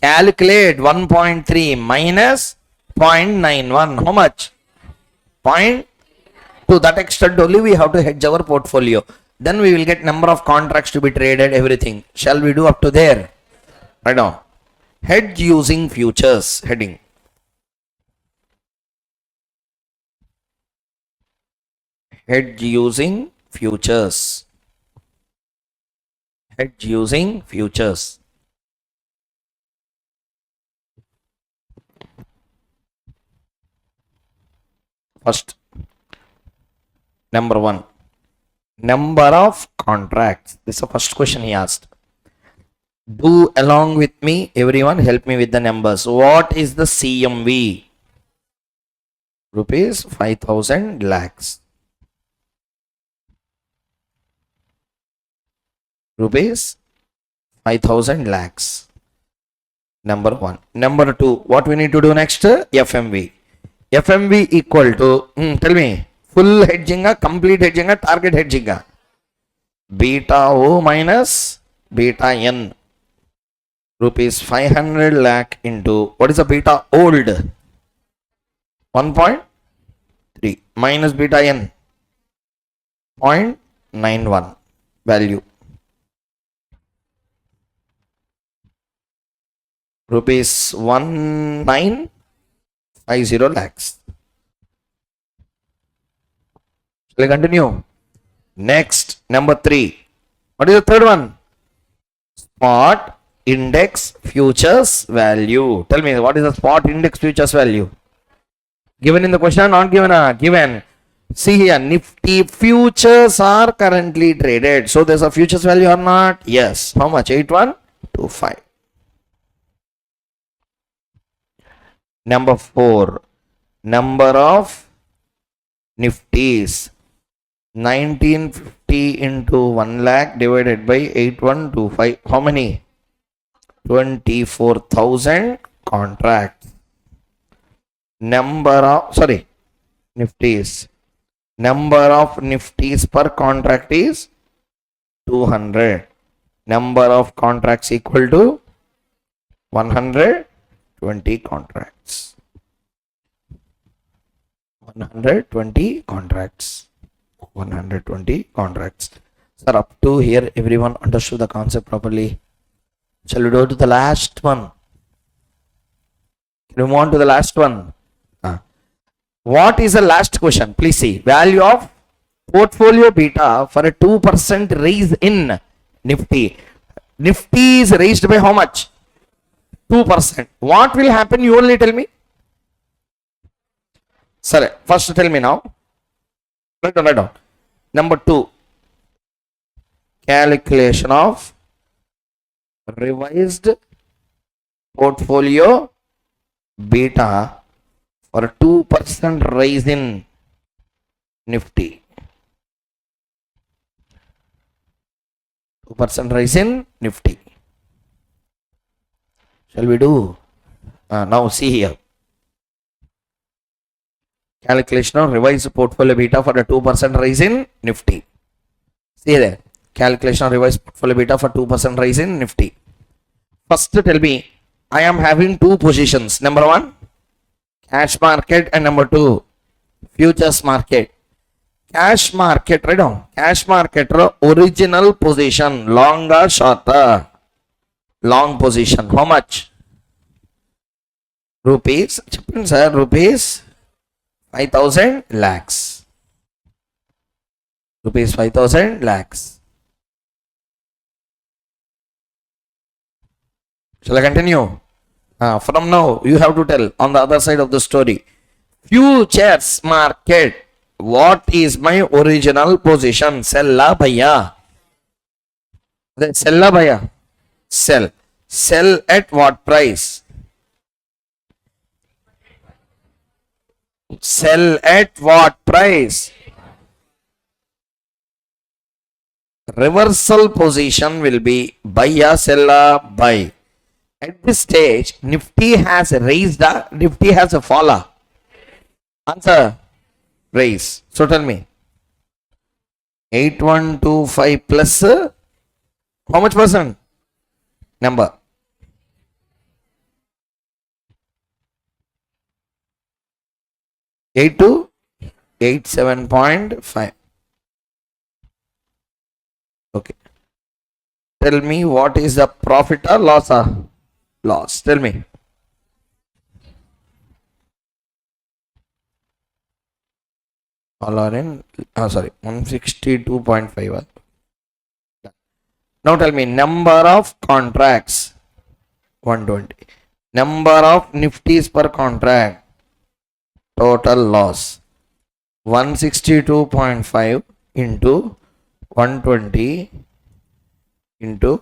Calculate 1.3 minus 0.91. How much? Point. To that extent only we have to hedge our portfolio. Then we will get number of contracts to be traded, everything. Shall we do up to there? Right now. Hedge using futures. Heading. Hedge using futures. Hedge using futures. First, number one, number of contracts. This is the first question he asked. Do along with me, everyone, help me with the numbers. What is the CMV? Rupees 5,000 lakhs. Rupees 5,000 lakhs. Number one. Number two, what we need to do next? FMV. FMV equal to, tell me, full hedging, complete hedging, target hedging. Beta O minus beta N. Rupees 500 lakh into, what is the beta old? 1.3 minus beta N. 0.91 value. Rupees 1950 lakhs. Shall I continue? Next, number three. What is the third one? Spot index futures value. Tell me, what is the spot index futures value? Given in the question, not given? Given. See here, Nifty futures are currently traded. So there's a futures value or not? Yes. How much? 8125. Number four, number of Nifties. 1950 into 1 lakh divided by 8125. How many? 24,000 contracts. Number of, Nifties. Number of Nifties per contract is 200. Number of contracts equal to 120 contracts. 120 contracts. 120 contracts. Sir, up to here, everyone understood the concept properly. Shall we go to the last one? Can we move on to the last one? What is the last question? Please see. Value of portfolio beta for a 2% raise in Nifty. Nifty is raised by how much? 2%. What will happen? You only tell me. Sir, first tell me now. Write down. Number two. Calculation of revised portfolio beta for a 2% rise in Nifty. 2% rise in Nifty. Shall we do? Now see here. Calculation of revised portfolio beta for a 2% rise in Nifty. See there. Calculation of revised portfolio beta for 2% rise in Nifty. First tell me, I am having two positions. Number one, cash market, and number two, futures market. Cash market, right now. Cash market original position, long or shorter? Long position. How much? Rupees. Sir, rupees 5,000 lakhs. Rupees 5,000 lakhs. Shall I continue? From now, you have to tell on the other side of the story. Futures market. What is my original position? Sell la bhaiya. Sell la bhaiya. Sell. Sell at what price? Sell at what price? Reversal position will be bhaiya, sell la, buy. At this stage, Nifty has raised, Nifty has a fallen. Answer, raise. So tell me, 8125 plus how much percent? Number. Eight to 87.5. Okay. Tell me what is the profit or loss? Loss. Tell me. All are in, 162.5. Now tell me number of contracts. 120. Number of Nifties per contract. Total loss. 162.5 into 120 into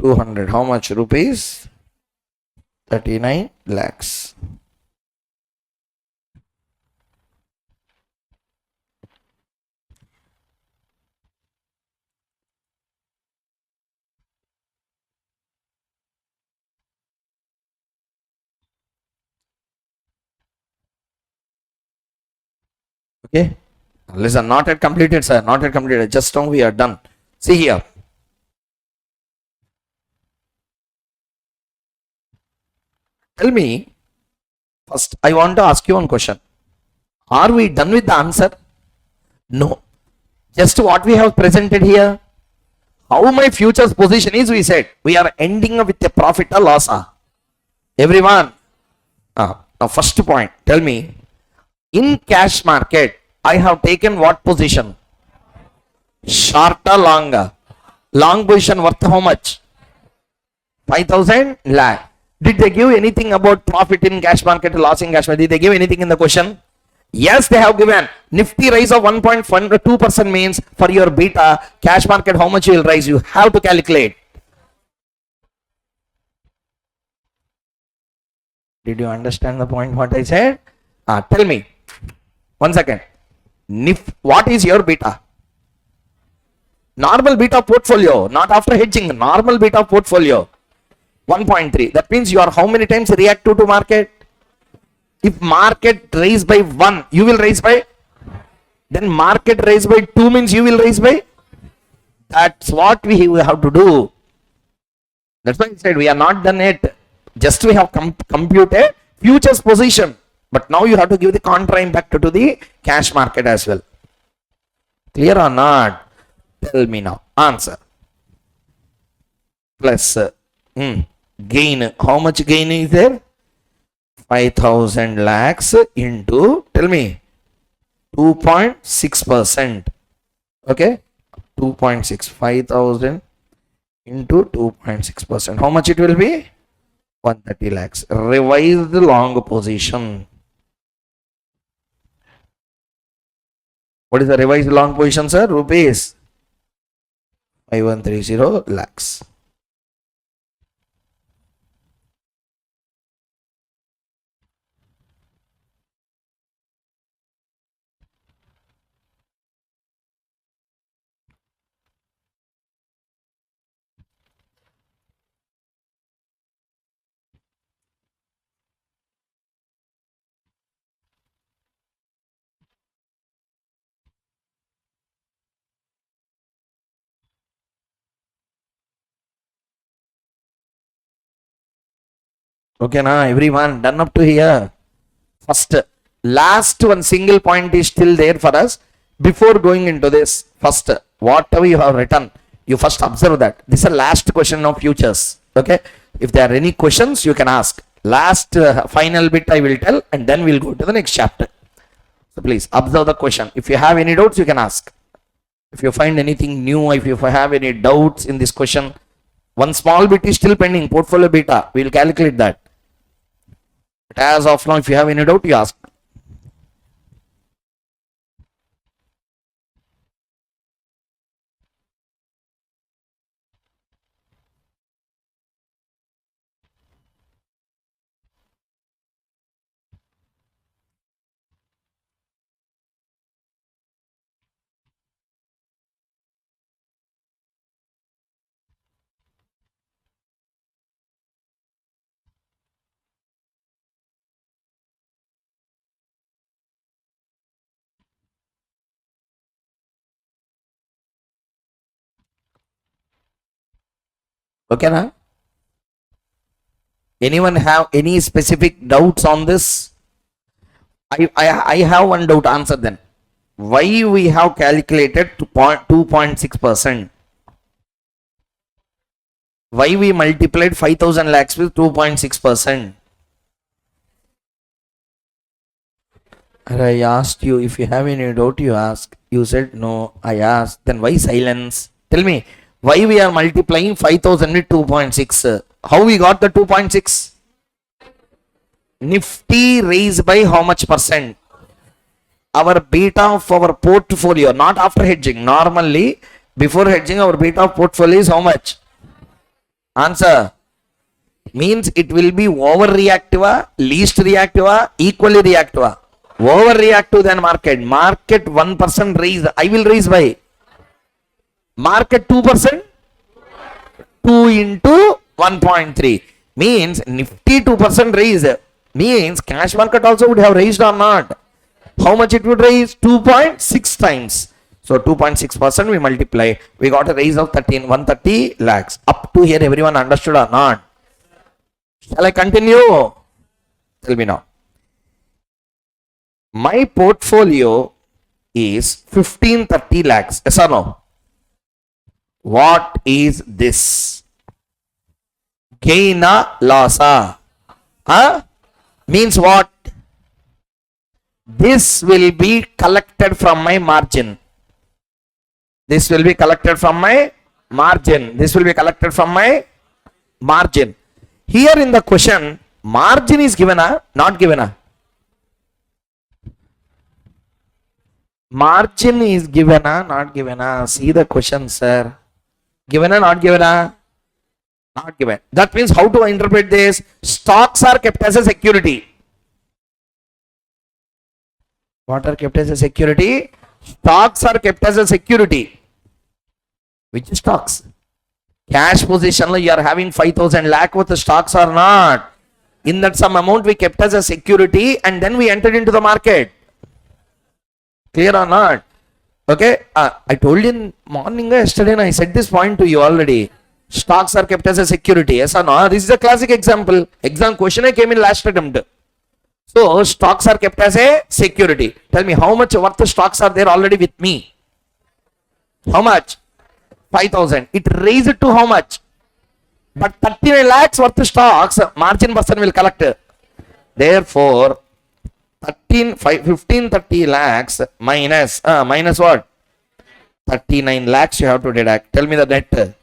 200. How much rupees? 39 lakhs. Okay. Listen, not yet completed, sir. Not yet completed. Just now we are done. See here. Tell me, first I want to ask you one question. Are we done with the answer? No. Just what we have presented here. How my futures position is, we said. We are ending up with a profit or loss. Everyone. Now first point. Tell me. In cash market, I have taken what position? Short or long? Long position worth how much? 5,000 lakh. Did they give anything about profit in cash market, loss in cash market? Did they give anything in the question? Yes, they have given. Nifty rise of 1.2% means for your beta, cash market, how much you will rise? You have to calculate. Did you understand the point what I said? Tell me. 1 second. What is your beta? Normal beta portfolio, not after hedging. Normal beta portfolio. 1.3. That means you are how many times reactive to market? If market raise by 1, you will raise by? Then market raise by 2 means you will raise by? That's what we have to do. That's why I said we are not done yet. Just we have computed futures position. But now you have to give the contra impact to the cash market as well. Clear or not? Tell me now. Answer. Plus gain. How much gain is there? 5,000 lakhs into, tell me, 2.6%. Okay? 2.6. 5,000 into 2.6%. How much it will be? 130 lakhs. Revise the long position. What is the revised long position, sir? Rupees 5130 lakhs. Okay, now everyone done up to here. First, last one single point is still there for us. Before going into this, first, whatever you have written, you first observe that. This is the last question of futures. Okay. If there are any questions, you can ask. Last final bit I will tell, and then we'll go to the next chapter. So please observe the question. If you have any doubts, you can ask. If you find anything new, if you have any doubts in this question, One small bit is still pending, portfolio beta. We will calculate that. But as of now, if you have any doubt, you ask. Okay, na? Anyone have any specific doubts on this? I have one doubt, answer then. Why we have calculated 2.6%? Why we multiplied 5,000 lakhs with 2.6%? I asked you, if you have any doubt, you ask. You said no, I asked. Then why silence? Tell me, why we are multiplying 5,000 with 2.6? How we got the 2.6? Nifty raised by how much percent? Our beta of our portfolio, not after hedging. Normally, before hedging, our beta of portfolio is how much? Answer. Means it will be overreactive, least reactive, equally reactive. Overreactive than market. Market 1% raise. I will raise by. Market 2%. 2 into 1.3. Means Nifty 2% raise. Means cash market also would have raised or not. How much it would raise? 2.6 times. So 2.6% we multiply. We got a raise of 130 lakhs. Up to here everyone understood or not? Shall I continue? Tell me now. My portfolio is 1530 lakhs. Yes or no? What is this? Gain a loss? Huh? Means what? This will be collected from my margin. This will be collected from my margin. This will be collected from my margin. Here in the question, margin is given, not given. Margin is given, not given. See the question, sir. Given, not given? Not given. That means how to interpret this? Stocks are kept as a security. What are kept as a security? Stocks are kept as a security. Which stocks? Cash position, you are having 5,000 lakh worth of stocks or not? In that some amount we kept as a security and then we entered into the market. Clear or not? Okay. I told you in morning yesterday and I said this point to you already. Stocks are kept as a security. Yes or no? This is a classic example. Exam question came in last attempt. So stocks are kept as a security. Tell me how much worth of stocks are there already with me? How much? 5,000. It raised to how much? But 39 lakhs worth of stocks, margin person will collect. Therefore, 1530 lakhs minus what? 39 lakhs you have to deduct. Tell me the net.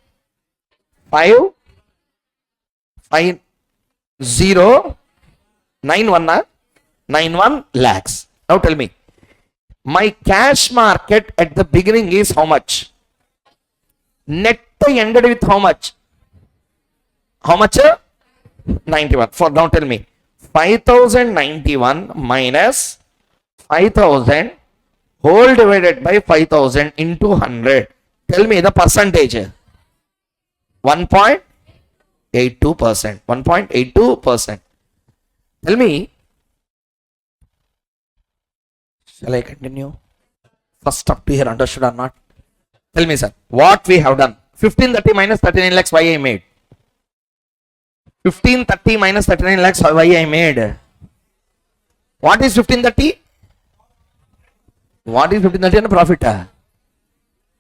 5 0 91 lakhs. Now tell me, my cash market at the beginning is how much? Net ended with how much? How much? 91. For now tell me, 5091 minus 5000 whole divided by 5000 into 100. Tell me the percentage. 1.82%. 1.82%. Tell me. Shall I continue? First up to here, understood or not? Tell me, sir, what we have done? 1530 minus 39 lakhs, why I made? 1530 minus 39 lakhs, why I made? What is 1530? What is 1530 and profit?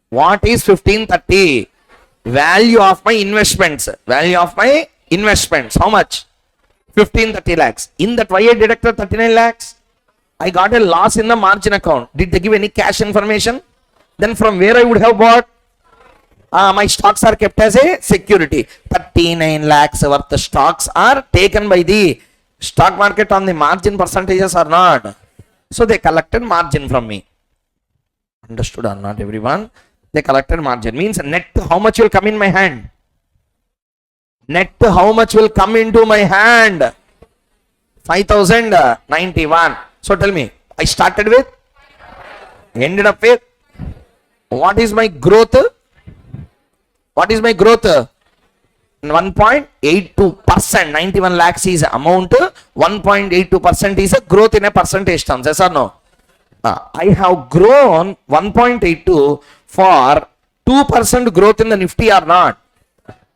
What is 1530? Value of my investments. Value of my investments. How much? 1530 lakhs. In that, why I deducted 39 lakhs? I got a loss in the margin account. Did they give any cash information? Then from where I would have bought? My stocks are kept as a security. 39 lakhs worth of stocks are taken by the stock market on the margin percentages or not. So they collected margin from me. Understood or not, everyone? They collected margin. Means net how much will come in my hand? Net how much will come into my hand? 5091. So tell me, I started with, ended up with, what is my growth? What is my growth? 1.82%. 91 lakhs is amount. 1.82% is a growth in a percentage terms. Yes or no? I have grown 1.82 for 2% growth in the Nifty or not.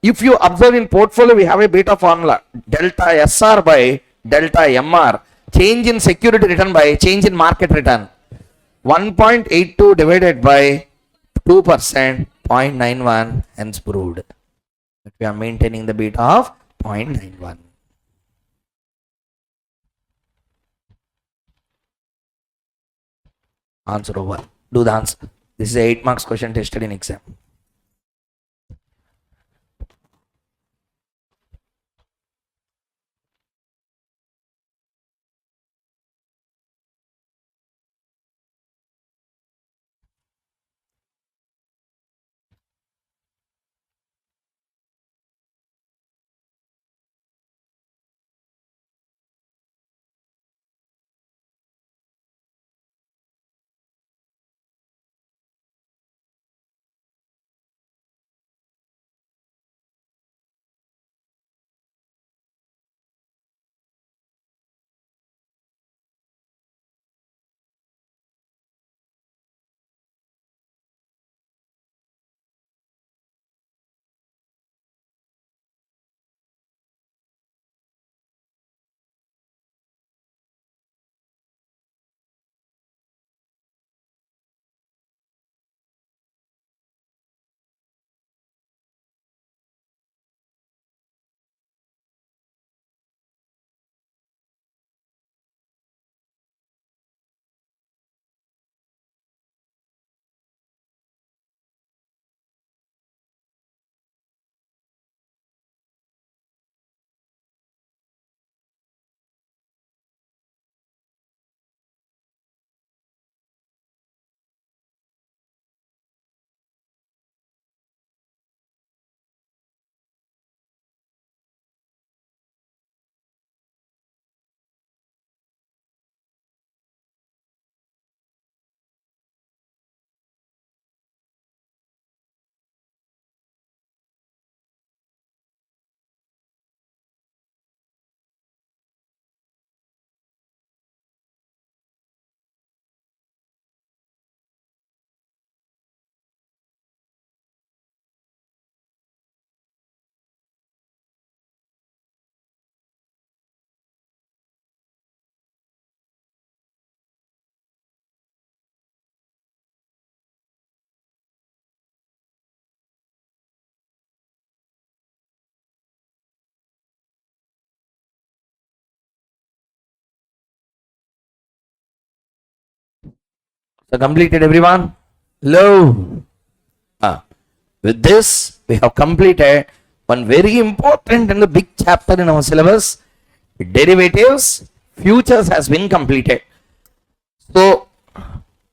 If you observe in portfolio, we have a beta formula. Delta SR by delta MR. Change in security return by change in market return. 1.82 divided by 2%, 0.91, hence proved. But we are maintaining the beta of 0.91. Answer over. Do the answer. This is a 8 marks question tested in exam. So completed, everyone? Hello. With this, we have completed one very important and the big chapter in our syllabus. Derivatives, futures has been completed. So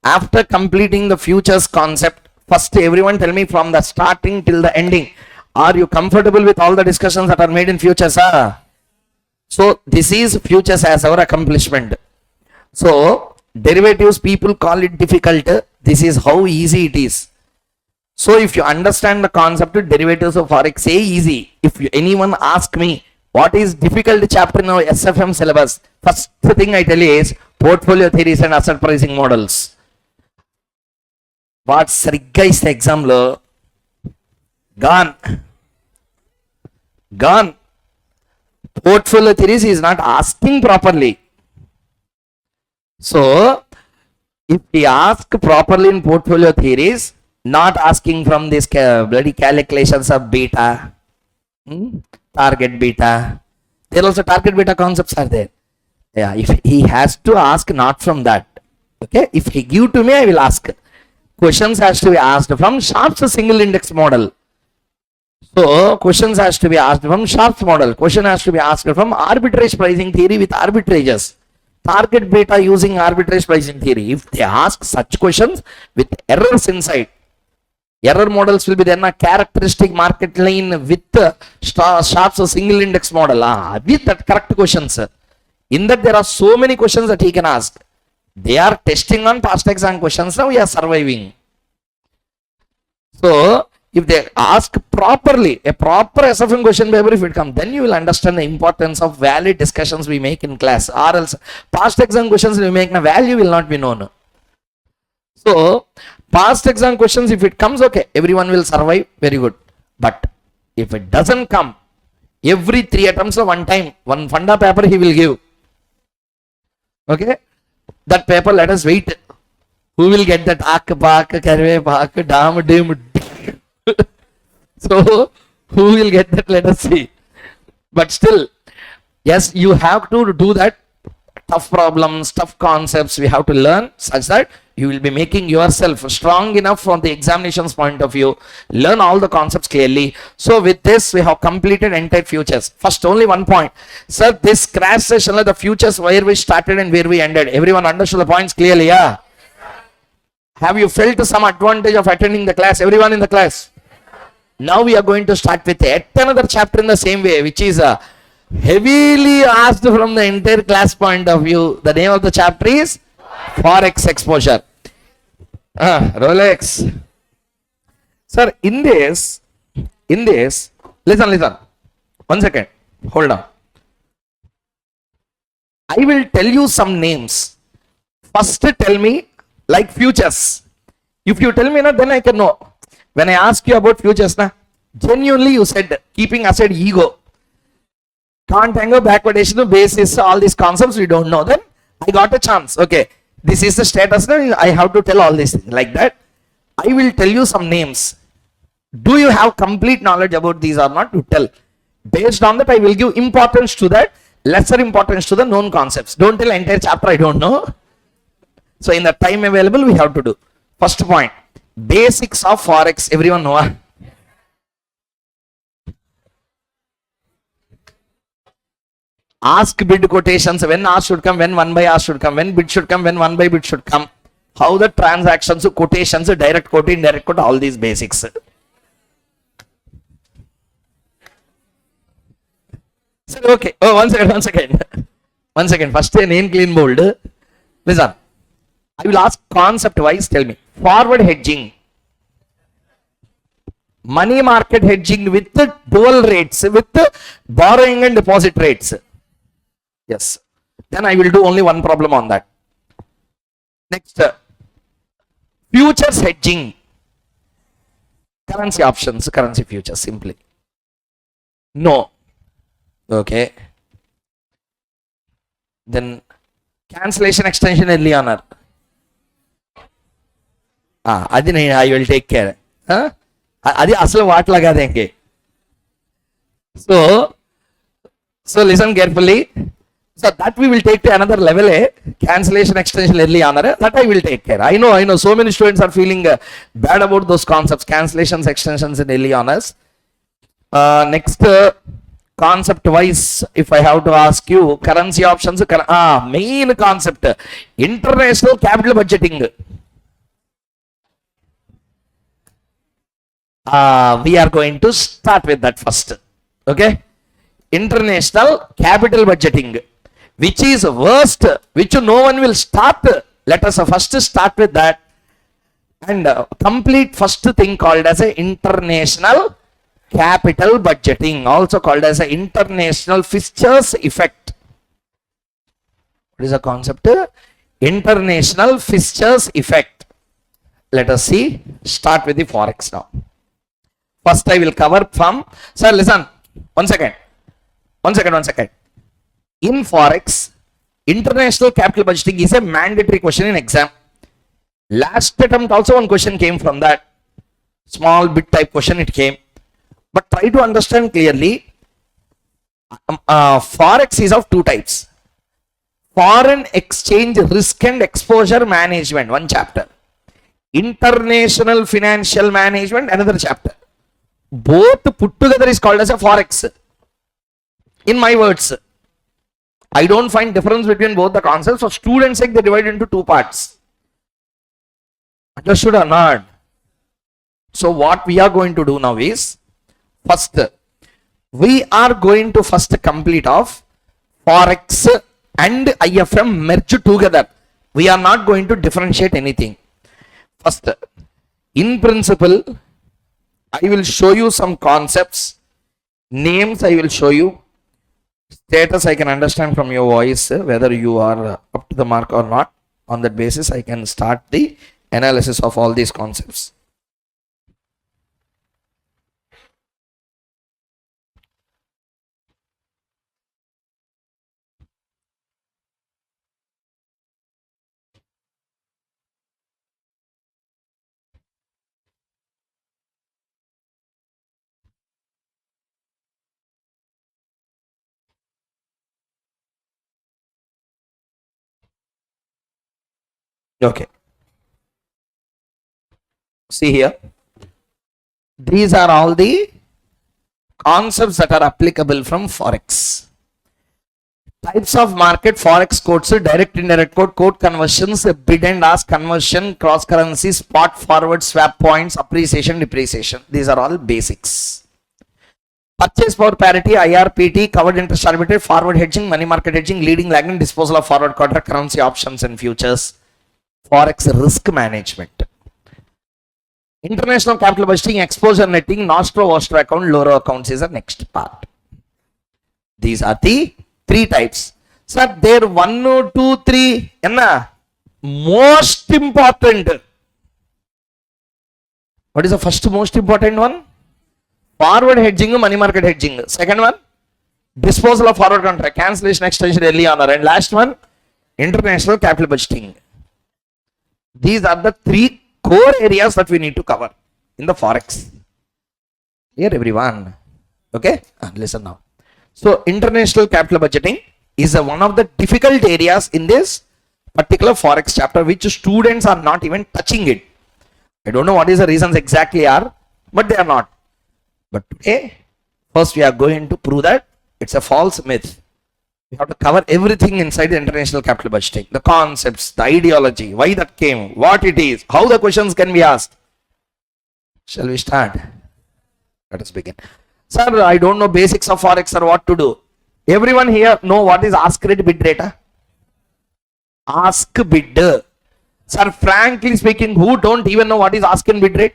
after completing the futures concept, first everyone tell me from the starting till the ending, are you comfortable with all the discussions that are made in futures? So this is futures as our accomplishment. So derivatives, people call it difficult. This is how easy it is. So if you understand the concept of derivatives of forex, say easy. If anyone ask me what is difficult chapter in our SFM syllabus, first thing I tell you is portfolio theories and asset pricing models. What sarigga is the exam lo gone. Portfolio theories is not asking properly. So if we ask properly in portfolio theories, not asking from this bloody calculations of beta, target beta. There also target beta concepts are there. Yeah, if he has to ask not from that. Okay, if he give to me, I will ask. questions has to be asked from Sharpe's single index model. So questions has to be asked from Sharpe's model. Question has to be asked from arbitrage pricing theory with arbitrages. Target beta using arbitrage pricing theory. If they ask such questions with errors inside, error models will be then a characteristic market line with Sharpe's single index model. With that correct questions. In that there are so many questions that he can ask. They are testing on past exam questions. Now we are surviving. So if they ask properly, a proper SFM question paper if it comes, then you will understand the importance of valid discussions we make in class, or else past exam questions we make, the value will not be known. So past exam questions, if it comes, okay, everyone will survive, very good. But if it doesn't come, every 3 attempts of one time, one funda paper he will give. Okay, that paper, let us wait. Who will get that ak bak karve bak dam dim? So who will get that? Let us see. But still, yes, you have to do that. Tough problems, tough concepts we have to learn such that you will be making yourself strong enough from the examinations point of view. Learn all the concepts clearly. So with this, we have completed entire futures. First, only one point. Sir, this crash session, the futures where we started and where we ended. Everyone understood the points clearly, yeah? Have you felt some advantage of attending the class? Everyone in the class? Now we are going to start with yet another chapter in the same way, which is heavily asked from the entire class point of view. The name of the chapter is Forex Exposure. Rolex. Sir, in this, listen. 1 second. Hold on. I will tell you some names. First tell me like futures. If you tell me, then I can know. When I ask you about futures, genuinely you said, keeping aside ego, contango, backwardation, basis, all these concepts we don't know, then I got a chance. Okay, this is the status, I have to tell all these things like that. I will tell you some names. Do you have complete knowledge about these or not? To tell. Based on that, I will give importance to that, lesser importance to the known concepts. Don't tell entire chapter I don't know. So in the time available, we have to do. First point, basics of Forex. Everyone know? Ask bid quotations, when ask should come, when 1 by ask should come, when bid should come, when 1 by bid should come. How the transactions, quotations, direct quote, indirect quote, all these basics. So, okay. Oh, one second. First, name clean bold. Listen. I will ask concept wise, tell me. Forward hedging. Money market hedging with the dual rates, with the borrowing and deposit rates. Yes. Then I will do only one problem on that. Next, futures hedging. Currency options, currency futures, simply. No. Okay. Then cancellation extension early honor. I will take care. Adi asla what laga denge. So listen carefully. So that we will take to another level. Cancellation extension early honor. That I will take care. I know. So many students are feeling bad about those concepts. Cancellations, extensions, and early honors. Next, concept wise, if I have to ask you, currency options. Main concept, international capital budgeting. We are going to start with that first. Okay, international capital budgeting, which is worst, which no one will start. Let us first start with that and complete first thing called as a international capital budgeting, also called as a international fixtures effect. What is the concept? International fixtures effect. Let us see. Start with the Forex now. First I will cover from, sir listen, one second. In Forex, international capital budgeting is a mandatory question in exam. Last attempt also one question came from that. Small bit type question it came. But try to understand clearly, Forex is of two types. Foreign exchange risk and exposure management, one chapter. International financial management, another chapter. Both put together is called as a forex. In my words, I don't find difference between both the concepts. For students' sake, they divide into two parts. Understood or not? So what we are going to do now is, first, we are going to first complete of forex and IFM merge together. We are not going to differentiate anything. First, in principle, I will show you some concepts. Names I will show you. Status I can understand from your voice whether you are up to the mark or not. On that basis, I can start the analysis of all these concepts. Okay. See here. These are all the concepts that are applicable from forex. Types of market, forex quotes, direct indirect quote conversions, bid and ask conversion, cross currency, spot forward swap points, appreciation, depreciation. These are all basics. Purchase power parity, IRPT, covered interest arbitrage, forward hedging, money market hedging, leading lagging, disposal of forward contract, currency options and futures, forex risk management. International capital budgeting, exposure netting, nostro vostro account, loro accounts is the next part. These are the three types. Sir, there 1, 2, 3, most important. What is the first most important one? Forward hedging, money market hedging. Second one, disposal of forward contract, cancellation, extension, early honor. And last one, international capital budgeting. These are the three core areas that we need to cover in the forex. Here, everyone. Okay, listen now. So, international capital budgeting is one of the difficult areas in this particular forex chapter, which students are not even touching it. I don't know what is the reasons exactly are, but they are not. But today, first we are going to prove that it's a false myth. We have to cover everything inside the international capital budgeting. The concepts, the ideology, why that came, what it is, how the questions can be asked. Shall we start? Let us begin. Sir, I don't know basics of forex or what to do. Everyone here know what is ask rate, bid rate? Ask bid. Sir, frankly speaking, who don't even know what is ask and bid rate?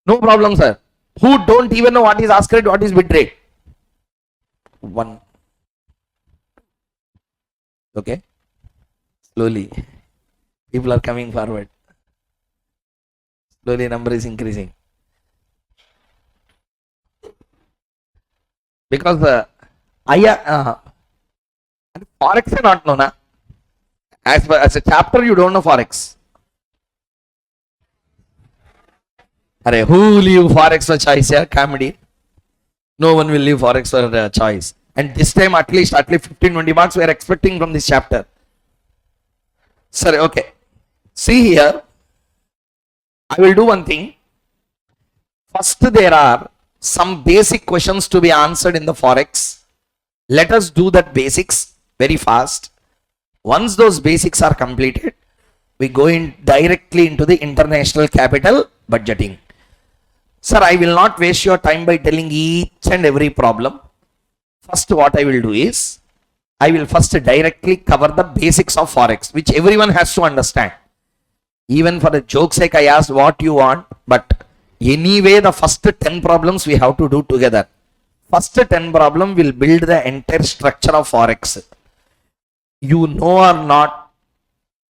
No problem, sir. Who don't even know what is ask rate, what is bid rate? One. Okay. Slowly. People are coming forward. Slowly number is increasing. Because forex is not known. As a chapter, you don't know forex. Who leave forex for choice? Yeah, comedy. No one will leave forex for choice. And this time at least 15-20 marks we are expecting from this chapter. Sir, okay. See here. I will do one thing. First, there are some basic questions to be answered in the forex. Let us do that basics very fast. Once those basics are completed, we go in directly into the international capital budgeting. Sir, I will not waste your time by telling each and every problem. First, what I will do is, I will first directly cover the basics of forex, which everyone has to understand. Even for the joke's sake, I asked what you want, but anyway, the first 10 problems we have to do together. First 10 problem will build the entire structure of forex. You know or not,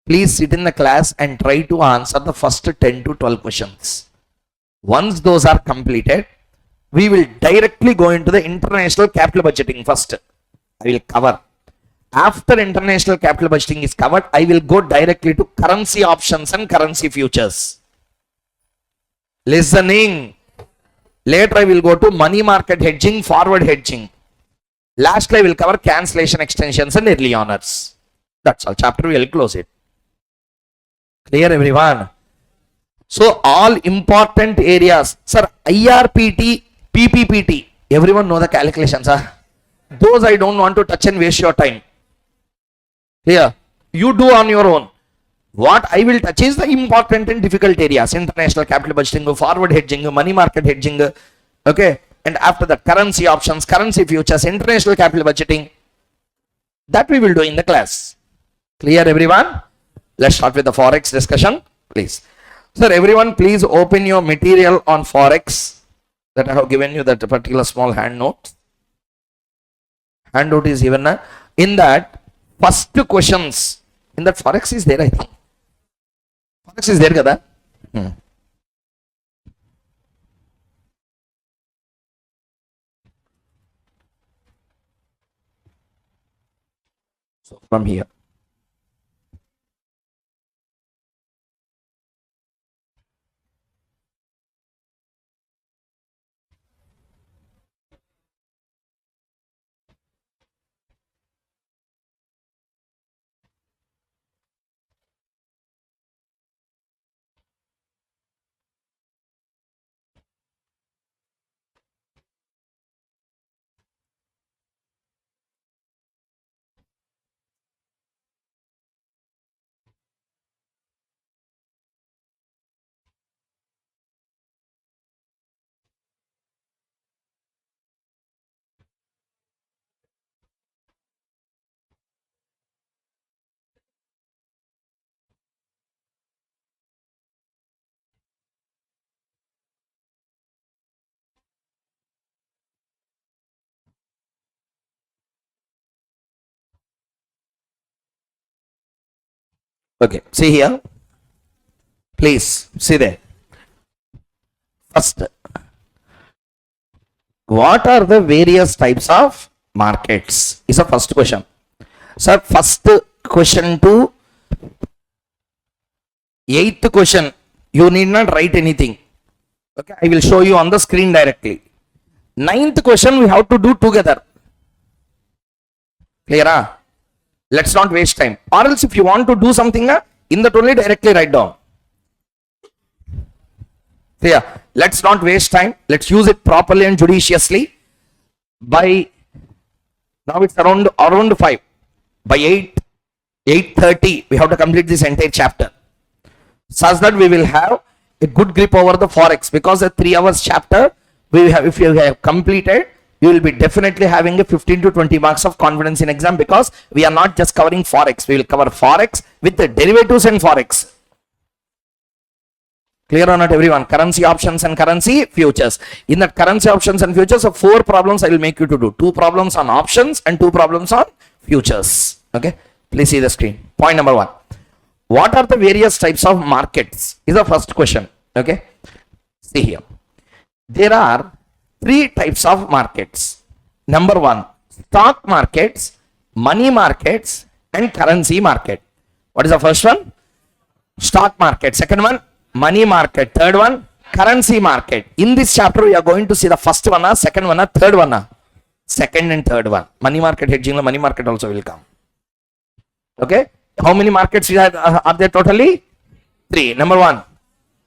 please sit in the class and try to answer the first 10 to 12 questions. Once those are completed, we will directly go into the international capital budgeting first. I will cover. After international capital budgeting is covered, I will go directly to currency options and currency futures. Listening. Later I will go to money market hedging, forward hedging. Lastly, I will cover cancellation, extensions and early honors. That's all. Chapter we will close it. Clear, everyone? So all important areas, sir, IRPT, PPPT, everyone know the calculations, huh? Those I don't want to touch and waste your time. Here, you do on your own. What I will touch is the important and difficult areas: international capital budgeting, forward hedging, money market hedging, okay, and after that currency options, currency futures, international capital budgeting. That we will do in the class. Clear, everyone? Let's start with the forex discussion, please. Sir, everyone, please open your material on forex that I have given you, that particular small hand note. Handout is given in that first questions. In that forex is there, I think. Forex is there, kada? So from here. Okay, see here. Please see there. First, what are the various types of markets? Is the first question. Sir, first question to 8th question, you need not write anything. Okay, I will show you on the screen directly. 9th question we have to do together. Clear? Let's not waste time. Or else if you want to do something, in that only directly write down. Clear? Let's not waste time. Let's use it properly and judiciously. By now it's around 5. By 8:30 we have to complete this entire chapter, such that we will have a good grip over the forex, because a 3 hours chapter we have, if you have completed, you will be definitely having a 15 to 20 marks of confidence in exam, because we are not just covering forex, we will cover forex with the derivatives and forex. Clear or not, everyone? Currency options and currency futures. In that currency options and futures, 4 problems I will make you to do. 2 problems on options and 2 problems on futures. Okay, please see the screen. Point number 1. What are the various types of markets? Is the first question. Okay, see here. There are 3 types of markets. Number 1, stock markets, money markets, and currency market. What is the first one? Stock market. Second one, money market. Third one, currency market. In this chapter we are going to see the first one, second one, third one. Second and third one. Money market hedging, money market also will come. Okay, how many markets are there totally? 3. Number 1,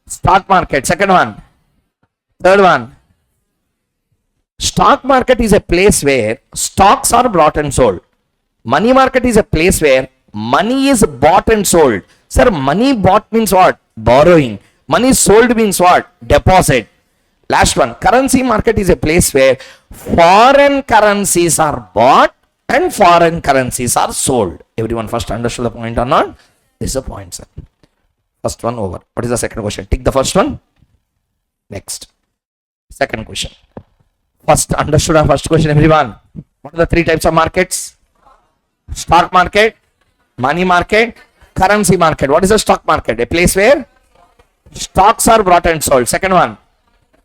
stock market. Second one, third one. Stock market is a place where stocks are bought and sold. Money market is a place where money is bought and sold. Sir, money bought means what? Borrowing. Money sold means what? Deposit. Last one, currency market is a place where foreign currencies are bought and foreign currencies are sold. Everyone first understood the point or not? This is the point, sir. First one over. What is the second question? Tick the first one. Next. Second question. First understood our first question, everyone. What are the 3 types of markets? Stock market, money market, currency market. What is a stock market? A place where stocks are bought and sold. Second one,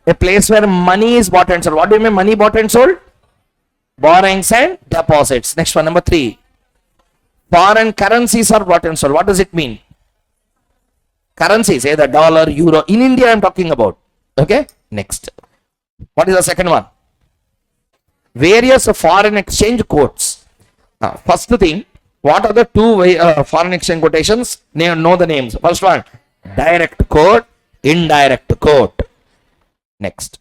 a place where money is bought and sold. What do you mean money bought and sold? Borrowings and deposits. Next one, number 3. Foreign currencies are bought and sold. What does it mean? Currencies, say the dollar, euro. In India I am talking about. Okay, next. What is the second one? Various foreign exchange quotes. First thing, what are the 2 foreign exchange quotations? Know the names. First one, direct quote. indirect quote. Next.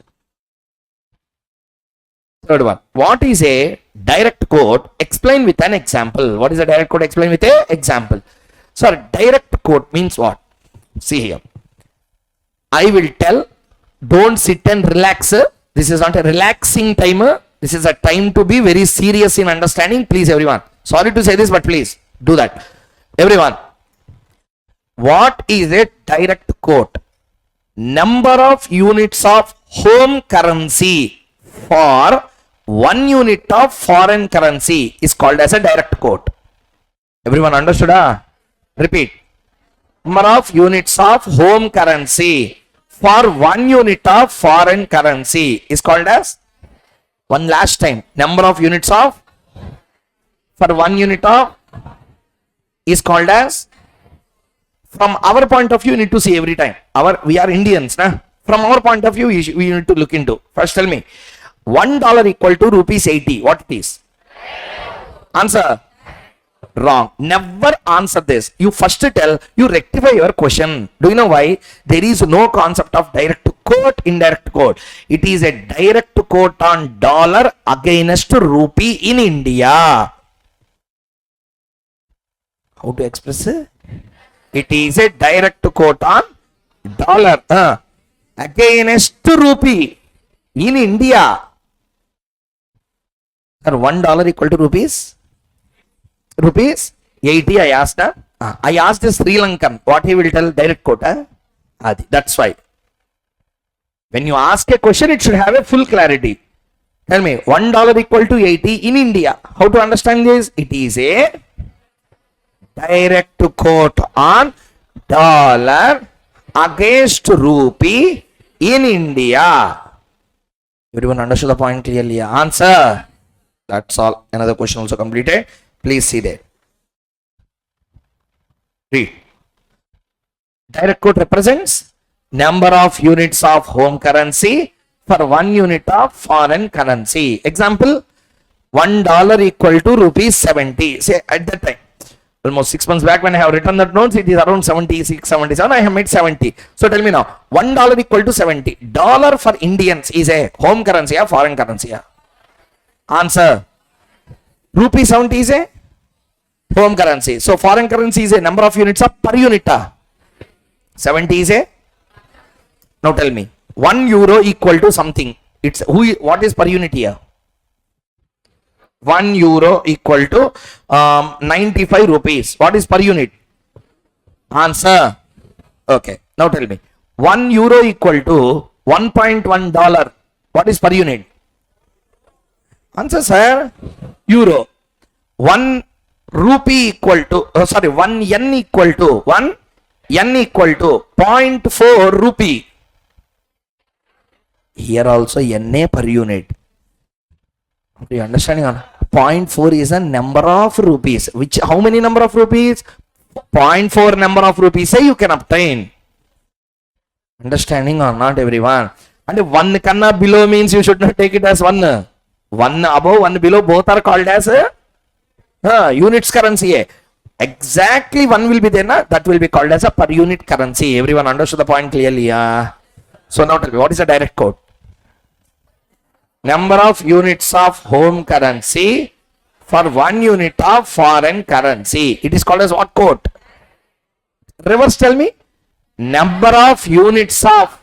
Third one. What is a direct quote? Explain with an example. What is a direct quote? Explain with a example. So direct quote means what? See here. I will tell, don't sit and relax. This is not a relaxing time. This is a time to be very serious in understanding. Please everyone. Sorry to say this, but please do that. Everyone. What is a direct quote? Number of units of home currency for 1 unit of foreign currency is called as a direct quote. Everyone understood? Repeat. Number of units of home currency for 1 unit of foreign currency is called as, one last time, number of units of for 1 unit of is called as, from our point of view you need to see every time, we are Indians, nah? From our point of view we need to look into. First tell me, $1 equal to rupees 80, what it is? Answer. Wrong. Never answer this. You first tell, you rectify your question. Do you know why? There is no concept of direct quote, indirect quote. It is a direct quote on dollar against rupee in India. How to express it? It is a direct quote on dollar against rupee in India. Sir, $1 equal to rupees 80. I asked. I asked the Sri Lankan. What he will tell? Direct quote. That's why. When you ask a question, it should have a full clarity. Tell me, $1 equal to 80 in India. How to understand this? It is a direct quote on dollar against rupee in India. Everyone understood the point clearly? Answer. That's all. Another question also completed. Please see there. Read. Direct quote represents number of units of home currency for 1 unit of foreign currency. Example, $1 equal to rupees 70. Say at that time, almost 6 months back when I have written that notes, it is around 76, 77. I have made 70. So tell me now, $1 equal to 70. Dollar for Indians is a home currency or foreign currency? Answer. Rupee 70 is a home currency. So foreign currency is a number of units of per unit. 70 is a. Now tell me, €1 equal to something. It's what is per unit here? €1 equal to 95 rupees. What is per unit? Answer. Okay. Now tell me, €1 equal to $1.1. What is per unit? Answer, sir. Euro. 1 rupee equal to, 1 yen equal to 0.4 rupee. Here also NA per unit. Are you understanding? 0.4 is a number of rupees. Which, how many number of rupees? 0.4 number of rupees say you can obtain. Understanding or not, everyone? And 1 kanna below means you should not take it as 1. 1 above, 1 below, both are called as units currency. Exactly 1 will be there, that will be called as a per unit currency. Everyone understood the point clearly? So now tell me, what is a direct quote? Number of units of home currency for 1 unit of foreign currency. It is called as what quote? Reverse tell me. Number of units of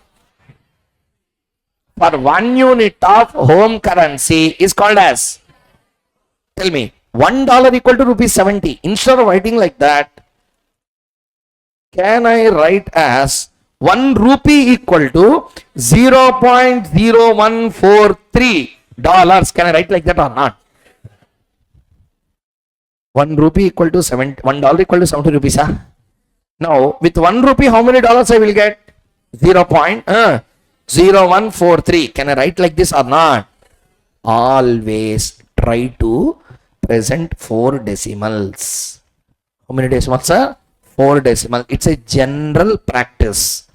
for 1 unit of home currency is called as. Tell me, $1 equal to rupees 70. Instead of writing like that, can I write as 1 rupee equal to $0.0143? Can I write like that or not? 1 rupee equal to $1 equal to 70 rupees. Now, with 1 rupee, how many dollars I will get? 0.0143. Can I write like this or not? Always try to present 4 decimals. How many decimals, sir? 4 decimal. It's a general practice.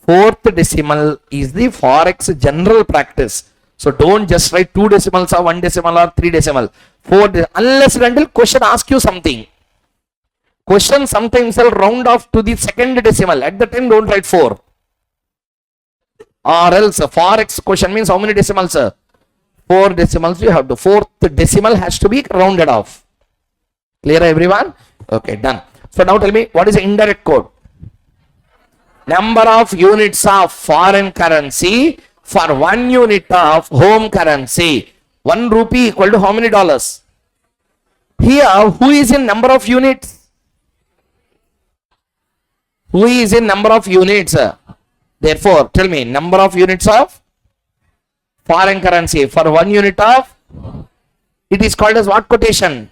4th decimal is the forex general practice. So don't just write 2 decimals or 1 decimal or 3 decimal. 4 unless and until question asks you something. Question sometimes will round off to the 2nd decimal. At the time don't write 4. Or else forex question means how many decimals, sir? 4 decimals you have to. Fourth decimal has to be rounded off. Clear, everyone? Okay, done. So now tell me, what is the indirect code? Number of units of foreign currency for 1 unit of home currency. 1 rupee equal to how many dollars? Here, who is in number of units? Who is in number of units? Therefore, tell me, number of units of foreign currency for 1 unit of, it is called as what quotation?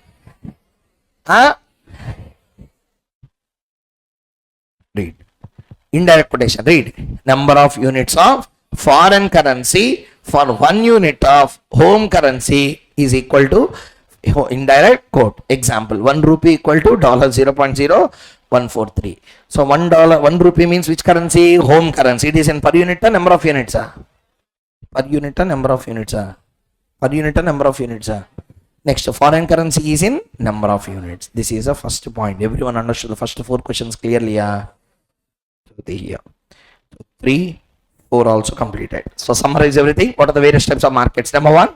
Huh? Read. Indirect quotation. Read. Number of units of foreign currency for 1 unit of home currency is equal to indirect quote. Example, 1 rupee equal to $0.0143. So $1 rupee means which currency? Home currency. It is in per unit or number of units? Per unit or number of units? Per unit or number of units? Next, foreign currency is in number of units. This is the first point. Everyone understood the first 4 questions clearly? Here. 3, 4 also completed. So summarize everything. What are the various types of markets? Number 1,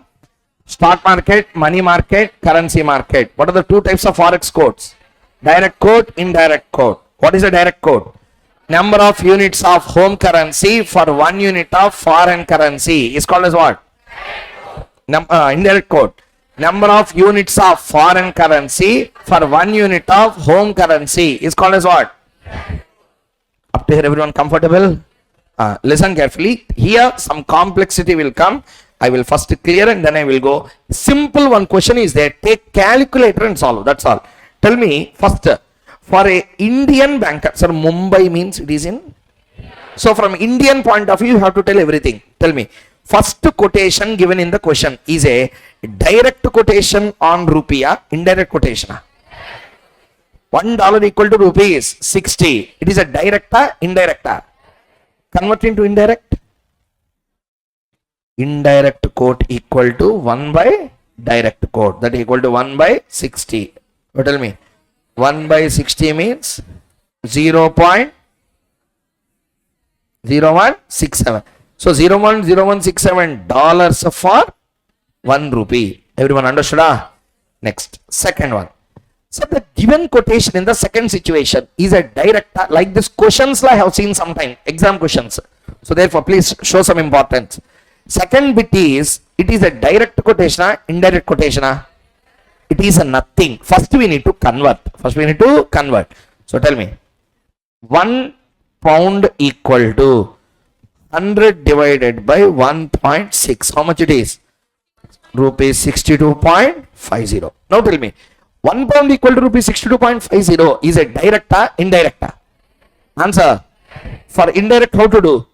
stock market, money market, currency market. What are the 2 types of forex codes? Direct code, indirect code. What is a direct code? Number of units of home currency for 1 unit of foreign currency is called as what? Indirect code. Number of units of foreign currency for 1 unit of home currency is called as what? Up to here, everyone comfortable? Listen carefully. Here some complexity will come. I will first clear and then I will go. Simple one question is there. Take calculator and solve. That's all. Tell me first, for a Indian banker, sir, Mumbai means it is in. So from Indian point of view, you have to tell everything. Tell me. First quotation given in the question is a direct quotation on rupee, indirect quotation. $1 equal to rupees 60. It is a direct, indirect. Convert into indirect. Indirect quote equal to 1 by direct quote. That equal to 1 by 60. What tell me? 1 by 60 means 0.0167. So 0.0167 dollars for 1 rupee. Everyone understood? Next, second one. So the given quotation in the second situation is a direct, like this questions I have seen sometime, exam questions. So therefore, please show some importance. Second bit is, it is a direct quotation, indirect quotation. It is a nothing. First we need to convert. So tell me, 1 pound equal to 100 divided by 1.6. How much it is? Rupees 62.50. Now tell me, 1 pound equal to rupees 62.50 is a direct, indirect? Answer. For indirect, how to do?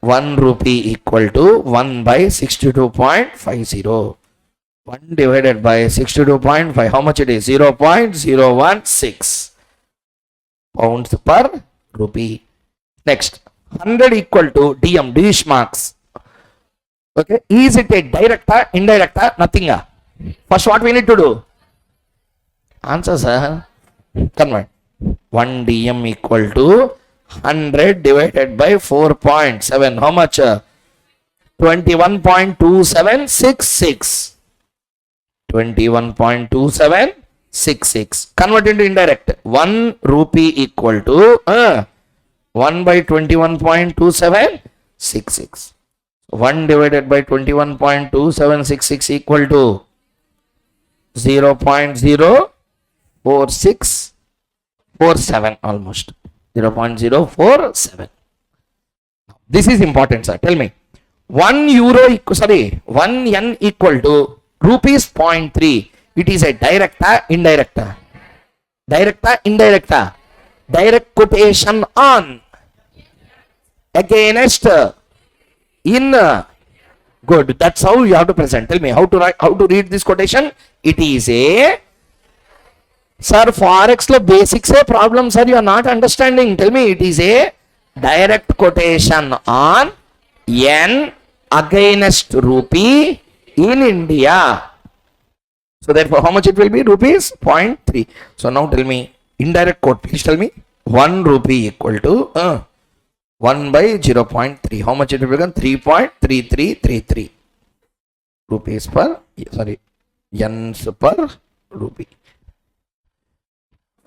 1 rupee equal to 1 by 62.50. 1 divided by 62.5. How much it is? 0.016 pounds per rupee. Next, 100 equal to DM, Dish marks. Okay, is it a direct, indirect? Nothing. First, what we need to do? Answer, sir. Convert. 1 DM equal to 100 divided by 4.7. How much? 21.2766. 21.2766. Convert into indirect. 1 rupee equal to 1 by 21.2766. 1 divided by 21.2766 equal to 0.04647 almost. 0.047. This is important, sir. Tell me. 1 yen equal to rupees 0.3. It is a direct, indirect? Direct, indirect? Direct quotation on, against, in. Good. That's how you have to present. Tell me how to write, how to read this quotation. It is a, sir, forex lo basics a problem, sir, you are not understanding. Tell me, it is a direct quotation on yen against rupee in India. So therefore, how much it will be? Rupees 0.3. So now tell me, indirect quote, please tell me. 1 rupee equal to 1 by 0.3. How much it will become? 3.3333 rupees per, sorry, yens per rupee.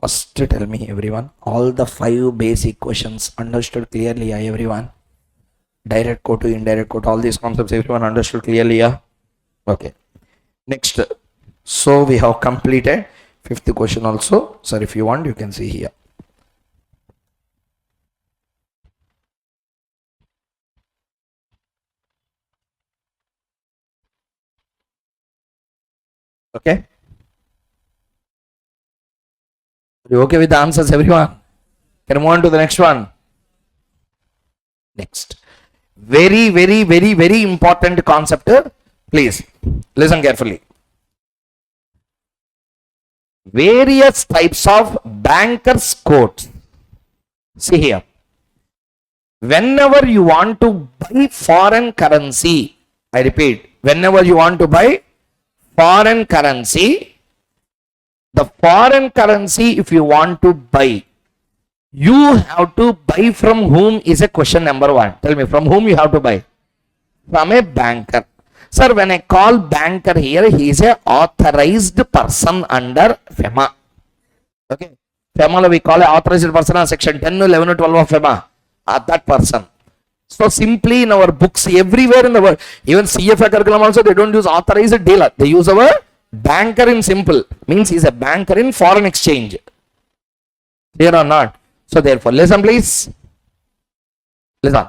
First tell me everyone, all the 5 basic questions understood clearly, everyone? Direct quote to indirect quote, all these concepts everyone understood clearly, yeah? Okay. Next, so we have completed 5th question also. Sir, if you want, you can see here. Okay. Are you okay with the answers, everyone? Can I move on to the next one? Next. Very, very, very, very important concept. Please listen carefully. Various types of bankers' quotes. See here. Whenever you want to buy foreign currency, I repeat, whenever you want to buy foreign currency, the foreign currency, if you want to buy, you have to buy from whom is a question number 1. Tell me, from whom you have to buy? From a banker. Sir, when I call banker here, he is a authorized person under FEMA. Okay. FEMA we call a authorized person on section 10, 11, 12 of FEMA. That person. So simply in our books, everywhere in the world, even CFA curriculum also, they don't use authorized dealer. They use our banker in simple. Means he's a banker in foreign exchange. Clear or not? So therefore, listen please. Listen.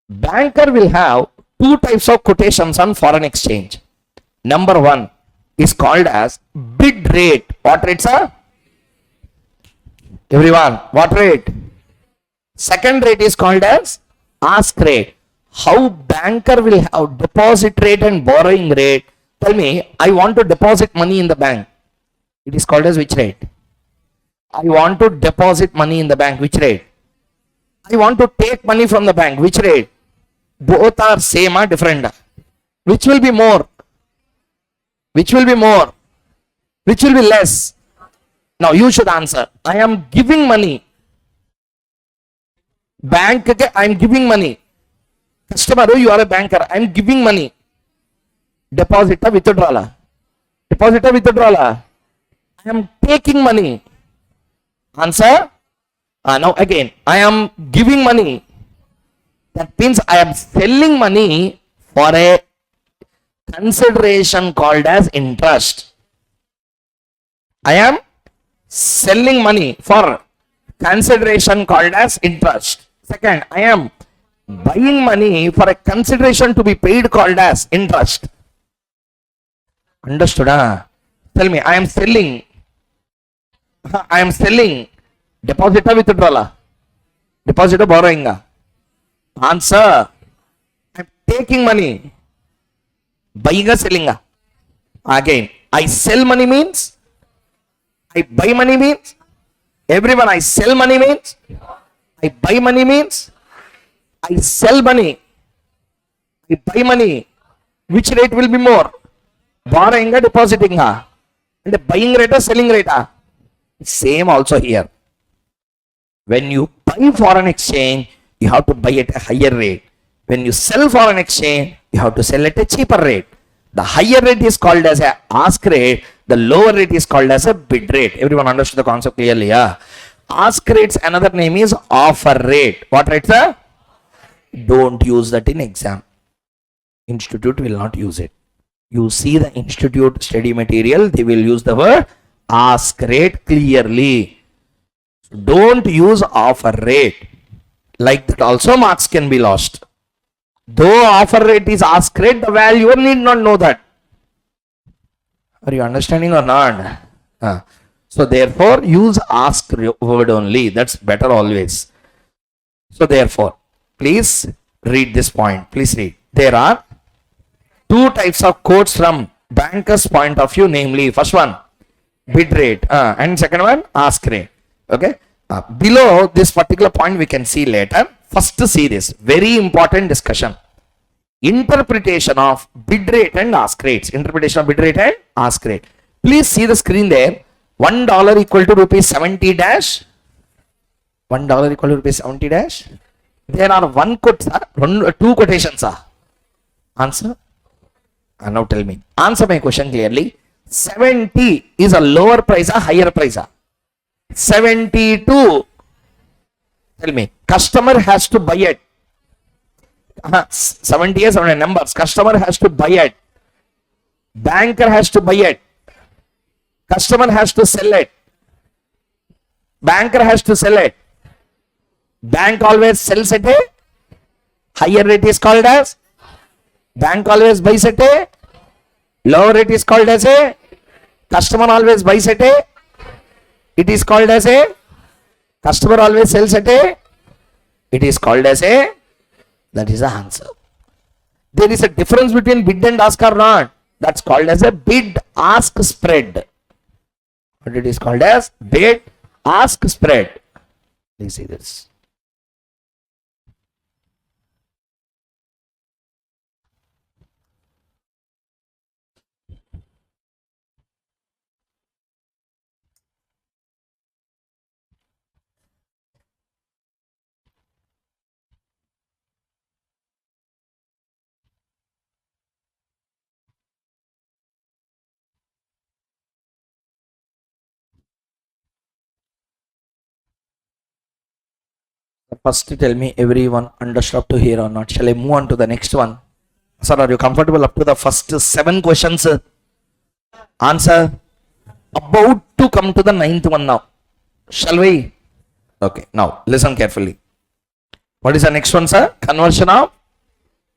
Banker will have 2 types of quotations on foreign exchange. Number 1 is called as bid rate. What rates are? Everyone, what rate? Second rate is called as ask rate. How banker will have deposit rate and borrowing rate? Tell me, I want to deposit money in the bank. It is called as which rate? I want to deposit money in the bank. Which rate? I want to take money from the bank. Which rate? Both are same or different? Which will be more? Which will be more? Which will be less? Now you should answer. I am giving money. Bank, I am giving money. Customer, you are a banker. I am giving money. Deposit or withdrawal? Deposit or withdrawal? I am taking money. Answer? Now again, I am giving money. That means I am selling money for a consideration called as interest. I am selling money for consideration called as interest. Second, I am buying money for a consideration to be paid called as interest. Understood? Tell me, I am selling. I am selling. Deposit or withdrawal? Deposit or borrowing? Answer. I am taking money. Buying or selling? Again, I sell money means? I buy money means? Everyone, I sell money means? I buy money means? I sell money. I buy money. Which rate will be more? Borrowing or depositing? And the buying rate or selling rate? Same also here. When you buy foreign exchange, you have to buy at a higher rate. When you sell foreign exchange, you have to sell at a cheaper rate. The higher rate is called as a ask rate. The lower rate is called as a bid rate. Everyone understood the concept clearly? Ask rates, another name is offer rate. What rate, sir? Don't use that in exam. Institute will not use it. You see the institute study material, they will use the word ask rate clearly. Don't use offer rate. Like that also marks can be lost. Though offer rate is ask rate, the valuer need not know that. Are you understanding or not? So therefore use ask word only. That's better always. So therefore, please read this point. Please read. There are 2 types of quotes from banker's point of view, namely first one bid rate and second one ask rate. Okay. Below this particular point we can see later. First see this very important discussion. Interpretation of bid rate and ask rates. Interpretation of bid rate and ask rate. Please see the screen there. $1 equal to rupees 70 dash. $1 equal to rupees 70 dash. There are one quote, sir. Two quotations, sir. Answer. Now tell me. Answer my question clearly. 70 is a lower price or higher price? 72. Tell me. Customer has to buy it. 70 is on numbers. Customer has to buy it. Banker has to buy it. Customer has to sell it. Banker has to sell it. Bank always sells at a higher rate is called as. Bank always buys at a lower rate is called as a. Customer always buys at a. It is called as a. Customer always sells at a. It is called as a. That is the answer. There is a difference between bid and ask or not. That's called as a bid ask spread. What it is called as? Bid ask spread. Please see this. First tell me everyone understood up to here or not. Shall I move on to the next one? Sir, are you comfortable up to the first 7 questions? Answer. About to come to the 9th one now. Shall we? Okay, now listen carefully. What is the next one, sir? Conversion of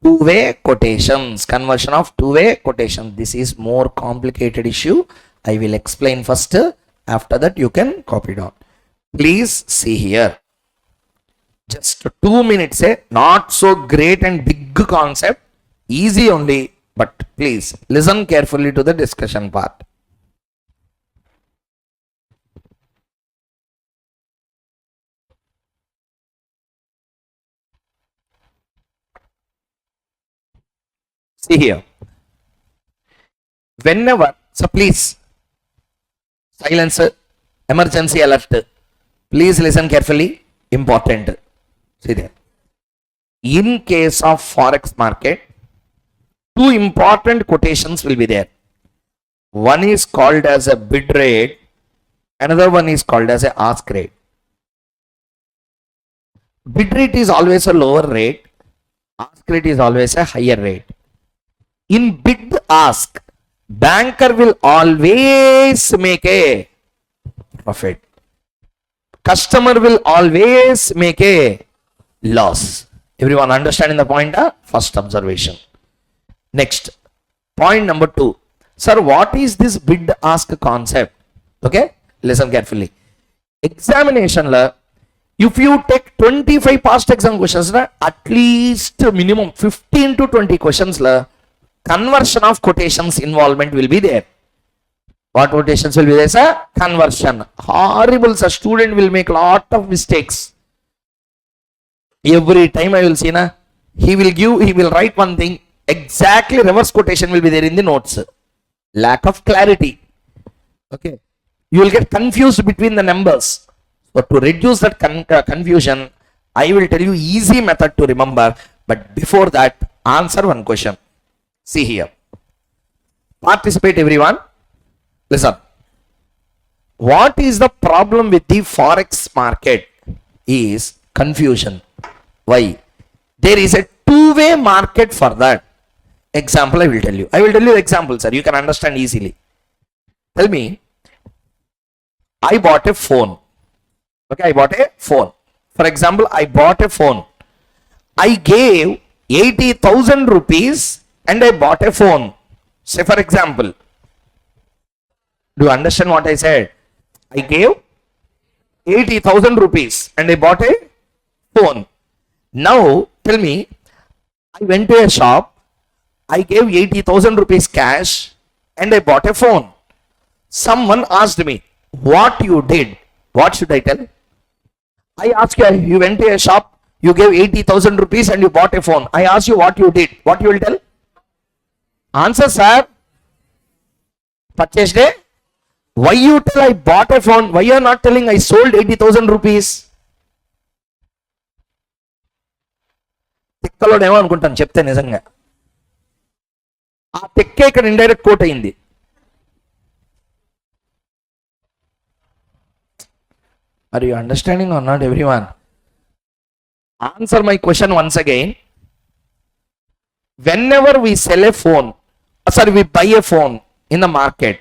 two-way quotations. Conversion of two-way quotation. This is more complicated issue. I will explain first. After that you can copy down. Please see here. Just 2 minutes, not so great and big concept, easy only, but please listen carefully to the discussion part. See here. Whenever, so please, silence, emergency alert. Please listen carefully, important. See there. In case of forex market, 2 important quotations will be there. One is called as a bid rate, another one is called as a ask rate. Bid rate is always a lower rate, ask rate is always a higher rate. In bid ask, banker will always make a profit. Customer will always make a loss. Everyone understanding the point? First observation. Next, point number 2. Sir, what is this bid ask concept? Okay, listen carefully. Examination la, if you take 25 past exam questions, at least minimum 15 to 20 questions la, conversion of quotations involvement will be there. What quotations will be there, sir? Conversion. Horrible, sir. Student will make lot of mistakes. Every time I will see, he will write one thing, exactly reverse quotation will be there in the notes. Lack of clarity. Okay. You will get confused between the numbers. So to reduce that confusion, I will tell you easy method to remember. But before that, answer one question. See here. Participate everyone. Listen. What is the problem with the forex market? Is confusion. Why? There is a two-way market for that. Example I will tell you. I will tell you example, sir. You can understand easily. Tell me. I bought a phone. Okay, I bought a phone. For example, I bought a phone. I gave 80,000 rupees and I bought a phone. Say for example. Do you understand what I said? I gave 80,000 rupees and I bought a phone. Now, tell me, I went to a shop, I gave 80,000 rupees cash and I bought a phone. Someone asked me, what you did? What should I tell? I asked you, you went to a shop, you gave 80,000 rupees and you bought a phone. I asked you what you did. What you will tell? Answer, sir. Purchased a. Why you tell I bought a phone? Why you are not telling I sold 80,000 rupees? తిక్కలోడేమో అనుకుంటాను చెప్తే నిజంగా. ఆ తిక్కే ఇక్కడ indirect quote అయింది. Are you understanding or not everyone? Answer my question once again. Whenever we sell a phone, we buy a phone in the market,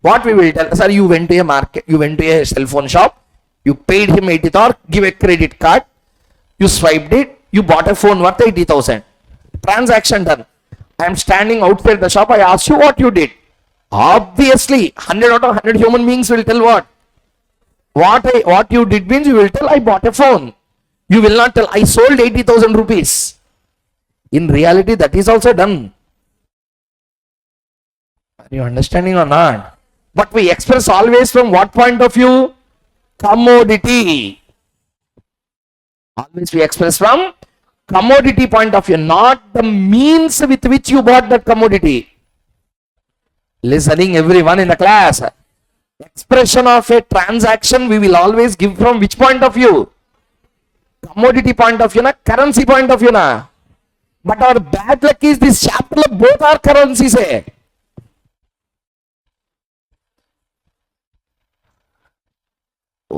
what we will tell, sir, you went to a market, you went to a cell phone shop, you paid him 80,000 or give a credit card, you swiped it, you bought a phone worth 80,000. Transaction done. I am standing outside the shop, I ask you what you did. Obviously, 100 out of 100 human beings will tell what? What you did means you will tell, I bought a phone. You will not tell, I sold 80,000 rupees. In reality, that is also done. Are you understanding or not? But we express always from what point of view? Commodity. Always we express from commodity point of view, not the means with which you bought that commodity. Listening everyone in the class. Expression of a transaction we will always give from which point of view? Commodity point of view na, currency point of view na. But our bad luck is this chapter both are currencies.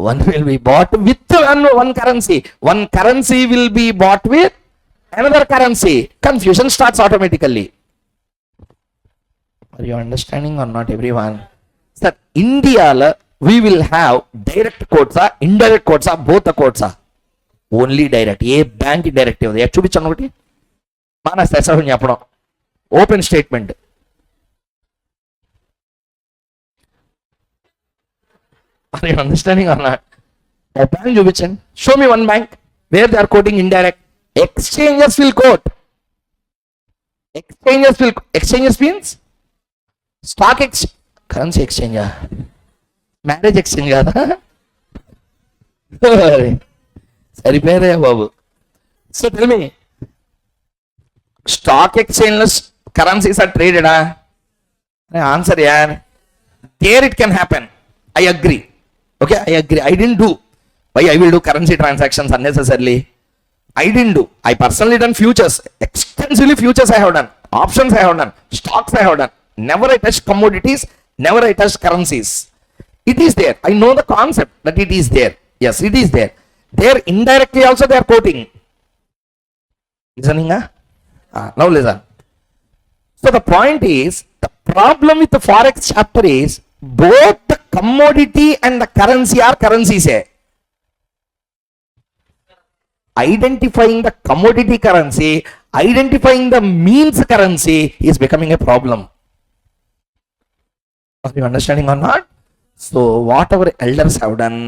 One will be bought with one currency. One currency will be bought with another currency. Confusion starts automatically. Are you understanding or not everyone? Sir, India we will have direct quotes, indirect quotes, both the quotes. Only direct. ఏ bank direct ఇవ్వదు. చూపించాను ఒకటి మానేస్తాను చెప్పడం. Open statement. Understanding అన్నా? ఓ bank చూపించండి. Show me one bank where they are quoting indirect. Exchanges will quote. Exchanges means stock exchange, currency ఎక్స్చేంజా, మ్యారేజ్ ఎక్స్చేంజ్ కదా, సరిపోయారే బాబు. So tell me, stock exchange లో కరెన్సీస్ ఆర్ ట్రేడెడా? ఆన్సర్ యార్, there it can happen. I agree. Okay, I agree. I didn't do. Why I will do currency transactions unnecessarily? I didn't do. I personally done futures. Extensively futures I have done. Options I have done. Stocks I have done. Never I touched commodities. Never I touched currencies. It is there. I know the concept that it is there. Yes, it is there. There indirectly also they are quoting. Listening? Now listen. So the point is, the problem with the forex chapter is both the commodity and the currency are currencies. Identifying the commodity currency, identifying the means currency is becoming a problem. Are you understanding or not? So what our elders have done,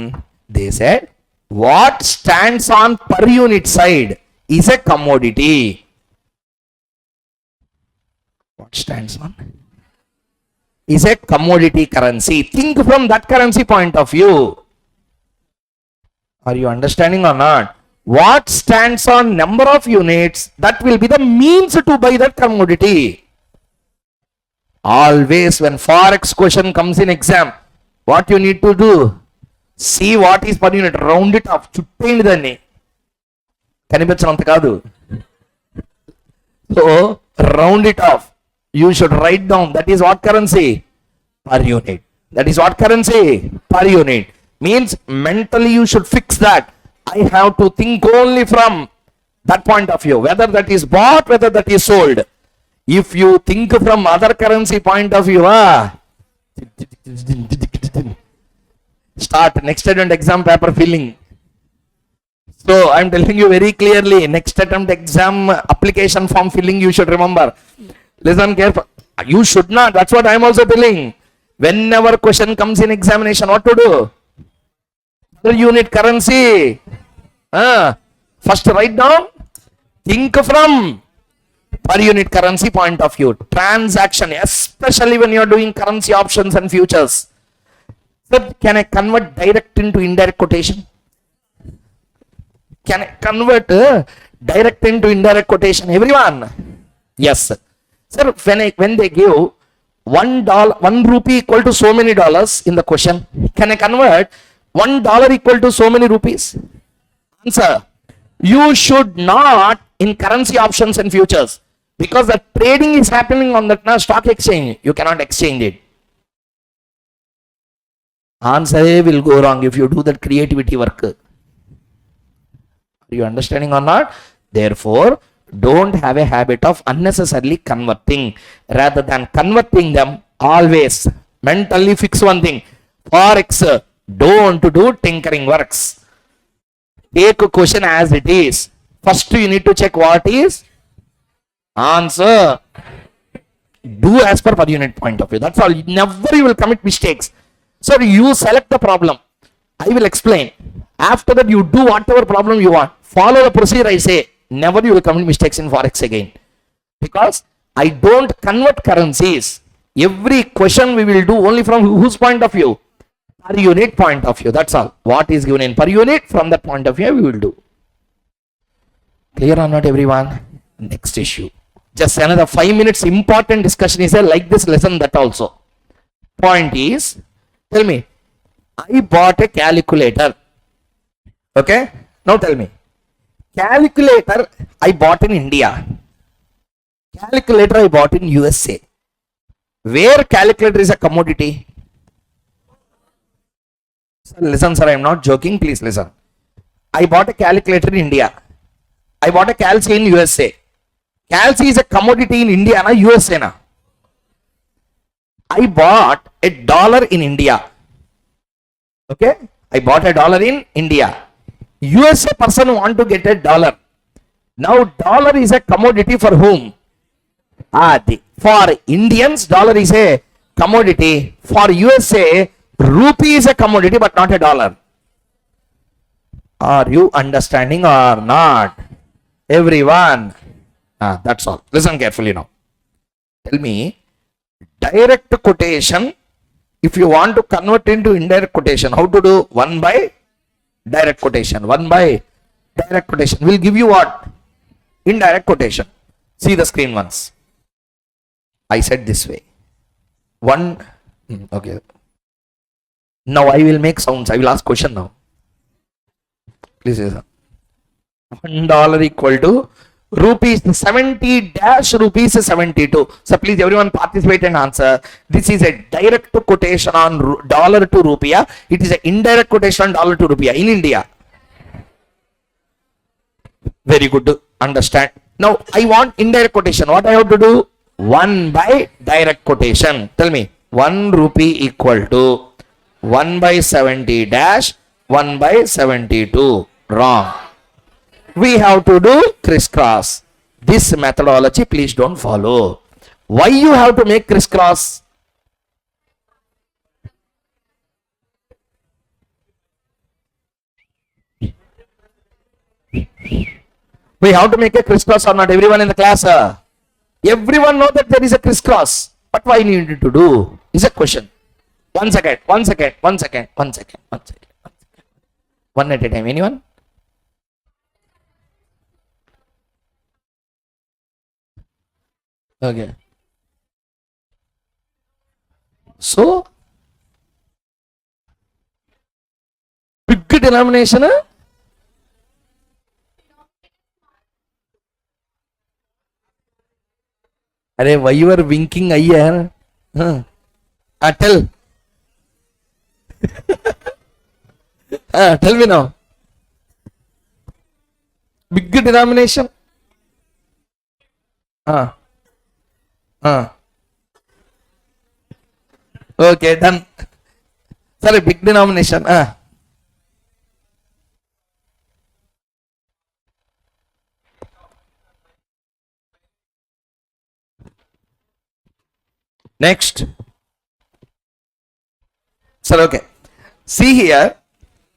they said what stands on per unit side is a commodity. What stands on is a commodity currency. Think from that currency point of view. Are you understanding or not? What stands on number of units, that will be the means to buy that commodity. Always when forex question comes in exam, what you need to do? See what is per unit, round it up, చుట్టేండి దాన్ని, కనిపించినంత కాదు. So round it off. You should write down that is what currency? Per unit. That is what currency? Per unit. Means mentally you should fix that. I have to think only from that point of view, whether that is bought, whether that is sold. If you think from other currency point of view, start next attempt exam paper filling. So I am telling you very clearly, next attempt exam application form filling you should remember. Listen careful. You should not. That's what I am also telling. Whenever question comes in examination, what to do? Per unit currency. First write down. Think from per unit currency point of view. Transaction, especially when you are doing currency options and futures. So can I convert direct into indirect quotation? Can I convert direct into indirect quotation? Everyone? Yes. Sir, when they give $1 rupee equal to so many dollars in the question, can I convert $1 equal to so many rupees? Answer: you should not in currency options and futures, because the trading is happening on that stock exchange. You cannot exchange it. Answer will go wrong if you do that creativity work. Are you understanding or not? Therefore, don't have a habit of unnecessarily converting. Rather than converting them, always mentally fix one thing. Forex, don't do tinkering works. Take a question as it is. First, you need to check what is answer. Do as per unit point of view. That's all. Never you will commit mistakes. So you select the problem. I will explain. After that, you do whatever problem you want. Follow the procedure I say. Never you will commit mistakes in Forex again. Because I don't convert currencies. Every question we will do only from whose point of view? Per unit point of view. That's all. What is given in per unit, from that point of view we will do. Clear or not, everyone? Next issue. Just another 5 minutes important discussion is there, like this lesson that also. Point is, tell me, I bought a calculator. Okay? Now tell me. Calculator I bought in India. Calculator I bought in USA. Where calculator is a commodity? Sir, listen, sir, I am not joking. Please listen. I bought a calculator in India. I bought a calci in USA. Calci is a commodity in India, na USA na. I bought a dollar in India. Okay? I bought a dollar in India. USA person want to get a dollar. Now dollar is a commodity for whom? For Indians, dollar is a commodity. For USA, rupee is a commodity but not a dollar. Are you understanding or not? Everyone. That's all. Listen carefully now. Tell me, direct quotation, if you want to convert into indirect quotation, how to do? 1 by direct quotation. 1 by direct quotation will give you what? Indirect quotation. See the screen once. I said this way. Okay. Now I will make sounds. I will ask question now. Please listen. $1 equal to rupees 70 dash rupees 72. So please everyone participate and answer. This is a direct quotation on dollar to rupiah. It is an indirect quotation on dollar to rupiah in India. Very good to understand. Now I want indirect quotation. What I have to do? 1 by direct quotation. Tell me. 1 rupee equal to 1 by 70 dash 1 by 72. Wrong. We have to do crisscross. This methodology please don't follow. Why you have to make crisscross? We have to make a crisscross or not? Everyone in the class? Everyone know that there is a crisscross. But why you need to do? Is a question. 1 second. One at a time. Anyone? Okay. So, big denomination. Arey, why you are winking here? Tell. Tell me now. Big denomination. Okay, done. Sorry, big denomination. Next. Sir, okay. See here.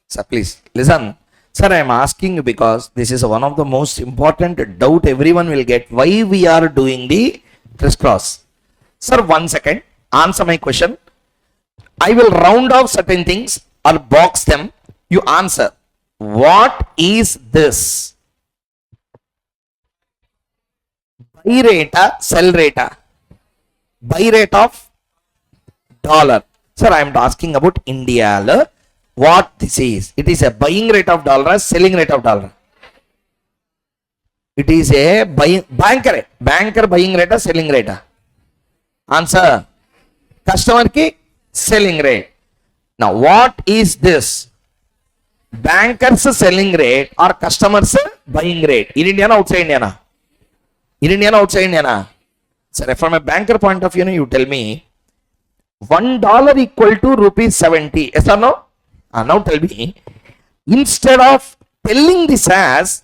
Sir, please listen. Sir, I am asking you because this is one of the most important doubt everyone will get. Why we are doing the crisscross? Sir, 1 second. Answer my question. I will round off certain things or box them. You answer. What is this? Buy rate, sell rate. Buy rate of dollar. Sir, I am asking about India. What this is? It is a buying rate of dollar, selling rate of dollar. It is a banker buying rate or selling rate? Answer. Customer ki selling rate. Now what is this? Banker's selling rate or customer's buying rate? In India na outside India na? In India na outside India na? Sir, from a banker point of view, you tell me $1 equal to rupees 70. Yes or no? Now tell me, instead of telling this as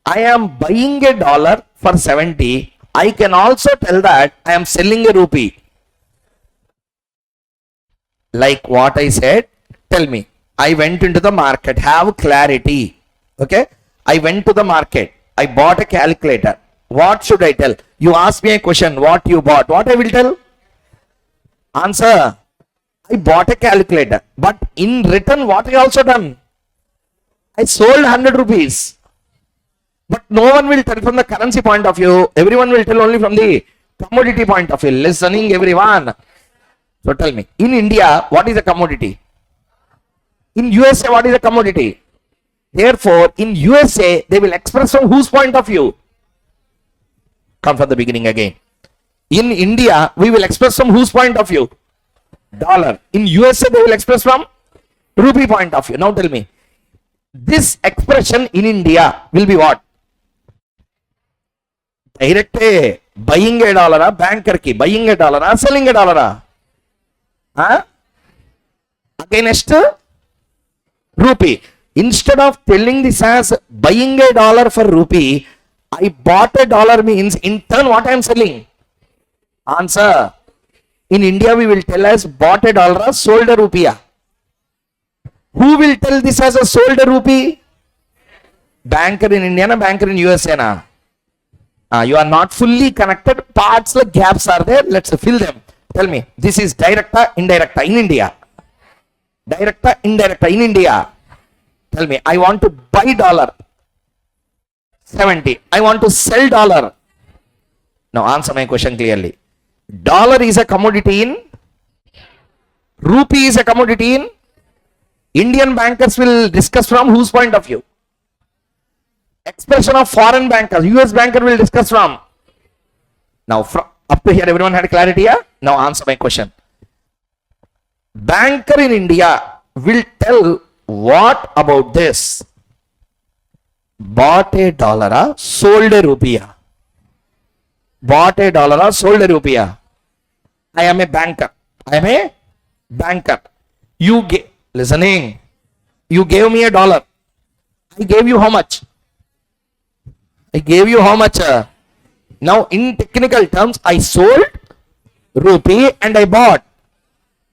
I am buying a dollar for 70, I can also tell that I am selling a rupee. Like what I said, tell me. I went into the market, have clarity. Okay? I went to the market. I bought a calculator. What should I tell? You ask me a question, what you bought. What I will tell? Answer. I bought a calculator. But in return, what I also done? I sold 100 rupees. But no one will tell from the currency point of view. Everyone will tell only from the commodity point of view. Listening everyone. So tell me, in India, what is a commodity? In USA, what is a commodity? Therefore, in USA, they will express from whose point of view? Come from the beginning again. In India, we will express from whose point of view? Dollar. In USA, they will express from rupee point of view. Now tell me, this expression in India will be what? Direct buying a dollar, banker ki buying a dollar, selling a dollar. Against rupee. Instead of telling this as buying a dollar for rupee, I bought a dollar means in turn what I am selling? Answer. In India we will tell as bought a dollar, sold a rupee. Who will tell this as a sold a rupee? Banker in India na banker in USA na? You are not fully connected. Parts like gaps are there. Let's fill them. Tell me, this is directa, indirecta in India. Directa, indirecta in India. Tell me, I want to buy dollar 70. I want to sell dollar. Now answer my question clearly. Dollar is a commodity in, rupee is a commodity in. Indian bankers will discuss from whose point of view? Expression of foreign bankers. US banker will discuss from. Now from up to here everyone had clarity here? Now answer my question. Banker in India will tell what about this? Bought a dollar, sold a rupee. Bought a dollar, sold a rupee. I am a banker. I am a banker. You listening. You gave me a dollar. I gave you how much? I gave you how much? Now in technical terms, I sold rupee and I bought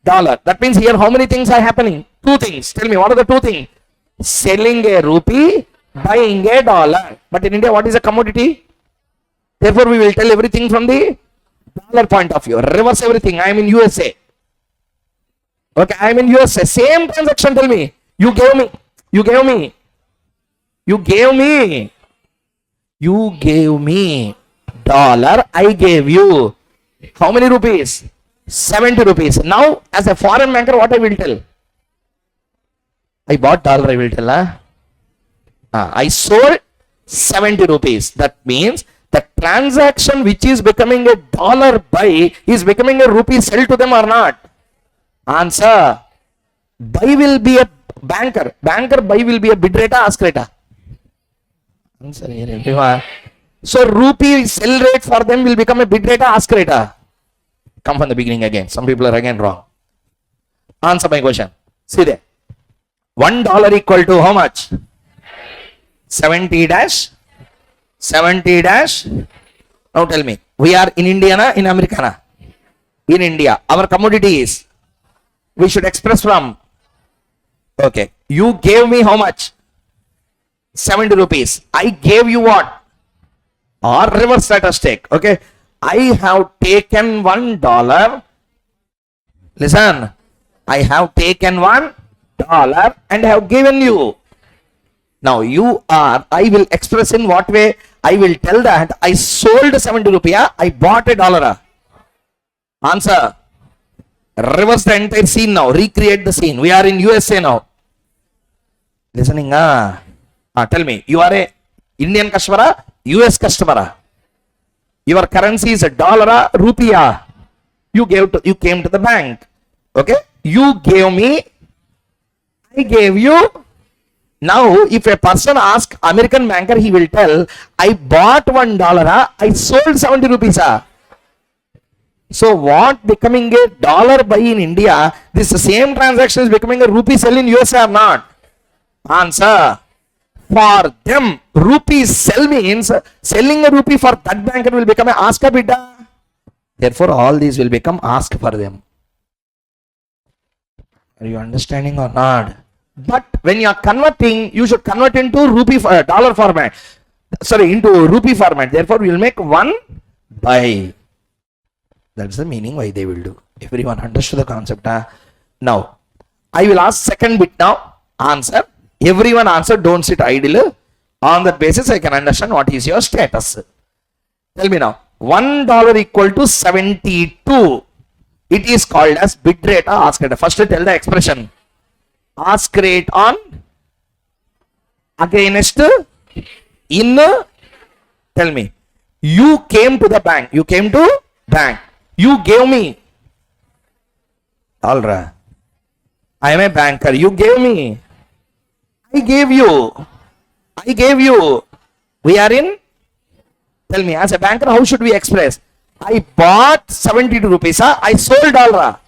dollar. That means here how many things are happening? Two things. Tell me, what are the two things? Selling a rupee, buying a dollar. But in India, what is a commodity? Therefore, we will tell everything from the dollar point of view. Reverse everything. I am in USA. Okay, I am in USA. Same transaction, tell me. You gave me. You gave me. You gave me. You gave me dollar. I gave you. How many rupees? 70 rupees. Now, as a foreign banker, what I will tell? I bought dollar, I will tell. I sold 70 rupees. That means the transaction which is becoming a dollar buy is becoming a rupee sell to them or not? Answer. Buy will be a banker. Banker buy will be a bid rate, ask rate. Answer here everyone. So rupee sell rate for them will become a bid rate, ask rate. Come from the beginning again. Some people are again wrong. Answer my question. See there. $1 equal to how much? 70 dash. 70 dash. Now tell me. We are in India na? In America na? In India. Our commodity is. We should express from. Okay. You gave me how much? 70 rupees. I gave you what? Or reverse statistic. Okay. I have taken $1. Listen. I have taken $1 and have given you. Now you are, I will express in what way? I will tell that I sold 70 rupees, I bought a dollar. Answer. Reverse the entire scene now. Recreate the scene. We are in USA now. Listening. Tell me, you are a Indian customer, US customer. Your currency is a dollar, rupiah. You came to the bank. Okay? You gave me, I gave you. Now, if a person asks American banker, he will tell, I bought $1, I sold 70 rupees. So what becoming a dollar buy in India, this same transaction is becoming a rupee sell in USA or not? Answer. For them, rupee sell means selling a rupee for that banker will become a ask a bidda. Therefore, all these will become ask for them. Are you understanding or not? But when you are converting, you should convert into rupee dollar format. Sorry, into rupee format. Therefore, we will make one buy. That's the meaning why they will do. Everyone understood the concept. Now, I will ask second bit now. Answer. Everyone answer. Don't sit idle. On that basis, I can understand what is your status. Tell me now. $1 equal to 72. It is called as bid rate or ask rate. First, tell the expression. Ask rate on against in. Tell me. You came to the bank. You came to bank. You gave me. All right. I am a banker. You gave me. I gave you. I gave you. We are in. Tell me, as a banker, how should we express? I bought 72 rupees. I sold dollar.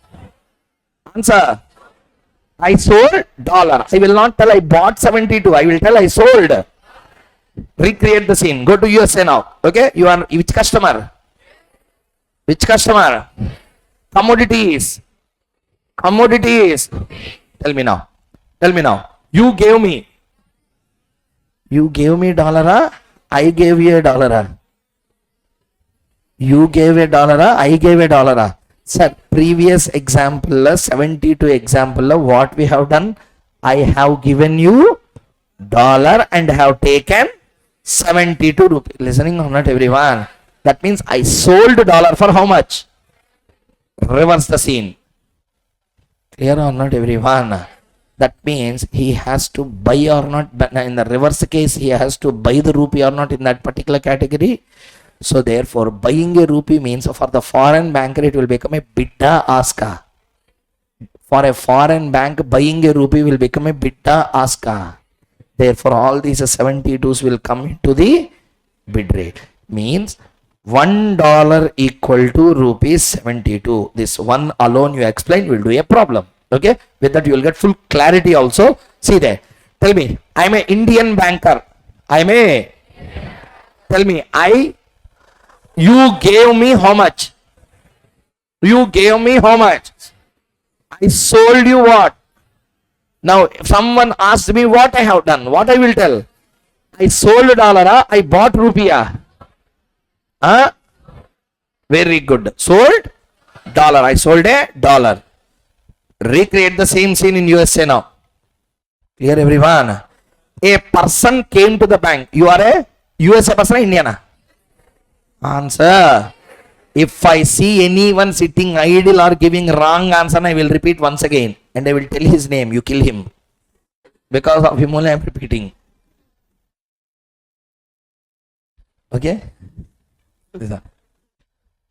Answer. I sold dollar. I will not tell I bought 72. I will tell I sold. Recreate the scene. Go to USA now. Okay. You are which customer? Which customer? Commodities. Commodities. Tell me now. Tell me now. You gave me. You gave me dollar. I gave you a dollar. You gave a dollar. I gave a dollar. Sir, previous example, 72 example, what we have done? I have given you dollar and have taken 72 rupees. Listening or not, everyone? That means I sold dollar for how much? Reverse the scene. Clear or not, everyone? That means he has to buy or not. In the reverse case, he has to buy the rupee or not in that particular category. So therefore, buying a rupee means for the foreign banker, it will become a bidda aska. For a foreign bank, buying a rupee will become a bidda aska. Therefore, all these 72s will come into the bid rate. Means $1 equal to rupees 72. This one alone you explain will do a problem. Okay. With that, you will get full clarity also. See there. Tell me, I am an Indian banker. Tell me, you gave me how much? You gave me how much? I sold you what? Now, if someone asks me what I have done, what I will tell? I sold dollar, I bought rupiah. Very good. Sold dollar. I sold a dollar. Recreate the same scene in USA now. Clear, everyone? A person came to the bank. You are a USA person or Indian? Answer. If I see anyone sitting idle or giving wrong answer, I will repeat once again. And I will tell his name. You kill him. Because of him only I am repeating. Okay?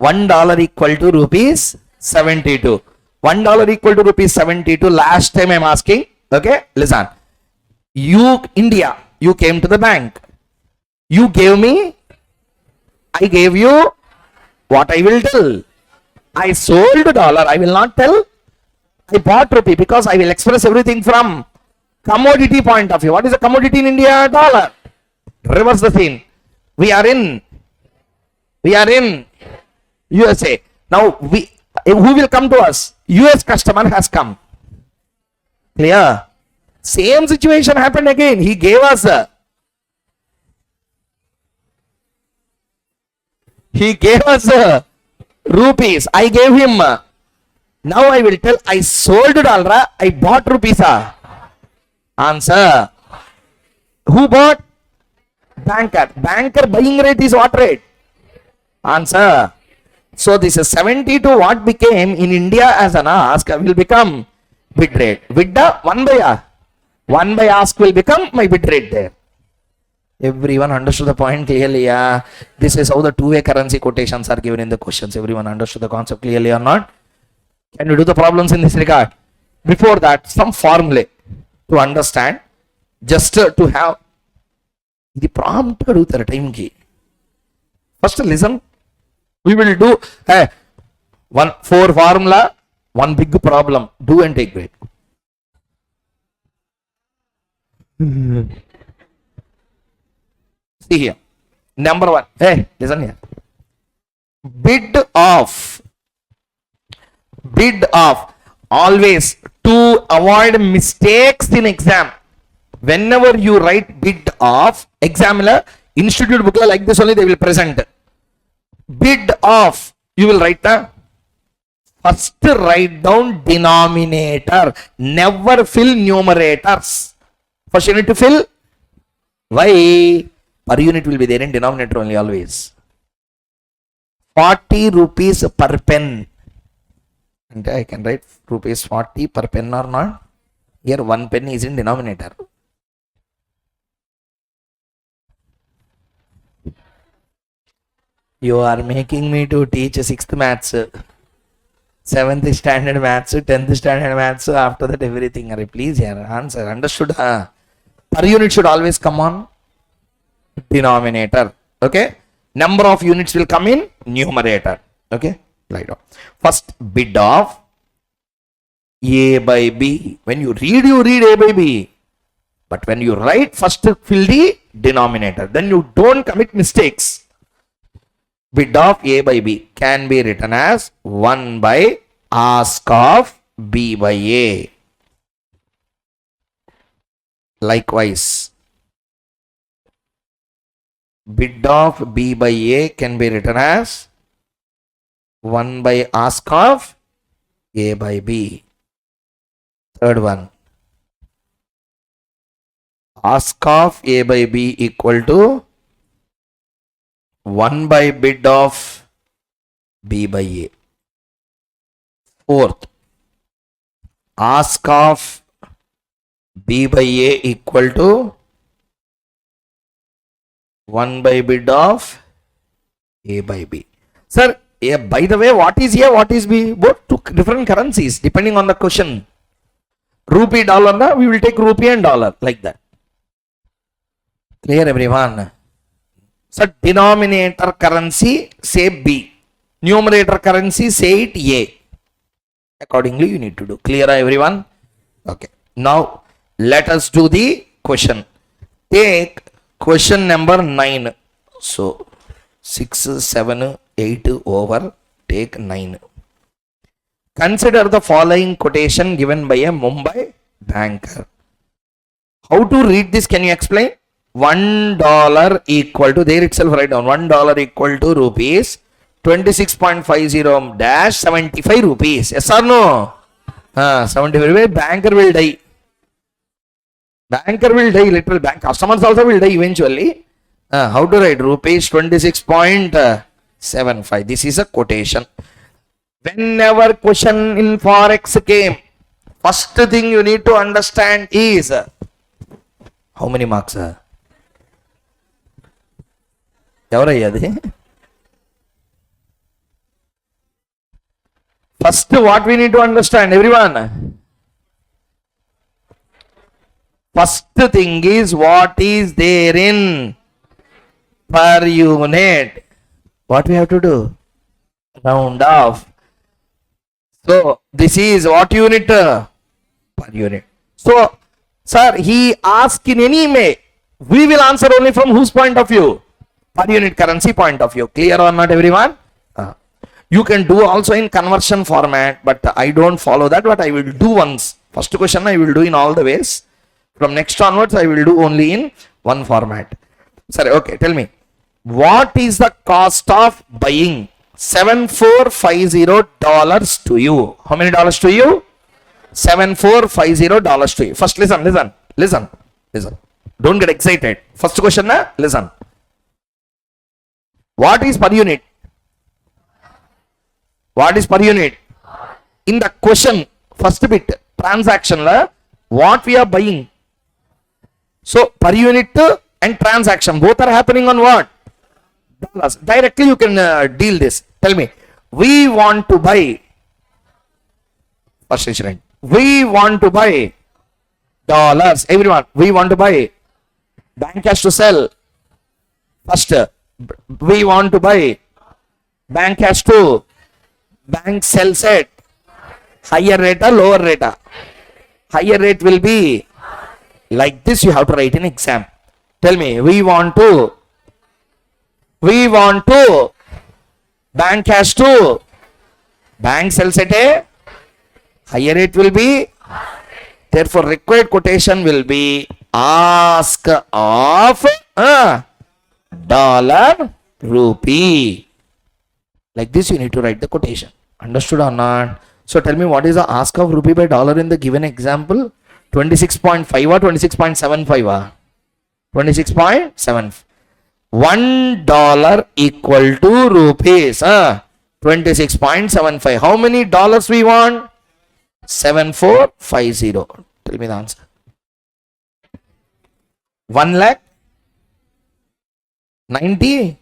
$1 equal to rupees 72. $1 equal to rupees 72. Last time I am asking. Okay? Listen. You, India, you came to the bank. You gave me. I gave you. What I will tell? I sold dollar. I will not tell. I bought rupee because I will express everything from commodity point of view. What is a commodity in India? Dollar. Reverse the scene. We are in USA. Now, who will come to us? US customer has come. Clear? Same situation happened again. He gave us rupees. I gave him. Now I will tell I sold dollar. I bought rupees. Answer. Who bought? Banker. Banker buying rate is what rate? Answer. So this is 72. What became in India as an ask will become bid rate. Bidda 1 by ask will become my bid rate there. Everyone understood the point clearly? Yeah. This is how the two-way currency quotations are given in the questions. Everyone understood the concept clearly or not? Can you do the problems in this regard? Before that, some formulae to understand, just to have the prompt time ki. First listen. We will do four formula, one big problem. Do and take break. See here. Number one. Hey, listen here. Bid of. Always, to avoid mistakes in exam. Whenever you write bid of, examiner, institute book like this only they will present. Bid of, you will write the first write down denominator. Never fill numerators. First you need to fill. Why? Per unit will be there in denominator only always. 40 rupees per pen. And I can write rupees 40 per pen or not. Here one pen is in denominator. You are making me to teach 6th maths, 7th standard maths, 10th standard maths. After that everything. Please here answer. Understood? Per unit should always come on denominator. Okay. Number of units will come in numerator. Okay. Write down. First bid of A by B. When you read A by B. But when you write, first fill the denominator. Then you don't commit mistakes. Bid of A by B can be written as 1 by ask of B by A. Likewise, bid of B by A can be written as 1 by ask of A by B. Third one, ask of A by B equal to 1 by bid of B by A. Fourth, ask of B by A equal to 1 by bid of A by B. Sir, by the way, what is A, what is B? Both two different currencies depending on the question. Rupee, dollar, we will take rupee and dollar like that. Clear everyone? So denominator currency say B. Numerator currency say it A. Accordingly you need to do. Clear everyone? Okay. Now let us do the question. Take question number 9. So 6, 7, 8 over. Take 9. Consider the following quotation given by a Mumbai banker. How to read this? Can you explain? $1 equal to, there itself write down, $1 equal to rupees 26.50 dash 75 rupees. Yes or no? 75 rupees. Banker will die. Banker will die. Literal bank. Customers also will die eventually. How to write? Rupees 26.75. This is a quotation. Whenever question in Forex came, first thing you need to understand is how many marks? First, what we need to understand, everyone? First thing is what is there in per unit. What we have to do? Round off. So, this is what unit? Per unit. So, sir, he asked in any way. We will answer only from whose point of view? Per unit currency point of view. Clear or not, everyone? You can do also in conversion format, but I don't follow that. But I will do once. First question I will do in all the ways. From next onwards, I will do only in one format. Sorry, okay, tell me. What is the cost of buying $7450 to you? How many dollars to you? $7450 to you. First listen. Don't get excited. First question, listen. What is per unit? What is per unit? In the question, first bit, transaction, what we are buying. So, per unit and transaction. Both are happening on what? Dollars. Directly you can deal this. Tell me, we want to buy, first incident, we want to buy dollars. Everyone, we want to buy. Bank has to sell. First, we want to buy. Bank has to. Bank sells at higher rate or lower rate. Higher rate will be like this. You have to write in exam. Tell me, we want to. Bank has to. Bank sells at a higher rate will be. Therefore, required quotation will be ask of dollar rupee. Like this, you need to write the quotation. Understood or not? So tell me, what is the ask of rupee by dollar in the given example? 26.5 or 26.75? 26.7. $1 equal to rupees. 26.75. How many dollars we want? 7450. Tell me the answer. 1 lakh 99.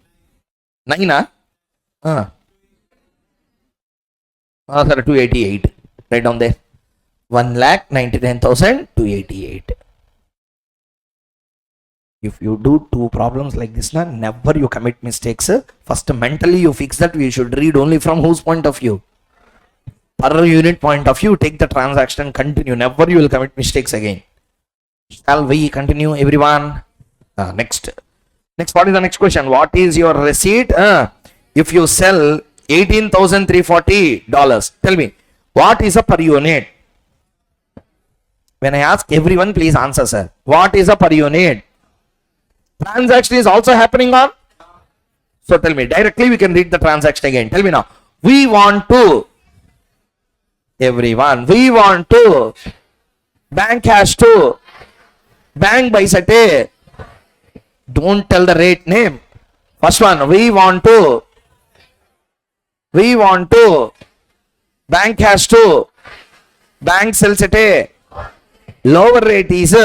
Sir, 288. Write down there. 1,99,288. If you do two problems like this, never you commit mistakes. First, mentally you fix that. We should read only from whose point of view? Per unit point of view. Take the transaction and continue. Never you will commit mistakes again. Shall we continue, everyone? Next, what is the next question? What is your receipt? If you sell $18,340, tell me, what is a per unit? When I ask everyone, please answer, sir. What is a per unit? Transaction is also happening on. So tell me, directly we can read the transaction again. Tell me now. We want to. Everyone, we want to. Bank has to. Bank buys at a. Don't tell the rate name. First one, we want to. We want to. Bank has to. Bank sells at a lower rate is.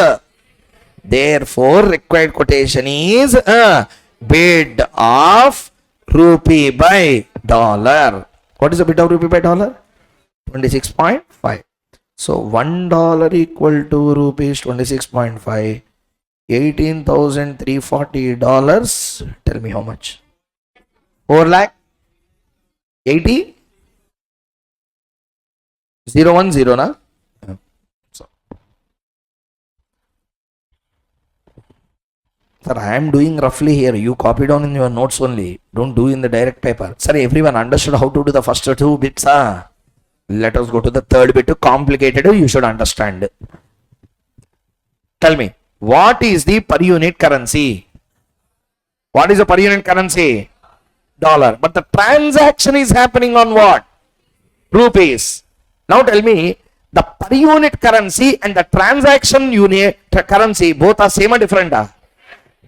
Therefore, required quotation is bid of rupee by dollar. What is the bid of rupee by dollar? 26.5. So $1 equal to rupees 26.5. $18,340. Tell me how much? 4 lakh 80 010 na? So, sir, I am doing roughly here. You copy down in your notes only. Don't do in the direct paper. Sir, everyone understood how to do the first two bits? Let us go to the third bit. Complicated, you should understand. Tell me, what is the per unit currency? What is the per unit currency? Dollar. But the transaction is happening on what? Rupees. Now tell me, the per unit currency and the transaction unit currency both are same or different?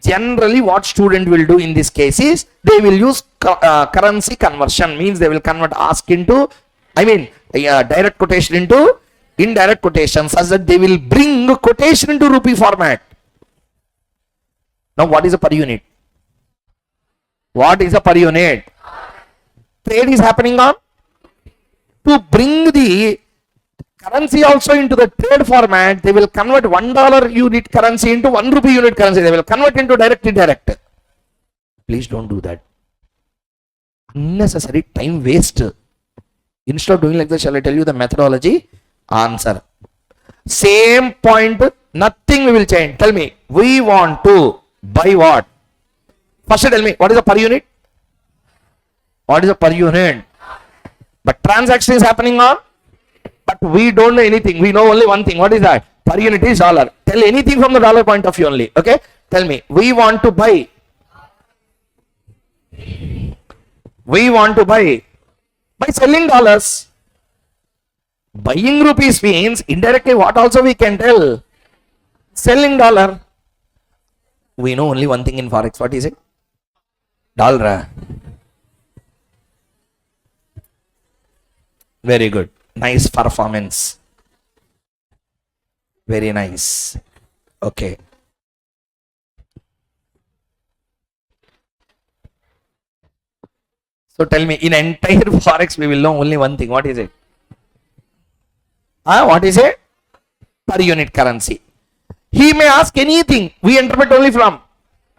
Generally, what student will do in this case is they will use currency conversion. Means they will convert ask into, direct quotation into indirect quotation, such that they will bring quotation into rupee format. Now, what is a per unit? What is a per unit? Trade is happening on. To bring the currency also into the trade format, they will convert $1 unit currency into 1 rupee unit currency. They will convert into direct indirect. Please don't do that. Unnecessary time waste. Instead of doing like this, shall I tell you the methodology? Answer. Same point, nothing we will change. Tell me, we want to buy what? First tell me, what is a per unit? What is a per unit? But transaction is happening on. But we don't know anything. We know only one thing. What is that? Per unit is dollar. Tell anything from the dollar point of view only. Okay? Tell me, we want to buy. We want to buy. By selling dollars. Buying rupees means indirectly what also we can tell? Selling dollar. We know only one thing in Forex. What is it? Dollar. Very good. Nice performance. Very nice. Okay. So tell me, in entire forex, we will know only one thing. What is it? What is it? Per unit currency. He may ask anything. We interpret only from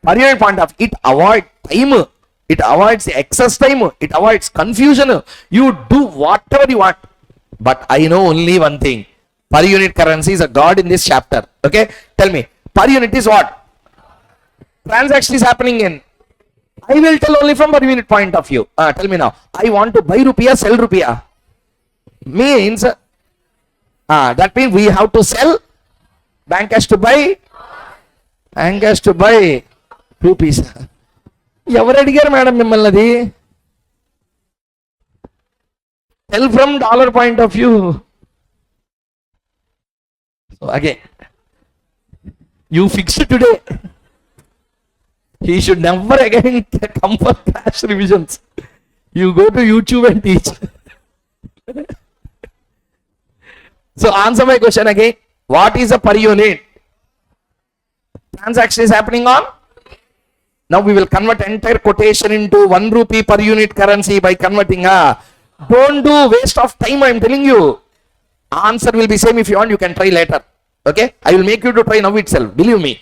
per unit point of view. It avoids time. It avoids the excess time. It avoids confusion. You do whatever you want. But I know only one thing. Per unit currency is a god in this chapter. Okay? Tell me. Per unit is what? Transaction is happening in. I will tell only from per unit point of view. Tell me now. I want to buy rupiah, sell rupiah. Means, that means we have to sell. Bank has to buy. Bank has to buy rupees. ఎవరు అడిగారు madam మిమ్మల్ని అది? Tell from dollar point of view. So again, you fix it today. He should never again come for crash revisions. You go to YouTube and teach. So answer my question again. What is a per unit? Transaction is happening on. Now we will convert entire quotation into 1 rupee per unit currency by converting. Don't do waste of time. I am telling you. Answer will be same. If you want, you can try later. Okay? I will make you to try now itself. Believe me.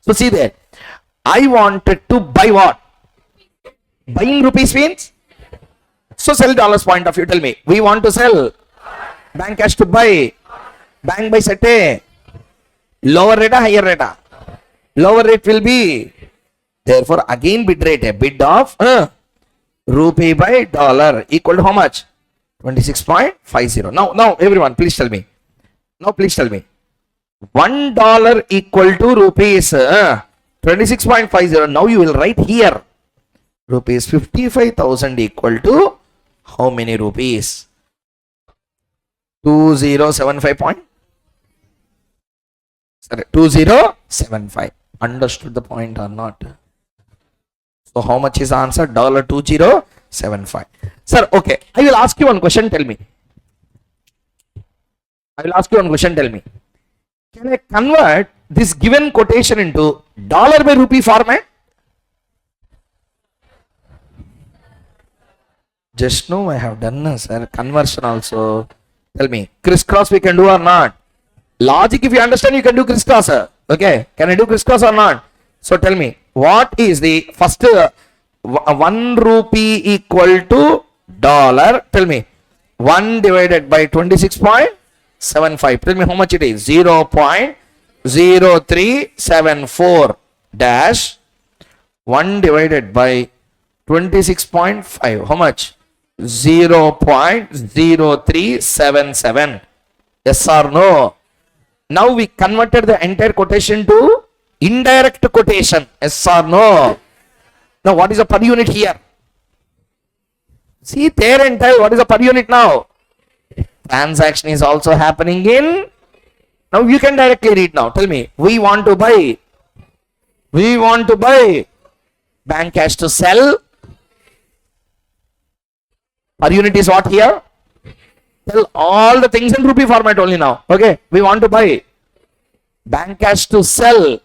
So see there. I wanted to buy what? Buying rupees means? So sell dollars point of view. Tell me. We want to sell. Bank has to buy. Bank buys at a lower rate or higher rate? Lower rate will be. Therefore, again bid rate. A bid of rupee by dollar equal to how much? 26.50. Now everyone, please tell me. Now please tell me. $1 equal to rupees 26.50. Now you will write here. Rupees 55,000 equal to how many rupees? 2075 point? Sorry, 2075. Understood the point or not? So how much is the answer? $2075. Sir, okay. I will ask you one question. Tell me. I will ask you one question. Tell me. Can I convert this given quotation into dollar by rupee format? Just now I have done, sir, conversion also. Tell me. Crisscross we can do or not? Logic, if you understand, you can do crisscross. Okay. Can I do crisscross or not? So tell me. What is the first 1 rupee equal to dollar? Tell me. 1 divided by 26.75. Tell me how much it is. 0.0374 dash 1 divided by 26.5. How much? 0.0377. Yes or no? Now we converted the entire quotation to indirect quotation. Yes or no? Now what is a per unit here? See there and tell what is a per unit now. Transaction is also happening in. Now you can directly read now. Tell me. We want to buy. We want to buy. Bank has to sell. Per unit is what here? Tell all the things in rupee format only now. Okay. We want to buy. Bank has to sell.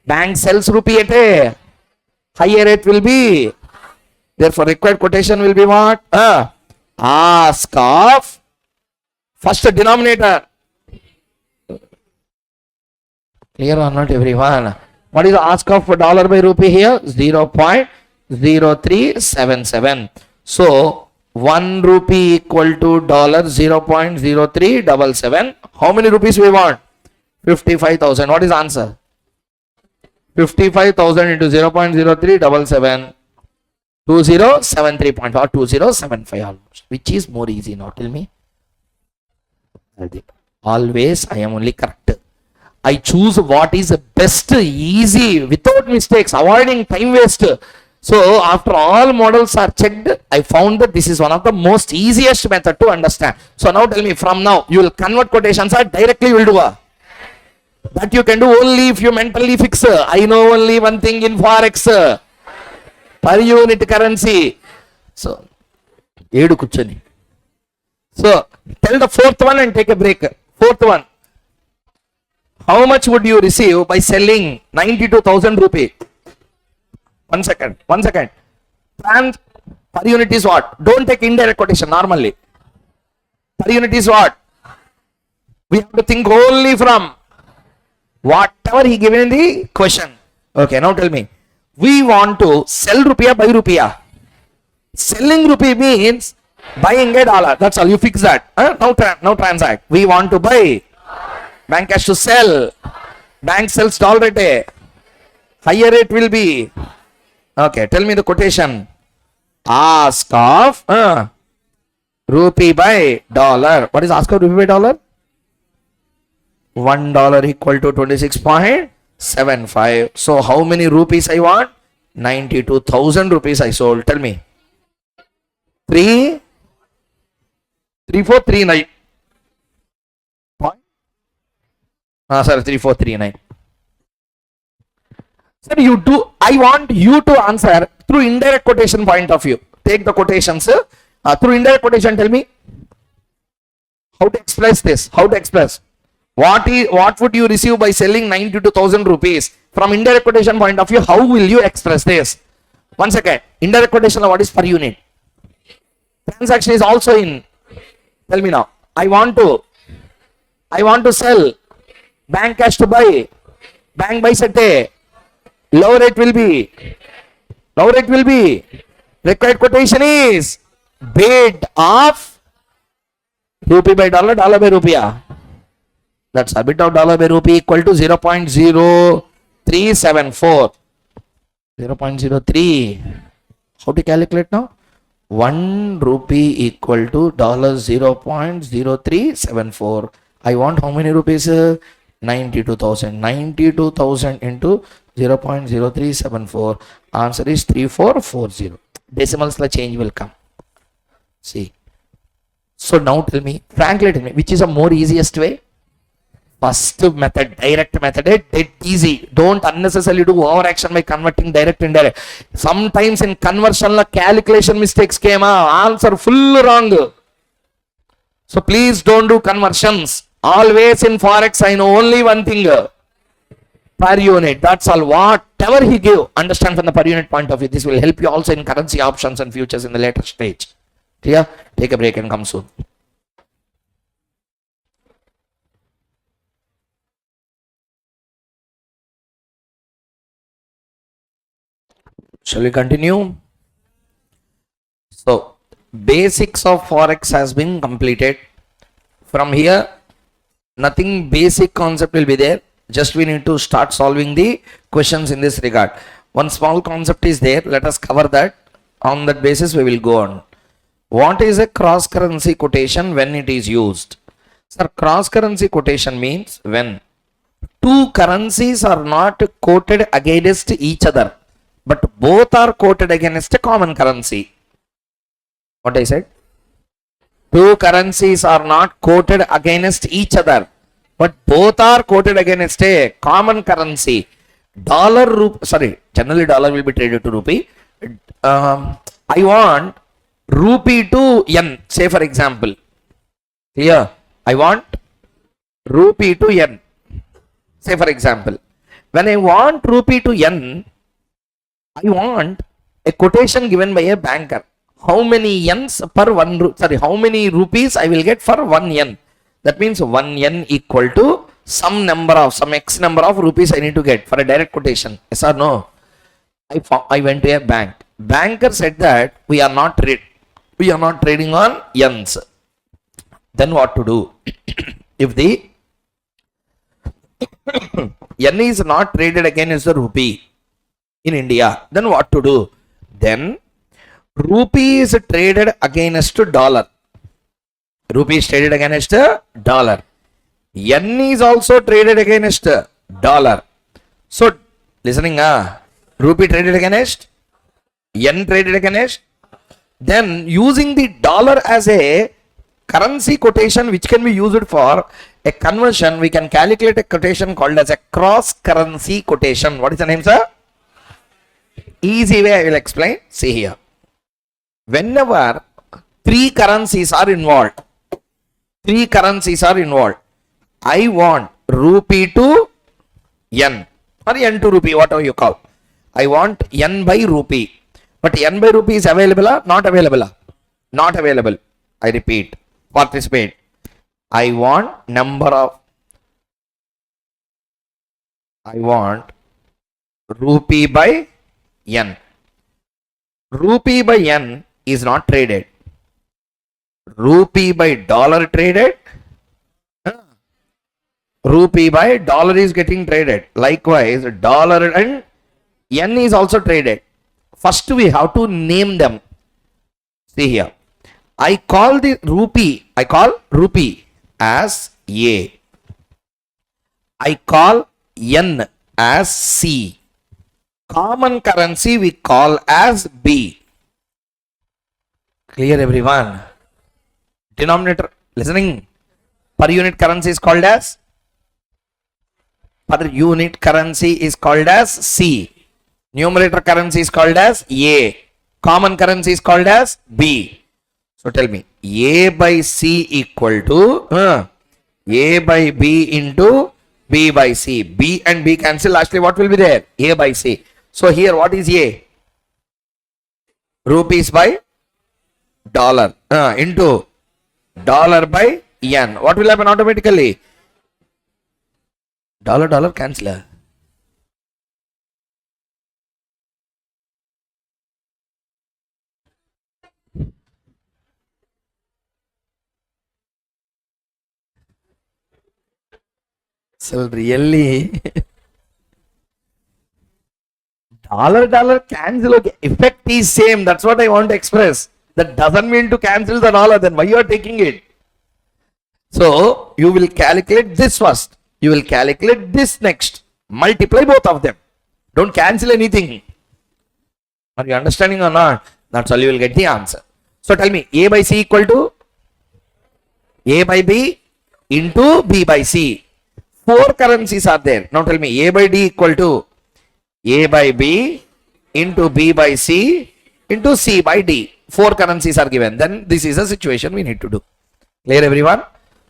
Bank sells rupee at a higher rate will be. Therefore, required quotation will be what? Ask of first denominator. Clear or not, everyone? What is the ask of dollar by rupee here? 0.0377. So 1 rupee equal to dollar 0.0377. How many rupees we want? 55,000. What is the answer? 55,000 into 0.0377. 2073 point or 2075 almost. Which is more easy now? Tell me. Always I am only correct. I choose what is best, easy, without mistakes, avoiding time waste. So after all models are checked, I found that this is one of the most easiest method to understand. So now tell me, from now you will convert quotations or directly you will do. That you can do only if you mentally fix. I know only one thing in forex. Per unit currency. So, ఏడు కూర్చొని. So, tell the fourth one and take a break. Fourth one. How much would you receive by selling 92,000 rupee? One second. Per unit is what? Don't take indirect quotation normally. Per unit is what? We have to think only from whatever he given in the question. Okay, now tell me. We want to sell rupiah, buy rupiah. Selling rupee means buying a dollar. That's all. You fix that. Now transact. We want to buy. Bank has to sell. Bank sells dollar at a higher rate will be. Okay, tell me the quotation. Ask of rupee by dollar. What is ask of rupee by dollar? $1 equal to 26.75. So how many rupees I want? 92,000 rupees I sold. Tell me. 3439. Sir, 3439. Sir, I want you to answer through indirect quotation point of view. Take the quotations. Through indirect quotation, tell me how to express this. How to express. What would you receive by selling 92,000 rupees? From indirect quotation point of view, how will you express this? Once again, indirect quotation, what is per unit? Transaction is also in. Tell me now. I want to sell. Bank has to buy. Bank buys at a low rate will be. Required quotation is bid of rupee by dollar, dollar by rupiah. That's a bit of dollar by rupee equal to 0.0374. 0.03. How to calculate now? 1 rupee equal to $0.0374. I want how many rupees? 92,000. 92,000 into 0.0374. Answer is 3440. Decimals la change will come. See. So now tell me, frankly tell me, which is a more easiest way? First method, direct method, dead easy. Don't unnecessarily do overaction by converting direct indirect. Sometimes in conversion la calculation mistakes came, answer full wrong. So please don't do conversions. Always in forex I know only one thing, per unit. That's all. Whatever he give, understand from the per unit point of view. This will help you also in currency options and futures in the later stage. Clear? Take a break and come soon. Shall we continue? So, basics of forex has been completed. From here, nothing basic concept will be there. Just we need to start solving the questions in this regard. One small concept is there. Let us cover that. On that basis, we will go on. What is a cross currency quotation when it is used? Sir, cross currency quotation means when two currencies are not quoted against each other, but both are quoted against a common currency. What I said? Two currencies are not quoted against each other, but both are quoted against a common currency. Generally dollar will be traded to rupee. I want rupee to yen, say for example. Here, I want rupee to yen, say for example. When I want rupee to yen, I want a quotation given by a banker. How many yens per how many rupees I will get for 1 yen. That means 1 yen equal to some X number of rupees I need to get for a direct quotation. Yes or no? I went to a bank. Banker said that we are not trading on yens. Then what to do? If the yen is not traded against the rupee in India, then what to do? Then rupee is traded against dollar. Rupee is traded against dollar. Yen is also traded against dollar. So, listening, rupee traded against, yen traded against. Then using the dollar as a currency quotation which can be used for a conversion, we can calculate a quotation called as a cross currency quotation. What is the name, sir? Easy way I will explain. See here. Whenever three currencies are involved, I want rupee to yen or yen to rupee, whatever you call. I want yen by rupee. But N by rupee is available or not available? Not available. I repeat, participate. I want rupee by N. Rupee by N is not traded. Rupee by dollar traded. Rupee by dollar is getting traded. Likewise, dollar and N is also traded. First, we have to name them. See here. I call rupee as A. I call N as C. Common currency we call as B. Clear, everyone? Denominator, listening. Per unit currency is called as C. Numerator currency is called as A. Common currency is called as B. So tell me, A by C equal to A by B into B by C. B and B cancel. Lastly, what will be there? A by C. So here, what is A? Rupees by dollar into dollar by yen. What will happen automatically? Dollar cancel. So really dollar cancel, okay. Effect is same. That's what I want to express. That doesn't mean to cancel the dollar. Then why you are taking it? So you will calculate this first. You will calculate this next. Multiply both of them. Don't cancel anything. Are you understanding or not? That's all you will get the answer. So tell me, A by C equal to A by B into B by C. 4 currencies are there. Now tell me, A by D equal to A by B into B by C into C by D. 4 currencies are given. Then this is a situation we need to do. Clear, everyone?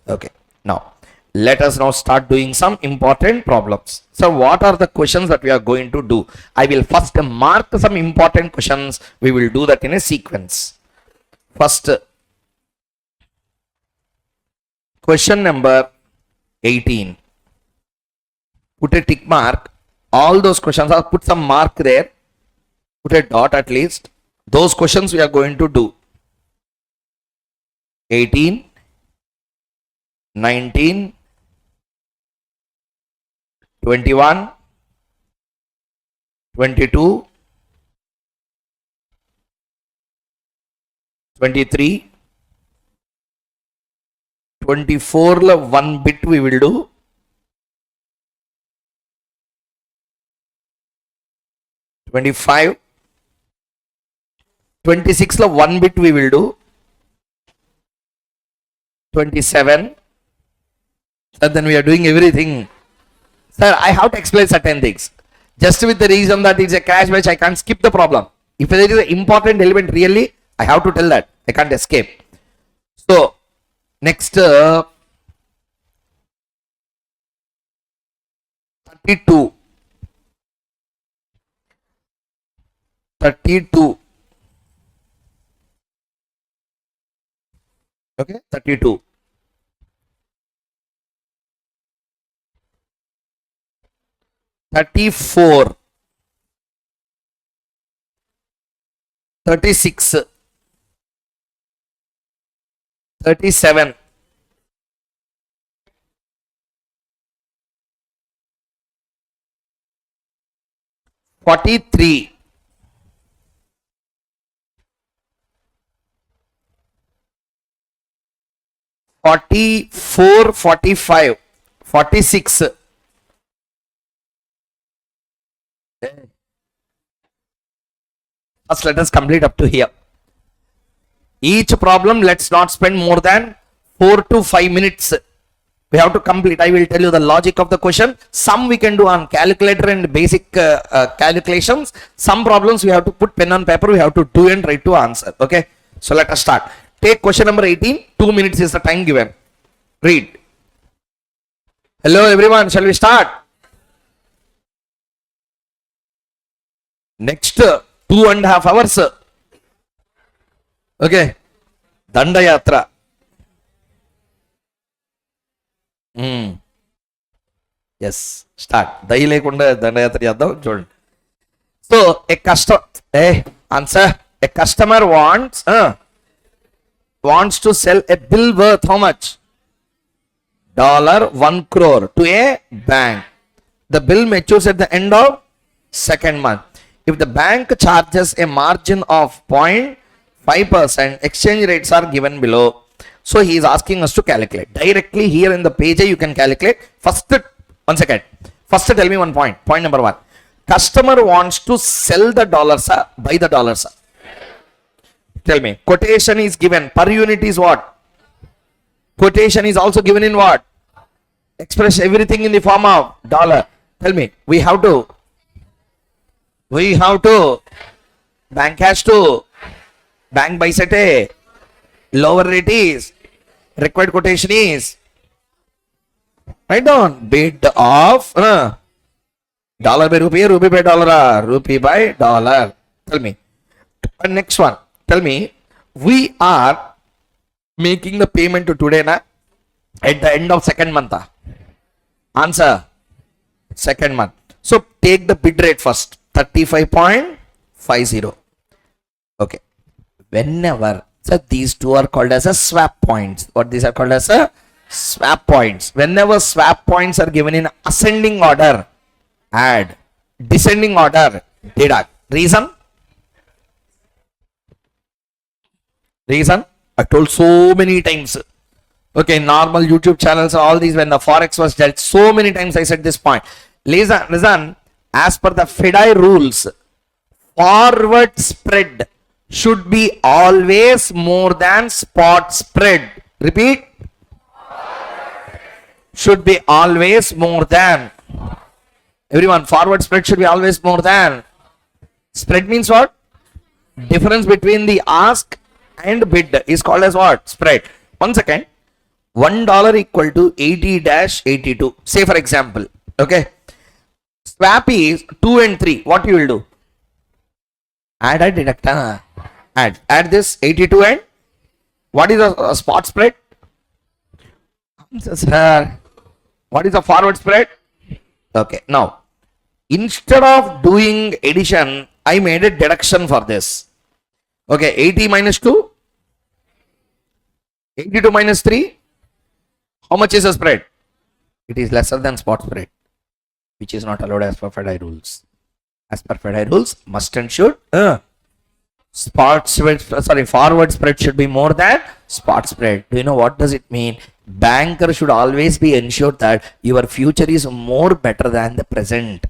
Okay. Now, let us now start doing some important problems. So, what are the questions that we are going to do? I will first mark some important questions. We will do that in a sequence. First, question number 18. Put a tick mark. All those questions, I'll put some mark there. Put a dot at least. Those questions we are going to do. 18, 19, 21, 22, 23, 24 la one bit we will do. 25, 26 la one bit we will do. 27, and then we are doing everything. Sir, I have to explain certain things. Just with the reason that it's a crash batch, I can't skip the problem. If there is an important element really, I have to tell that. I can't escape. So, next 32. 32. Okay, 32. 34. 36. 37. 43. 44, 45, 46. First, let us complete up to here. Each problem, let's not spend more than 4 to 5 minutes. We have to complete. I will tell you the logic of the question. Some we can do on calculator and basic calculations. Some problems we have to put pen on paper. We have to do and write to answer. Okay. So let us start. Take question number 18. 2 minutes is the time given. Read. Hello everyone. Shall we start? Next, 2.5 hours. Okay. Dandayatra. Yes. Start. Dayi lekunda dandayatra cheddam chudandi. So a customer, answer. A customer wants to sell a bill worth how much? $1 crore to a bank. The bill matures at the end of second month. If the bank charges a margin of 0.5%, exchange rates are given below. So he is asking us to calculate. Directly here in the page you can calculate. First, one second. First tell me one point. Point number 1. Customer wants to sell the dollars, buy the dollars. Tell me. Quotation is given. Per unit is what? Quotation is also given in what? Express everything in the form of dollar. Tell me. We have to. Bank has to. Bank buys at a lower rate is. Required quotation is. Write down. Bid of dollar by rupee, rupee by dollar, rupee by dollar. Tell me. Next one. Tell me. We are making the payment to today na at the end of second month. Answer. Second month. So take the bid rate first. 35.50. Okay. Whenever, so these two are called as a swap points. What these are called as a swap points. Whenever swap points are given in ascending order, add. Descending order, deduct. Reason? I told so many times. Okay, normal YouTube channels, all these, when the forex was dealt, so many times I said this point. Listen, as per the FEDI rules, forward spread should be always more than spot spread. Repeat. Should be always more than. Everyone, forward spread should be always more than. Spread means what? Difference between the ask and bid is called as what? Spread. One second. $1 equal to 80-82. Say for example. Okay. Swap is 2 and 3. What you will do? Add and deduct. Add this 82 and what is a spot spread? Sir, what is a forward spread? Okay. Now, instead of doing addition, I made a deduction for this. Okay. 80 minus 2. 82 minus 3. How much is a spread? It is lesser than spot spread, which is not allowed as per FEDI rules. As per FEDI rules, must and should. Forward spread should be more than spot spread. Do you know what does it mean? Banker should always be ensured that your future is more better than the present.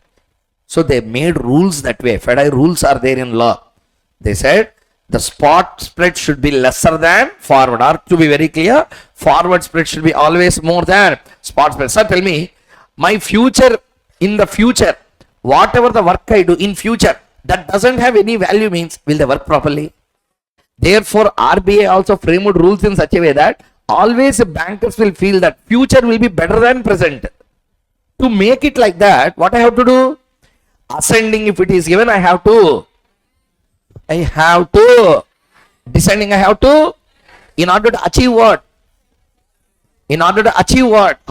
So they made rules that way. FEDI rules are there in law. They said the spot spread should be lesser than forward. Or to be very clear, forward spread should be always more than spot spread. Sir, tell me, my future, in the future, whatever the work I do in future, that doesn't have any value means, will they work properly? Therefore, RBI also framed rules in such a way that always bankers will feel that future will be better than present. To make it like that, what I have to do? Ascending, if it is given, I have to. Descending, I have to. In order to achieve what?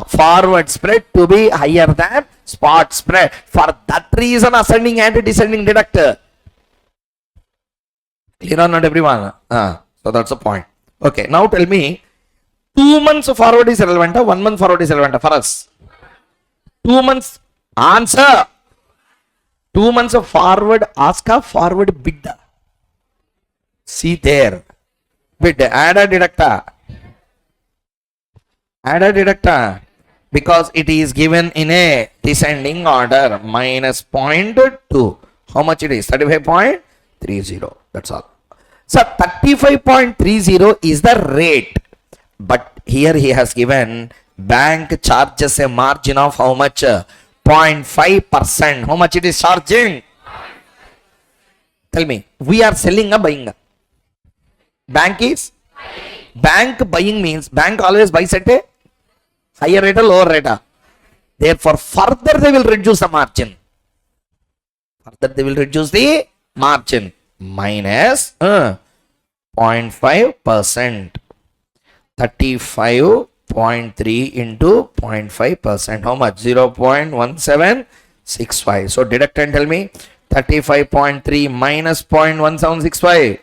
Forward spread to be higher than spot spread. For that reason, ascending and descending deductor. Clear or not, everyone? So that's the point. Okay, now tell me, 2 months forward is relevant, 1 month forward is relevant for us? 2 months. Answer. 2 months of forward, ask a forward bid. See there. Bid, add a deductor. Because it is given in a descending order. Minus 0.2. How much it is? 35.30. That's all. So 35.30 is the rate. But here he has given bank charges a margin of how much? 0.5%. How much it is charging? Tell me. We are selling or buying? Bank is? Bank buying means bank always buys at a higher rate or lower rate. Therefore, further they will reduce the margin. minus 0.5%. 35.3 into 0.5%. How much? 0.1765. So deduct and tell me 35.3 minus 0.1765.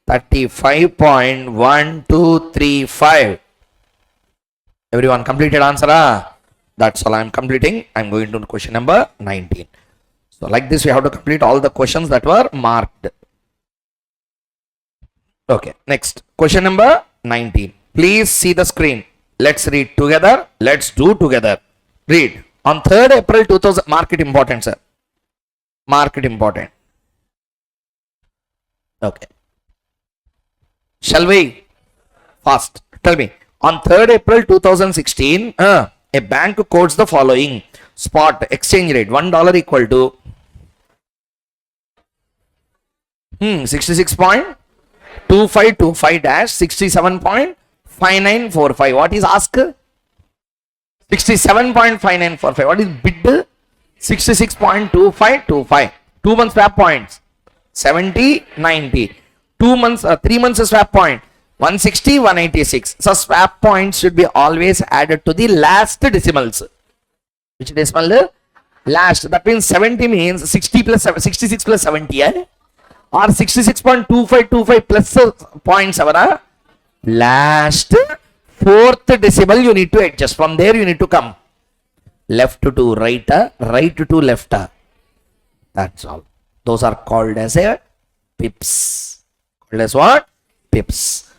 35.1235. Everyone completed answer? That's all I am completing. I am going to question number 19. So like this, we have to complete all the questions that were marked. Okay, next question number 19. Please see the screen. Let's read together. Let's do together. Read. On 3rd April 2000, mark it important, sir. Mark it important. Okay. Shall we? Fast. Tell me. On 3rd April 2016, a bank quotes the following. Spot exchange rate $1 equal to 66.2525-67.5945. What is ask? 67.5945. What is bid? 66.2525. 2 months swap points 70, 90. 2 months, 3 months swap point 160, 186. So swap points should be always added to the last decimals. Which decimal? Last. That means 70 means 60 plus 66 plus 70. Or 66.2525 plus points. Last 4th decimal you need to adjust. From there you need to come. Left to right, right to left. That's all. Those are called as a pips. Called as what? Pips.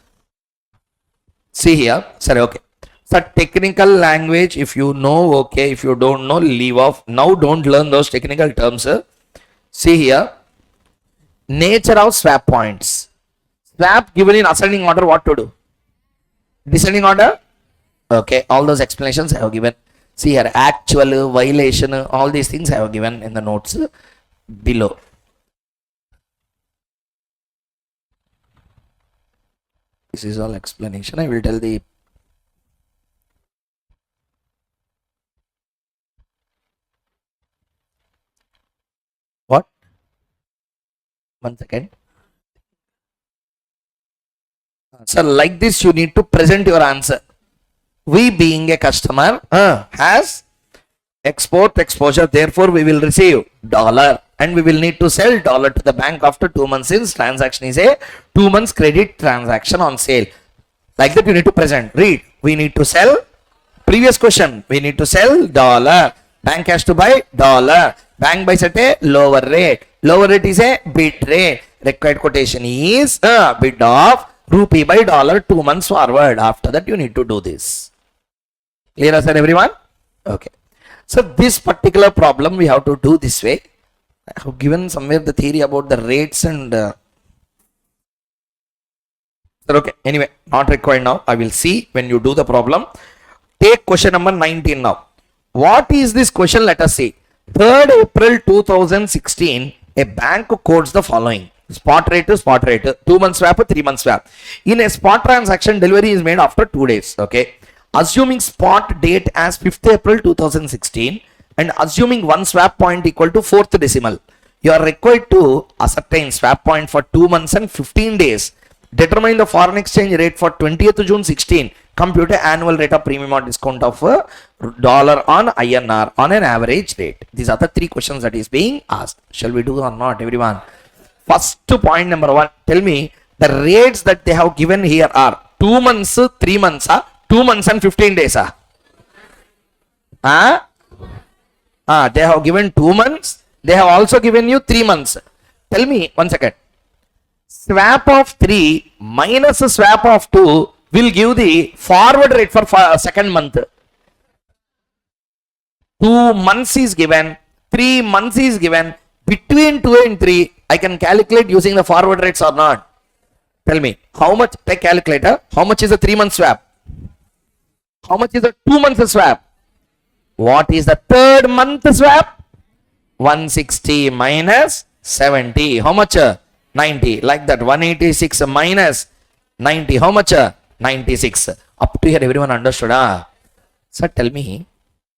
See here. Sorry, okay. So technical language, if you know, okay. If you don't know, leave off. Now don't learn those technical terms. See here. Nature of swap points. Swap given in ascending order, what to do? Descending order? Okay. All those explanations I have given. See here. Actual, violation, all these things I have given in the notes below. This is all explanation. I will tell the what? 1 second. So like this you need to present your answer. We being a customer has export exposure, therefore we will receive dollar and we will need to sell dollar to the bank after 2 months since transaction is a 2 months credit transaction on sale. Like that you need to present. Read. We need to sell. Previous question. We need to sell dollar. Bank has to buy dollar. Bank buys at a lower rate. Lower rate is a bid rate. Required quotation is bid of rupee by dollar 2 months forward. After that you need to do this. Clear, sir, everyone? Okay. So this particular problem we have to do this way. I have given somewhere the theory about the rates and okay, anyway, not required now. I will see when you do the problem. Take question number 19 now. What is this question? Let us see. 3rd April 2016, a bank quotes the following. Spot rate to spot rate, 2 months swap, 3 months swap. In a spot transaction, delivery is made after 2 days. Okay. Assuming spot date as 5th April 2016 and assuming one swap point equal to 4th decimal, you are required to ascertain swap point for 2 months and 15 days. Determine the foreign exchange rate for 20th June 16. Compute an annual rate of premium or discount of dollar on INR on an average rate. These are the 3 questions that is being asked. Shall we do or not, everyone? First point number 1. Tell me the rates that they have given here are 2 months, 3 months, 2 months and 15 days. They have given 2 months. They have also given you 3 months. Tell me, 1 second. Swap of 3 minus swap of 2 will give the forward rate for second month. 2 months is given. 3 months is given. Between 2 and 3, I can calculate using the forward rates or not. Tell me, how much, take calculator, how much is a 3 month swap? How much is a 2 month swap? What is the 3rd month swap? 160 minus 70. How much? 90. Like that. 186 minus 90. How much? 96. Up to here, everyone understood? So tell me,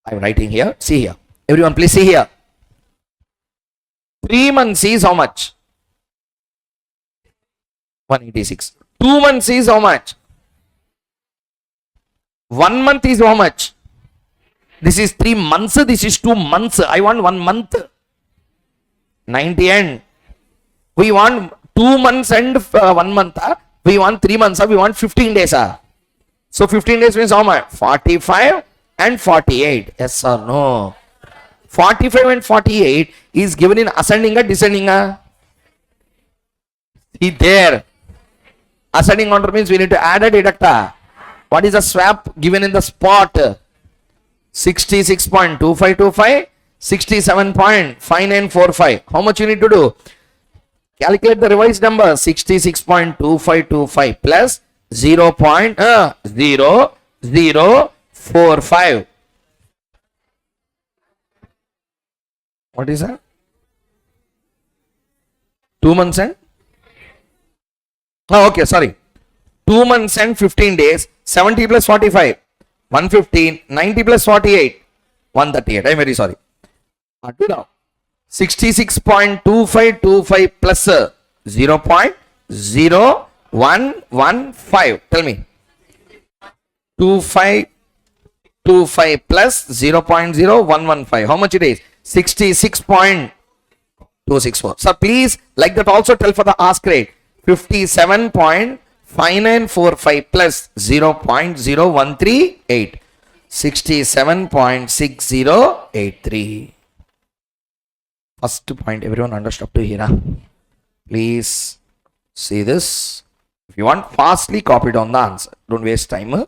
I'm writing here. See here. Everyone, please see here. 3 months is how much? 186. 2 months is how much? 1 month is how much? This is 3 months. This is 2 months. I want 1 month. 90 and we want 2 months and 1 month. We want 3 months. We want 15 days. So 15 days means how much? 45 and 48. Yes or no? 45 and 48 is given in ascending or descending? See there. Ascending order means we need to add a deductor. What is the swap given in the spot? 66.2525, 67.5945. How much you need to do? Calculate the revised number. 66.2525 plus 0.0045. What is that? 2 months and? Oh, okay, sorry. 2 months and 15 days. 70 plus 45. 115. 90 plus 48. 138. I'm very sorry. Do now. 66.2525 plus 0.0115. Tell me. 2525 plus 0.0115. How much it is? 66.264. So please, like that also tell for the ask rate. 57.5945 plus 0.0138. 67.6083. First point, everyone understood up to here. Please see this. If you want, fastly copy down the answer. Don't waste time.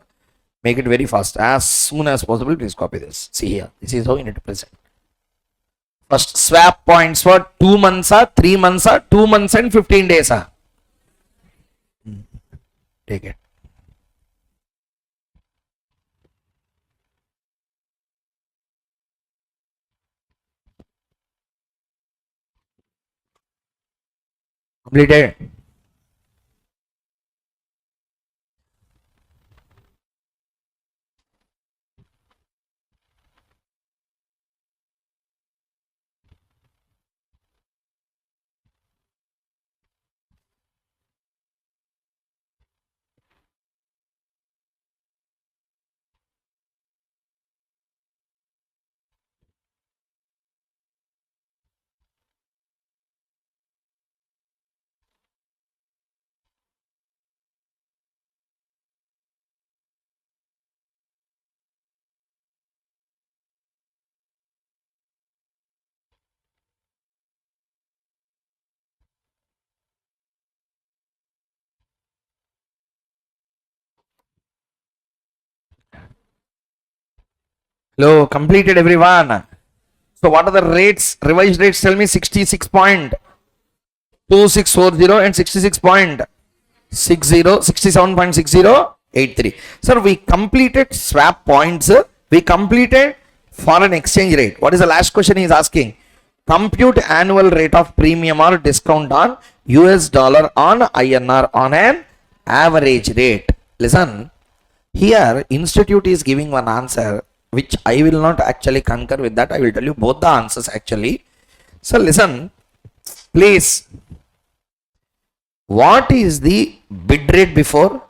Make it very fast. As soon as possible, please copy this. See here. This is how you need to present. First, swap points for 2 months, 3 months, 2 months and 15 days. Take it. Completed. Hello, completed everyone. So what are the rates? Revised rates tell me 66.2640 and 67.6083. Sir, we completed swap points. We completed foreign exchange rate. What is the last question he is asking? Compute annual rate of premium or discount on US dollar on INR on an average rate. Listen, here institute is giving one answer which I will not actually concur with that. I will tell you both the answers actually. So listen, please. What is the bid rate before?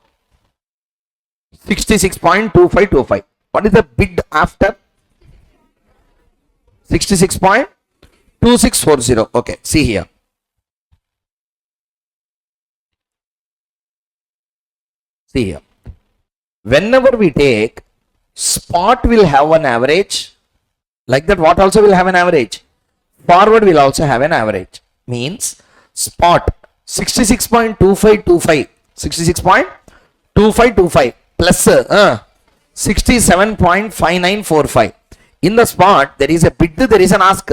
66.2525. What is the bid after? 66.2640. Okay, see here. See here. Whenever we take spot will have an average. Like that, what also will have an average? Forward will also have an average. Means spot 66.2525. 66.2525 plus 67.5945. In the spot, there is a bid, there is an ask.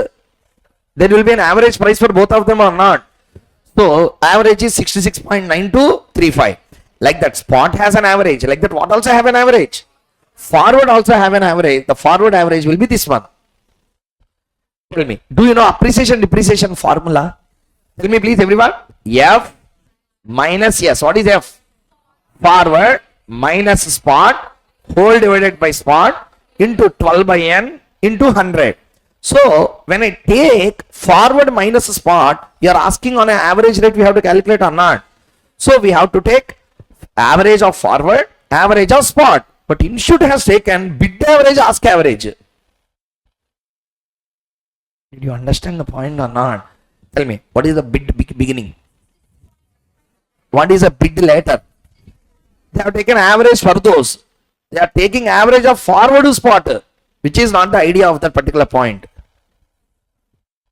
There will be an average price for both of them or not. So, average is 66.9235. Like that, spot has an average. Like that, what also have an average? Forward also have an average. The forward average will be this one. Tell me, do you know appreciation depreciation formula? Tell me please everyone. F minus S. What is F? Forward minus spot whole divided by spot into 12 by N into 100. So when I take forward minus spot, you are asking on an average rate we have to calculate or not. So we have to take average of forward, average of spot. But institute has taken bid average, ask average. Did you understand the point or not? Tell me, what is the bid beginning? What is a bid later? They have taken average for those. They are taking average of forward to spot, which is not the idea of that particular point.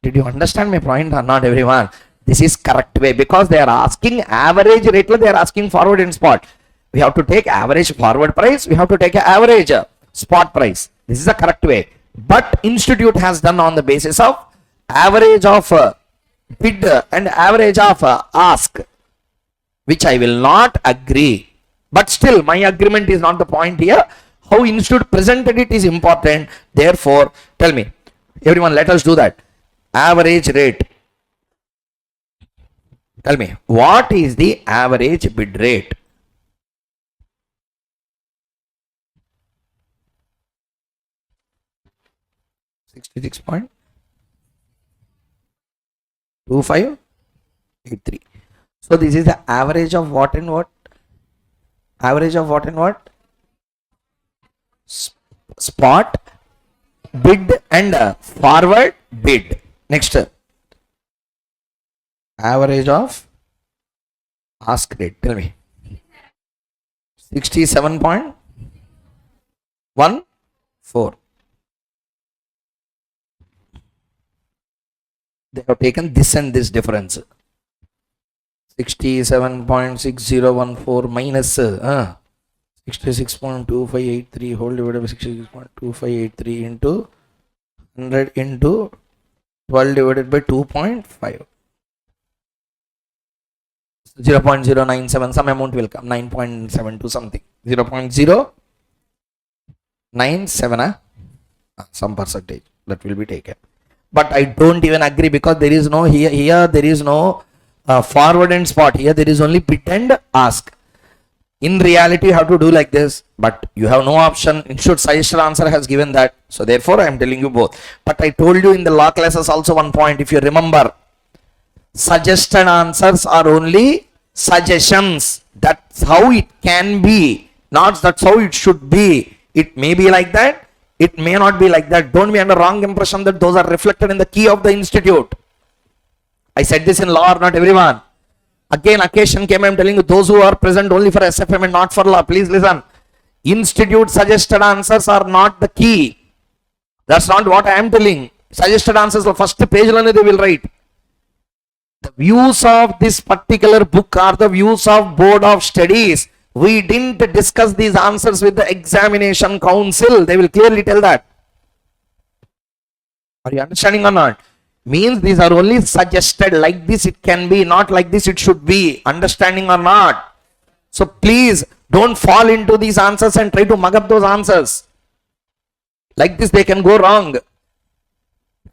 Did you understand my point or not, everyone? This is correct way, because they are asking average rate, they are asking forward and spot. We have to take average forward price, we have to take average spot price. This is the correct way. But institute has done on the basis of average of bid and average of ask, which I will not agree. But still, my agreement is not the point here. How institute presented it is important. Therefore, tell me, everyone, let us do that. Average rate. Tell me, what is the average bid rate? $66.2583. So this is the average of what and what? Average of what and what? Spot, bid and forward bid. Next, average of ask rate. Tell me. 67.14. They have taken this and this difference. 67.6014 minus 66.2583 whole divided by 66.2583 into 100 into 12 divided by 2.5. 0.097, some amount will come, 9.72 something. 0.097, some percentage that will be taken. But I don't even agree, because there is no here there is no forward and spot. Here there is only bid and ask. In reality, you have to do like this, but you have no option. Institute suggested answer has given that. So therefore, I am telling you both. But I told you in the law classes also one point, if you remember, suggested answers are only suggestions. That's how it can be, not that's how it should be. It may be like that, it may not be like that. Don't be under wrong impression that those are reflected in the key of the institute. I said this in law or not, everyone. Again, occasion came, I am telling you, those who are present only for SFM and not for law, please listen. Institute suggested answers are not the key. That's not what I am telling. Suggested answers, the first page they will write. The views of this particular book are the views of Board of Studies. We didn't discuss these answers with the examination council. They will clearly tell that. Are you understanding or not? Means these are only suggested. Like this it can be, not like this it should be. Understanding or not? So please don't fall into these answers and try to mug up those answers. Like this they can go wrong.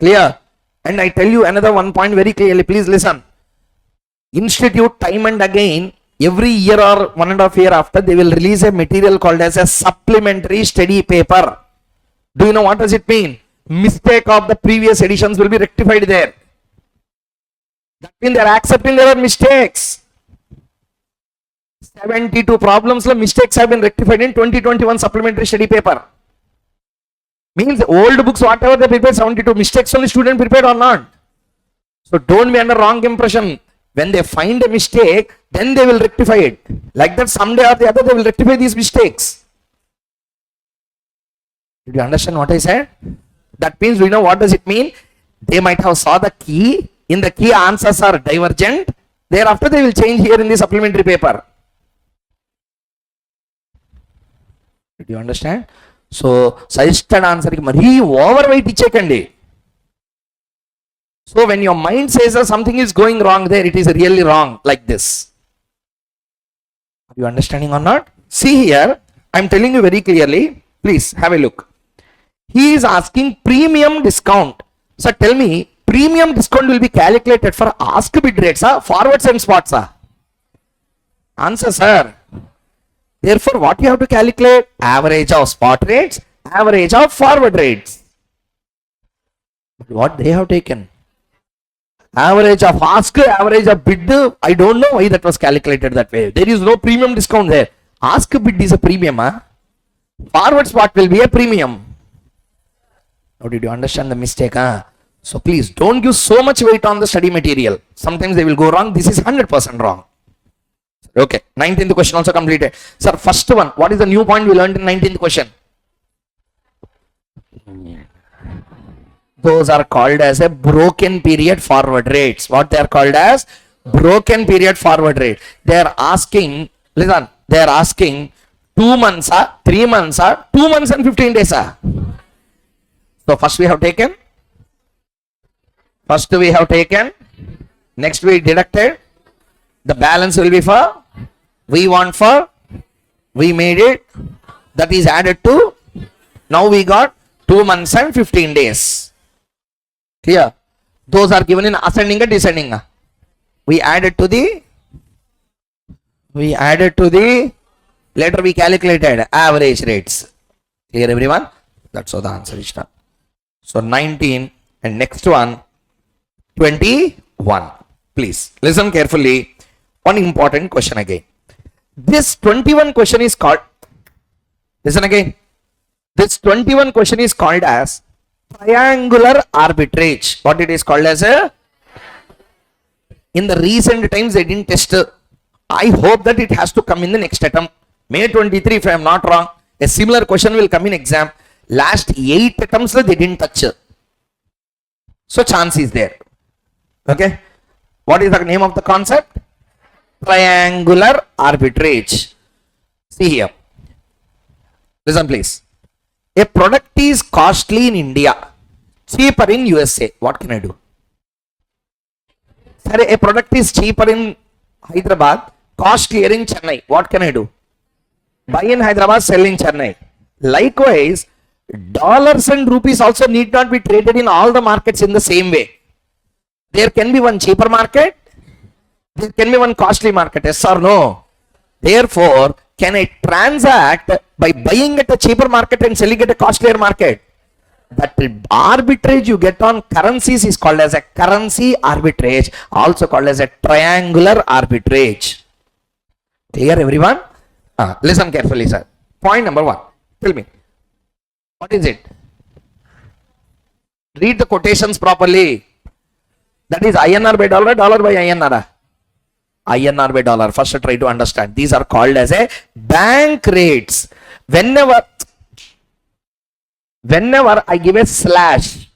Clear? And I tell you another one point very clearly. Please listen. Institute time and again, every year or 1.5 years after, they will release a material called as a supplementary study paper. Do you know what does it mean? Mistake of the previous editions will be rectified there. That means they are accepting there are mistakes. 72 problems mistakes have been rectified in 2021 supplementary study paper. Means old books whatever they prepared, 72 mistakes only student prepared or not. So don't be under wrong impression. When they find a mistake, then they will rectify it. Like that, someday or the other they will rectify these mistakes. Did you understand what I said? That means we know what does it mean. They might have saw the key. In the key answers are divergent. Thereafter they will change here in the supplementary paper. Did you understand? So suggested answer ki mari overweight ichekandi. So when your mind says that something is going wrong there, it is really wrong like this. Are you understanding or not? See here, I am telling you very clearly. Please have a look. He is asking premium discount. So tell me, premium discount will be calculated for ask bid rates, forwards and spots. Answer, sir. Therefore, what you have to calculate? Average of spot rates, average of forward rates. But what they have taken? Average of ask, average of bid. I don't know why that was calculated that way. There is no premium discount there. Ask bid is a premium. Huh? Forward spot will be a premium. Now, did you understand the mistake? Huh? So please don't give so much weight on the study material. Sometimes they will go wrong. This is 100% wrong. Okay, 19th question also completed. Sir, first one, what is the new point we learned in 19th question? Those are called as a broken period forward rates. What they are called as? Broken period forward rate. They are asking, listen, they are asking 2 months, 3 months, 2 months and 15 days. So first we have taken, next we deducted, the balance will be for, we want for, we made it, that is added to, now we got 2 months and 15 days. Clear? Those are given in ascending and descending. We added to the, later we calculated average rates. Clear everyone? That's how the answer is done. So 19 and next one 21. Please listen carefully. One important question again. This 21 question is called, listen again. This 21 question is called as triangular arbitrage. What it is called as a, in the recent times they didn't test. I hope that it has to come in the next attempt. May 23, if I am not wrong, a similar question will come in exam. Last 8 attempts they didn't touch. So chance is there. Okay. What is the name of the concept? Triangular arbitrage. See here. Listen please. A product is costly in India, cheaper in USA. What can I do? Sorry, a product is cheaper in Hyderabad, costlier in Chennai. What can I do? Buy in Hyderabad, sell in Chennai. Likewise, dollars and rupees also need not be traded in all the markets in the same way. There can be one cheaper market, there can be one costly market. Yes or no? Therefore, can I transact by buying at a cheaper market and selling at a costlier market? That arbitrage you get on currencies is called as a currency arbitrage, also called as a triangular arbitrage. Clear everyone? Listen carefully, sir. Point number 1. Tell me, what is it? Read the quotations properly. That is INR by dollar, dollar by INR. INR by dollar. First try to understand. These are called as a bank rates. Whenever I give a slash,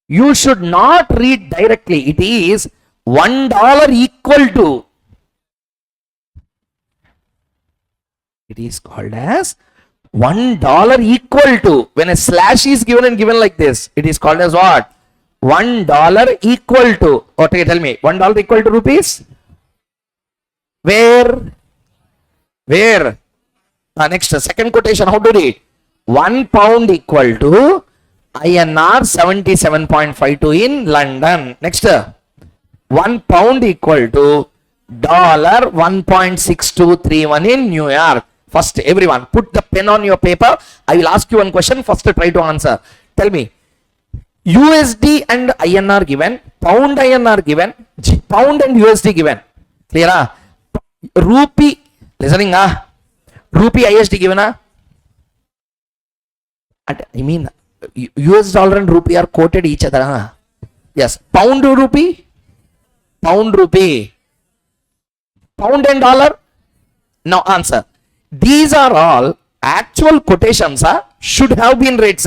you should not read directly. It is $1 equal to. It is called as $1 equal to. When a slash is given and given like this, it is called as what? $1 equal to. Okay, tell me. $1 equal to rupees? Where? Next, second quotation, how to read? 1 pound equal to INR 77.52 in London. Next, 1 pound equal to $1.6231 in New York. First, everyone, put the pen on your paper. I will ask you one question. First, try to answer. Tell me, USD and INR given, pound INR given, pound and USD given. Clear? Rupee, listening, Rupee ISD given, I mean, US dollar and rupee are quoted each other. Yes, pound rupee, pound and dollar. Now answer. These are all actual quotations, should have been rates.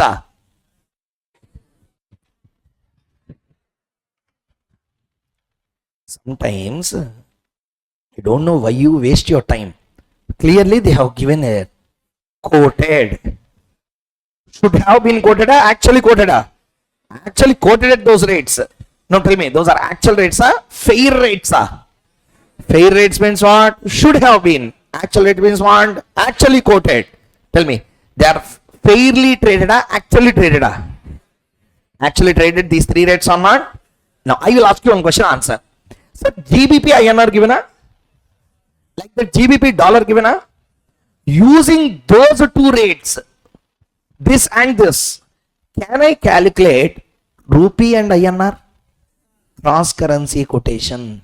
Sometimes I don't know why you waste your time. Clearly they have given a quoted. Should have been quoted, actually quoted. Actually quoted at those rates. Now tell me, those are actual rates, fair rates. Fair rates means what? Should have been. Actual rate means what? Actually quoted. Tell me, they are fairly traded, actually traded. Actually traded, these 3 rates or not? Now I will ask you one question, answer. So GBP INR given, like the GBP dollar given, using those 2 rates, this and this, can I calculate rupee and INR? Cross currency quotation.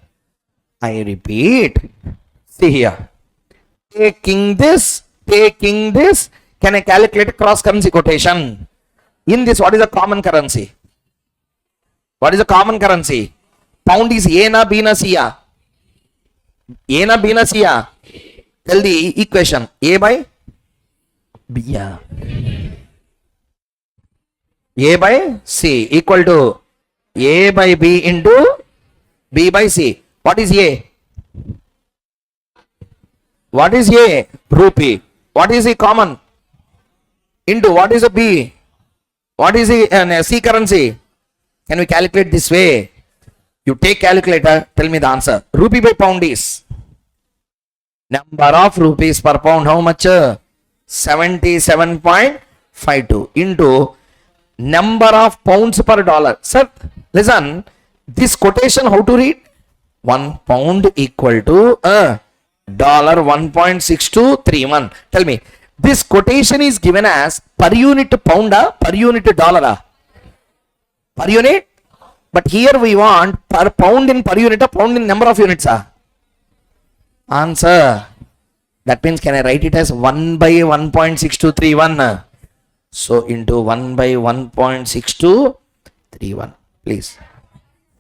I repeat. See here. Taking this, can I calculate cross currency quotation? In this, what is the common currency? What is the common currency? Pound is A na B na C ya? A na B na C ya? Tell the equation. A by B ya? A by C equal to A by B into B by C. What is A? What is A? Rupee. What is the common? Into what is a B? What is the C currency? Can we calculate this way? You take calculator, tell me the answer. Rupee by pound is number of rupees per pound. How much? 77.52 into number of pounds per dollar. Sir, listen. This quotation how to read? 1 pound equal to $1.6231. Tell me, this quotation is given as per unit pound, per unit dollar, per unit. But here we want per pound in per unit, pound in number of units. Answer. That means can I write it as 1 by 1.6231? So into 1 by 1.6231. Please.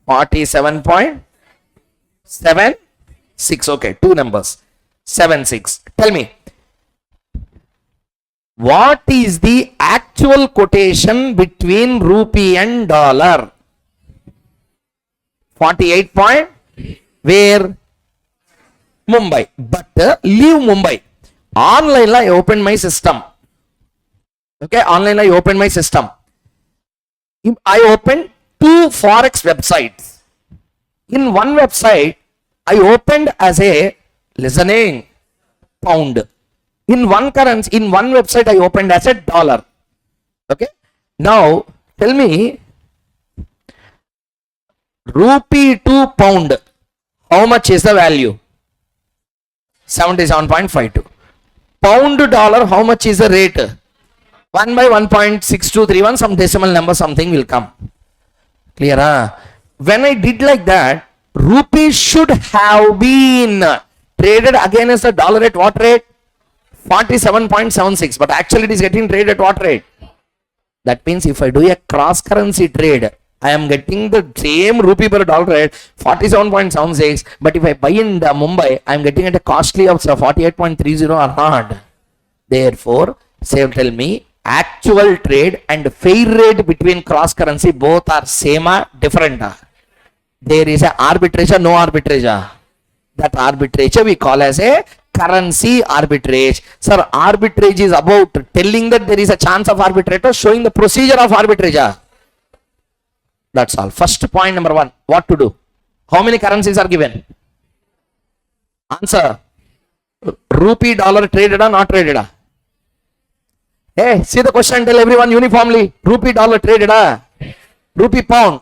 47.76. Okay, two numbers. 76. Tell me, what is the actual quotation between rupee and dollar? 48 point. Where? Mumbai. But leave Mumbai. Online I open my system. Okay, online I open my system. I opened two forex websites. In one website, I opened as a listening pound. In one currency, in one website, I opened as a dollar. Okay. Now, tell me, rupee to pound, how much is the value? 77.52. Pound to dollar, how much is the rate? 1 by 1.6231, some decimal number, something will come. Clear? Huh? When I did like that, rupee should have been traded against the dollar at what rate? 47.76. But actually it is getting traded at what rate? That means if I do a cross currency trade, I am getting the same rupee per dollar rate 47.76. But if I buy in the Mumbai, I am getting at a costly of 48.30 or not. Therefore, say tell me, actual trade and fair rate between cross currency both are same or different? There is a arbitrage or no arbitrage? That arbitrage we call as a currency arbitrage. Sir, arbitrage is about telling that there is a chance of arbitrator, showing the procedure of arbitrage. That's all. First point number 1. What to do? How many currencies are given? Answer. Rupee dollar traded or not traded? Hey, see the question, tell everyone uniformly. Rupee dollar traded, rupee pound,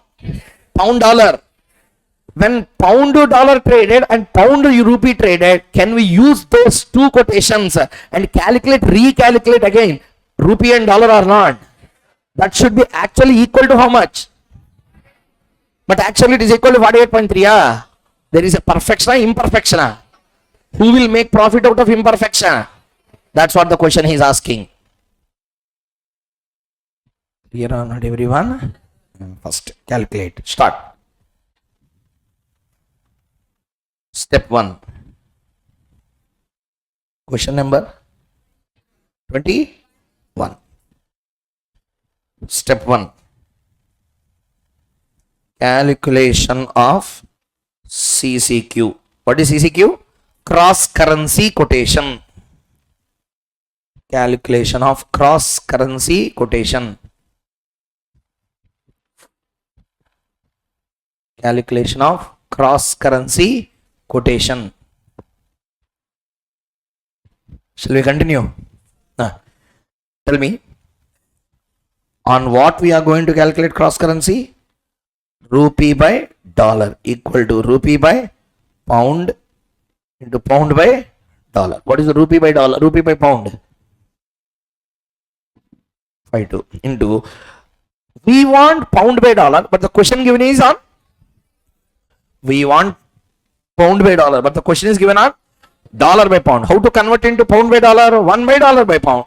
pound dollar. When pound to dollar traded and pound to rupee traded, can we use those two quotations and recalculate again, rupee and dollar or not? That should be actually equal to how much? But actually it is equal to 48.3. There is a perfection or imperfection. Who will make profit out of imperfection? That's what the question he is asking. Clear or not, everyone? First, calculate. Start. Step 1. Question number 21. Step 1. Calculation of CCQ. What is CCQ? Cross currency quotation. Calculation of cross currency quotation. Calculation of cross currency quotation. Shall we continue? Tell me, on what we are going to calculate cross currency? Rupee by dollar equal to rupee by pound into pound by dollar. What is the rupee by dollar? Rupee by pound. 52 into, we want pound by dollar, but the question given is on We want pound by dollar, but the question is given on dollar by pound. How to convert into pound by dollar? 1 by dollar by pound.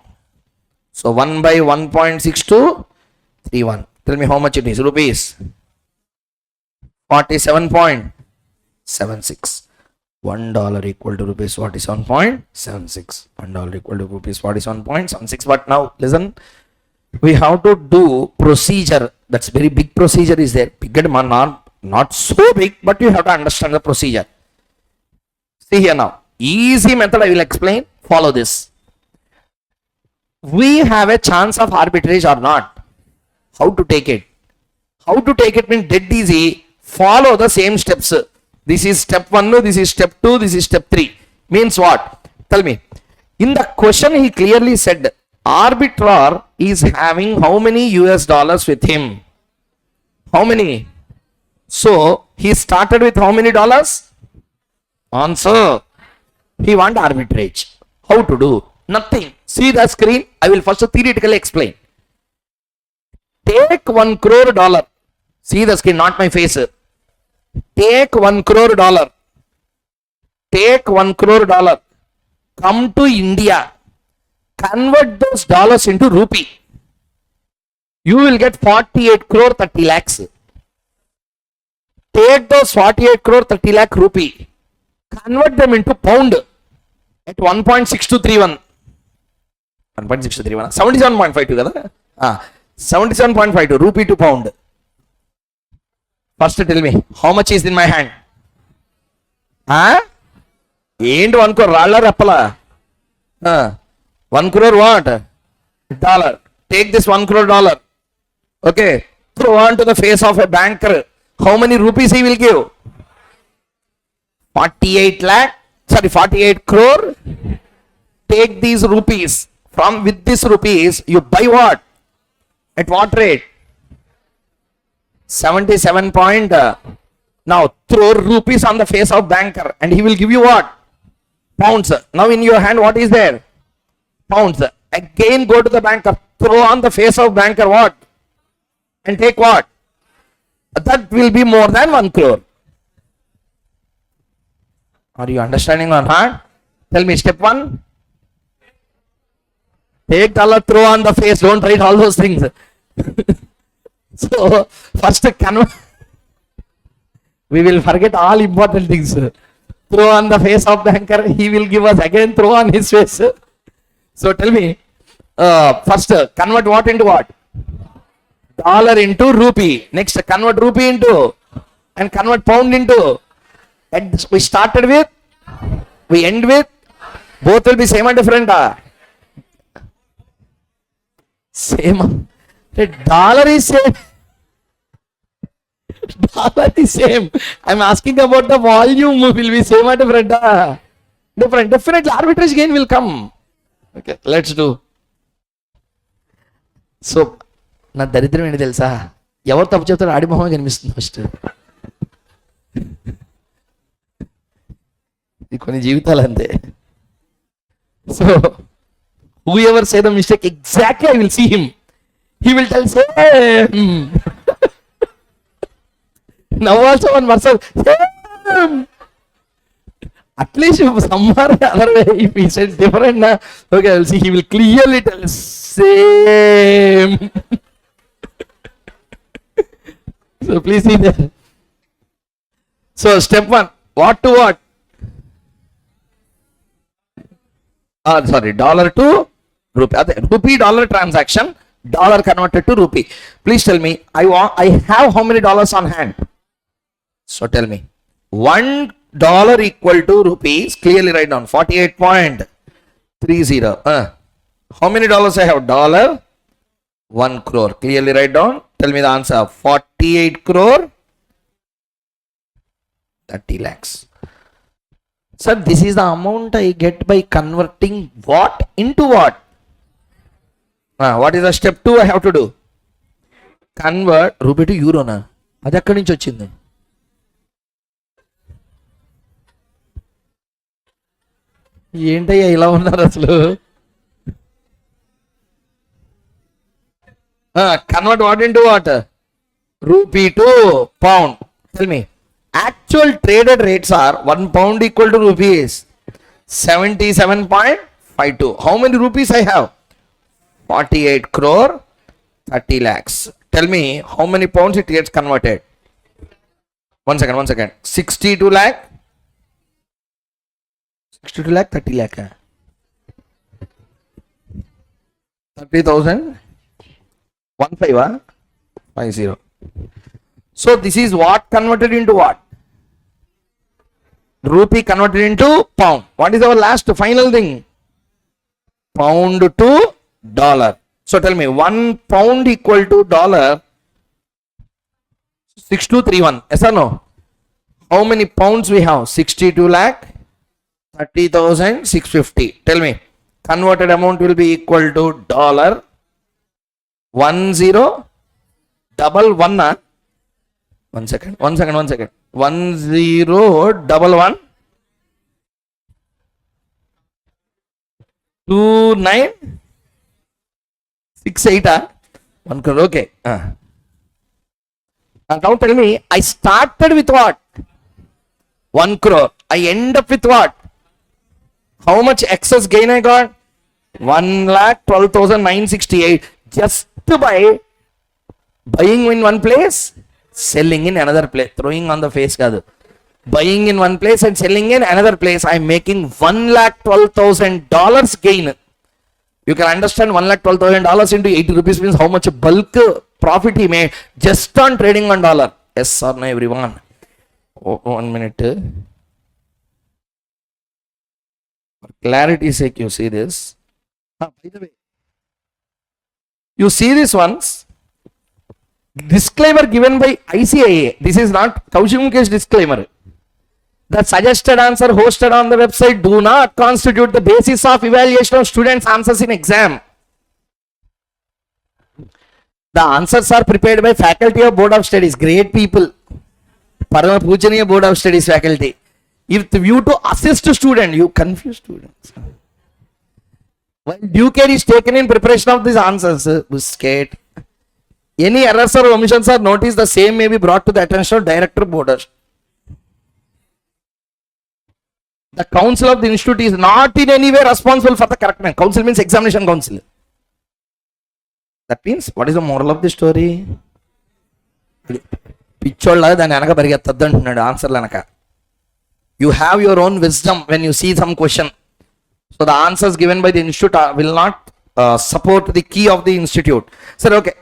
So 1 by 1.6231. Tell me how much it is. Rupees 47.76. $1 equal to rupees 47.76. $1 equal to rupees 47.76. But now listen, we have to do procedure. That's very big procedure is there. Big, not so big, but you have to understand the procedure. See here now. Easy method I will explain. Follow this. We have a chance of arbitrage or not. How to take it? How to take it means dead easy. Follow the same steps. This is step 1, this is step 2, this is step 3. Means what? Tell me. In the question he clearly said, arbitrar is having how many US dollars with him? How many? So he started with how many dollars? Answer. He want arbitrage. How to do? Nothing. See the screen. I will first theoretically explain. Take $1 crore. See the screen, not my face. Take $1 crore. Take $1 crore. Come to India. Convert those dollars into rupee. You will get 48 crore 30 lakhs. Take those 48 crore 30 lakh rupee. Convert them into pound at 1.6231. 1.6231. 77.52 kada? 77.52 rupee to pound. First tell me, how much is in my hand? Ain't 1 crore, ralla rappala. 1 crore what? Dollar. Take this $1 crore. Okay. Throw on to the face of a banker. How many rupees he will give? 48 crore. Take these rupees. From with these rupees, you buy what? At what rate? 77 point. Now throw rupees on the face of banker and he will give you what? Pounds. Now in your hand what is there? Pounds. Again go to the banker. Throw on the face of banker what? And take what? That will be more than 1 crore. Are you understanding or not? Tell me step 1. Take dollar, throw on the face, don't write all those things. So, first we will forget all important things. Throw on the face of banker, he will give us again throw on his face. So tell me, first convert what into what? Dollar into rupee. Next convert rupee into and convert pound into. And we started with, we end with, both will be same or different? Same. The dollar is same. Dollar is same. I'm asking about the volume will be same or different? Different. Definitely arbitrage gain will come. Okay, let's do. So, నా దరిద్రం ఏంటి తెలుసా? ఎవరు తప్పు చెప్తారో ఆడి మొహం కనిపిస్తుంది first. కొన్ని జీవితాలు అంతే. So, whoever say the mistake, exactly I will see him. He will tell same. Now also one person, same. At least somewhere other way, if he said different, okay, I will see. He will clearly tell same. So please see there. So step 1, what to what? Sorry, dollar to rupee. Rupee dollar transaction, dollar converted to rupee. Please tell me, I have how many dollars on hand? So tell me, $1 equal to rupees. Clearly write down 48.30. How many dollars I have? Dollar 1 crore. Clearly write down. Tell me the answer. 48 crore 30 lakhs. Sir, this is the amount I get by converting what into what? What is the step 2 I have to do? Convert rupee to euro na. అది ఎక్కడి నుంచి వచ్చింది? ఏంటయ్యా ఇలా ఉన్నారు అసలు? Convert what into what? Rupee to pound. Tell me. Actual traded rates are 1 pound equal to rupees 77.52. How many rupees I have? 48 crore 30 lakhs. Tell me how many pounds it gets converted. One second. 62 lakh 30 lakh. 30,000 50. So this is what converted into what? Rupee converted into pound. What is our last final thing? Pound to dollar. So tell me, 1 pound equal to dollar 6231. Yes or no? How many pounds we have? 62 lakh 30,650. Tell me, converted amount will be equal to dollar 1011. One second. 1011 2968. One crore. Okay. Now tell me, I started with what? 1 crore. I end up with what? How much excess gain I got? 1,12,968. Just by buying in one place, selling in another place, throwing on the face. Buying in one place and selling in another place, I am making $1,12,000 gain. You can understand $1,12,000 into 80 rupees means how much bulk profit he made just on trading on dollar. Yes or no, everyone? 1 minute. For clarity's sake, you see this. By the way, you see this once. Disclaimer given by ICAI. This is not Koushik Mukhesh disclaimer. The suggested answer hosted on the website do not constitute the basis of evaluation of students' answers in exam. The answers are prepared by faculty of Board of Studies. Great people. Parama Pujaniya Board of Studies faculty. If the view to assist student, you confuse students. While due care is taken in preparation of these answers, scared. Any errors or omissions are noticed, the same may be brought to the attention of Director Board. The council of the institute is not in any way responsible for the correctness. Council means examination council. That means, what is the moral of the story? You have your own wisdom when you see some question. So the answers given by the institute will not support the key of the institute. Sir, okay.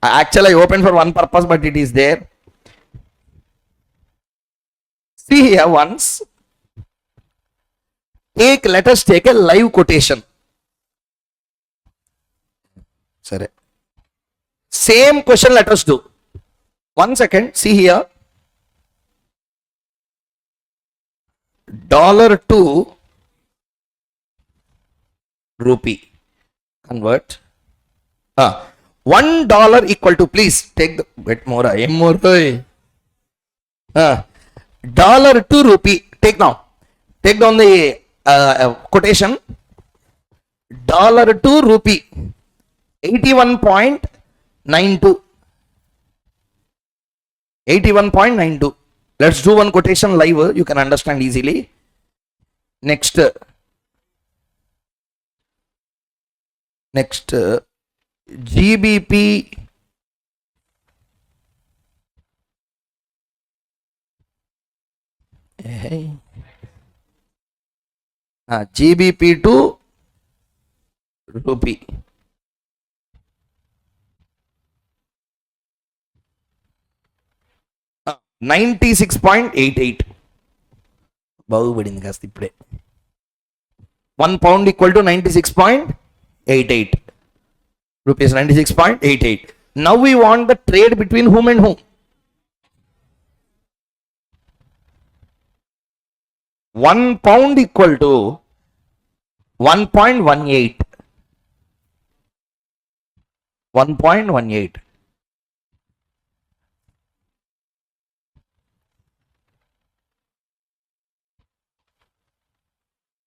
Actually, I opened for one purpose, but it is there. See here once. Let us take a live quotation. Sorry. Same question let us do. 1 second. See here. $2 rupee. Convert. $1 equal to, please take the bit more. $2 rupee. Take now. Take down the quotation. $2 rupee. 81.92. 81.92. Let's do one quotation live. You can understand easily. Next. GBP GBP to rupee. $96.88. 1 pound equal to 96.88 rupees. 96.88. Now we want the trade between whom and whom? 1 pound equal to 1.18. 1.18.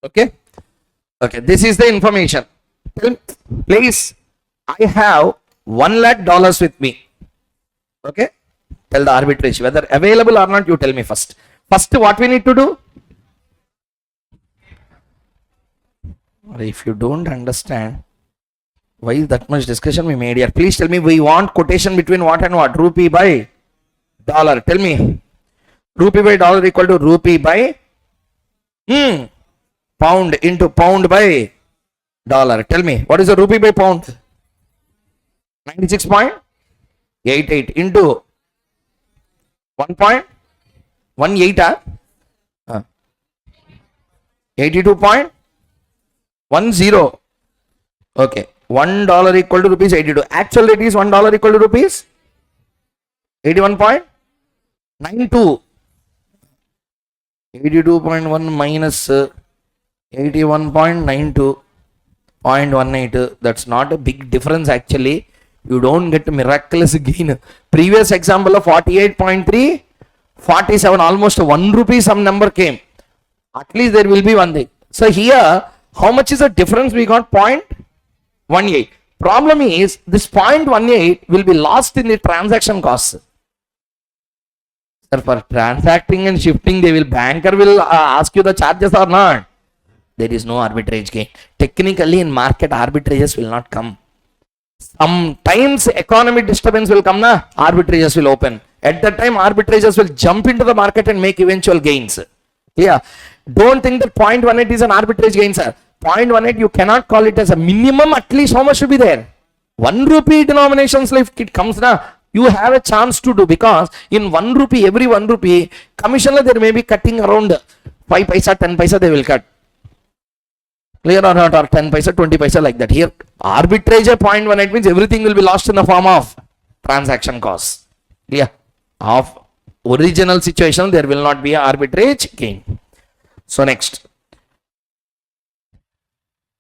Okay. Okay. This is the information. Please, I have $1 lakh with me. Okay. Tell the arbitrage whether available or not. You tell me first. First, what we need to do? If you don't understand why is that much discussion we made here, please tell me. We want quotation between what and what? Rupee by dollar. Tell me. Rupee by dollar equal to rupee by pound into pound by dollar. Tell me, what is the rupee by pound? 96.88 into 1.18 82.10. Okay, $1 equal to rupees 82. Actual rate is $1 equal to rupees 81.92. 82.1 minus 81.92.18. That's not a big difference actually. You don't get miraculous gain. Previous example of 48.3, 47, almost 1 rupee some number came. At least there will be one thing. So here, how much is the difference? We got 0.18. Problem is, this 0.18 will be lost in the transaction costs. Sir, for transacting and shifting, banker will ask you the charges or not. There is no arbitrage gain. Technically, in market, arbitrages will not come. Sometimes economic disturbance will come, arbitrages will open. At that time, arbitrages will jump into the market and make eventual gains. Yeah. Don't think that 0.18 is an arbitrage gain, sir. 0.18, you cannot call it as a minimum. At least how much should be there? 1 rupee denominations, if it comes now, you have a chance to do, because in 1 rupee, every 1 rupee, commission there may be cutting around 5 paisa, 10 paisa they will cut. Clear or not? Or 10 paisa, 20 paisa, like that. Here, arbitrage 0.18 means everything will be lost in the form of transaction costs. Yeah. Of original situation, there will not be an arbitrage gain. So next.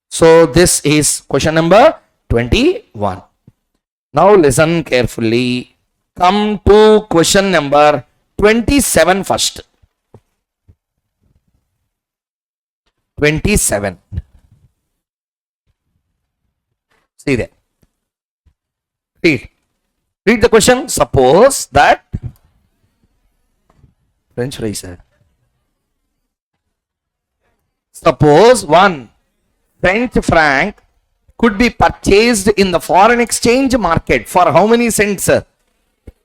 So this is question number 21. Now listen carefully. Come to question number 27 first. 27. See there. Read. Read the question. Suppose that French fries, sir. Suppose one French franc could be purchased in the foreign exchange market for how many cents?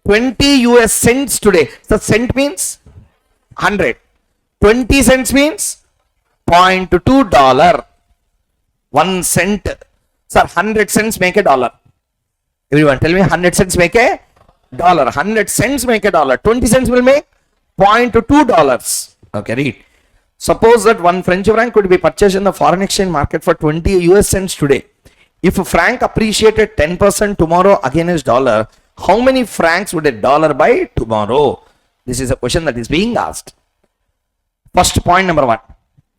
20 US cents today. So cent means 100. 20 cents means $0.2. 1 cent. Sir, 100 cents make a dollar. Everyone tell me, 100 cents make a dollar. 100 cents make a dollar. 20 cents will make $0.2. Okay, read. Suppose that one French franc could be purchased in the foreign exchange market for 20 US cents today. If a franc appreciated 10% tomorrow against dollar, how many francs would a dollar buy tomorrow? This is a question that is being asked. First point number 1.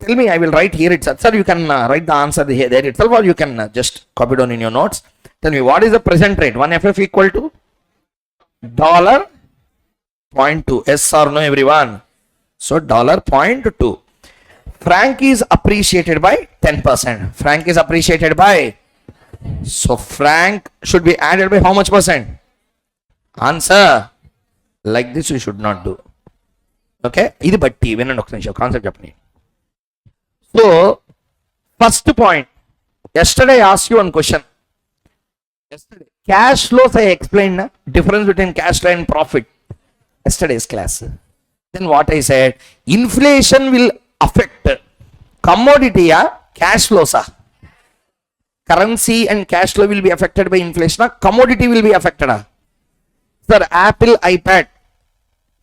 Tell me, I will write here itself. Sir, you can write the answer here, there itself, or you can just copy down in your notes. Tell me, what is the present rate? 1 FF equal to $0.2. Yes or no, everyone? So $0.2. Franc is appreciated by 10%. Franc is appreciated by, so franc should be added by how much percent? Answer. Like this you should not do. Okay? This is batti. Concept Japanese. So, first point. Yesterday I asked you one question. Yesterday, cash flows I explained, difference between cash flow and profit. Yesterday's class. Then what I said, inflation will affect commodity, cash flows. Currency and cash flow will be affected by inflation. Commodity will be affected. Sir, Apple iPad.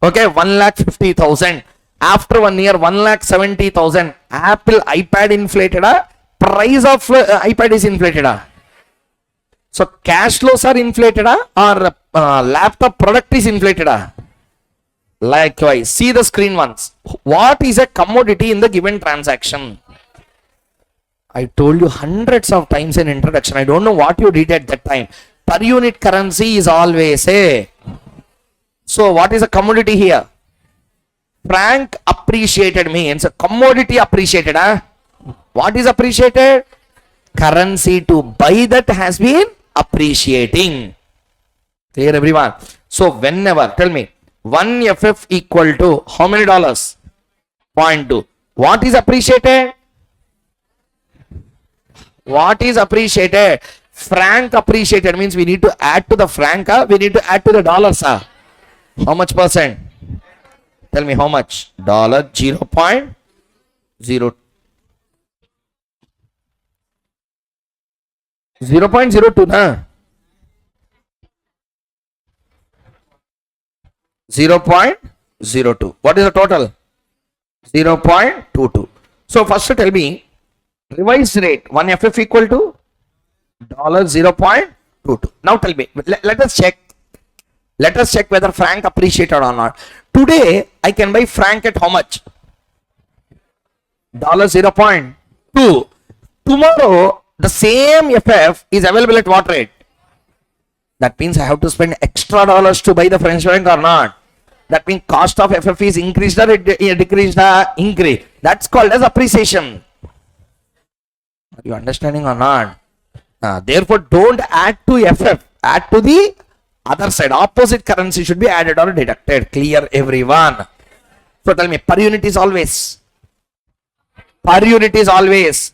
Okay, 1,50,000. After 1 year, 1,70,000. Apple iPad inflated. Price of iPad is inflated. So cash flows are inflated, or laptop product is inflated. Likewise, see the screen once. What is a commodity in the given transaction? I told you hundreds of times in introduction. I don't know what you did at that time. Per unit currency is always a. So what is a commodity here? Franc appreciated means a commodity appreciated. What is appreciated? Currency to buy that has been appreciating. Clear, everyone? So whenever, tell me, 1 FF equal to how many dollars? 0.2. What is appreciated? What is appreciated? Franc appreciated means we need to add to the franc, we need to add to the dollars. How much percent? Tell me how much? Dollar 0.0. 0.02 na? 0.02. What is the total? 0.22. So first tell me revised rate 1 FF equal to $0.22. Now tell me, let us check. Let us check whether franc appreciated or not. Today I can buy franc at how much? $0.2. Tomorrow the same FF is available at what rate? That means I have to spend extra dollars to buy the French franc or not. That means cost of FF is increased or decreased? Increase. That's called as appreciation. Are you understanding or not? Therefore, don't add to FF. Add to the other side. Opposite currency should be added or deducted. Clear, everyone? So tell me, per unit is always. Per unit is always.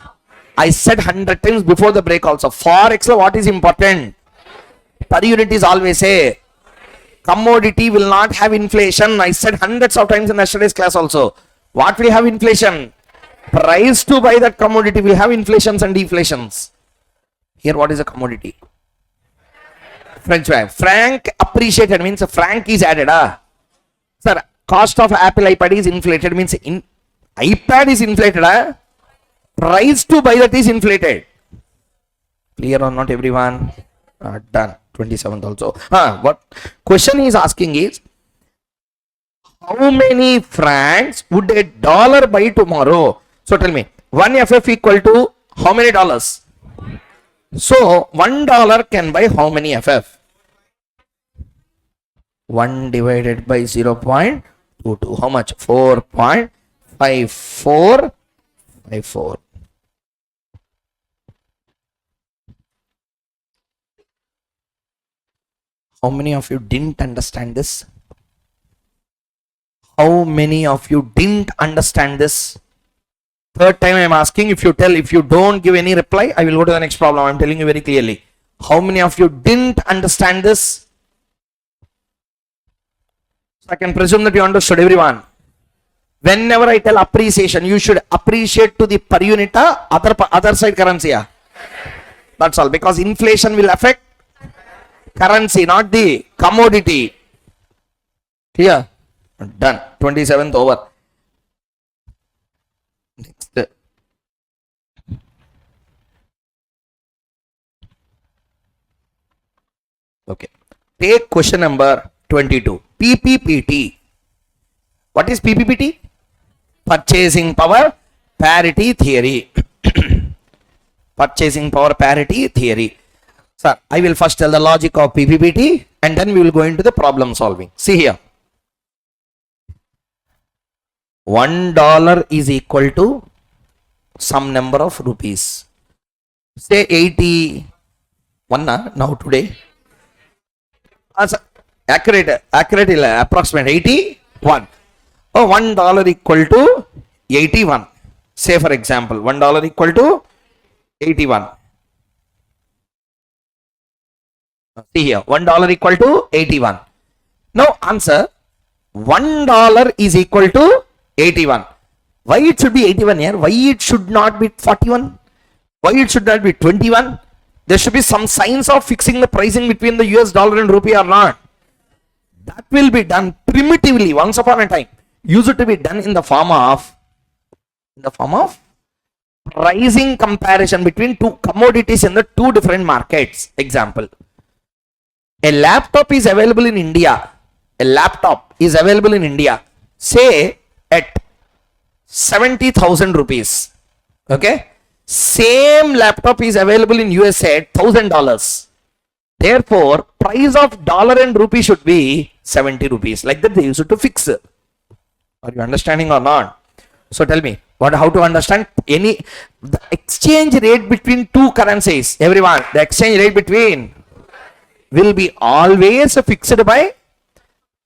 I said 100 times before the break also. Forex, what is important? Per unit is always a. Commodity will not have inflation. I said hundreds of times in yesterday's class also. What will have inflation? Price to buy that commodity will have inflations and deflations. Here what is a commodity? French franc. Franc appreciated means a franc is added. Sir, cost of Apple iPad is inflated means iPad is inflated. Price to buy that is inflated. Clear or not, everyone? Done. 27th also. What question he is asking is, how many francs would a dollar buy tomorrow? So tell me, 1 FF equal to how many dollars? So $1 can buy how many FF? 1 divided by 0.22. How much? 4.5454. How many of you didn't understand this? How many of you didn't understand this? Third time I am asking. If you don't give any reply, I will go to the next problem. I am telling you very clearly. How many of you didn't understand this? So I can presume that you understood, everyone. Whenever I tell appreciation, you should appreciate to the per unit, other side currency. That's all. Because inflation will affect currency, not the commodity. Clear? Done. 27th over. Next. Okay. Take question number 22. PPPT. What is PPPT? Purchasing power parity theory. Purchasing power parity theory. Sir, I will first tell the logic of PPPT and then we will go into the problem solving. See here. $1 is equal to some number of rupees. Say 81 now today. Accurate, approximate 81. Oh, $1 equal to 81. Say for example, $1 equal to 81. See here, $1 equal to 81. Now answer, $1 is equal to 81. Why it should be 81 here? Why it should not be 41? Why it should not be 21? There should be some signs of fixing the pricing between the US dollar and rupee or not. That will be done primitively once upon a time. Used to be done in the form of pricing comparison between two commodities in the two different markets. Example. A laptop is available in India. A laptop is available in India. Say at 70,000 rupees. Okay. Same laptop is available in USA at $1,000. Therefore, price of dollar and rupee should be 70 rupees. Like that they used to fix. Are you understanding or not? So tell me, how to understand the exchange rate between two currencies? Everyone, the exchange rate between will be always fixed by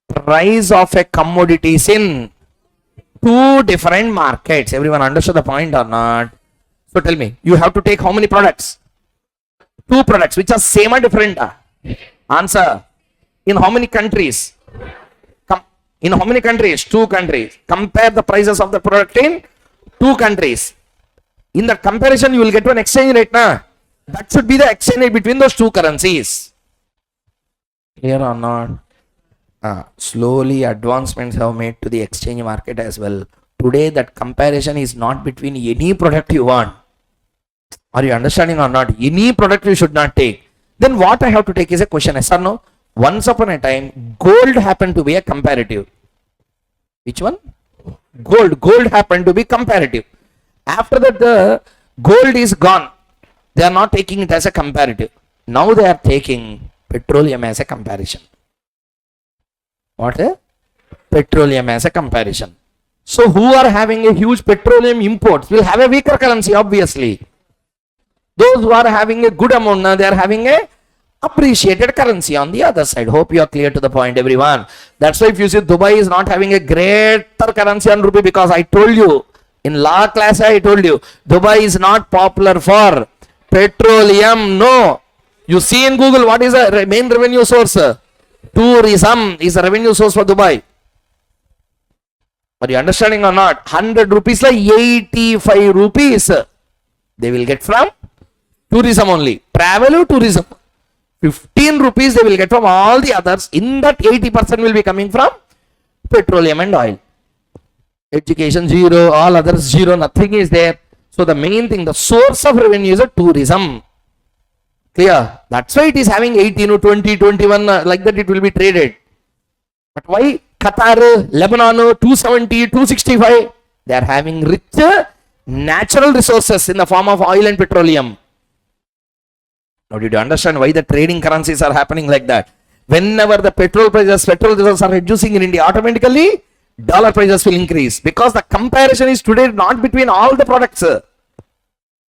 price of a commodities in two different markets. Everyone understood the point or not? So tell me, you have to take how many products? Two products which are same or different? Answer. In how many countries? In how many countries? Two countries. Compare the prices of the product in two countries. In the comparison, you will get one exchange rate. Na? That should be the exchange rate between those two currencies. Clear or not? Slowly advancements have made to the exchange market as well. Today, that comparison is not between any product you want. Are you understanding or not? Any product you should not take. Then what I have to take is a question, yes or no? Once upon a time, gold happened to be a comparative. Which one? Gold. Gold happened to be comparative. After that, the gold is gone. They are not taking it as a comparative. Now they are taking petroleum as a comparison. What? Petroleum as a comparison. So who are having a huge petroleum imports will have a weaker currency, obviously. Those who are having a good amount, they are having a appreciated currency on the other side. Hope you are clear to the point, everyone. That's why if you see Dubai is not having a greater currency on rupee, because I told you in law class, I told you Dubai is not popular for petroleum. No. You see in Google, what is the main revenue source? Tourism is a revenue source for Dubai. Are you understanding or not? 100 rupees like 85 rupees they will get from tourism only. Travel or tourism. 15 rupees they will get from all the others. In that 80% will be coming from petroleum and oil. Education zero, all others zero, nothing is there. So the main thing, the source of revenue is a tourism. Clear? That's why it is having 18, 20, 21, like that it will be traded. But why Qatar, Lebanon, 270, 265? They are having rich natural resources in the form of oil and petroleum. Now, did you understand why the trading currencies are happening like that? Whenever the petrol prices are reducing in India, automatically dollar prices will increase, because the comparison is today not between all the products,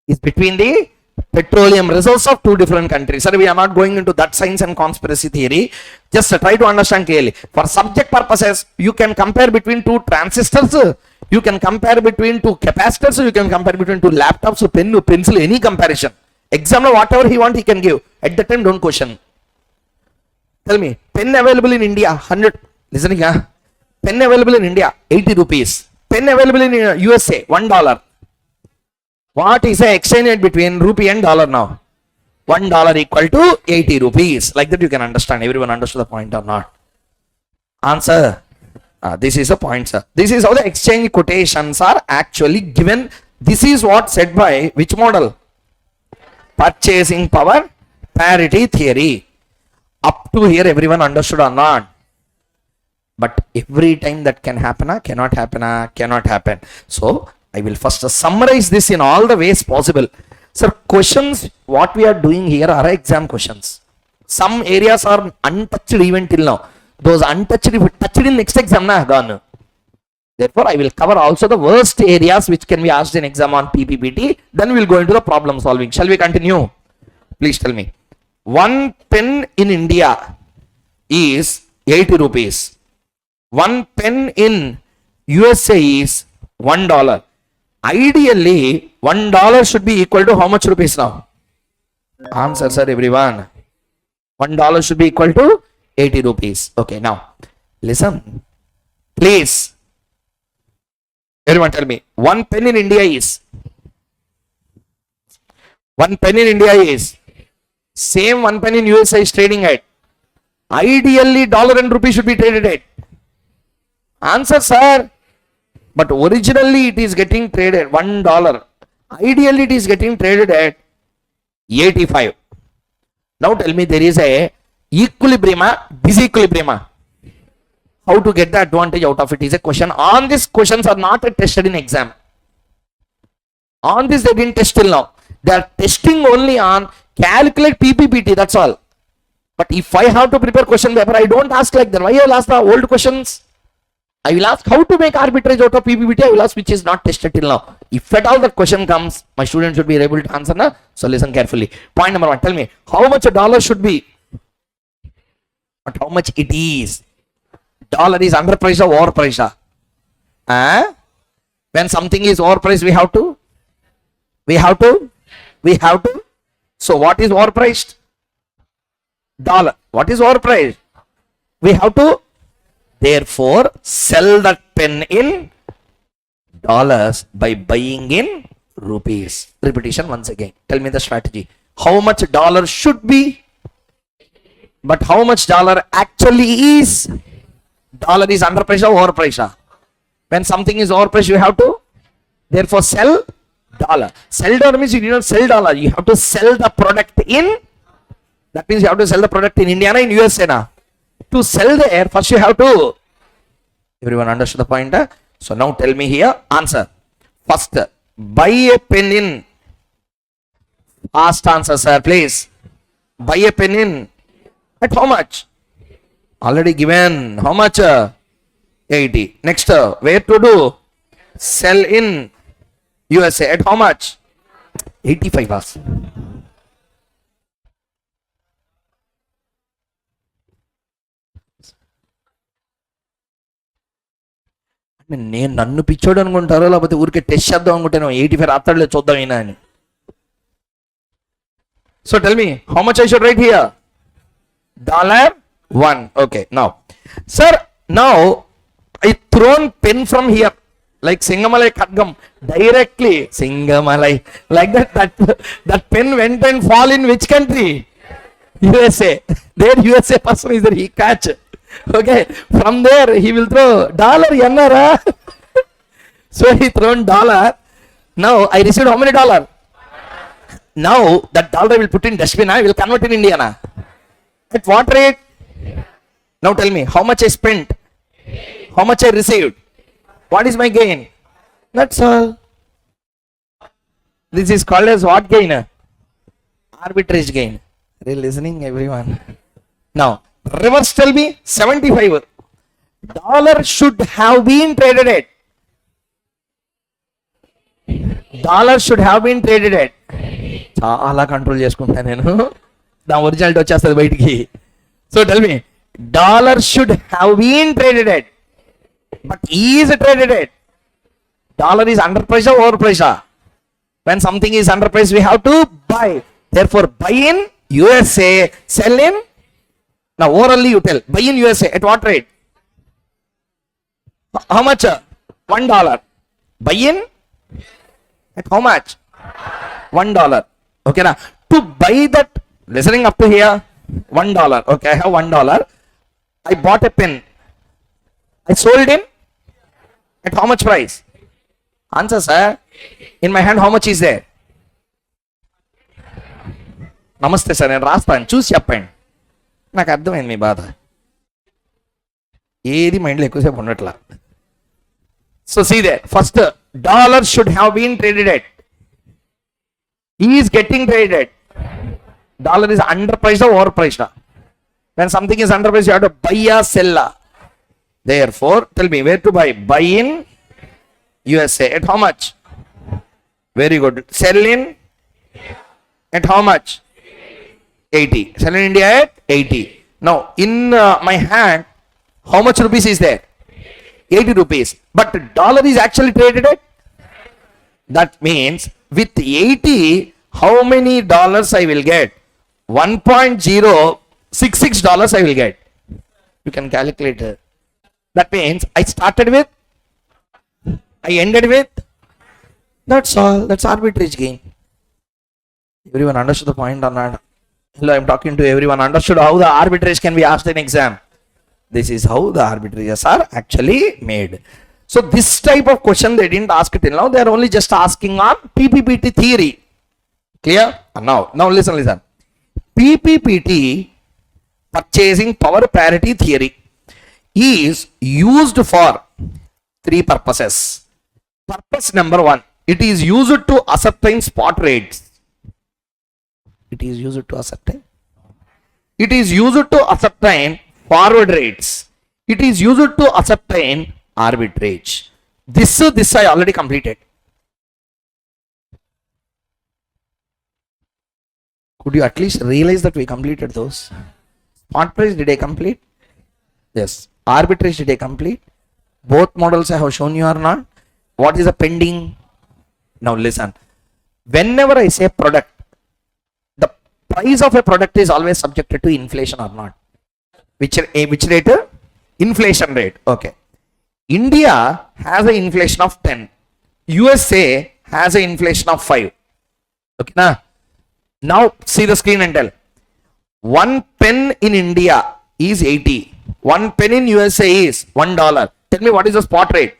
it's between the petroleum resource of two different countries. Sir, we are not going into that science and conspiracy theory. Just try to understand clearly. For subject purposes, you can compare between two transistors, you can compare between two capacitors, you can compare between two laptops, pen, pencil, any comparison. Examiner, whatever he want, he can give. At that time, don't question. Tell me, pen available in India, 100. Listening, huh? Pen available in India, 80 rupees. Pen available in USA, $1. What is the exchange rate between rupee and dollar now? $1 equal to 80 rupees. Like that you can understand. Everyone understood the point or not? Answer. This is the point, sir. This is how the exchange quotations are actually given. This is what said by which model? Purchasing power parity theory. Up to here, everyone understood or not? But every time that can happen, cannot happen. So I will first summarize this in all the ways possible. Sir, questions what we are doing here are exam questions. Some areas are untouched even till now. Those untouched, if touched in next exam, gone. Therefore, I will cover also the worst areas which can be asked in exam on PPPT. Then we will go into the problem solving. Shall we continue? Please tell me. One pen in India is 80 rupees. One pen in USA is $1. Ideally, $1 should be equal to how much rupees now? Answer, sir, everyone. $1 should be equal to 80 rupees. Okay, now, listen. Please. Everyone tell me. One pen in India is same one pen in USA is trading at. Ideally, dollar and rupee should be traded at. Answer, sir. But originally it is getting traded $1. Ideally it is getting traded at 85. Now tell me, there is a equilibrium, disequilibrium. How to get the advantage out of it is a question. On these questions are not tested in exam. On this they didn't test till now. They are testing only on calculate PPPT, that's all. But if I have to prepare question paper, I don't ask like that. Why I will ask the old questions? I will ask how to make arbitrage out of PPPT. I will ask which is not tested till now. If at all that question comes, my student should be able to answer. Na? So listen carefully. Point number one. Tell me how much a dollar should be. But how much it is. Dollar is underpriced or overpriced? When something is overpriced, we have to. So what is overpriced? Dollar. What is overpriced? We have to therefore sell that pen in dollars by buying in rupees. Repetition once again. Tell me the strategy. How much dollar should be, but how much dollar actually is? Dollar is underpriced or overpriced? When something is overpriced, you have to therefore sell dollar. Sell dollar means you do not sell dollar. You have to sell the product in. That means you have to sell the product in India and USA. Na? To sell there, first you have to. Everyone understood the point? So now tell me here. Answer. First, buy a pen in. Fast answer, sir, please. Buy a pen in. At how much? Already given. How much? 80. Next, where to do? Sell in USA. At how much? 85 hours. నేను నన్ను పిచ్చోడు అనుకుంటారో లేకపోతే ఊరికే test చేద్దాం అనుకుంటాను 85 రాత్రలే చూద్దాం అయినా అని. So tell me, how much I should write here? $1. Okay, now. Sir, now I thrown pen from here. Like Singamalai Khadgam. Directly. Singamalai. Like that pen went and fall in which country? USA. There USA person is there. He catch. Okay. From there he will throw dollar. Yannara. So he thrown dollar. Now I received how many dollar? Now that dollar will put in dustbin. I will convert in India. Na? At what rate? Now tell me how much I spent, how much I received, what is my gain? That's all. This is called as what gain? Arbitrage gain. Are you listening, everyone? Now reverse, tell me 75 dollar should have been traded at. Dollar should have been traded at. చాలా control చేసుకుంటా నేను, నా originality వచ్చేస్తుంది బయటికి. So tell me, dollar should have been traded at, but is traded at. Dollar is under price or over price? When something is under price, we have to buy. Therefore, buy in USA, sell in. Now, orally you tell, buy in USA at what rate? How much? $1. Buy in at how much? $1. Okay, now to buy that, listening up to here, $1. Okay, I have $1. I bought a pen. I sold in at how much price? Answer, sir. In my hand, how much is there? నమస్తే sir, నేను రాస్తాను, చూసి చెప్పండి. నాకు అర్థమైంది మీ బాధ, ఏది మైండ్లో ఎక్కువసేపు ఉండట్లా. So see they, first dollar should have been traded at. He is getting traded. Dollar is underpriced or overpriced? When something is underpriced, you have to buy or sell. Therefore, tell me where to buy. Buy in USA at how much? Very good. Sell in at how much? 80. Sell in India at 80. Now, in my hand, how much rupees is there? 80 rupees. But dollar is actually traded at. That means with 80, how many dollars I will get? $1.066 I will get. You can calculate it. That means I started with, I ended with. That's all. That's arbitrage gain. Everyone understood the point or not? Hello, I'm talking to everyone. Understood how the arbitrage can be asked in exam? This is how the arbitrages are actually made. So this type of question they didn't ask it till now. They are only just asking on PPPT theory. Clear? Now listen. PPPT, purchasing power parity theory, is used for three purposes. Purpose number one, it is used to ascertain spot rates. It is used to ascertain. It is used to ascertain forward rates. It is used to ascertain arbitrage. This I already completed. Could you at least realize that we completed those? Spot price, did I complete? Yes. Arbitrage did I complete? Both models I have shown you or not? What is the pending? Now listen. Whenever I say product, the price of a product is always subjected to inflation or not? Which rate? Inflation rate. Okay. India has an inflation of 10. USA has an inflation of 5. Okay. Now see the screen and tell. 1 pen in India is 80. 1 pen in USA is $1. Tell me what is the spot rate?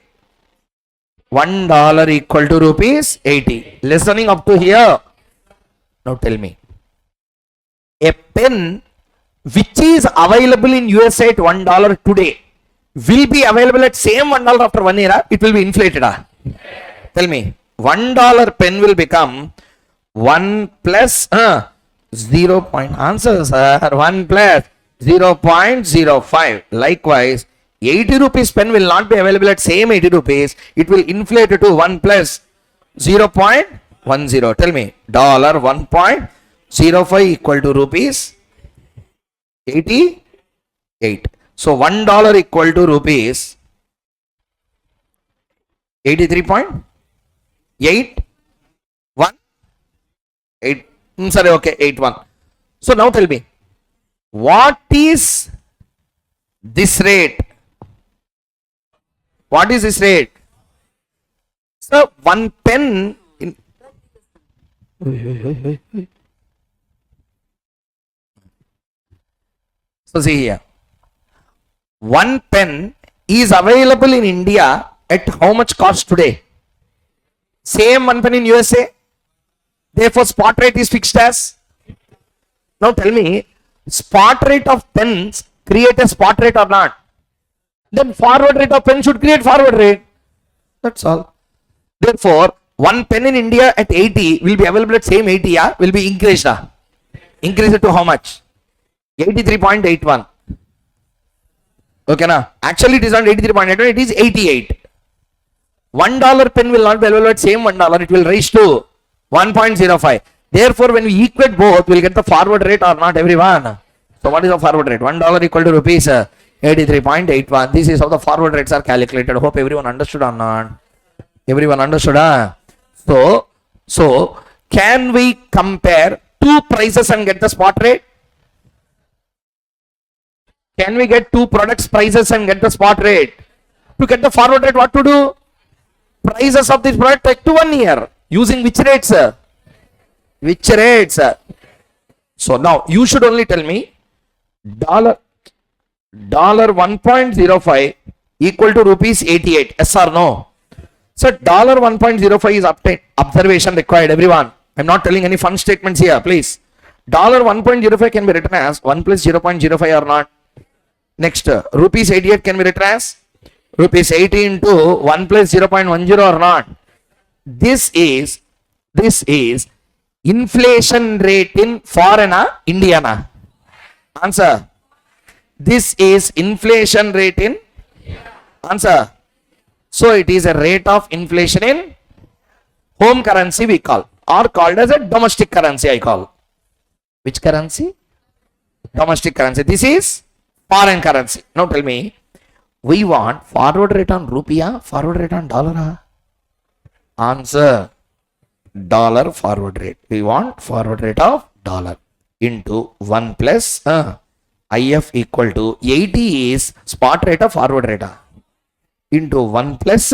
$1 equal to rupees 80. Listening up to here. Now tell me. A pen which is available in USA at $1 today will be available at same $1 after 1 year. It will be inflated. Tell me. $1 pen will become 1 plus 0. Answer, sir. 1 plus 0.05. Likewise, 80 rupees pen will not be available at same 80 rupees. It will inflate to 1 plus 0.10. Tell me, $1.05 equal to rupees 88. So $1 equal to rupees 83.81. 81. So now tell me, what is this rate? What is this rate? So 1 pen in so see here, 1 pen is available in India at how much cost today? Same 1 pen in USA. Therefore, spot rate is fixed as. Now tell me, spot rate of pens create a spot rate or not? Then forward rate of pen should create forward rate. That's all. Therefore, 1 pen in India at 80 will be available at same 80, will be increased. Increase it to how much? 83.81. Okay, na? Actually, it is not 83.81, it is 88. $1 pen will not be available at same $1, it will rise to 1.05. Therefore, when we equate both, we will get the forward rate or not, everyone. So, what is the forward rate? $1 equal to rupees 83.81. This is how the forward rates are calculated. Hope everyone understood or not? Everyone understood? So, can we compare two prices and get the spot rate? Can we get two products prices and get the spot rate? To get the forward rate, what to do? Prices of this product take to 1 year. Using which rates? Which rates? So now you should only tell me $1.05 equal to rupees 88. Yes or no? So $1.05 is observation required, everyone. I'm not telling any fun statements here, please. $1.05 can be written as 1 plus 0.05 or not. Next, rupees 88 can be written as rupees 80 into 1 plus 0.10 or not. This is inflation rate in foreign, Indian. Answer. This is inflation rate in answer. So it is a rate of inflation in home currency we call, or called as a domestic currency I call. Which currency? Domestic currency. This is foreign currency. Now tell me, we want forward rate on rupee, forward rate on dollar. Answer. Dollar forward rate. We want forward rate of dollar into 1 plus IF equal to 80 is spot rate of forward rate into 1 plus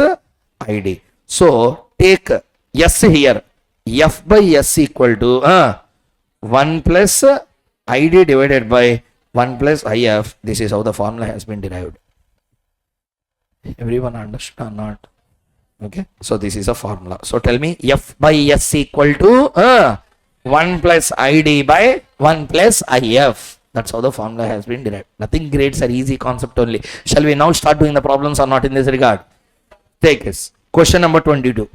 ID. So take S here. F by S equal to 1 plus ID divided by 1 plus IF. This is how the formula has been derived. Everyone understood or not? Okay, so this is a formula. So tell me, F by S equal to 1 plus ID by 1 plus IF. That's how the formula has been derived. Nothing great, sir. Easy concept only. Shall we now start doing the problems or not in this regard? Take this. Question number 22.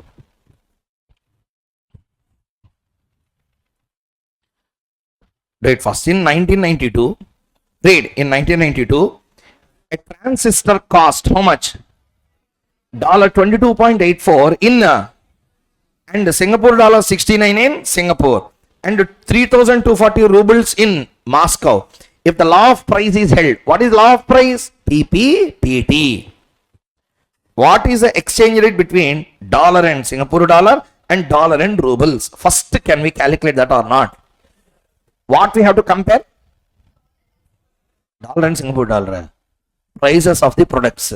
Read first. In 1992, a transistor cost how much? $22.84 in and Singapore dollar 69 in Singapore and 3,240 rubles in Moscow. If the law of price is held, what is law of price? TPTT. What is the exchange rate between dollar and Singapore dollar and dollar and rubles? First, can we calculate that or not? What we have to compare? Dollar and Singapore dollar. Prices of the products.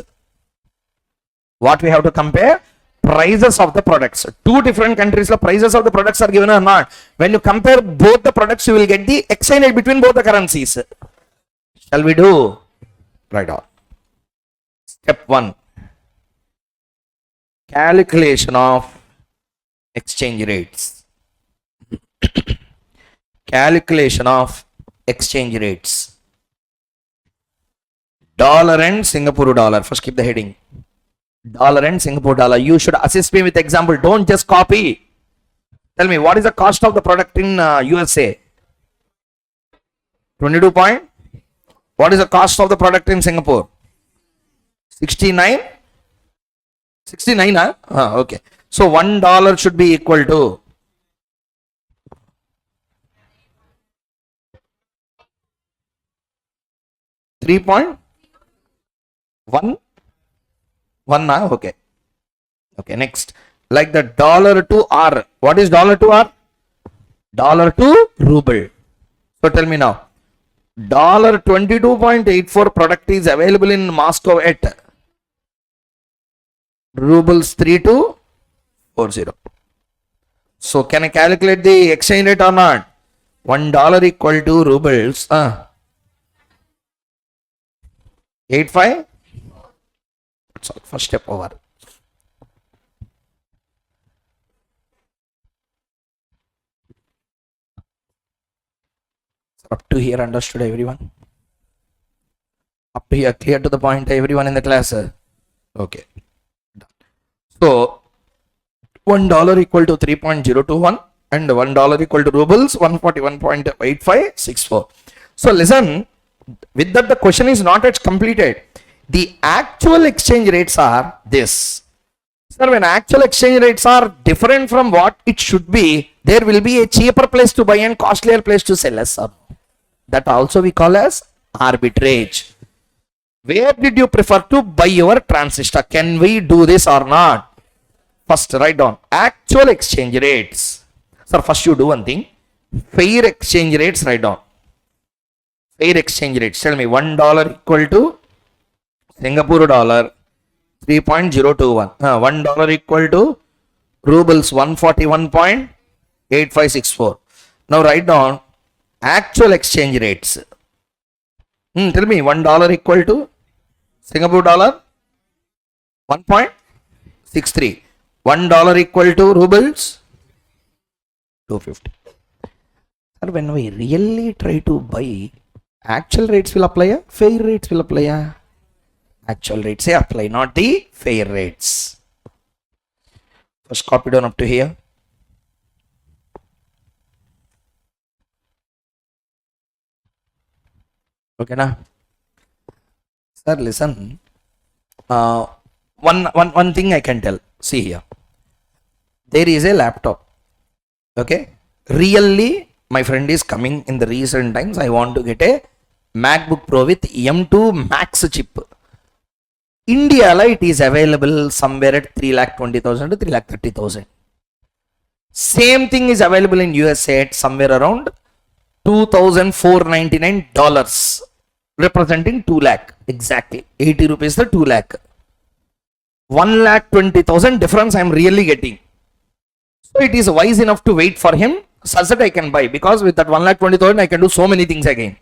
What we have to compare? Prices of the products. Two different countries, the prices of the products are given or not. When you compare both the products, you will get the exchange rate between both the currencies. Shall we do? Right on. Step 1. Calculation of exchange rates. Calculation of exchange rates. Dollar and Singapore dollar. First keep the heading. Dollar and Singapore dollar. You should assist me with example. Don't just copy. Tell me, what is the cost of the product in USA? 22 point. What is the cost of the product in Singapore? 69. 69, huh? Okay. So $1 should be equal to $3.1. Okay. Okay, next. Like the dollar to R. What is dollar to R? Dollar to ruble. So tell me now. $22.84 product is available in Moscow at rubles 3240. So can I calculate the exchange rate or not? $1 equal to rubles 85. That's all. First step over. Up to here, understood everyone? Up to here, clear to the point, everyone in the class? Okay. So $1 equal to 3.021 and $1 equal to rubles 141.8564. So listen, with that the question is not yet completed. The actual exchange rates are this. Sir, when actual exchange rates are different from what it should be, there will be a cheaper place to buy and costlier place to sell us. That also we call as arbitrage. Where did you prefer to buy your transistor? Can we do this or not? First, write down actual exchange rates. Sir, first you do one thing. Fair exchange rates, write down. Fair exchange rates. Tell me, $1 equal to Singapore dollar 3.021. $1 equal to rubles 141.8564. Now write down actual exchange rates. Tell me, $1 equal to Singapore dollar 1.63. $1 equal to rubles 250. Sir, when we really try to buy, actual rates will apply, fair rates will apply. Actual rates apply, not the fair rates. First copy down up to here. Okay, now, sir, listen. One thing I can tell. See here. There is a laptop. Okay. Really, my friend is coming in the recent times. I want to get a MacBook Pro with M2 Max chip. India, it is available somewhere at 3,20,000 to 3,30,000. Same thing is available in USA at somewhere around $2,499, representing 2 lakh. Exactly. 80 rupees the 2 lakh. 1,20,000 difference I am really getting. So it is wise enough to wait for him such that I can buy, because with that 1,20,000 I can do so many things again.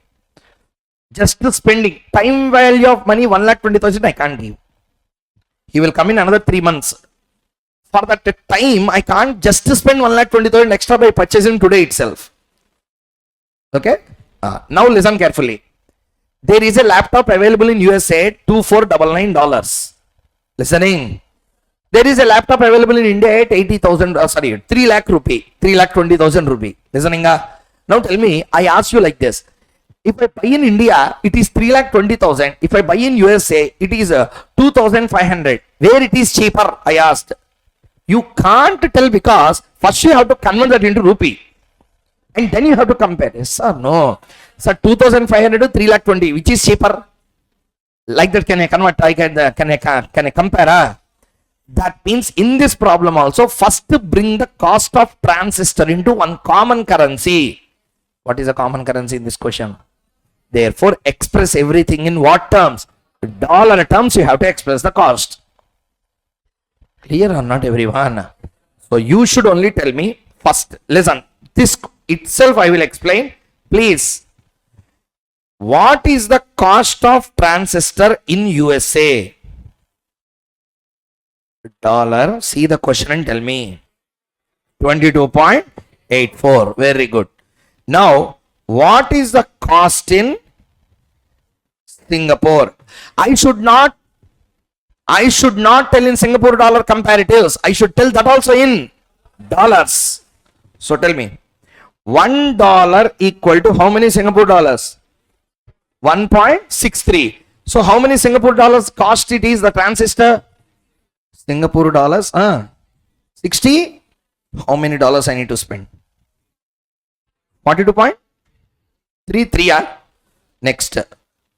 Just spending time value of money 1,20,000 I can't give. He will come in another 3 months. For that time I can't just spend 1,20,000 extra by purchasing today itself. Okay. Now listen carefully. There is a laptop available in USA at $2,499. Listening. There is a laptop available in India at 80,000. 3 lakh rupee. 3,20,000 rupee. Listening. Now tell me. I ask you like this. If I buy in India, it is 3,20,000. If I buy in USA, it is 2,500. Where it is cheaper? I asked. You can't tell, because first you have to convert that into rupee. And then you have to compare. Yes or no? Sir, 2,500 to 3,20,000. Which is cheaper? Like that, can I convert? Can I compare? That means in this problem also, first bring the cost of transistor into one common currency. What is a common currency in this question? Therefore, express everything in what terms? Dollar terms. You have to express the cost. Clear or not, everyone? So you should only tell me first. Listen, this itself I will explain. Please. What is the cost of transistor in USA? Dollar. See the question and tell me. 22.84. Very good. Now, what is the cost in Singapore? I should not tell in Singapore dollar comparatives. I should tell that also in dollars. So tell me, $1 equal to how many Singapore dollars? 1.63. So how many Singapore dollars cost it is the transistor? Singapore dollars, 60. How many dollars I need to spend? 42.33. Next,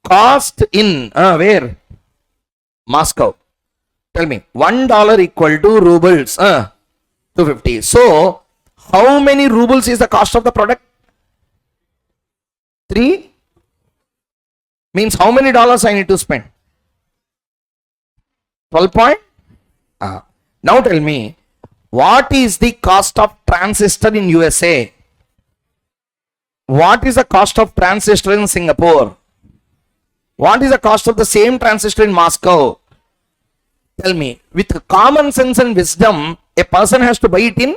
cost in where? Moscow. Tell me, $1 equal to rubles, 250. So how many rubles is the cost of the product? 3. Means how many dollars I need to spend? 12 point. Now tell me, what is the cost of transistor in USA? What is the cost of transistor in Singapore? What is the cost of the same transistor in Moscow? Tell me, with common sense and wisdom, a person has to buy it in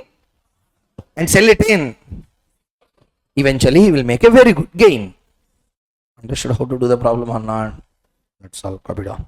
and sell it in. Eventually, he will make a very good gain. Understood how to do the problem or not? That's all. Copy down.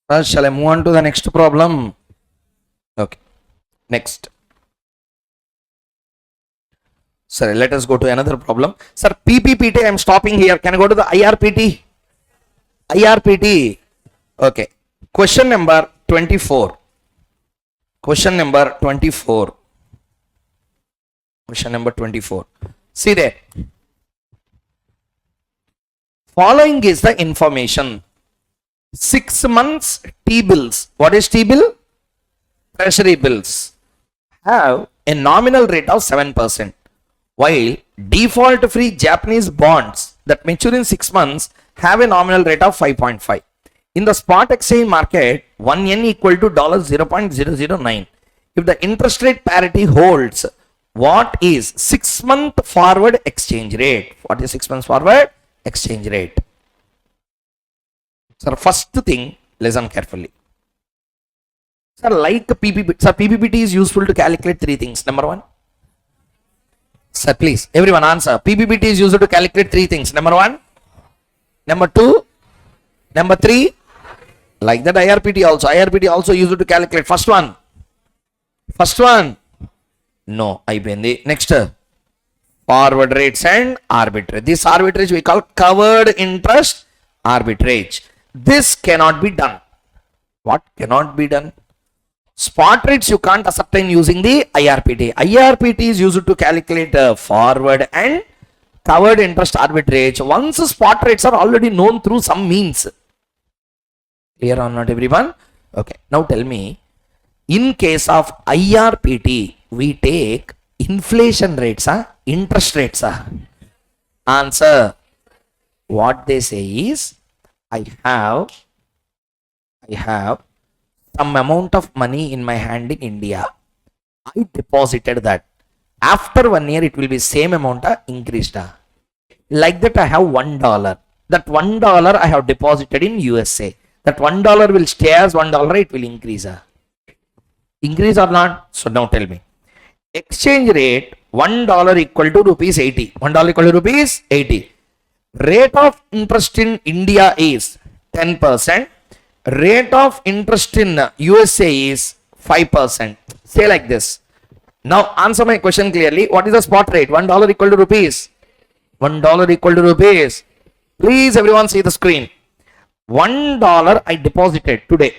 First, shall I move on to the next problem? Okay. Next. Sorry, let us go to another problem. Sir, PPPT, I am stopping here. Can I go to the IRPT? IRPT. Okay. Question number 24. Question number 24. Question number 24. See there. Following is the information. 6 months T-bills. What is T-bill? Treasury bills. Have a nominal rate of 7%. While default-free Japanese bonds that mature in 6 months have a nominal rate of 5.5. In the spot exchange market, 1 yen equal to $0.009. If the interest rate parity holds, what is 6 month forward exchange rate? What is 6 months forward exchange rate? Sir, first thing, listen carefully. Sir, like PPPT, sir, PPPT is useful to calculate 3 things. Number 1. Sir, please, everyone answer. PPPT is used to calculate 3 things. Number 1. Number 2. Number 3. Like that IRPT also. IRPT also used to calculate. First one. No, IBND. Next. Forward rates and arbitrage. This arbitrage we call covered interest arbitrage. This cannot be done. What cannot be done? Spot rates you can't ascertain using the IRPT. IRPT is used to calculate forward and covered interest arbitrage. Once spot rates are already known through some means. Clear or not, everyone? Okay. Now tell me, in case of IRPT, we take inflation rates, interest rates. Answer. What they say is, I have some amount of money in my hand in India. I deposited that. After 1 year, it will be same amount increased. Like that, I have $1. That $1 I have deposited in USA. That $1 will stay as $1. It will increase. Increase or not? So now tell me. Exchange rate $1 equal to rupees 80. $1 equal to rupees 80. Rate of interest in India is 10%. Rate of interest in USA is 5%. Say like this. Now answer my question clearly. What is the spot rate? $1 equal to rupees. $1 equal to rupees. Please everyone see the screen. $1 I deposited today.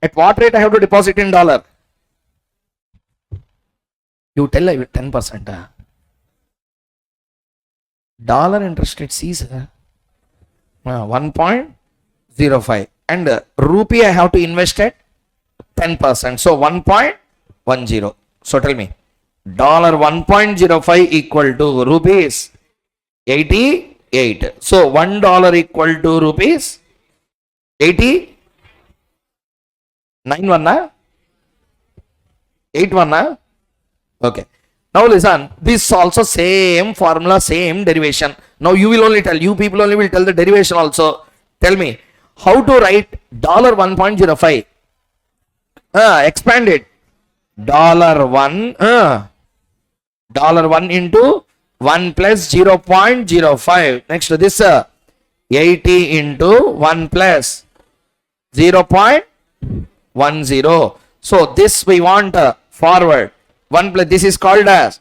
At what rate I have to deposit in dollar? You tell I will 10%. Dollar interest rate sees 1.05 and rupee I have to invest at 10%. So 1.10. So tell me, dollar 1.05 equal to rupees 88. So $1 equal to rupees 89 1 8 1. Okay. Now listen, this also same formula, same derivation. Now you will only tell, you people only will tell the derivation also. Tell me how to write dollar 1.05. Expand it. $1 into 1 plus 0.05. Next to this 80 into 1 plus 0.10. So this we want forward. 1 plus, this is called as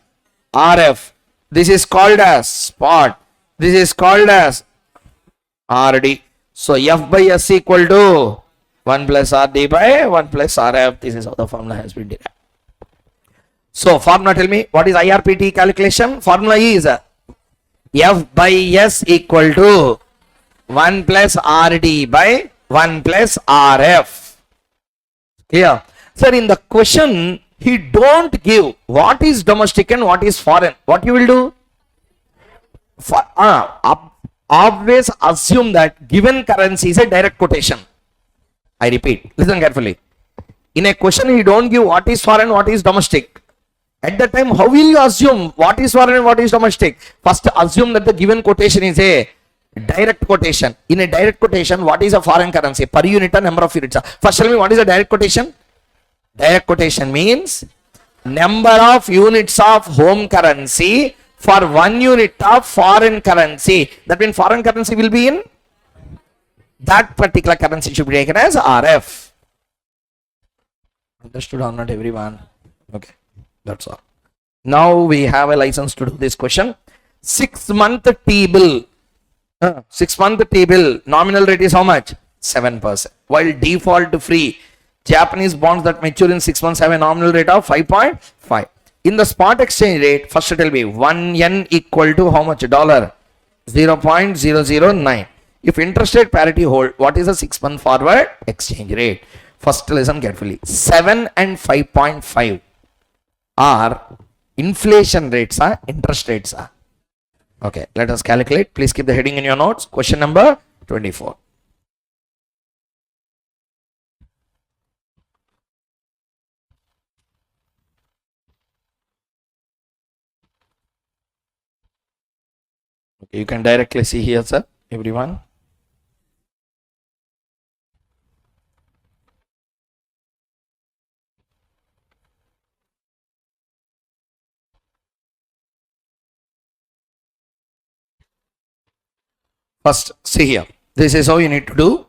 RF. This is called as spot. This is called as RD. So F by S equal to 1 plus RD by 1 plus RF. This is how the formula has been derived. So formula, tell me, what is IRPT calculation? Formula is F by S equal to 1 plus RD by 1 plus RF. Clear? Sir, in the question, he don't give what is domestic and what is foreign. What you will do? Always assume that given currency is a direct quotation. I repeat, listen carefully. In a question, he don't give what is foreign, what is domestic. At that time, how will you assume what is foreign and what is domestic? First, assume that the given quotation is a direct quotation. In a direct quotation, what is a foreign currency? Per unit or number of units? First, tell me what is a direct quotation? Direct quotation means number of units of home currency for 1 unit of foreign currency. That means foreign currency will be in that particular currency should be taken as RF. Understood or not, everyone? Okay, that's all. Now we have a license to do this question. 6-month T-bill. 6-month T-bill nominal rate is how much? 7%. While default free Japanese bonds that mature in 6 months have a nominal rate of 5.5. In the spot exchange rate, first it will be 1 yen equal to how much? Dollar 0.009. If interest rate parity hold, what is the 6-month forward exchange rate? First listen carefully. 7 and 5.5 are inflation rates, interest rates. Okay, let us calculate. Please keep the heading in your notes. Question number 24. Okay, you can directly see here, sir, everyone. First, see here. This is how you need to do.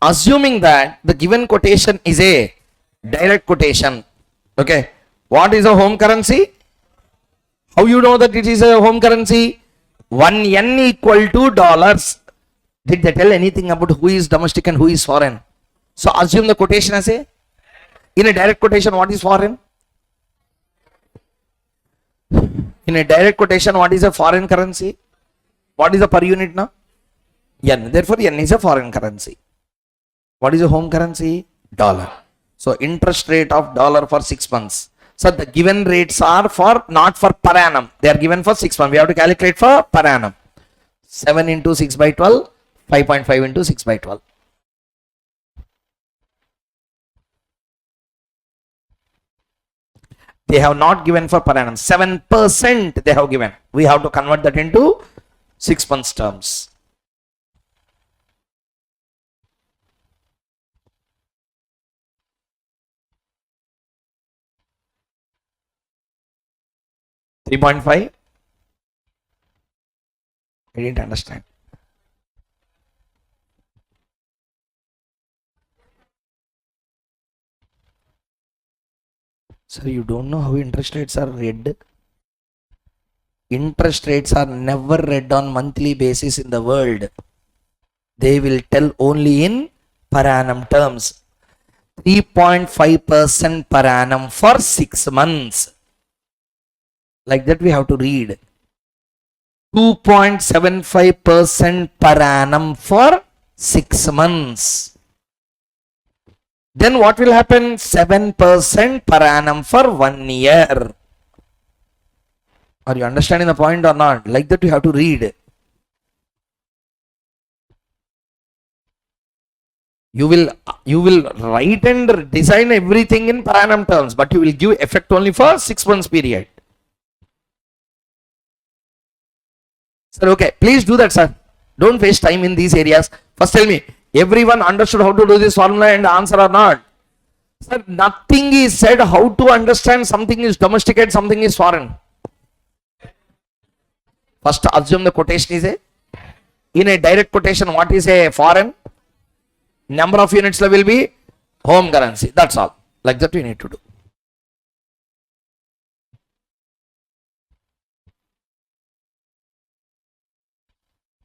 Assuming that the given quotation is a direct quotation. Okay. What is a home currency? How you know that it is a home currency? 1 yen equal to dollars. Did they tell anything about who is domestic and who is foreign? So assume the quotation as a, in a direct quotation, what is foreign? In a direct quotation, what is a foreign currency? What is the per unit now? Yen. Therefore, yen is a foreign currency. What is a home currency? Dollar. So interest rate of dollar for 6 months. So the given rates are for not for per annum. They are given for 6 months. We have to calculate for per annum. 7 into 6 by 12, 5.5 into 6 by 12. They have not given for per annum. 7% they have given. We have to convert that into 6 months terms. $3.5. I didn't understand. Sir, you don't know how interest rates are read? Interest rates are never read on monthly basis in the world. They will tell only in per annum terms. 3.5% per annum for 6 months. Like that we have to read. 2.75% per annum for 6 months. Then what will happen? 7% per annum for 1 year. Are you understanding the point or not? Like that you have to read. You will write and design everything in per annum terms, but you will give effect only for 6 months period. Sir, okay, please do that, sir. Don't waste time in these areas. First tell me, everyone understood how to do this formula and answer or not? Sir, nothing is said how to understand something is domesticated, something is foreign. First assume the quotation is in a direct quotation, what is a foreign? Number of units will be home currency. That's all. Like that we need to do.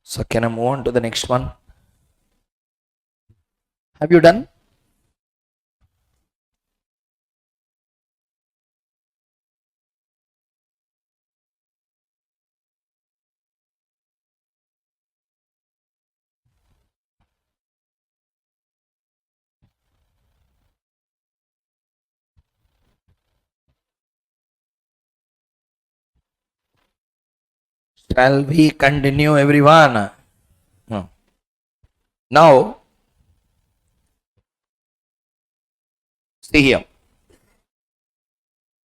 So can I move on to the next one? Have you done? Shall we continue, everyone? No. Now, see here.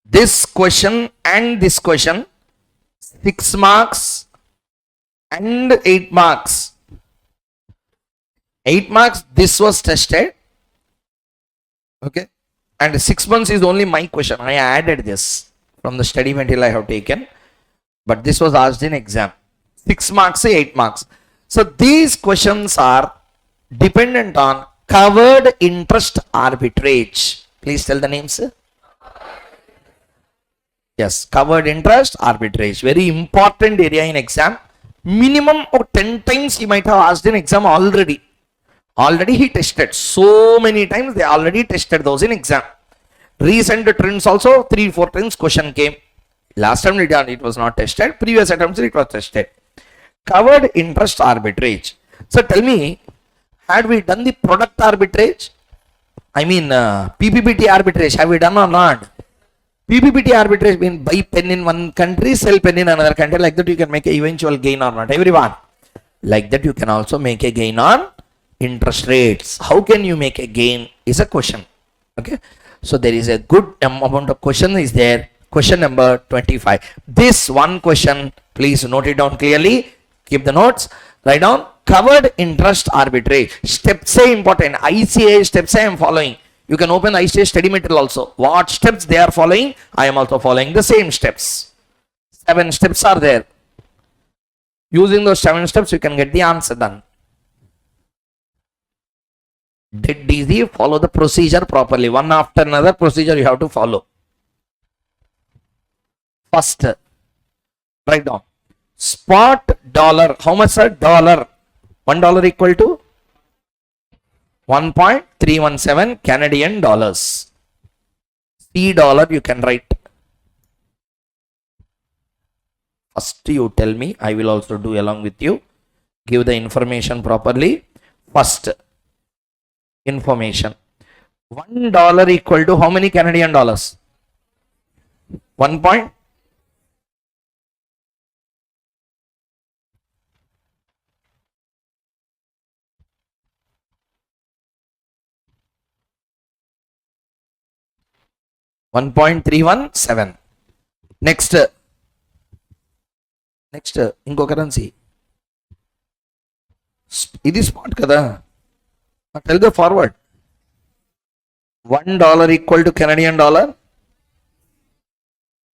This question and this question, 6 marks and 8 marks. 8 marks, this was tested. Okay. And 6 months is only my question. I added this from the study material I have taken. But this was asked in exam. 6 marks, 8 marks. So these questions are dependent on covered interest arbitrage. Please tell the names. Yes, covered interest arbitrage. Very important area in exam. Minimum of 10 times he might have asked in exam already. Already he tested. So many times they already tested those in exam. Recent trends also 3-4 times question came. Last time it was not tested. Previous attempts it was tested. Covered interest arbitrage. So tell me, had we done the product arbitrage? I mean PPPT arbitrage. Have we done or not? PPPT arbitrage means buy pen in one country, sell pen in another country. Like that you can make an eventual gain or not. Everyone. Like that you can also make a gain on interest rates. How can you make a gain is a question. Okay. So there is a good amount of question is there. Question number 25. This one question, please note it down clearly. Keep the notes. Write down covered interest arbitrage. Steps say important. ICAI steps I am following. You can open the ICAI study material also. What steps they are following? I am also following the same steps. 7 steps are there. Using those 7 steps, you can get the answer done. Dead easy. Follow the procedure properly. One after another procedure you have to follow. First, write down spot dollar. How much, sir? Dollar. $1 equal to 1.317 Canadian dollars. C dollar you can write. First you tell me. I will also do along with you. Give the information properly. First, information. $1 equal to how many Canadian dollars? 1. 1.317. Next, ఇంకో currency ఇది spot కదా. Tell the forward. $1 equal to Canadian dollar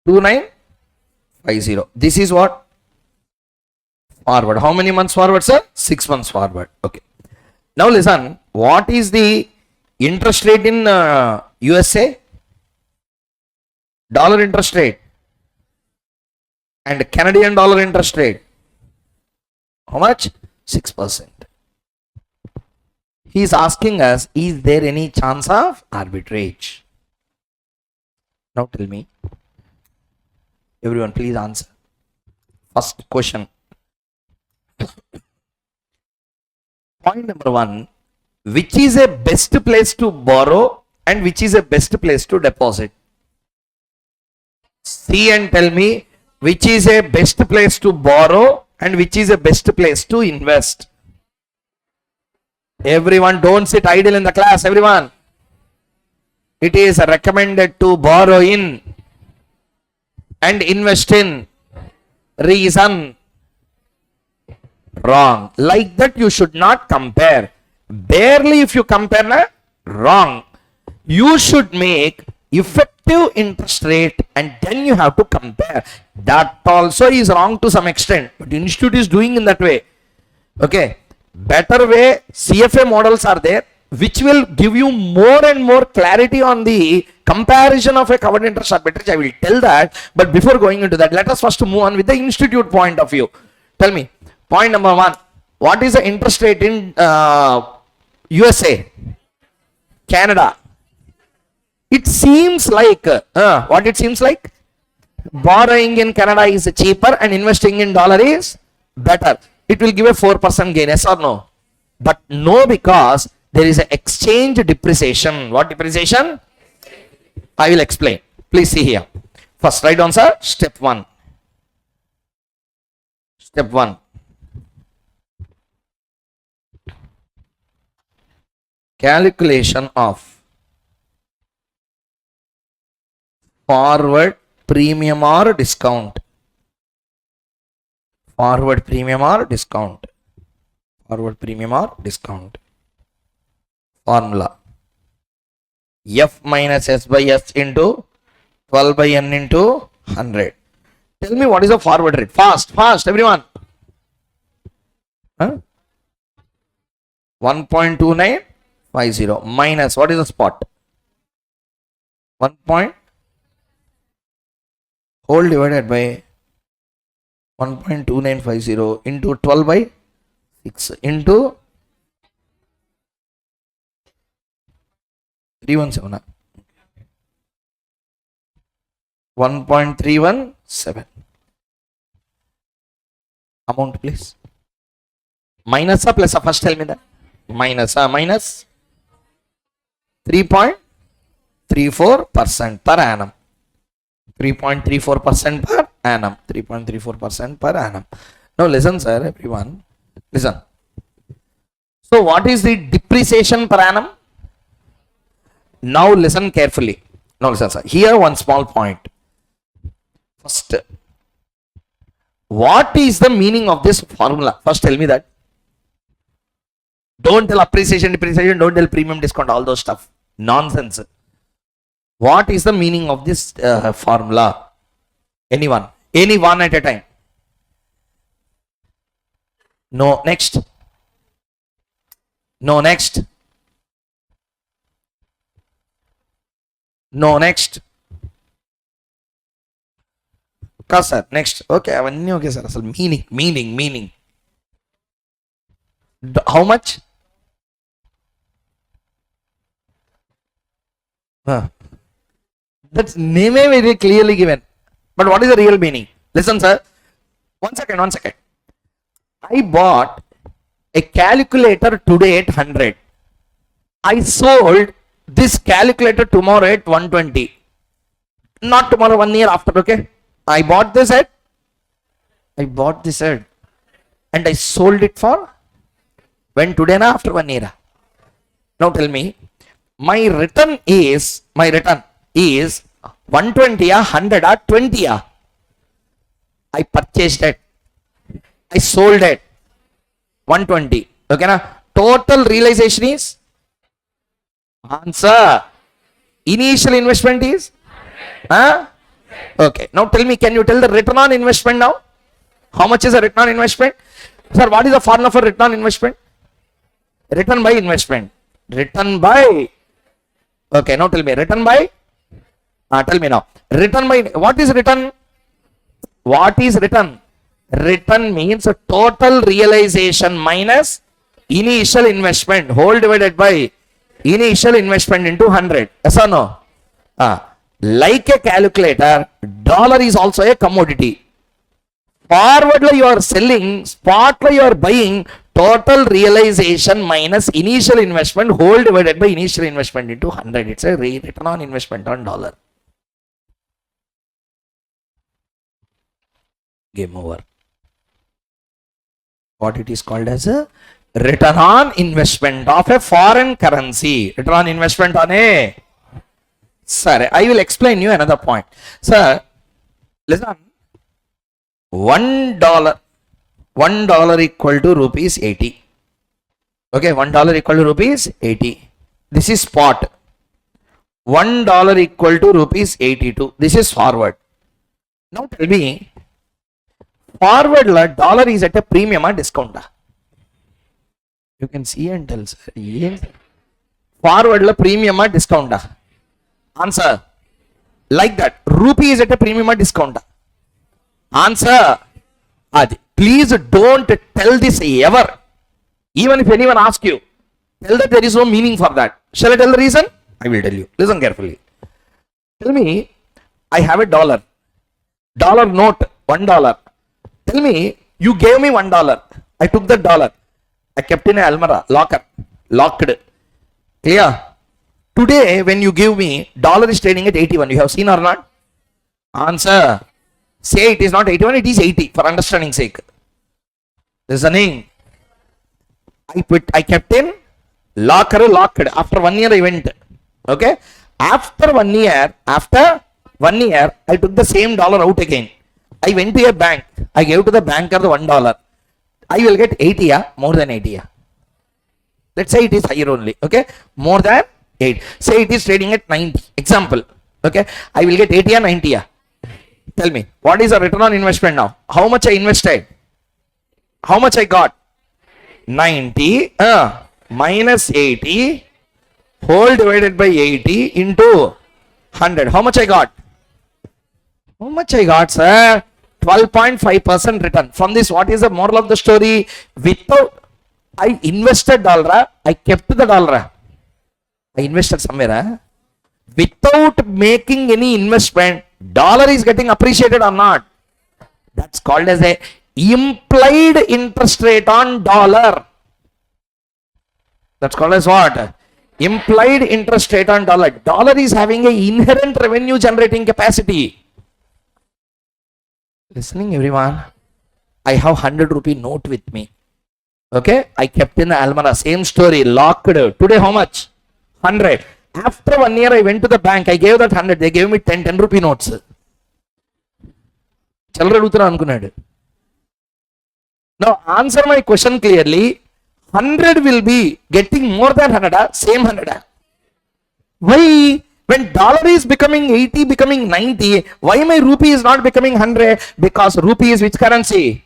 2950. This is what? Forward. How many months forward, sir? 6 months forward. Okay. Now listen, what is the interest rate in USA? Dollar interest rate and Canadian dollar interest rate. How much? 6%. He is asking us, is there any chance of arbitrage? Now tell me. Everyone please answer. First question. Point number 1. Which is a best place to borrow and which is a best place to deposit? See and tell me which is a best place to borrow and which is a best place to invest. Everyone don't sit idle in the class, everyone. It is recommended to borrow in and invest in. Reason? Wrong. Like that you should not compare. Barely if you compare, wrong. You should make effective interest rate and then you have to compare. That also is wrong to some extent, but the institute is doing in that way. Okay. Better way, CFA models are there which will give you more and more clarity on the comparison of a covered interest arbitrage. I will tell that, but before going into that, let us first move on with the institute point of view. Tell me, point number 1, what is the interest rate in USA, Canada? It seems like, what it seems like? Borrowing in Canada is cheaper and investing in dollar is better. It will give a 4% gain, yes or no? But no, because there is an exchange depreciation. What depreciation? I will explain. Please see here. First, write down, sir. Step 1. Step 1. Calculation of forward premium or discount. Forward premium or discount. Forward premium or discount. Formula. F minus S by S into 12 by N into 100. Tell me what is the forward rate. Fast, everyone. 1.2950 minus what is the spot? 1. Whole divided by 1.2950 into 12 by 6 into 317. 1.317. Amount please. Minus or plus? First tell me that. Minus 3.34% per annum. 3.34% per annum. 3.34% per annum. Now listen, sir, everyone. Listen. So what is the depreciation per annum? Now listen carefully. Now listen, sir. Here one small point. First, what is the meaning of this formula? First tell me that. Don't tell appreciation, depreciation, don't tell premium, discount, all those stuff. Nonsense. What is the meaning of this formula? Anyone? Any one at a time. No, next. No, next. No, next. Sir, next. Okay, అవన్నీ okay sir. అసలు meaning how much? That's name very clearly given, but what is the real meaning? Listen, sir. One second. I bought a calculator today at 100. I sold this calculator tomorrow at 120. Not tomorrow, 1 year after. Okay, I bought this at and I sold it for when? Today na after 1 year? Now tell me, my return is 120, 100, 20. I purchased it. I sold it. 120. Okay, na? Total realization is? Answer. Initial investment is? Huh? Okay. Now tell me, can you tell the return on investment now? How much is the return on investment? Sir, what is the formula for return on investment? Return by investment. Return by. Okay, now tell me, return by? Tell me now. Return by, what is return? What is return? Return means a total realization minus initial investment, whole divided by initial investment into 100. Yes or no? Like a calculator, dollar is also a commodity. Forward la you are selling, spot la you are buying, total realization minus initial investment, whole divided by initial investment into 100. It's a return on investment on dollar. Game over. What it is called as a return on investment of a foreign currency. Return on investment on a. Sir, I will explain you another point. Sir, listen. $1 equal to rupees 80. Okay, $1 equal to rupees 80. This is spot. $1 equal to rupees 82. This is forward. Now tell me, forward la dollar is at a premium or discount? You can see and tell, sir. Forward la premium or discount? Answer. Like that. Rupee is at a premium or discount? Answer. Please don't tell this ever. Even if anyone asks you, tell that there is no meaning for that. Shall I tell the reason? I will tell you. Listen carefully. Tell me, I have a dollar. Dollar note, $1. Tell me, you gave me $1. I took the dollar. I kept in a almirah, locker, locked. Clear? Today, when you give me, dollar is trading at 81. You have seen or not? Answer. Say it is not 81, it is 80 for understanding sake. Listening. I kept in locker, locked. After 1 year I went. Okay. After 1 year, I took the same dollar out again. I went to a bank. I gave to the banker the $1. I will get 80, more than 80. Let's say it is higher only. Okay. More than 8. Say it is trading at 90. Example. Okay. I will get 80 or 90. Tell me, what is the return on investment now? How much I invested? How much I got? 90 minus 80 whole divided by 80 into 100. How much I got? How much I got, sir? 12.5% return. From this, what is the moral of the story? Without, I invested dollar, I kept the dollar. I invested somewhere. Without making any investment, dollar is getting appreciated or not? That's called as a implied interest rate on dollar. That's called as what? Implied interest rate on dollar. Dollar is having an inherent revenue generating capacity. Listening everyone? I have 100 rupee note with me. Okay? I kept in the almirah. Same story. Locked. Today how much? 100. After 1 year I went to the bank. I gave that 100. They gave me 10 rupee notes. Now answer my question clearly. 100 will be getting more than 100. Same 100. Why? When dollar is becoming 80, becoming 90, why my rupee is not becoming 100? Because rupee is which currency?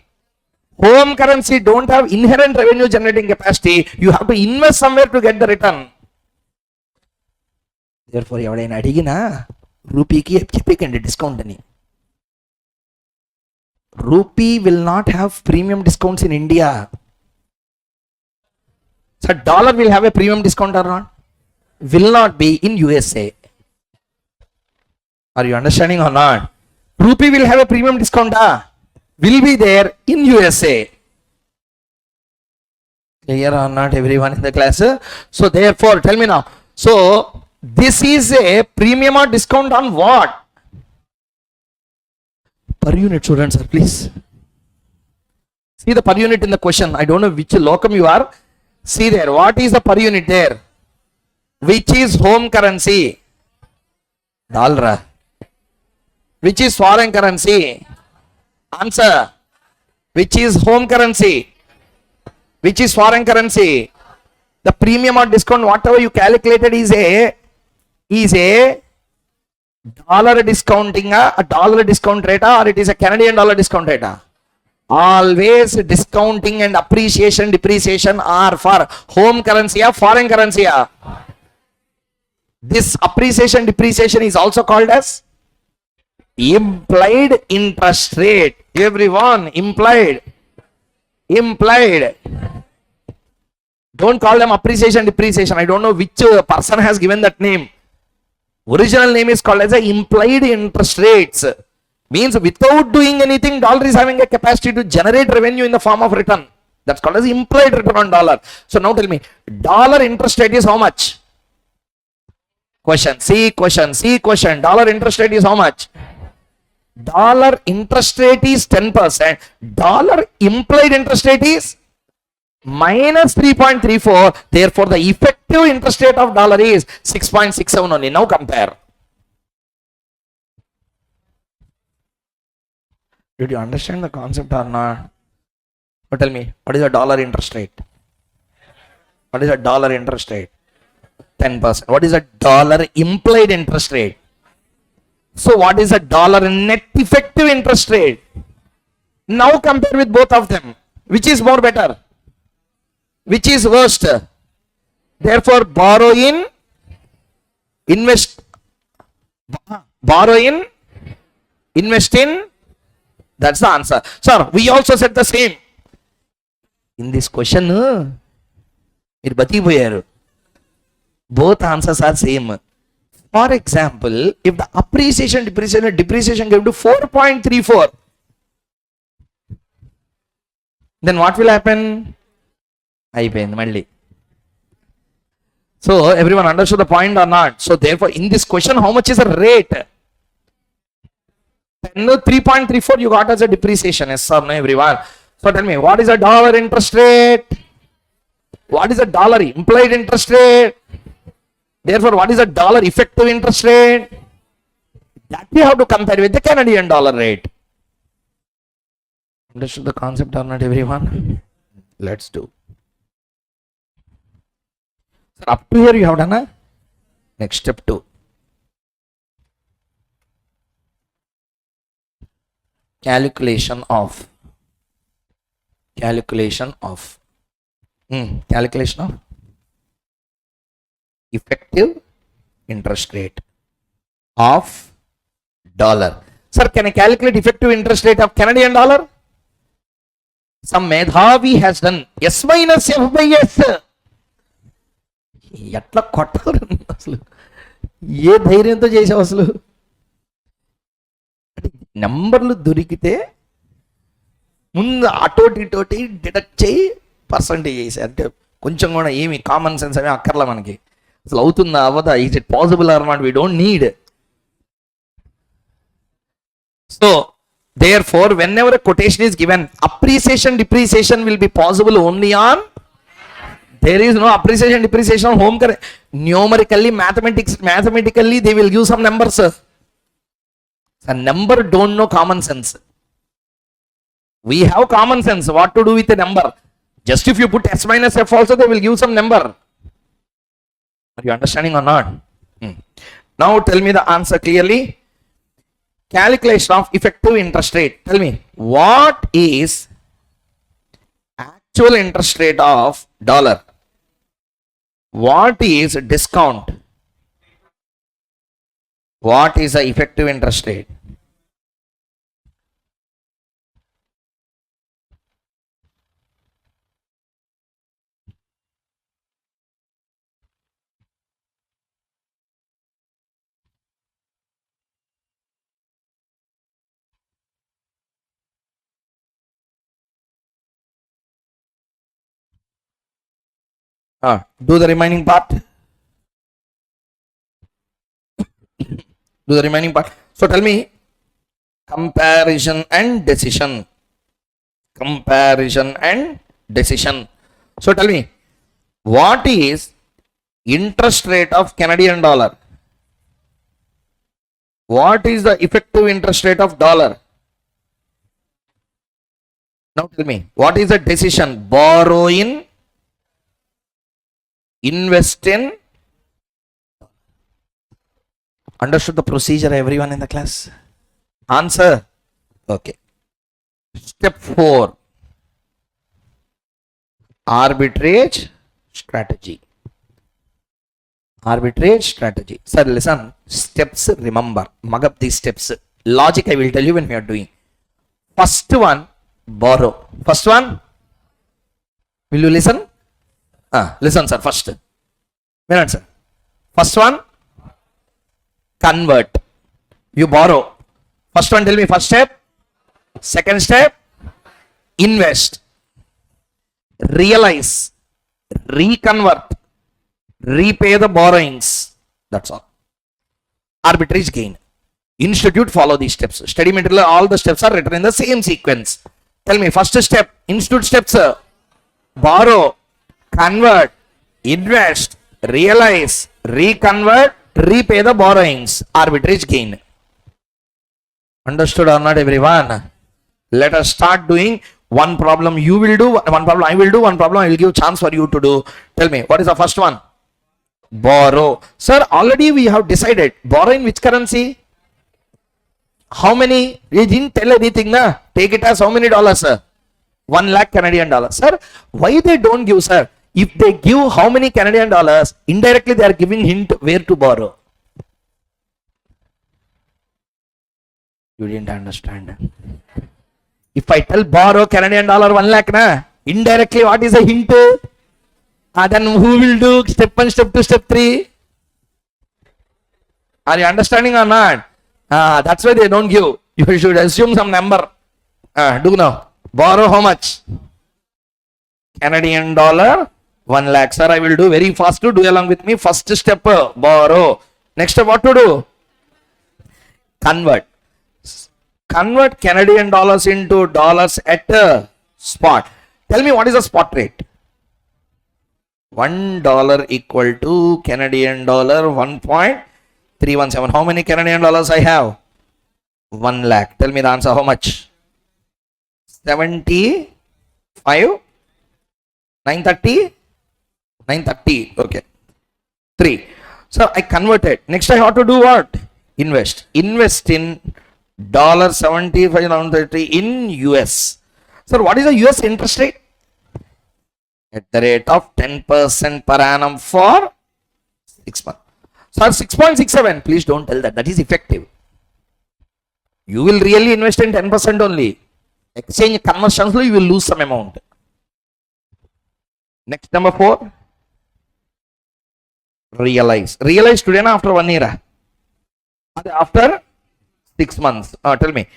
Home currency don't have inherent revenue generating capacity. You have to invest somewhere to get the return. Therefore, evadaina adigina rupee ki cheppikandi discount ani. Rupee will not have premium discounts in India. So dollar will have a premium discount or not? Will not be in USA. Are you understanding or not? Rupee will have a premium discount. Will be there in USA. Clear or not everyone in the class? So therefore, tell me now. So this is a premium or discount on what? Per unit, students, sir, please. See the per unit in the question. I don't know which locum you are. See there. What is the per unit there? Which is home currency? Dollar. Which is foreign currency? Answer. Which is home currency? Which is foreign currency? The premium or discount, whatever you calculated is a dollar discounting, a dollar discount rate, or it is a Canadian dollar discount rate. Always discounting and appreciation, depreciation are for home currency or foreign currency. This appreciation, depreciation is also called as implied interest rate. Everyone, implied. Don't call them appreciation, depreciation. I don't know which person has given that name. Original name is called as a implied interest rates. Means without doing anything, dollar is having a capacity to generate revenue in the form of return. That's called as implied return on dollar. So now tell me, dollar interest rate is how much? Question. Dollar interest rate is how much? Dollar interest rate is 10%. Dollar implied interest rate is minus 3.34. Therefore, the effective interest rate of dollar is 6.67 only. Now compare. Did you understand the concept or not? Or tell me, what is a dollar interest rate? What is a dollar interest rate? 10%. What is a dollar implied interest rate? So what is a dollar net effective interest rate? Now compare with both of them. Which is more better? Which is worst? Therefore, borrow in, invest in. That's the answer. Sir, we also said the same. In this question, both answers are same. For example, if the appreciation, depreciation came to 4.34, then what will happen? So everyone understood the point or not? So therefore, in this question, how much is the rate? 3.34 you got as a depreciation. Yes or no, everyone? So tell me, what is a dollar interest rate? What is a dollar implied interest rate? Therefore, what is a dollar effective interest rate? That we have to compare with the Canadian dollar rate. Understood the concept or not, everyone? Let's do. So up to here you have done a next step 2. Calculation of effective interest rate of dollar. Sir, can I calculate effective interest rate of Canadian dollar? Some Medhavi has done S minus F by S. ఎట్లా కొట్టారు అసలు? ఏ ధైర్యంతో చేసావు అసలు? నంబర్లు దొరికితే ముందు అటోటి deduct చేయి పర్సంటేజ్ చేసి, అంటే కొంచెం కూడా ఏమి కామన్ సెన్స్ అవి అక్కర్లా మనకి. అసలు అవుతుందా అవ్వదా, is it possible are not, we don't need. So therefore, whenever a quotation is given, appreciation, depreciation will be possible only on, there is no appreciation, depreciation on home currency. Numerically, mathematically, they will give some numbers. A number don't know common sense. We have common sense what to do with a number. Just if you put S minus F also, they will give some number. Are you understanding or not? Now tell me the answer clearly. Calculation of effective interest rate. Tell me, what is actual interest rate of dollar? What is discount? What is the effective interest rate? Do the remaining part. Do the remaining part. So tell me, comparison and decision. Comparison and decision. So tell me, what is interest rate of Canadian dollar? What is the effective interest rate of dollar? Now tell me, what is the decision? Borrow in, invest in. Understood the procedure, everyone in the class? Answer. Okay. Step 4. Arbitrage strategy. Arbitrage strategy. Sir, listen. Steps, remember. Mug up these steps. Logic I will tell you when we are doing. First one, borrow. First one. Will you listen? Listen, sir. First. Minute, sir. First one, convert. You borrow. First one, tell me first step. Second step, invest. Realize. Reconvert. Repay the borrowings. That's all. Arbitrage gain. Institute follow these steps. Study material, all the steps are written in the same sequence. Tell me, first step, institute steps, borrow, convert, invest, realize, reconvert, repay the borrowings, arbitrage gain. Understood or not, everyone? Let us start doing. One problem you will do, one problem I will do, one problem I will give chance for you to do. Tell me, what is the first one? Borrow. Sir, already we have decided. Borrow in which currency? How many? We didn't tell anything, na? Take it as how many dollars, sir? 1 lakh Canadian dollars. Sir, why they don't give, sir? If they give how many Canadian dollars, indirectly they are giving hint where to borrow. You didn't understand. If I tell borrow Canadian dollar 1 lakh, na? Indirectly what is the hint? Then who will do step 1, step 2, step 3? Are you understanding or not? That's why they don't give. You should assume some number. Do now. Borrow how much? Canadian dollar 1 lakh. Sir, I will do very fast to do along with me. First step, borrow. Next step, what to do? Convert. Convert Canadian dollars into dollars at spot. Tell me what is the spot rate? $1 equal to Canadian dollar 1.317. How many Canadian dollars I have? 1 lakh. Tell me the answer. How much? 75, 930, 930. Okay. 3. So I converted. Next I have to do what? Invest. Invest in $75, 930 in US. Sir, what is the US interest rate? At the rate of 10% per annum for 6 months. Sir, 6.67. Please don't tell that. That is effective. You will really invest in 10% only. Exchange conversions, you will lose some amount. Next, number 4. Realize. Realize today na after 1 year? After 6 months. Tell me.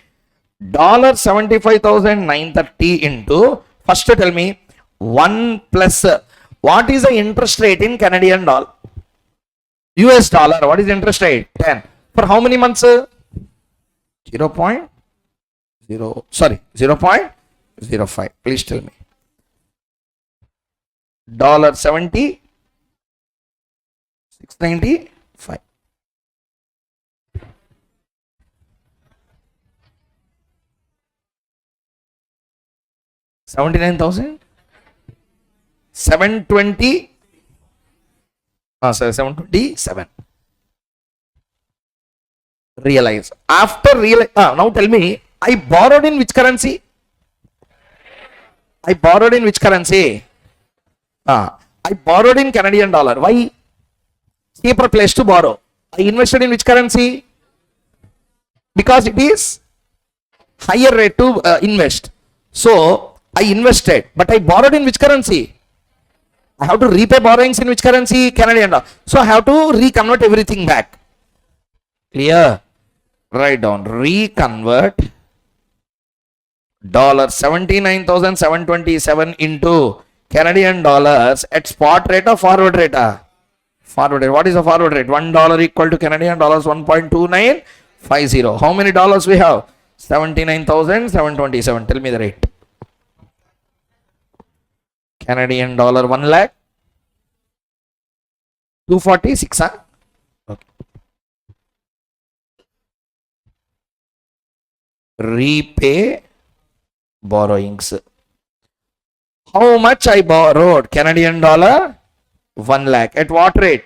$75,930 into, first tell me, 1 plus, what is the interest rate in Canadian dollar? US dollar, what is the interest rate? 10. For how many months? 0.05. Please tell me. $70, 695. 79,000? 720. 727. Realize. After realize, now tell me, I borrowed in which currency? I borrowed in Canadian dollar. Why? Cheaper place to borrow. I invested in which currency? Because it is higher rate to invest. So I invested, but I borrowed in which currency? I have to repay borrowings in which currency? Canadian dollar. So I have to reconvert everything back. Clear? Write down. Reconvert $79,727 into Canadian dollars at spot rate or forward rate? Forward rate. What is the forward rate? $1 equal to Canadian dollars 1.2950. How many dollars we have? 79,727. Tell me the rate. Canadian dollar 1 lakh 246. Okay. repay borrowings. How much I borrowed? Canadian dollar 1 lakh. At what rate?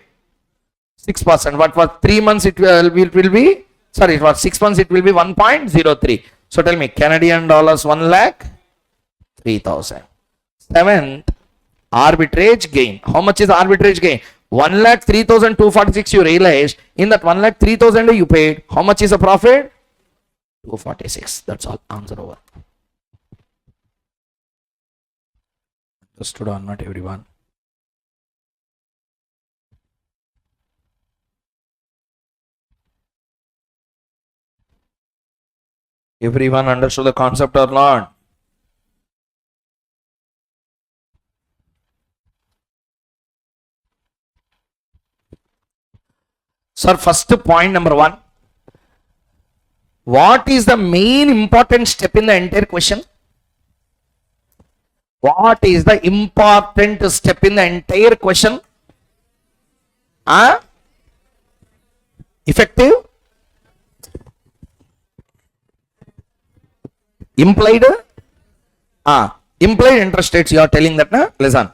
6%. But for 3 months it will be, sorry, for 6 months it will be 1.03. So tell me, Canadian dollars 1 lakh 3,000. Seventh, arbitrage gain. How much is arbitrage gain? 1 lakh 3,246 you realized. In that 1 lakh 3,000 you paid. How much is the profit? 246. That's all. Answer over. Understood or not, everyone? Everyone understood the concept or not? Sir, first point number 1. What is the main important step in the entire question? What is the important step in the entire question? Effective? Implied? Implied interest rates, you are telling that, na? Listen.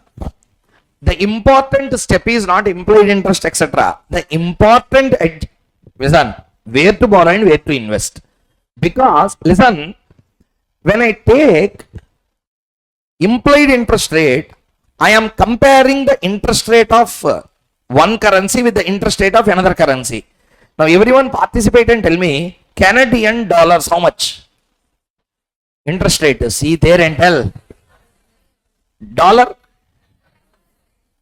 The important step is not implied interest, etc. The important, listen, where to borrow and where to invest. Because, listen, when I take implied interest rate, I am comparing the interest rate of one currency with the interest rate of another currency. Now, everyone participate and tell me, Canadian dollars, how much? Interest rate, see there and tell. Dollar,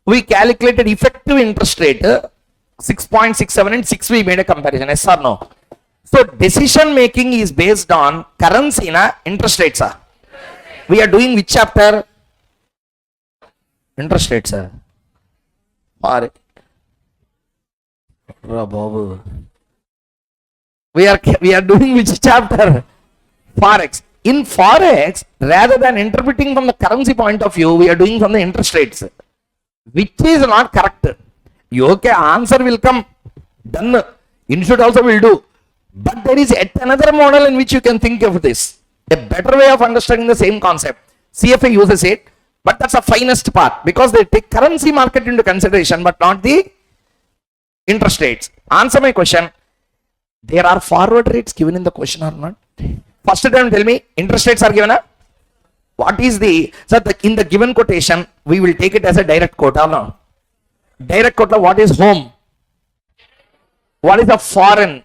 we calculated effective interest rate 6.67 and 6 we made a comparison. Yes or no? So decision making is based on currency na interest rates. We are doing which chapter? Interest rates. We are doing which chapter? Forex. In Forex, rather than interpreting from the currency point of view, we are doing from the interest rates, which is not correct. Okay, answer will come. Done. Institute also will do. But there is yet another model in which you can think of this. A better way of understanding the same concept. CFA uses it, but that's the finest part because they take currency market into consideration, but not the interest rates. Answer my question. There are forward rates given in the question or not? First time tell me, interest rates are given. What is the, so in the given quotation, we will take it as a direct quote or no? Direct quote, what is home? What is a foreign?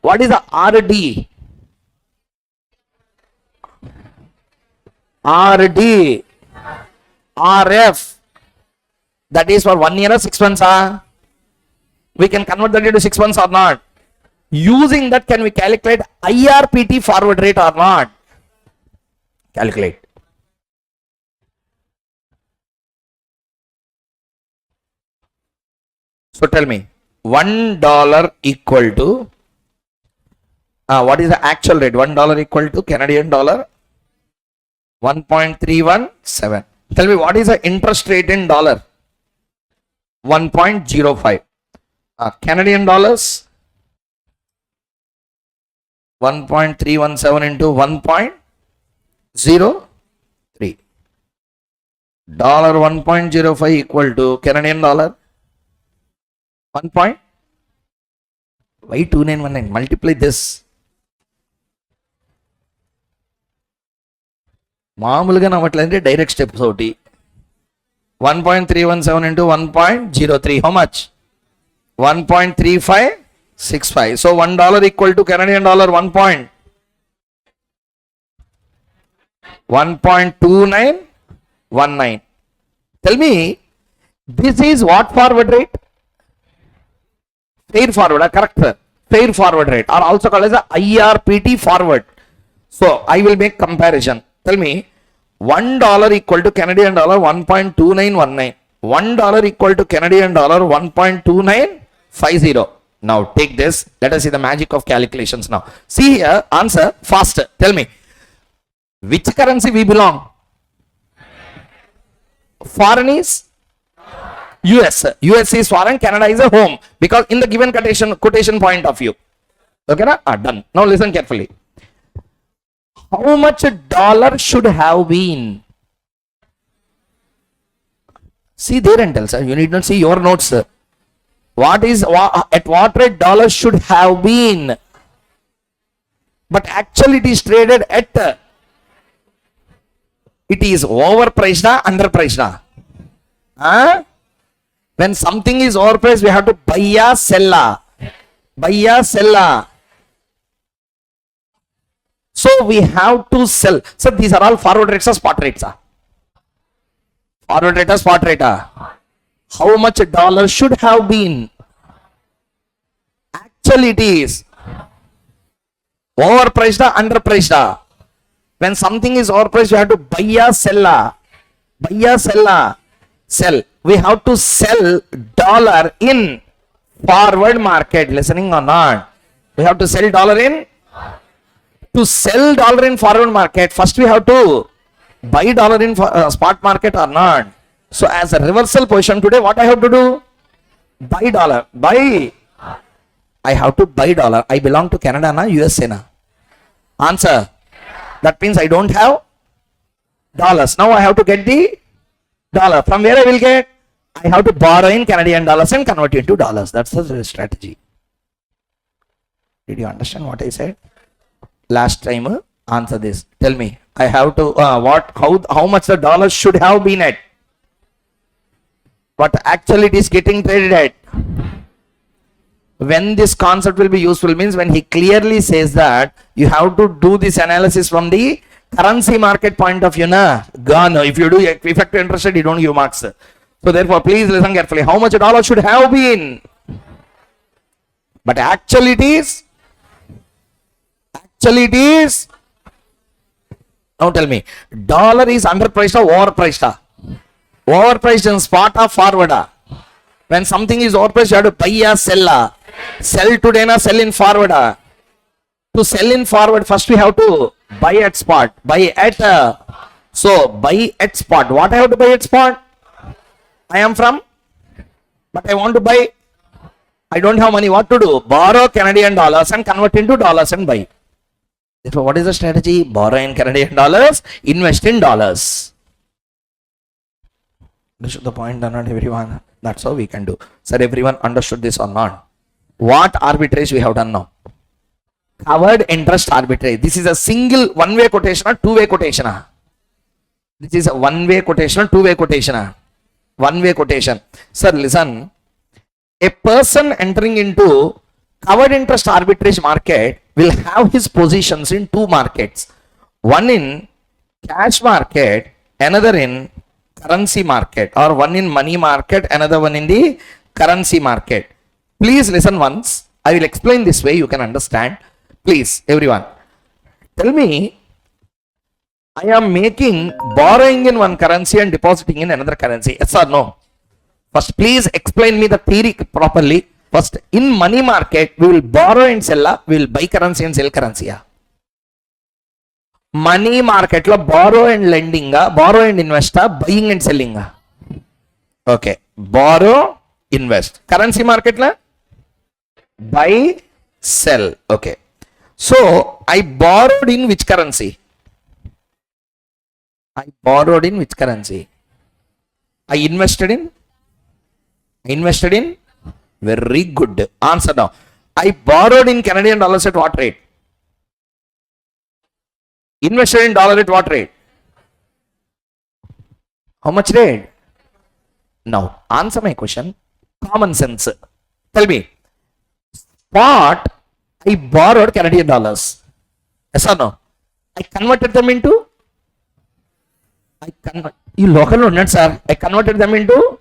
What is a RD? RD, RF, that is for 1 year or 6 months. We can convert that into 6 months or not? Using that, can we calculate IRPT forward rate or not? Calculate. So tell me, $1 equal to, what is the actual rate? $1 equal to Canadian dollar 1.317. Tell me, what is the interest rate in dollar? 1.05. Canadian dollars 1.317 into 1.03. Dollar 1.05 equal to Canadian dollar 1. Why 2919? Multiply this. మామూలుగా నమ్మట్లేదంటే direct steps ఒకటి 1.317 into 1.03. How much? 1.3565. So $1 equal to Canadian dollar 1.2919. Tell me, this is what forward rate? Fair forward, correct sir. Fair forward rate, or also called as a IRPT forward. So I will make comparison. Tell me, $1 equal to Canadian dollar 1.2919. $1 equal to Canadian dollar 1.2950. Now take this. Let us see the magic of calculations now. See here, answer fast. Tell me, which currency we belong? Foreign is US. US is foreign, Canada is a home. Because in the given quotation point of view. Okay, na? Done. Now listen carefully. How much dollar should have been? See there and tell, sir. You need not see your notes, sir. At what rate dollar should have been? But actually it is traded at, it is overpriced or underpriced? When something is overpriced, we have to buy or sell. Buy or sell. So we have to sell. So these are all forward rates or spot rates? Forward rate or spot rate? How much dollar should have been? Actually it is overpriced or underpriced? When something is overpriced, you have to buy or sell. Buy or sell. Sell. We have to sell dollar in forward market. Listening or not? We have to sell dollar in. To sell dollar in forward market, first we have to buy dollar in spot market or not. So as a reversal position today, what I have to do? Buy dollar. Buy. I have to buy dollar. I belong to Canada na USA na? Answer. That means I don't have dollars. Now I have to get the dollar. From where I will get? I have to borrow in Canadian dollars and convert it into dollars. That's the strategy. Did you understand what I said? Last time, answer this. Tell me. I have to how much the dollar should have been at? What actually it is getting traded at? When this concept will be useful means when he clearly says that you have to do this analysis from the currency market point of view. Gone. If you do effective interest rate, you don't give marks. So therefore, please listen carefully. How much a dollar should have been? But actually it is. Actually it is. Now tell me, dollar is underpriced or overpriced? Overpriced in spot or forward? When something is overpriced, you have to buy or sell. Sell today or sell in forward. To sell in forward, first we have to buy at spot. Buy at, so buy at spot. What I have to buy at spot? I am from, but I want to buy. I don't have money. What to do? Borrow Canadian dollars and convert into dollars and buy. Therefore, what is the strategy? Borrow in Canadian dollars, invest in dollars. Understood the point or not, everyone? That's how we can do. Sir, everyone understood this or not? What arbitrage we have done now? Covered interest arbitrage. This is a single one-way quotation or two-way quotation? This is a one-way quotation or two-way quotation? One-way quotation. Sir, listen. A person entering into covered interest arbitrage market will have his positions in two markets. One in cash market, another in currency market, or one in money market, another one in the currency market. Please listen once. I will explain this way, you can understand. Please, everyone. Tell me, I am making borrowing in one currency and depositing in another currency. Yes or no? First, please explain me the theory properly. First, in money market, we will borrow and sell. We will buy currency and sell currency. Money market lo borrow and lending, borrow and invest, buying and selling. Okay, borrow, invest. Currency market la buy, sell. Okay. So I borrowed in which currency? I borrowed in which currency? I invested in? Very good. Answer now. I borrowed in Canadian dollars at what rate? Invested in dollar at what rate? How much rate? Now, answer my question. Common sense. Tell me. Spot, I borrowed Canadian dollars. Yes or no? I converted them into? You local not sir. I converted them into?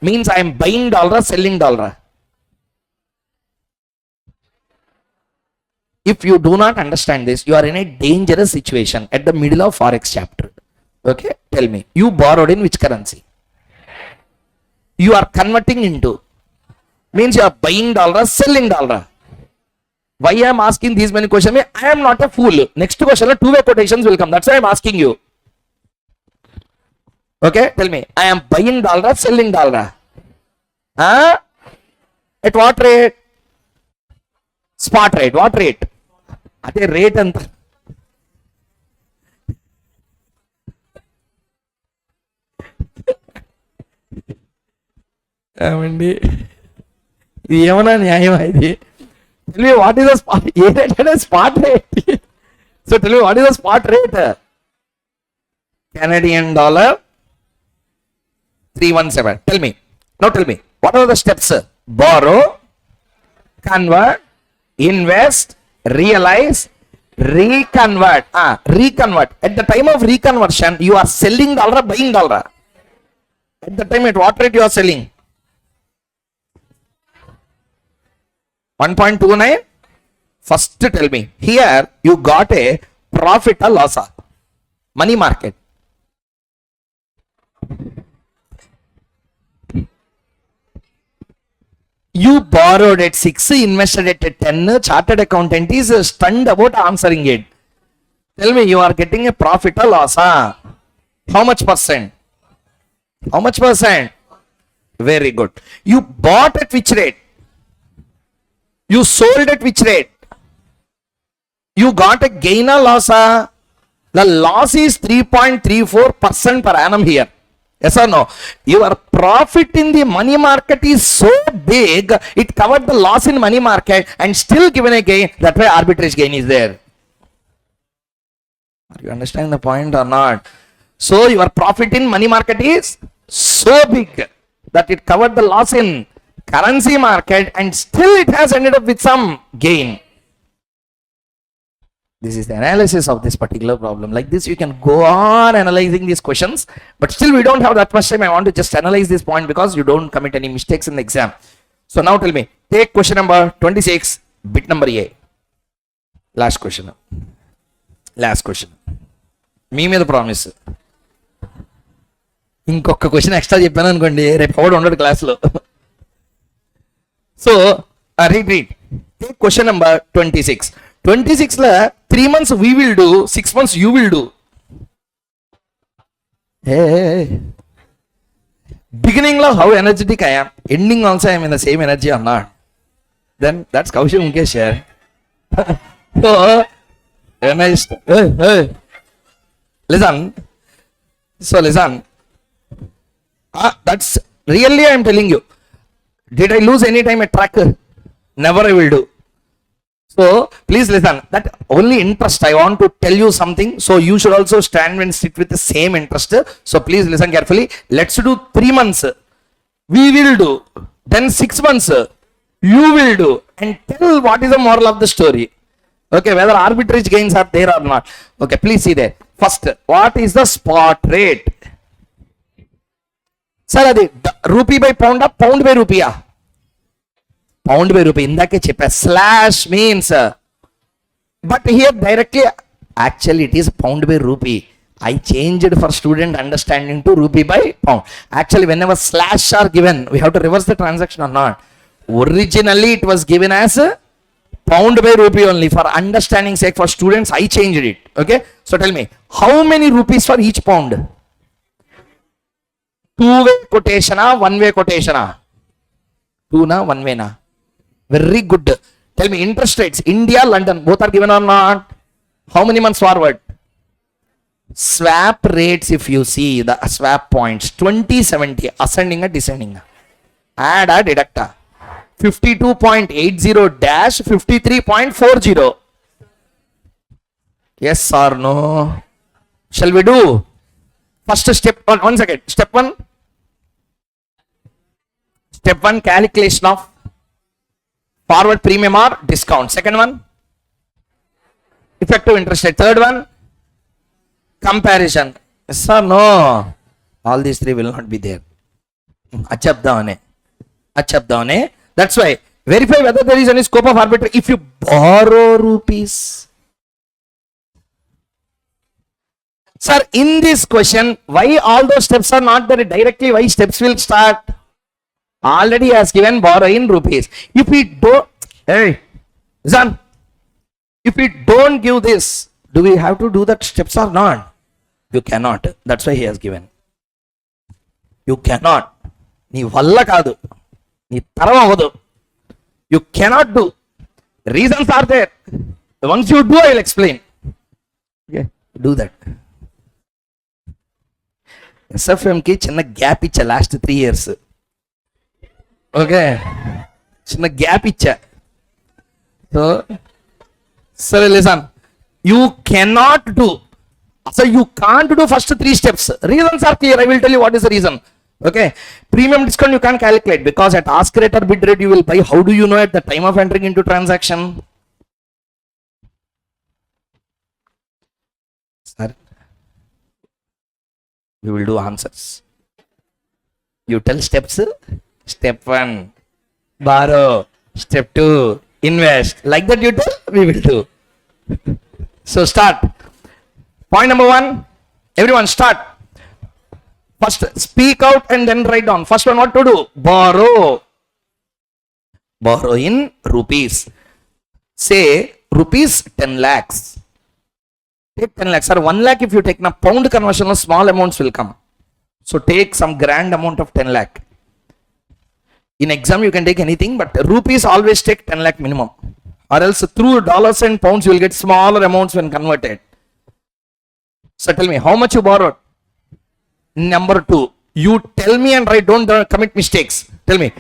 Means I am buying dollar, selling dollar. If you do not understand this, you are in a dangerous situation at the middle of Forex chapter. Okay, tell me, you borrowed in which currency? You are converting into, means you are buying dollar, selling dollar. Why I am asking these many questions? I am not a fool. Next question, two-way quotations will come. That's why I am asking you. Okay, tell me, I am buying dollar, selling dollar. At what rate? Spot rate. What rate? అదే rate ఎంత? ఏమండి ఇది ఏమన్నా న్యాయమా ఇది? Tell me what is the spot? ఏ rate అంటే spot rate. So tell me what is the spot rate? Canadian dollar 317. Tell me. Now tell me. What are the steps? Borrow, convert, invest, realize, reconvert. Reconvert. At the time of reconversion, you are selling dollar, buying dollar. At the time, at what rate you are selling? 1.29. First tell me. Here you got a profit or loss? Money market. You borrowed at 6, invested at 10. Chartered accountant is stunned about answering it. Tell me, you are getting a profit or loss? How much percent? How much percent? Very good. You bought at which rate? You sold at which rate? You got a gain or loss? The loss is 3.34% per annum here. Yes or no? Your profit in the money market is so big, it covered the loss in money market and still given a gain. That's why arbitrage gain is there. Are you understanding the point or not? So your profit in money market is so big that it covered the loss in currency market and still it has ended up with some gain. This is the analysis of this particular problem. Like this, you can go on analyzing these questions, but still we don't have that much time. I want to just analyze this point because you don't commit any mistakes in the exam. So now tell me, take question number 26, bit number A. Last question. Last question. మీ మీద promise. ఇంకొక question extra చెప్పాను అనుకోండి, రేపు ఎవడు ఉండడు క్లాస్లో. So read. Take question number 26. 26లో 3 months we will do, 6 months you will do. Hey, beginning lo how energetic I am, ending also I am in the same energy or not? Then that's Koushik Mukhesh here. So when I listen. That's really I am telling you. Did I lose any time at track? Never I will do. So please listen, that only interest I want to tell you something, so you should also stand and sit with the same interest. So please listen carefully. Let's do 3 months we will do, then 6 months you will do, and tell what is the moral of the story. Okay, whether arbitrage gains are there or not. Okay, please see there. First, what is the spot rate? Sir, adi rupee by pound or pound by rupee? Pound by rupee. ఇందాకే చెప్పా, slash means, but here directly actually it is pound by rupee. I changed for student understanding to rupee by pound. Actually whenever slash are given, we have to reverse the transaction or not. Originally it was given as pound by rupee only. For understanding sake for students, I changed it. Okay, so tell me, how many rupees for each pound? 2-way quotation, 1-way quotation? 2 na 1-way na? Very good. Tell me, interest rates, India, London, both are given or not? How many months forward? Swap rates, if you see the swap points, 2070, ascending or descending? Add or deduct? 52.80 dash 53.40. Yes or no? Shall we do? First step, one second. Step 1. Step 1, calculation of forward premium or discount. Second one, effective interest rate. Third one, comparison. Yes or no? All these 3 will not be there. Achapdavane. That's why verify whether there is any scope of arbitrage. If you borrow rupees, sir, in this question, why all those steps are not there directly? Why steps will start? Already has given borrow in rupees. If we don't, hey Zan, if we don't give this, do we have to do that steps or not? You cannot. That's why he has given. You cannot. Nee valla kaadu, nee taram avadu. You cannot do. Reasons are there. Once you do, I will explain. Okay, do that. SFM ki chinna gap icha last 3 years. Okay, chinna gap icha. So, sir, listen. You cannot do. So you can't do first 3 steps. Reasons are clear. I will tell you what is the reason. Okay, premium discount you can't calculate because at ask rate or bid rate you will buy. How do you know at the time of entering into transaction? Sir, we will do answers. You tell steps. Step 1, borrow. Step 2, invest. Like that you tell, we will do. So start. Point number 1. Everyone start. First speak out and then write down. First one, what to do? Borrow. Borrow in rupees. Say rupees 10 lakhs. Take 10 lakhs. Or 1 lakh if you take na pound conversion, small amounts will come. So take some grand amount of 10 lakh. In exam you can take anything, but rupees always take 10 lakh minimum. Or else through dollars and pounds you will get smaller amounts when converted. So tell me, how much you borrowed? Number 2, you tell me and write, don't commit mistakes. Tell me,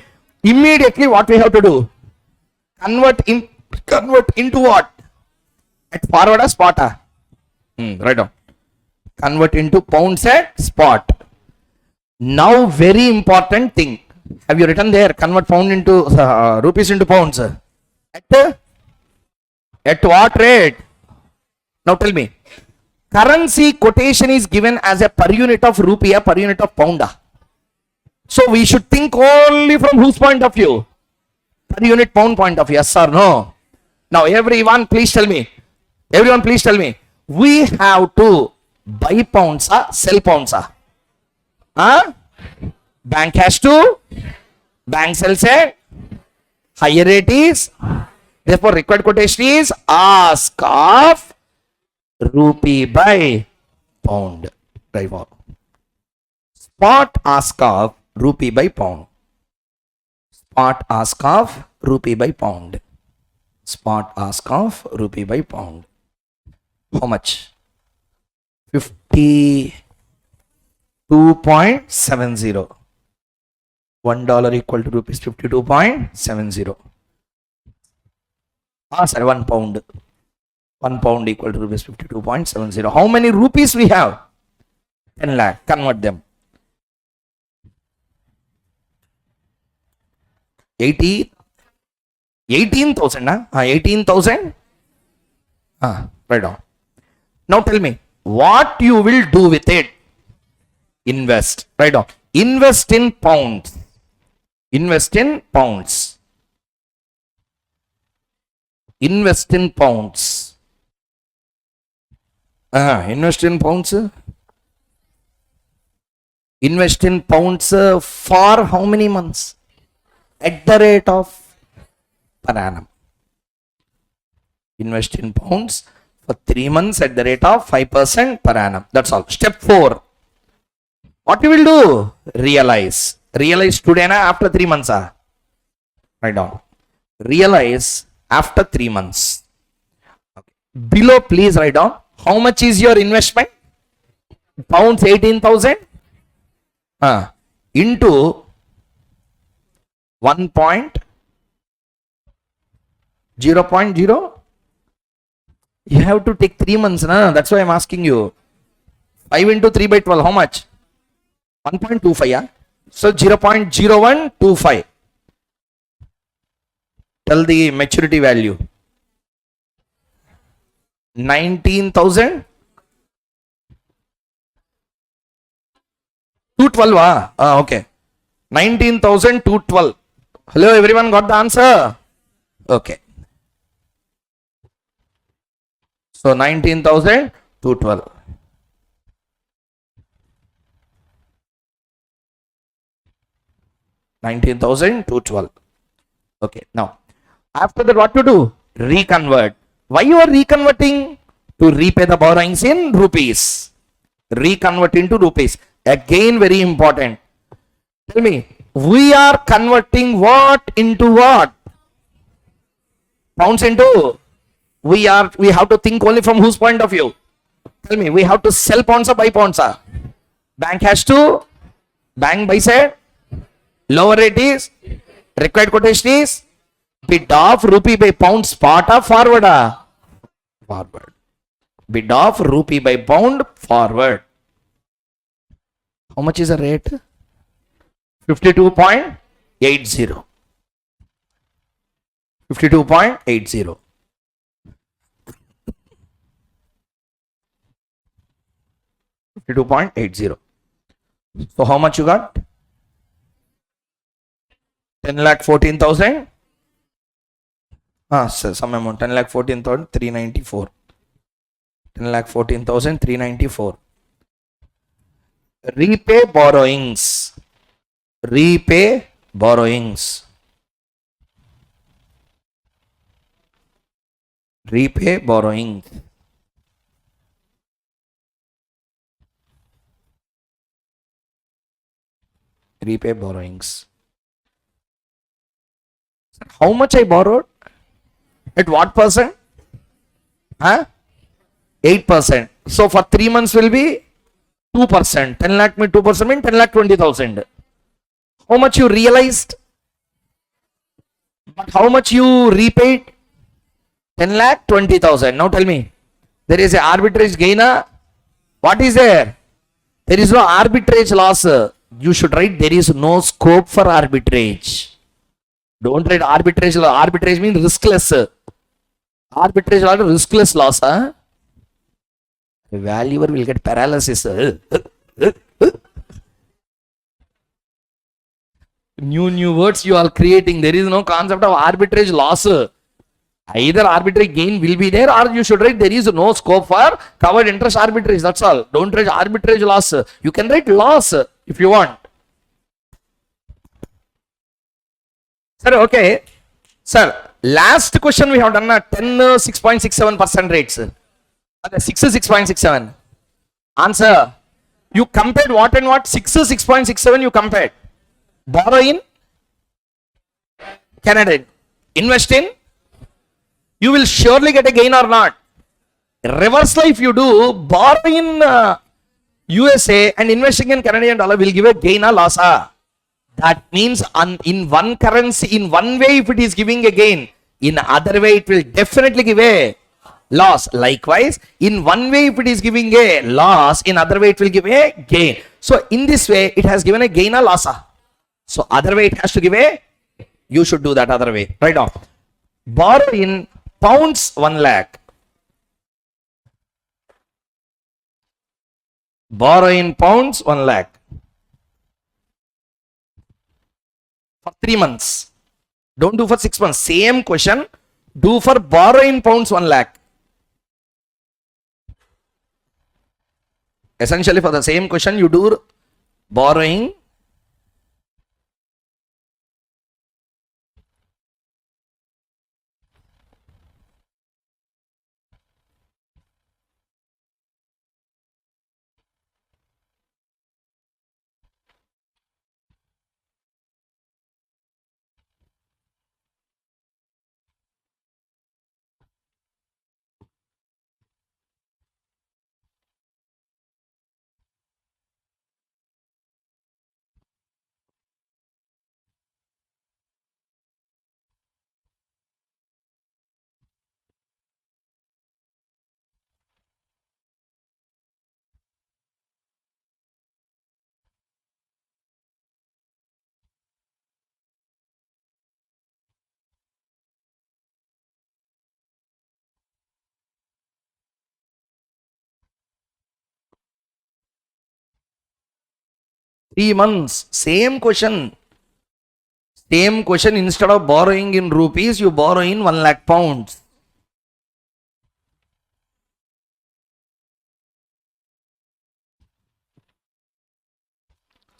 immediately what we have to do? Convert into what? At forward or spot? Write down. Convert into pounds at spot. Now very important thing. Have you written there? Convert pound into rupees into pounds. At what rate? Now tell me. Currency quotation is given as a per unit of rupee, per unit of pound. So we should think only from whose point of view? Per unit pound point of view. Yes or no? Now everyone please tell me. Everyone please tell me. We have to buy pounds, sell pounds. Bank has to. Bank sells it. Higher rate is. Therefore required quotation is ask of rupee by pound. Spot ask of rupee by pound. Spot ask of rupee by pound. Spot ask of rupee by pound. How much? 52.70. $1 equal to rupees 52.70. Sir, 1 pound. 1 pound equal to rupees 52.70. How many rupees we have? 10 lakh. Convert them. 18,000. 18,000. Right down. Now tell me, what you will do with it? Invest. Right down. Invest in pounds. Invest in pounds. Invest in pounds. Invest in pounds. Invest in pounds for how many months? At the rate of per annum. Invest in pounds for 3 months at the rate of 5% per annum. That's all. Step 4. What you will do? Realize. Realize today na after 3 months. Write down. Realize after 3 months. Okay. Below please write down. How much is your investment? Pounds 18,000. Into 0.0. You have to take 3 months. That's why I'm asking you. 5 into 3 by 12. How much? 1.25. So 0.0125. Tell the maturity value. 19,000. 212. Okay. 19,212. Hello, everyone got the answer? Okay. So 19,212. 19,212. Okay. Now, after that, what to do? Reconvert. Why you are reconverting? To repay the borrowings in rupees. Reconvert into rupees. Again, very important. Tell me, we are converting what into what? Pounds into We have to think only from whose point of view? Tell me, we have to sell bonds or buy bonds? Bank has to, bank buy side, lower rate is, required quotation is, bid of rupee by pound spot or forward? Forward. Bid of rupee by pound forward. How much is the rate? 52.80. 52.80. 52.80. So how much you got? 10,14,000. Some amount. 10,14,394. 10,14,394. Repay borrowings. Repay borrowings. Repay borrowings. Repay borrowings. How much I borrowed? At what percent? 8%. So for 3 months will be 2%. 10 lakh mean 2% mean 10 lakh 20,000. How much you realized? But how much you repaid? 10 lakh 20,000. Now tell me, there is a arbitrage gain. What is there? There is no arbitrage loss. You should write there is no scope for arbitrage. Don't write arbitrage. Arbitrage means riskless. Arbitrage or riskless loss. The valuer will get paralysis. New words you are creating. There is no concept of arbitrage loss. Either arbitrage gain will be there, or you should write there is no scope for covered interest arbitrage. That's all. Don't write arbitrage loss. You can write loss if you want. Sir, okay. Sir, last question we have done 10 6.67% rates. 6.67. Answer. You compared what and what? 6.67 you compared. Borrow in Canada. Invest in. You will surely get a gain or not. Reversely, if you do, borrow in USA and investing in Canadian dollar will give a gain or loss. That means in one currency, in one way, if it is giving a gain, in other way, it will definitely give a loss. Likewise, in one way, if it is giving a loss, in other way, it will give a gain. So in this way, it has given a gain or loss. So other way, it has to give a, you should do that other way. Right now, borrow in pounds 1 lakh. Borrow in pounds 1 lakh. For 3 months. Don't do for 6 months. Same question. Do for borrow in pounds 1 lakh. Essentially for the same question you do borrowing three months. Same question. Same question. Instead of borrowing in rupees, you borrow in 1 lakh pounds.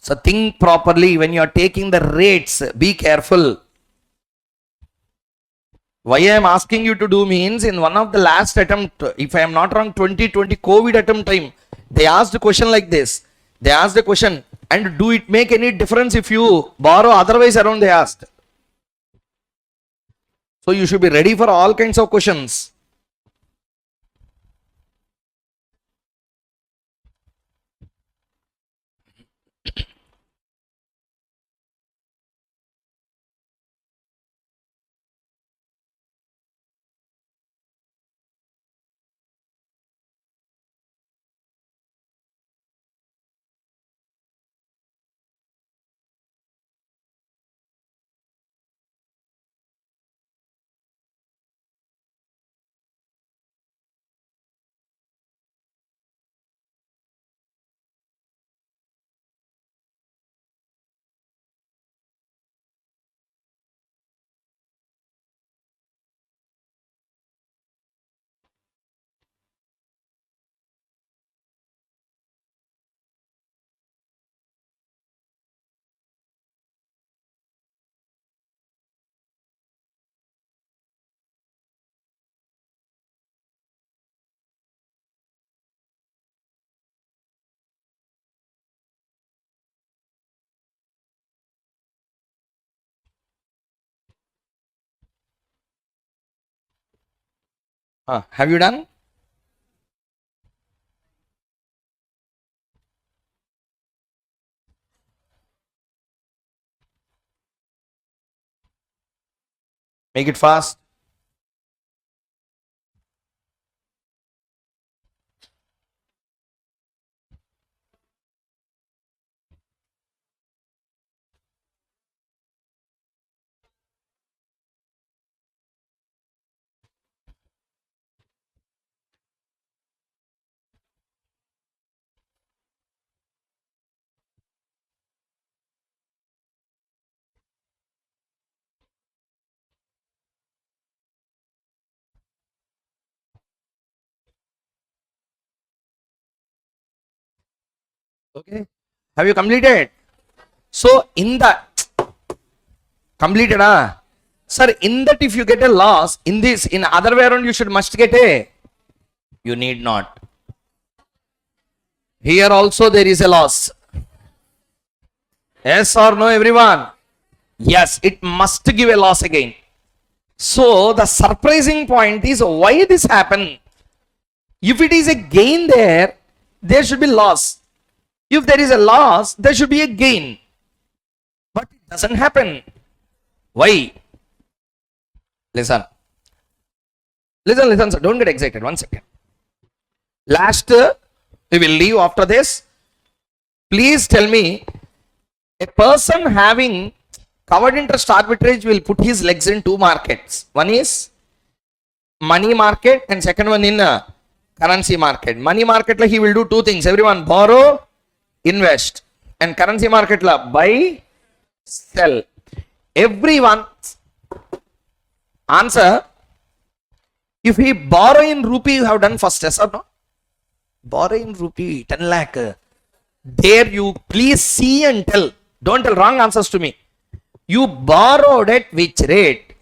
So think properly when you are taking the rates. Be careful. Why I am asking you to do means in one of the last attempt, if I am not wrong, 2020 COVID attempt time, they asked a question like this. They asked the question, and do it make any difference if you borrow otherwise around, they asked. So you should be ready for all kinds of questions. Have you done? Make it fast. Okay. Have you completed? So in the completed, sir, in that if you get a loss, in this, in other way around, you should must get a. You need not. Here also there is a loss. Yes or no, everyone? Yes, it must give a loss again. So the surprising point is why this happened. If it is a gain there should be loss. If there is a loss, there should be a gain. But it doesn't happen. Why? Listen. Listen, sir. Don't get excited. 1 second. Last, we will leave after this. Please tell me, a person having covered interest arbitrage will put his legs in two markets. One is money market and second one in currency market. Money market, he will do two things. Everyone, borrow, invest. And currency market, buy, sell. Everyone answer. If he borrow in rupee, you have done first, yes or no? Borrow in rupee, 10 lakh. There you please see and tell. Don't tell wrong answers to me. You borrowed at which rate?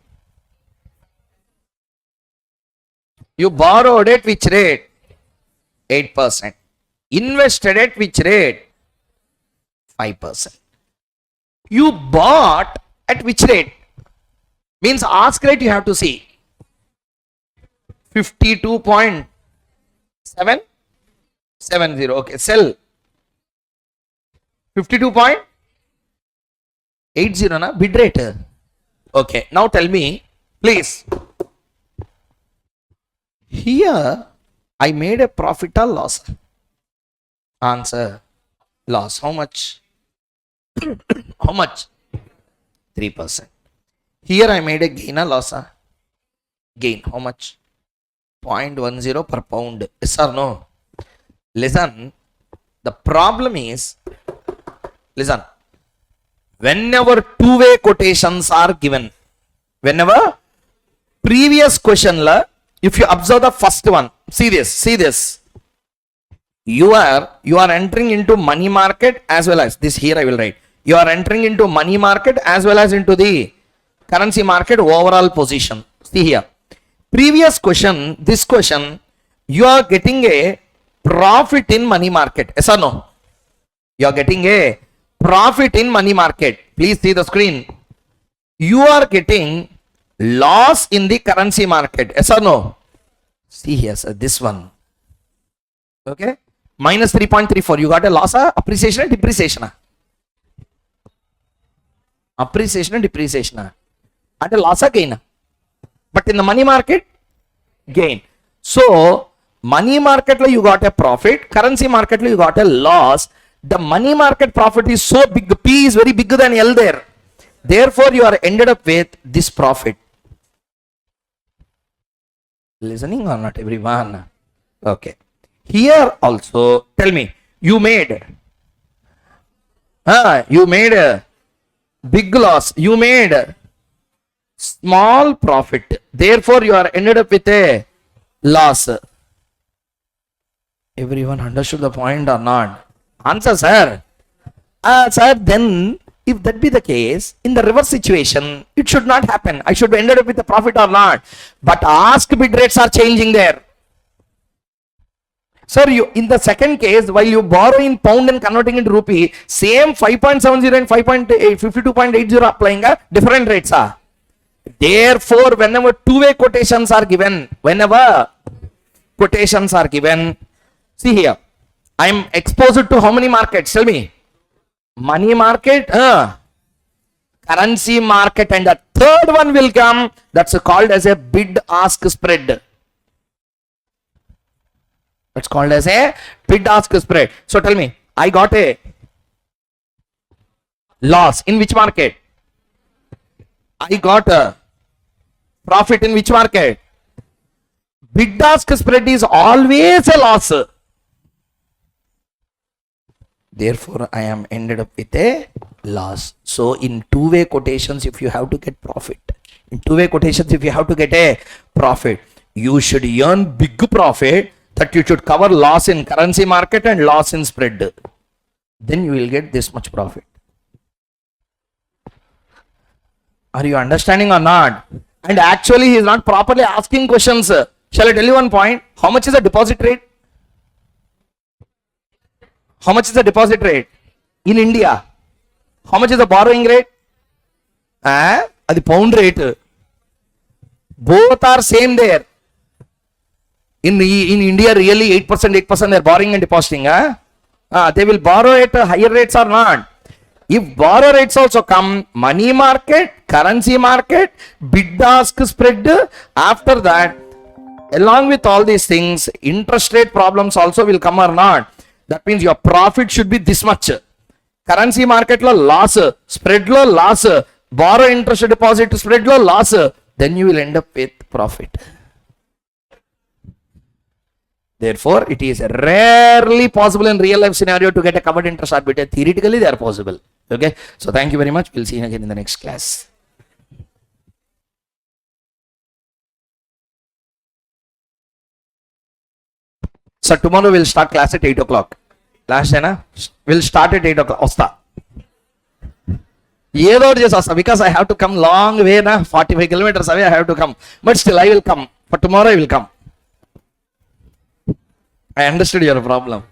You borrowed at which rate? 8%. Invested at which rate? 5%. You bought at which rate? Means ask rate you have to see. 52.770. Okay, sell. 52.80 na bid rate. Okay, now tell me, please. Here I made a profit or loss. Answer, loss. How much? How much? 3%. Here I made a gain or loss. Gain. How much? 0.10 per pound. Yes or no? Listen. The problem is, listen. Whenever two-way quotations are given, whenever previous question, if you observe the first one, see this. You are entering into money market as well as this. Here I will write. You are entering into money market as well as into the currency market overall position. See here. Previous question, this question, you are getting a profit in money market. Yes or no? You are getting a profit in money market. Please see the screen. You are getting loss in the currency market. Yes or no? See here, sir, this one. Okay. Minus 3.34. You got a loss, appreciation and depreciation. Appreciation and depreciation. At a loss, gain. But in the money market, gain. So, money market you got a profit, currency market you got a loss. The money market profit is so big, P is very bigger than L there. Therefore, you are ended up with this profit. Listening or not, everyone? Okay. Here also, tell me, you made a big loss. You made a small profit. Therefore, you are ended up with a loss. Everyone understood the point or not? Answer, sir. Sir, then if that be the case, in the reverse situation, it should not happen. I should end up with a profit or not. But ask bid rates are changing there. Sir, you in the second case, while you borrow in pound and converting into rupee, same 5.70 and 52.80 applying different rates. Therefore, whenever two-way quotations are given, see here, I am exposed to how many markets? Tell me. Money market, currency market, and the third one will come. That's called as a bid-ask spread. That's called as a bid-ask spread. So tell me, I got a loss in which market? I got a profit in which market? Bid-ask spread is always a loss. Therefore, I am ended up with a loss. So, in two-way quotations, if you have to get profit, you should earn big profit, that you should cover loss in currency market and loss in spread. Then you will get this much profit. Are you understanding or not? And actually, he is not properly asking questions. Shall I tell you one point? How much is the deposit rate? How much is the deposit rate in India? How much is the borrowing rate? The pound rate. Both are same there. In India, really 8% they are borrowing and depositing. They will borrow at higher rates or not. If borrow rates also come, money market, currency market, bid-ask spread, after that, along with all these things, interest rate problems also will come or not. That means your profit should be this much. Currency market lo loss, spread lo loss, borrow interest deposit spread lo loss, then you will end up with profit. Therefore, it is rarely possible in real life scenario to get a covered interest arbitrage. Theoretically, they are possible. Okay. So, thank you very much. We'll see you again in the next class. So, tomorrow we'll start class at 8 o'clock. Last day, we'll start at 8 o'clock. Osta. Because I have to come long way, 45 kilometers away, I have to come. But still, I will come. For tomorrow, I will come. I understood your problem.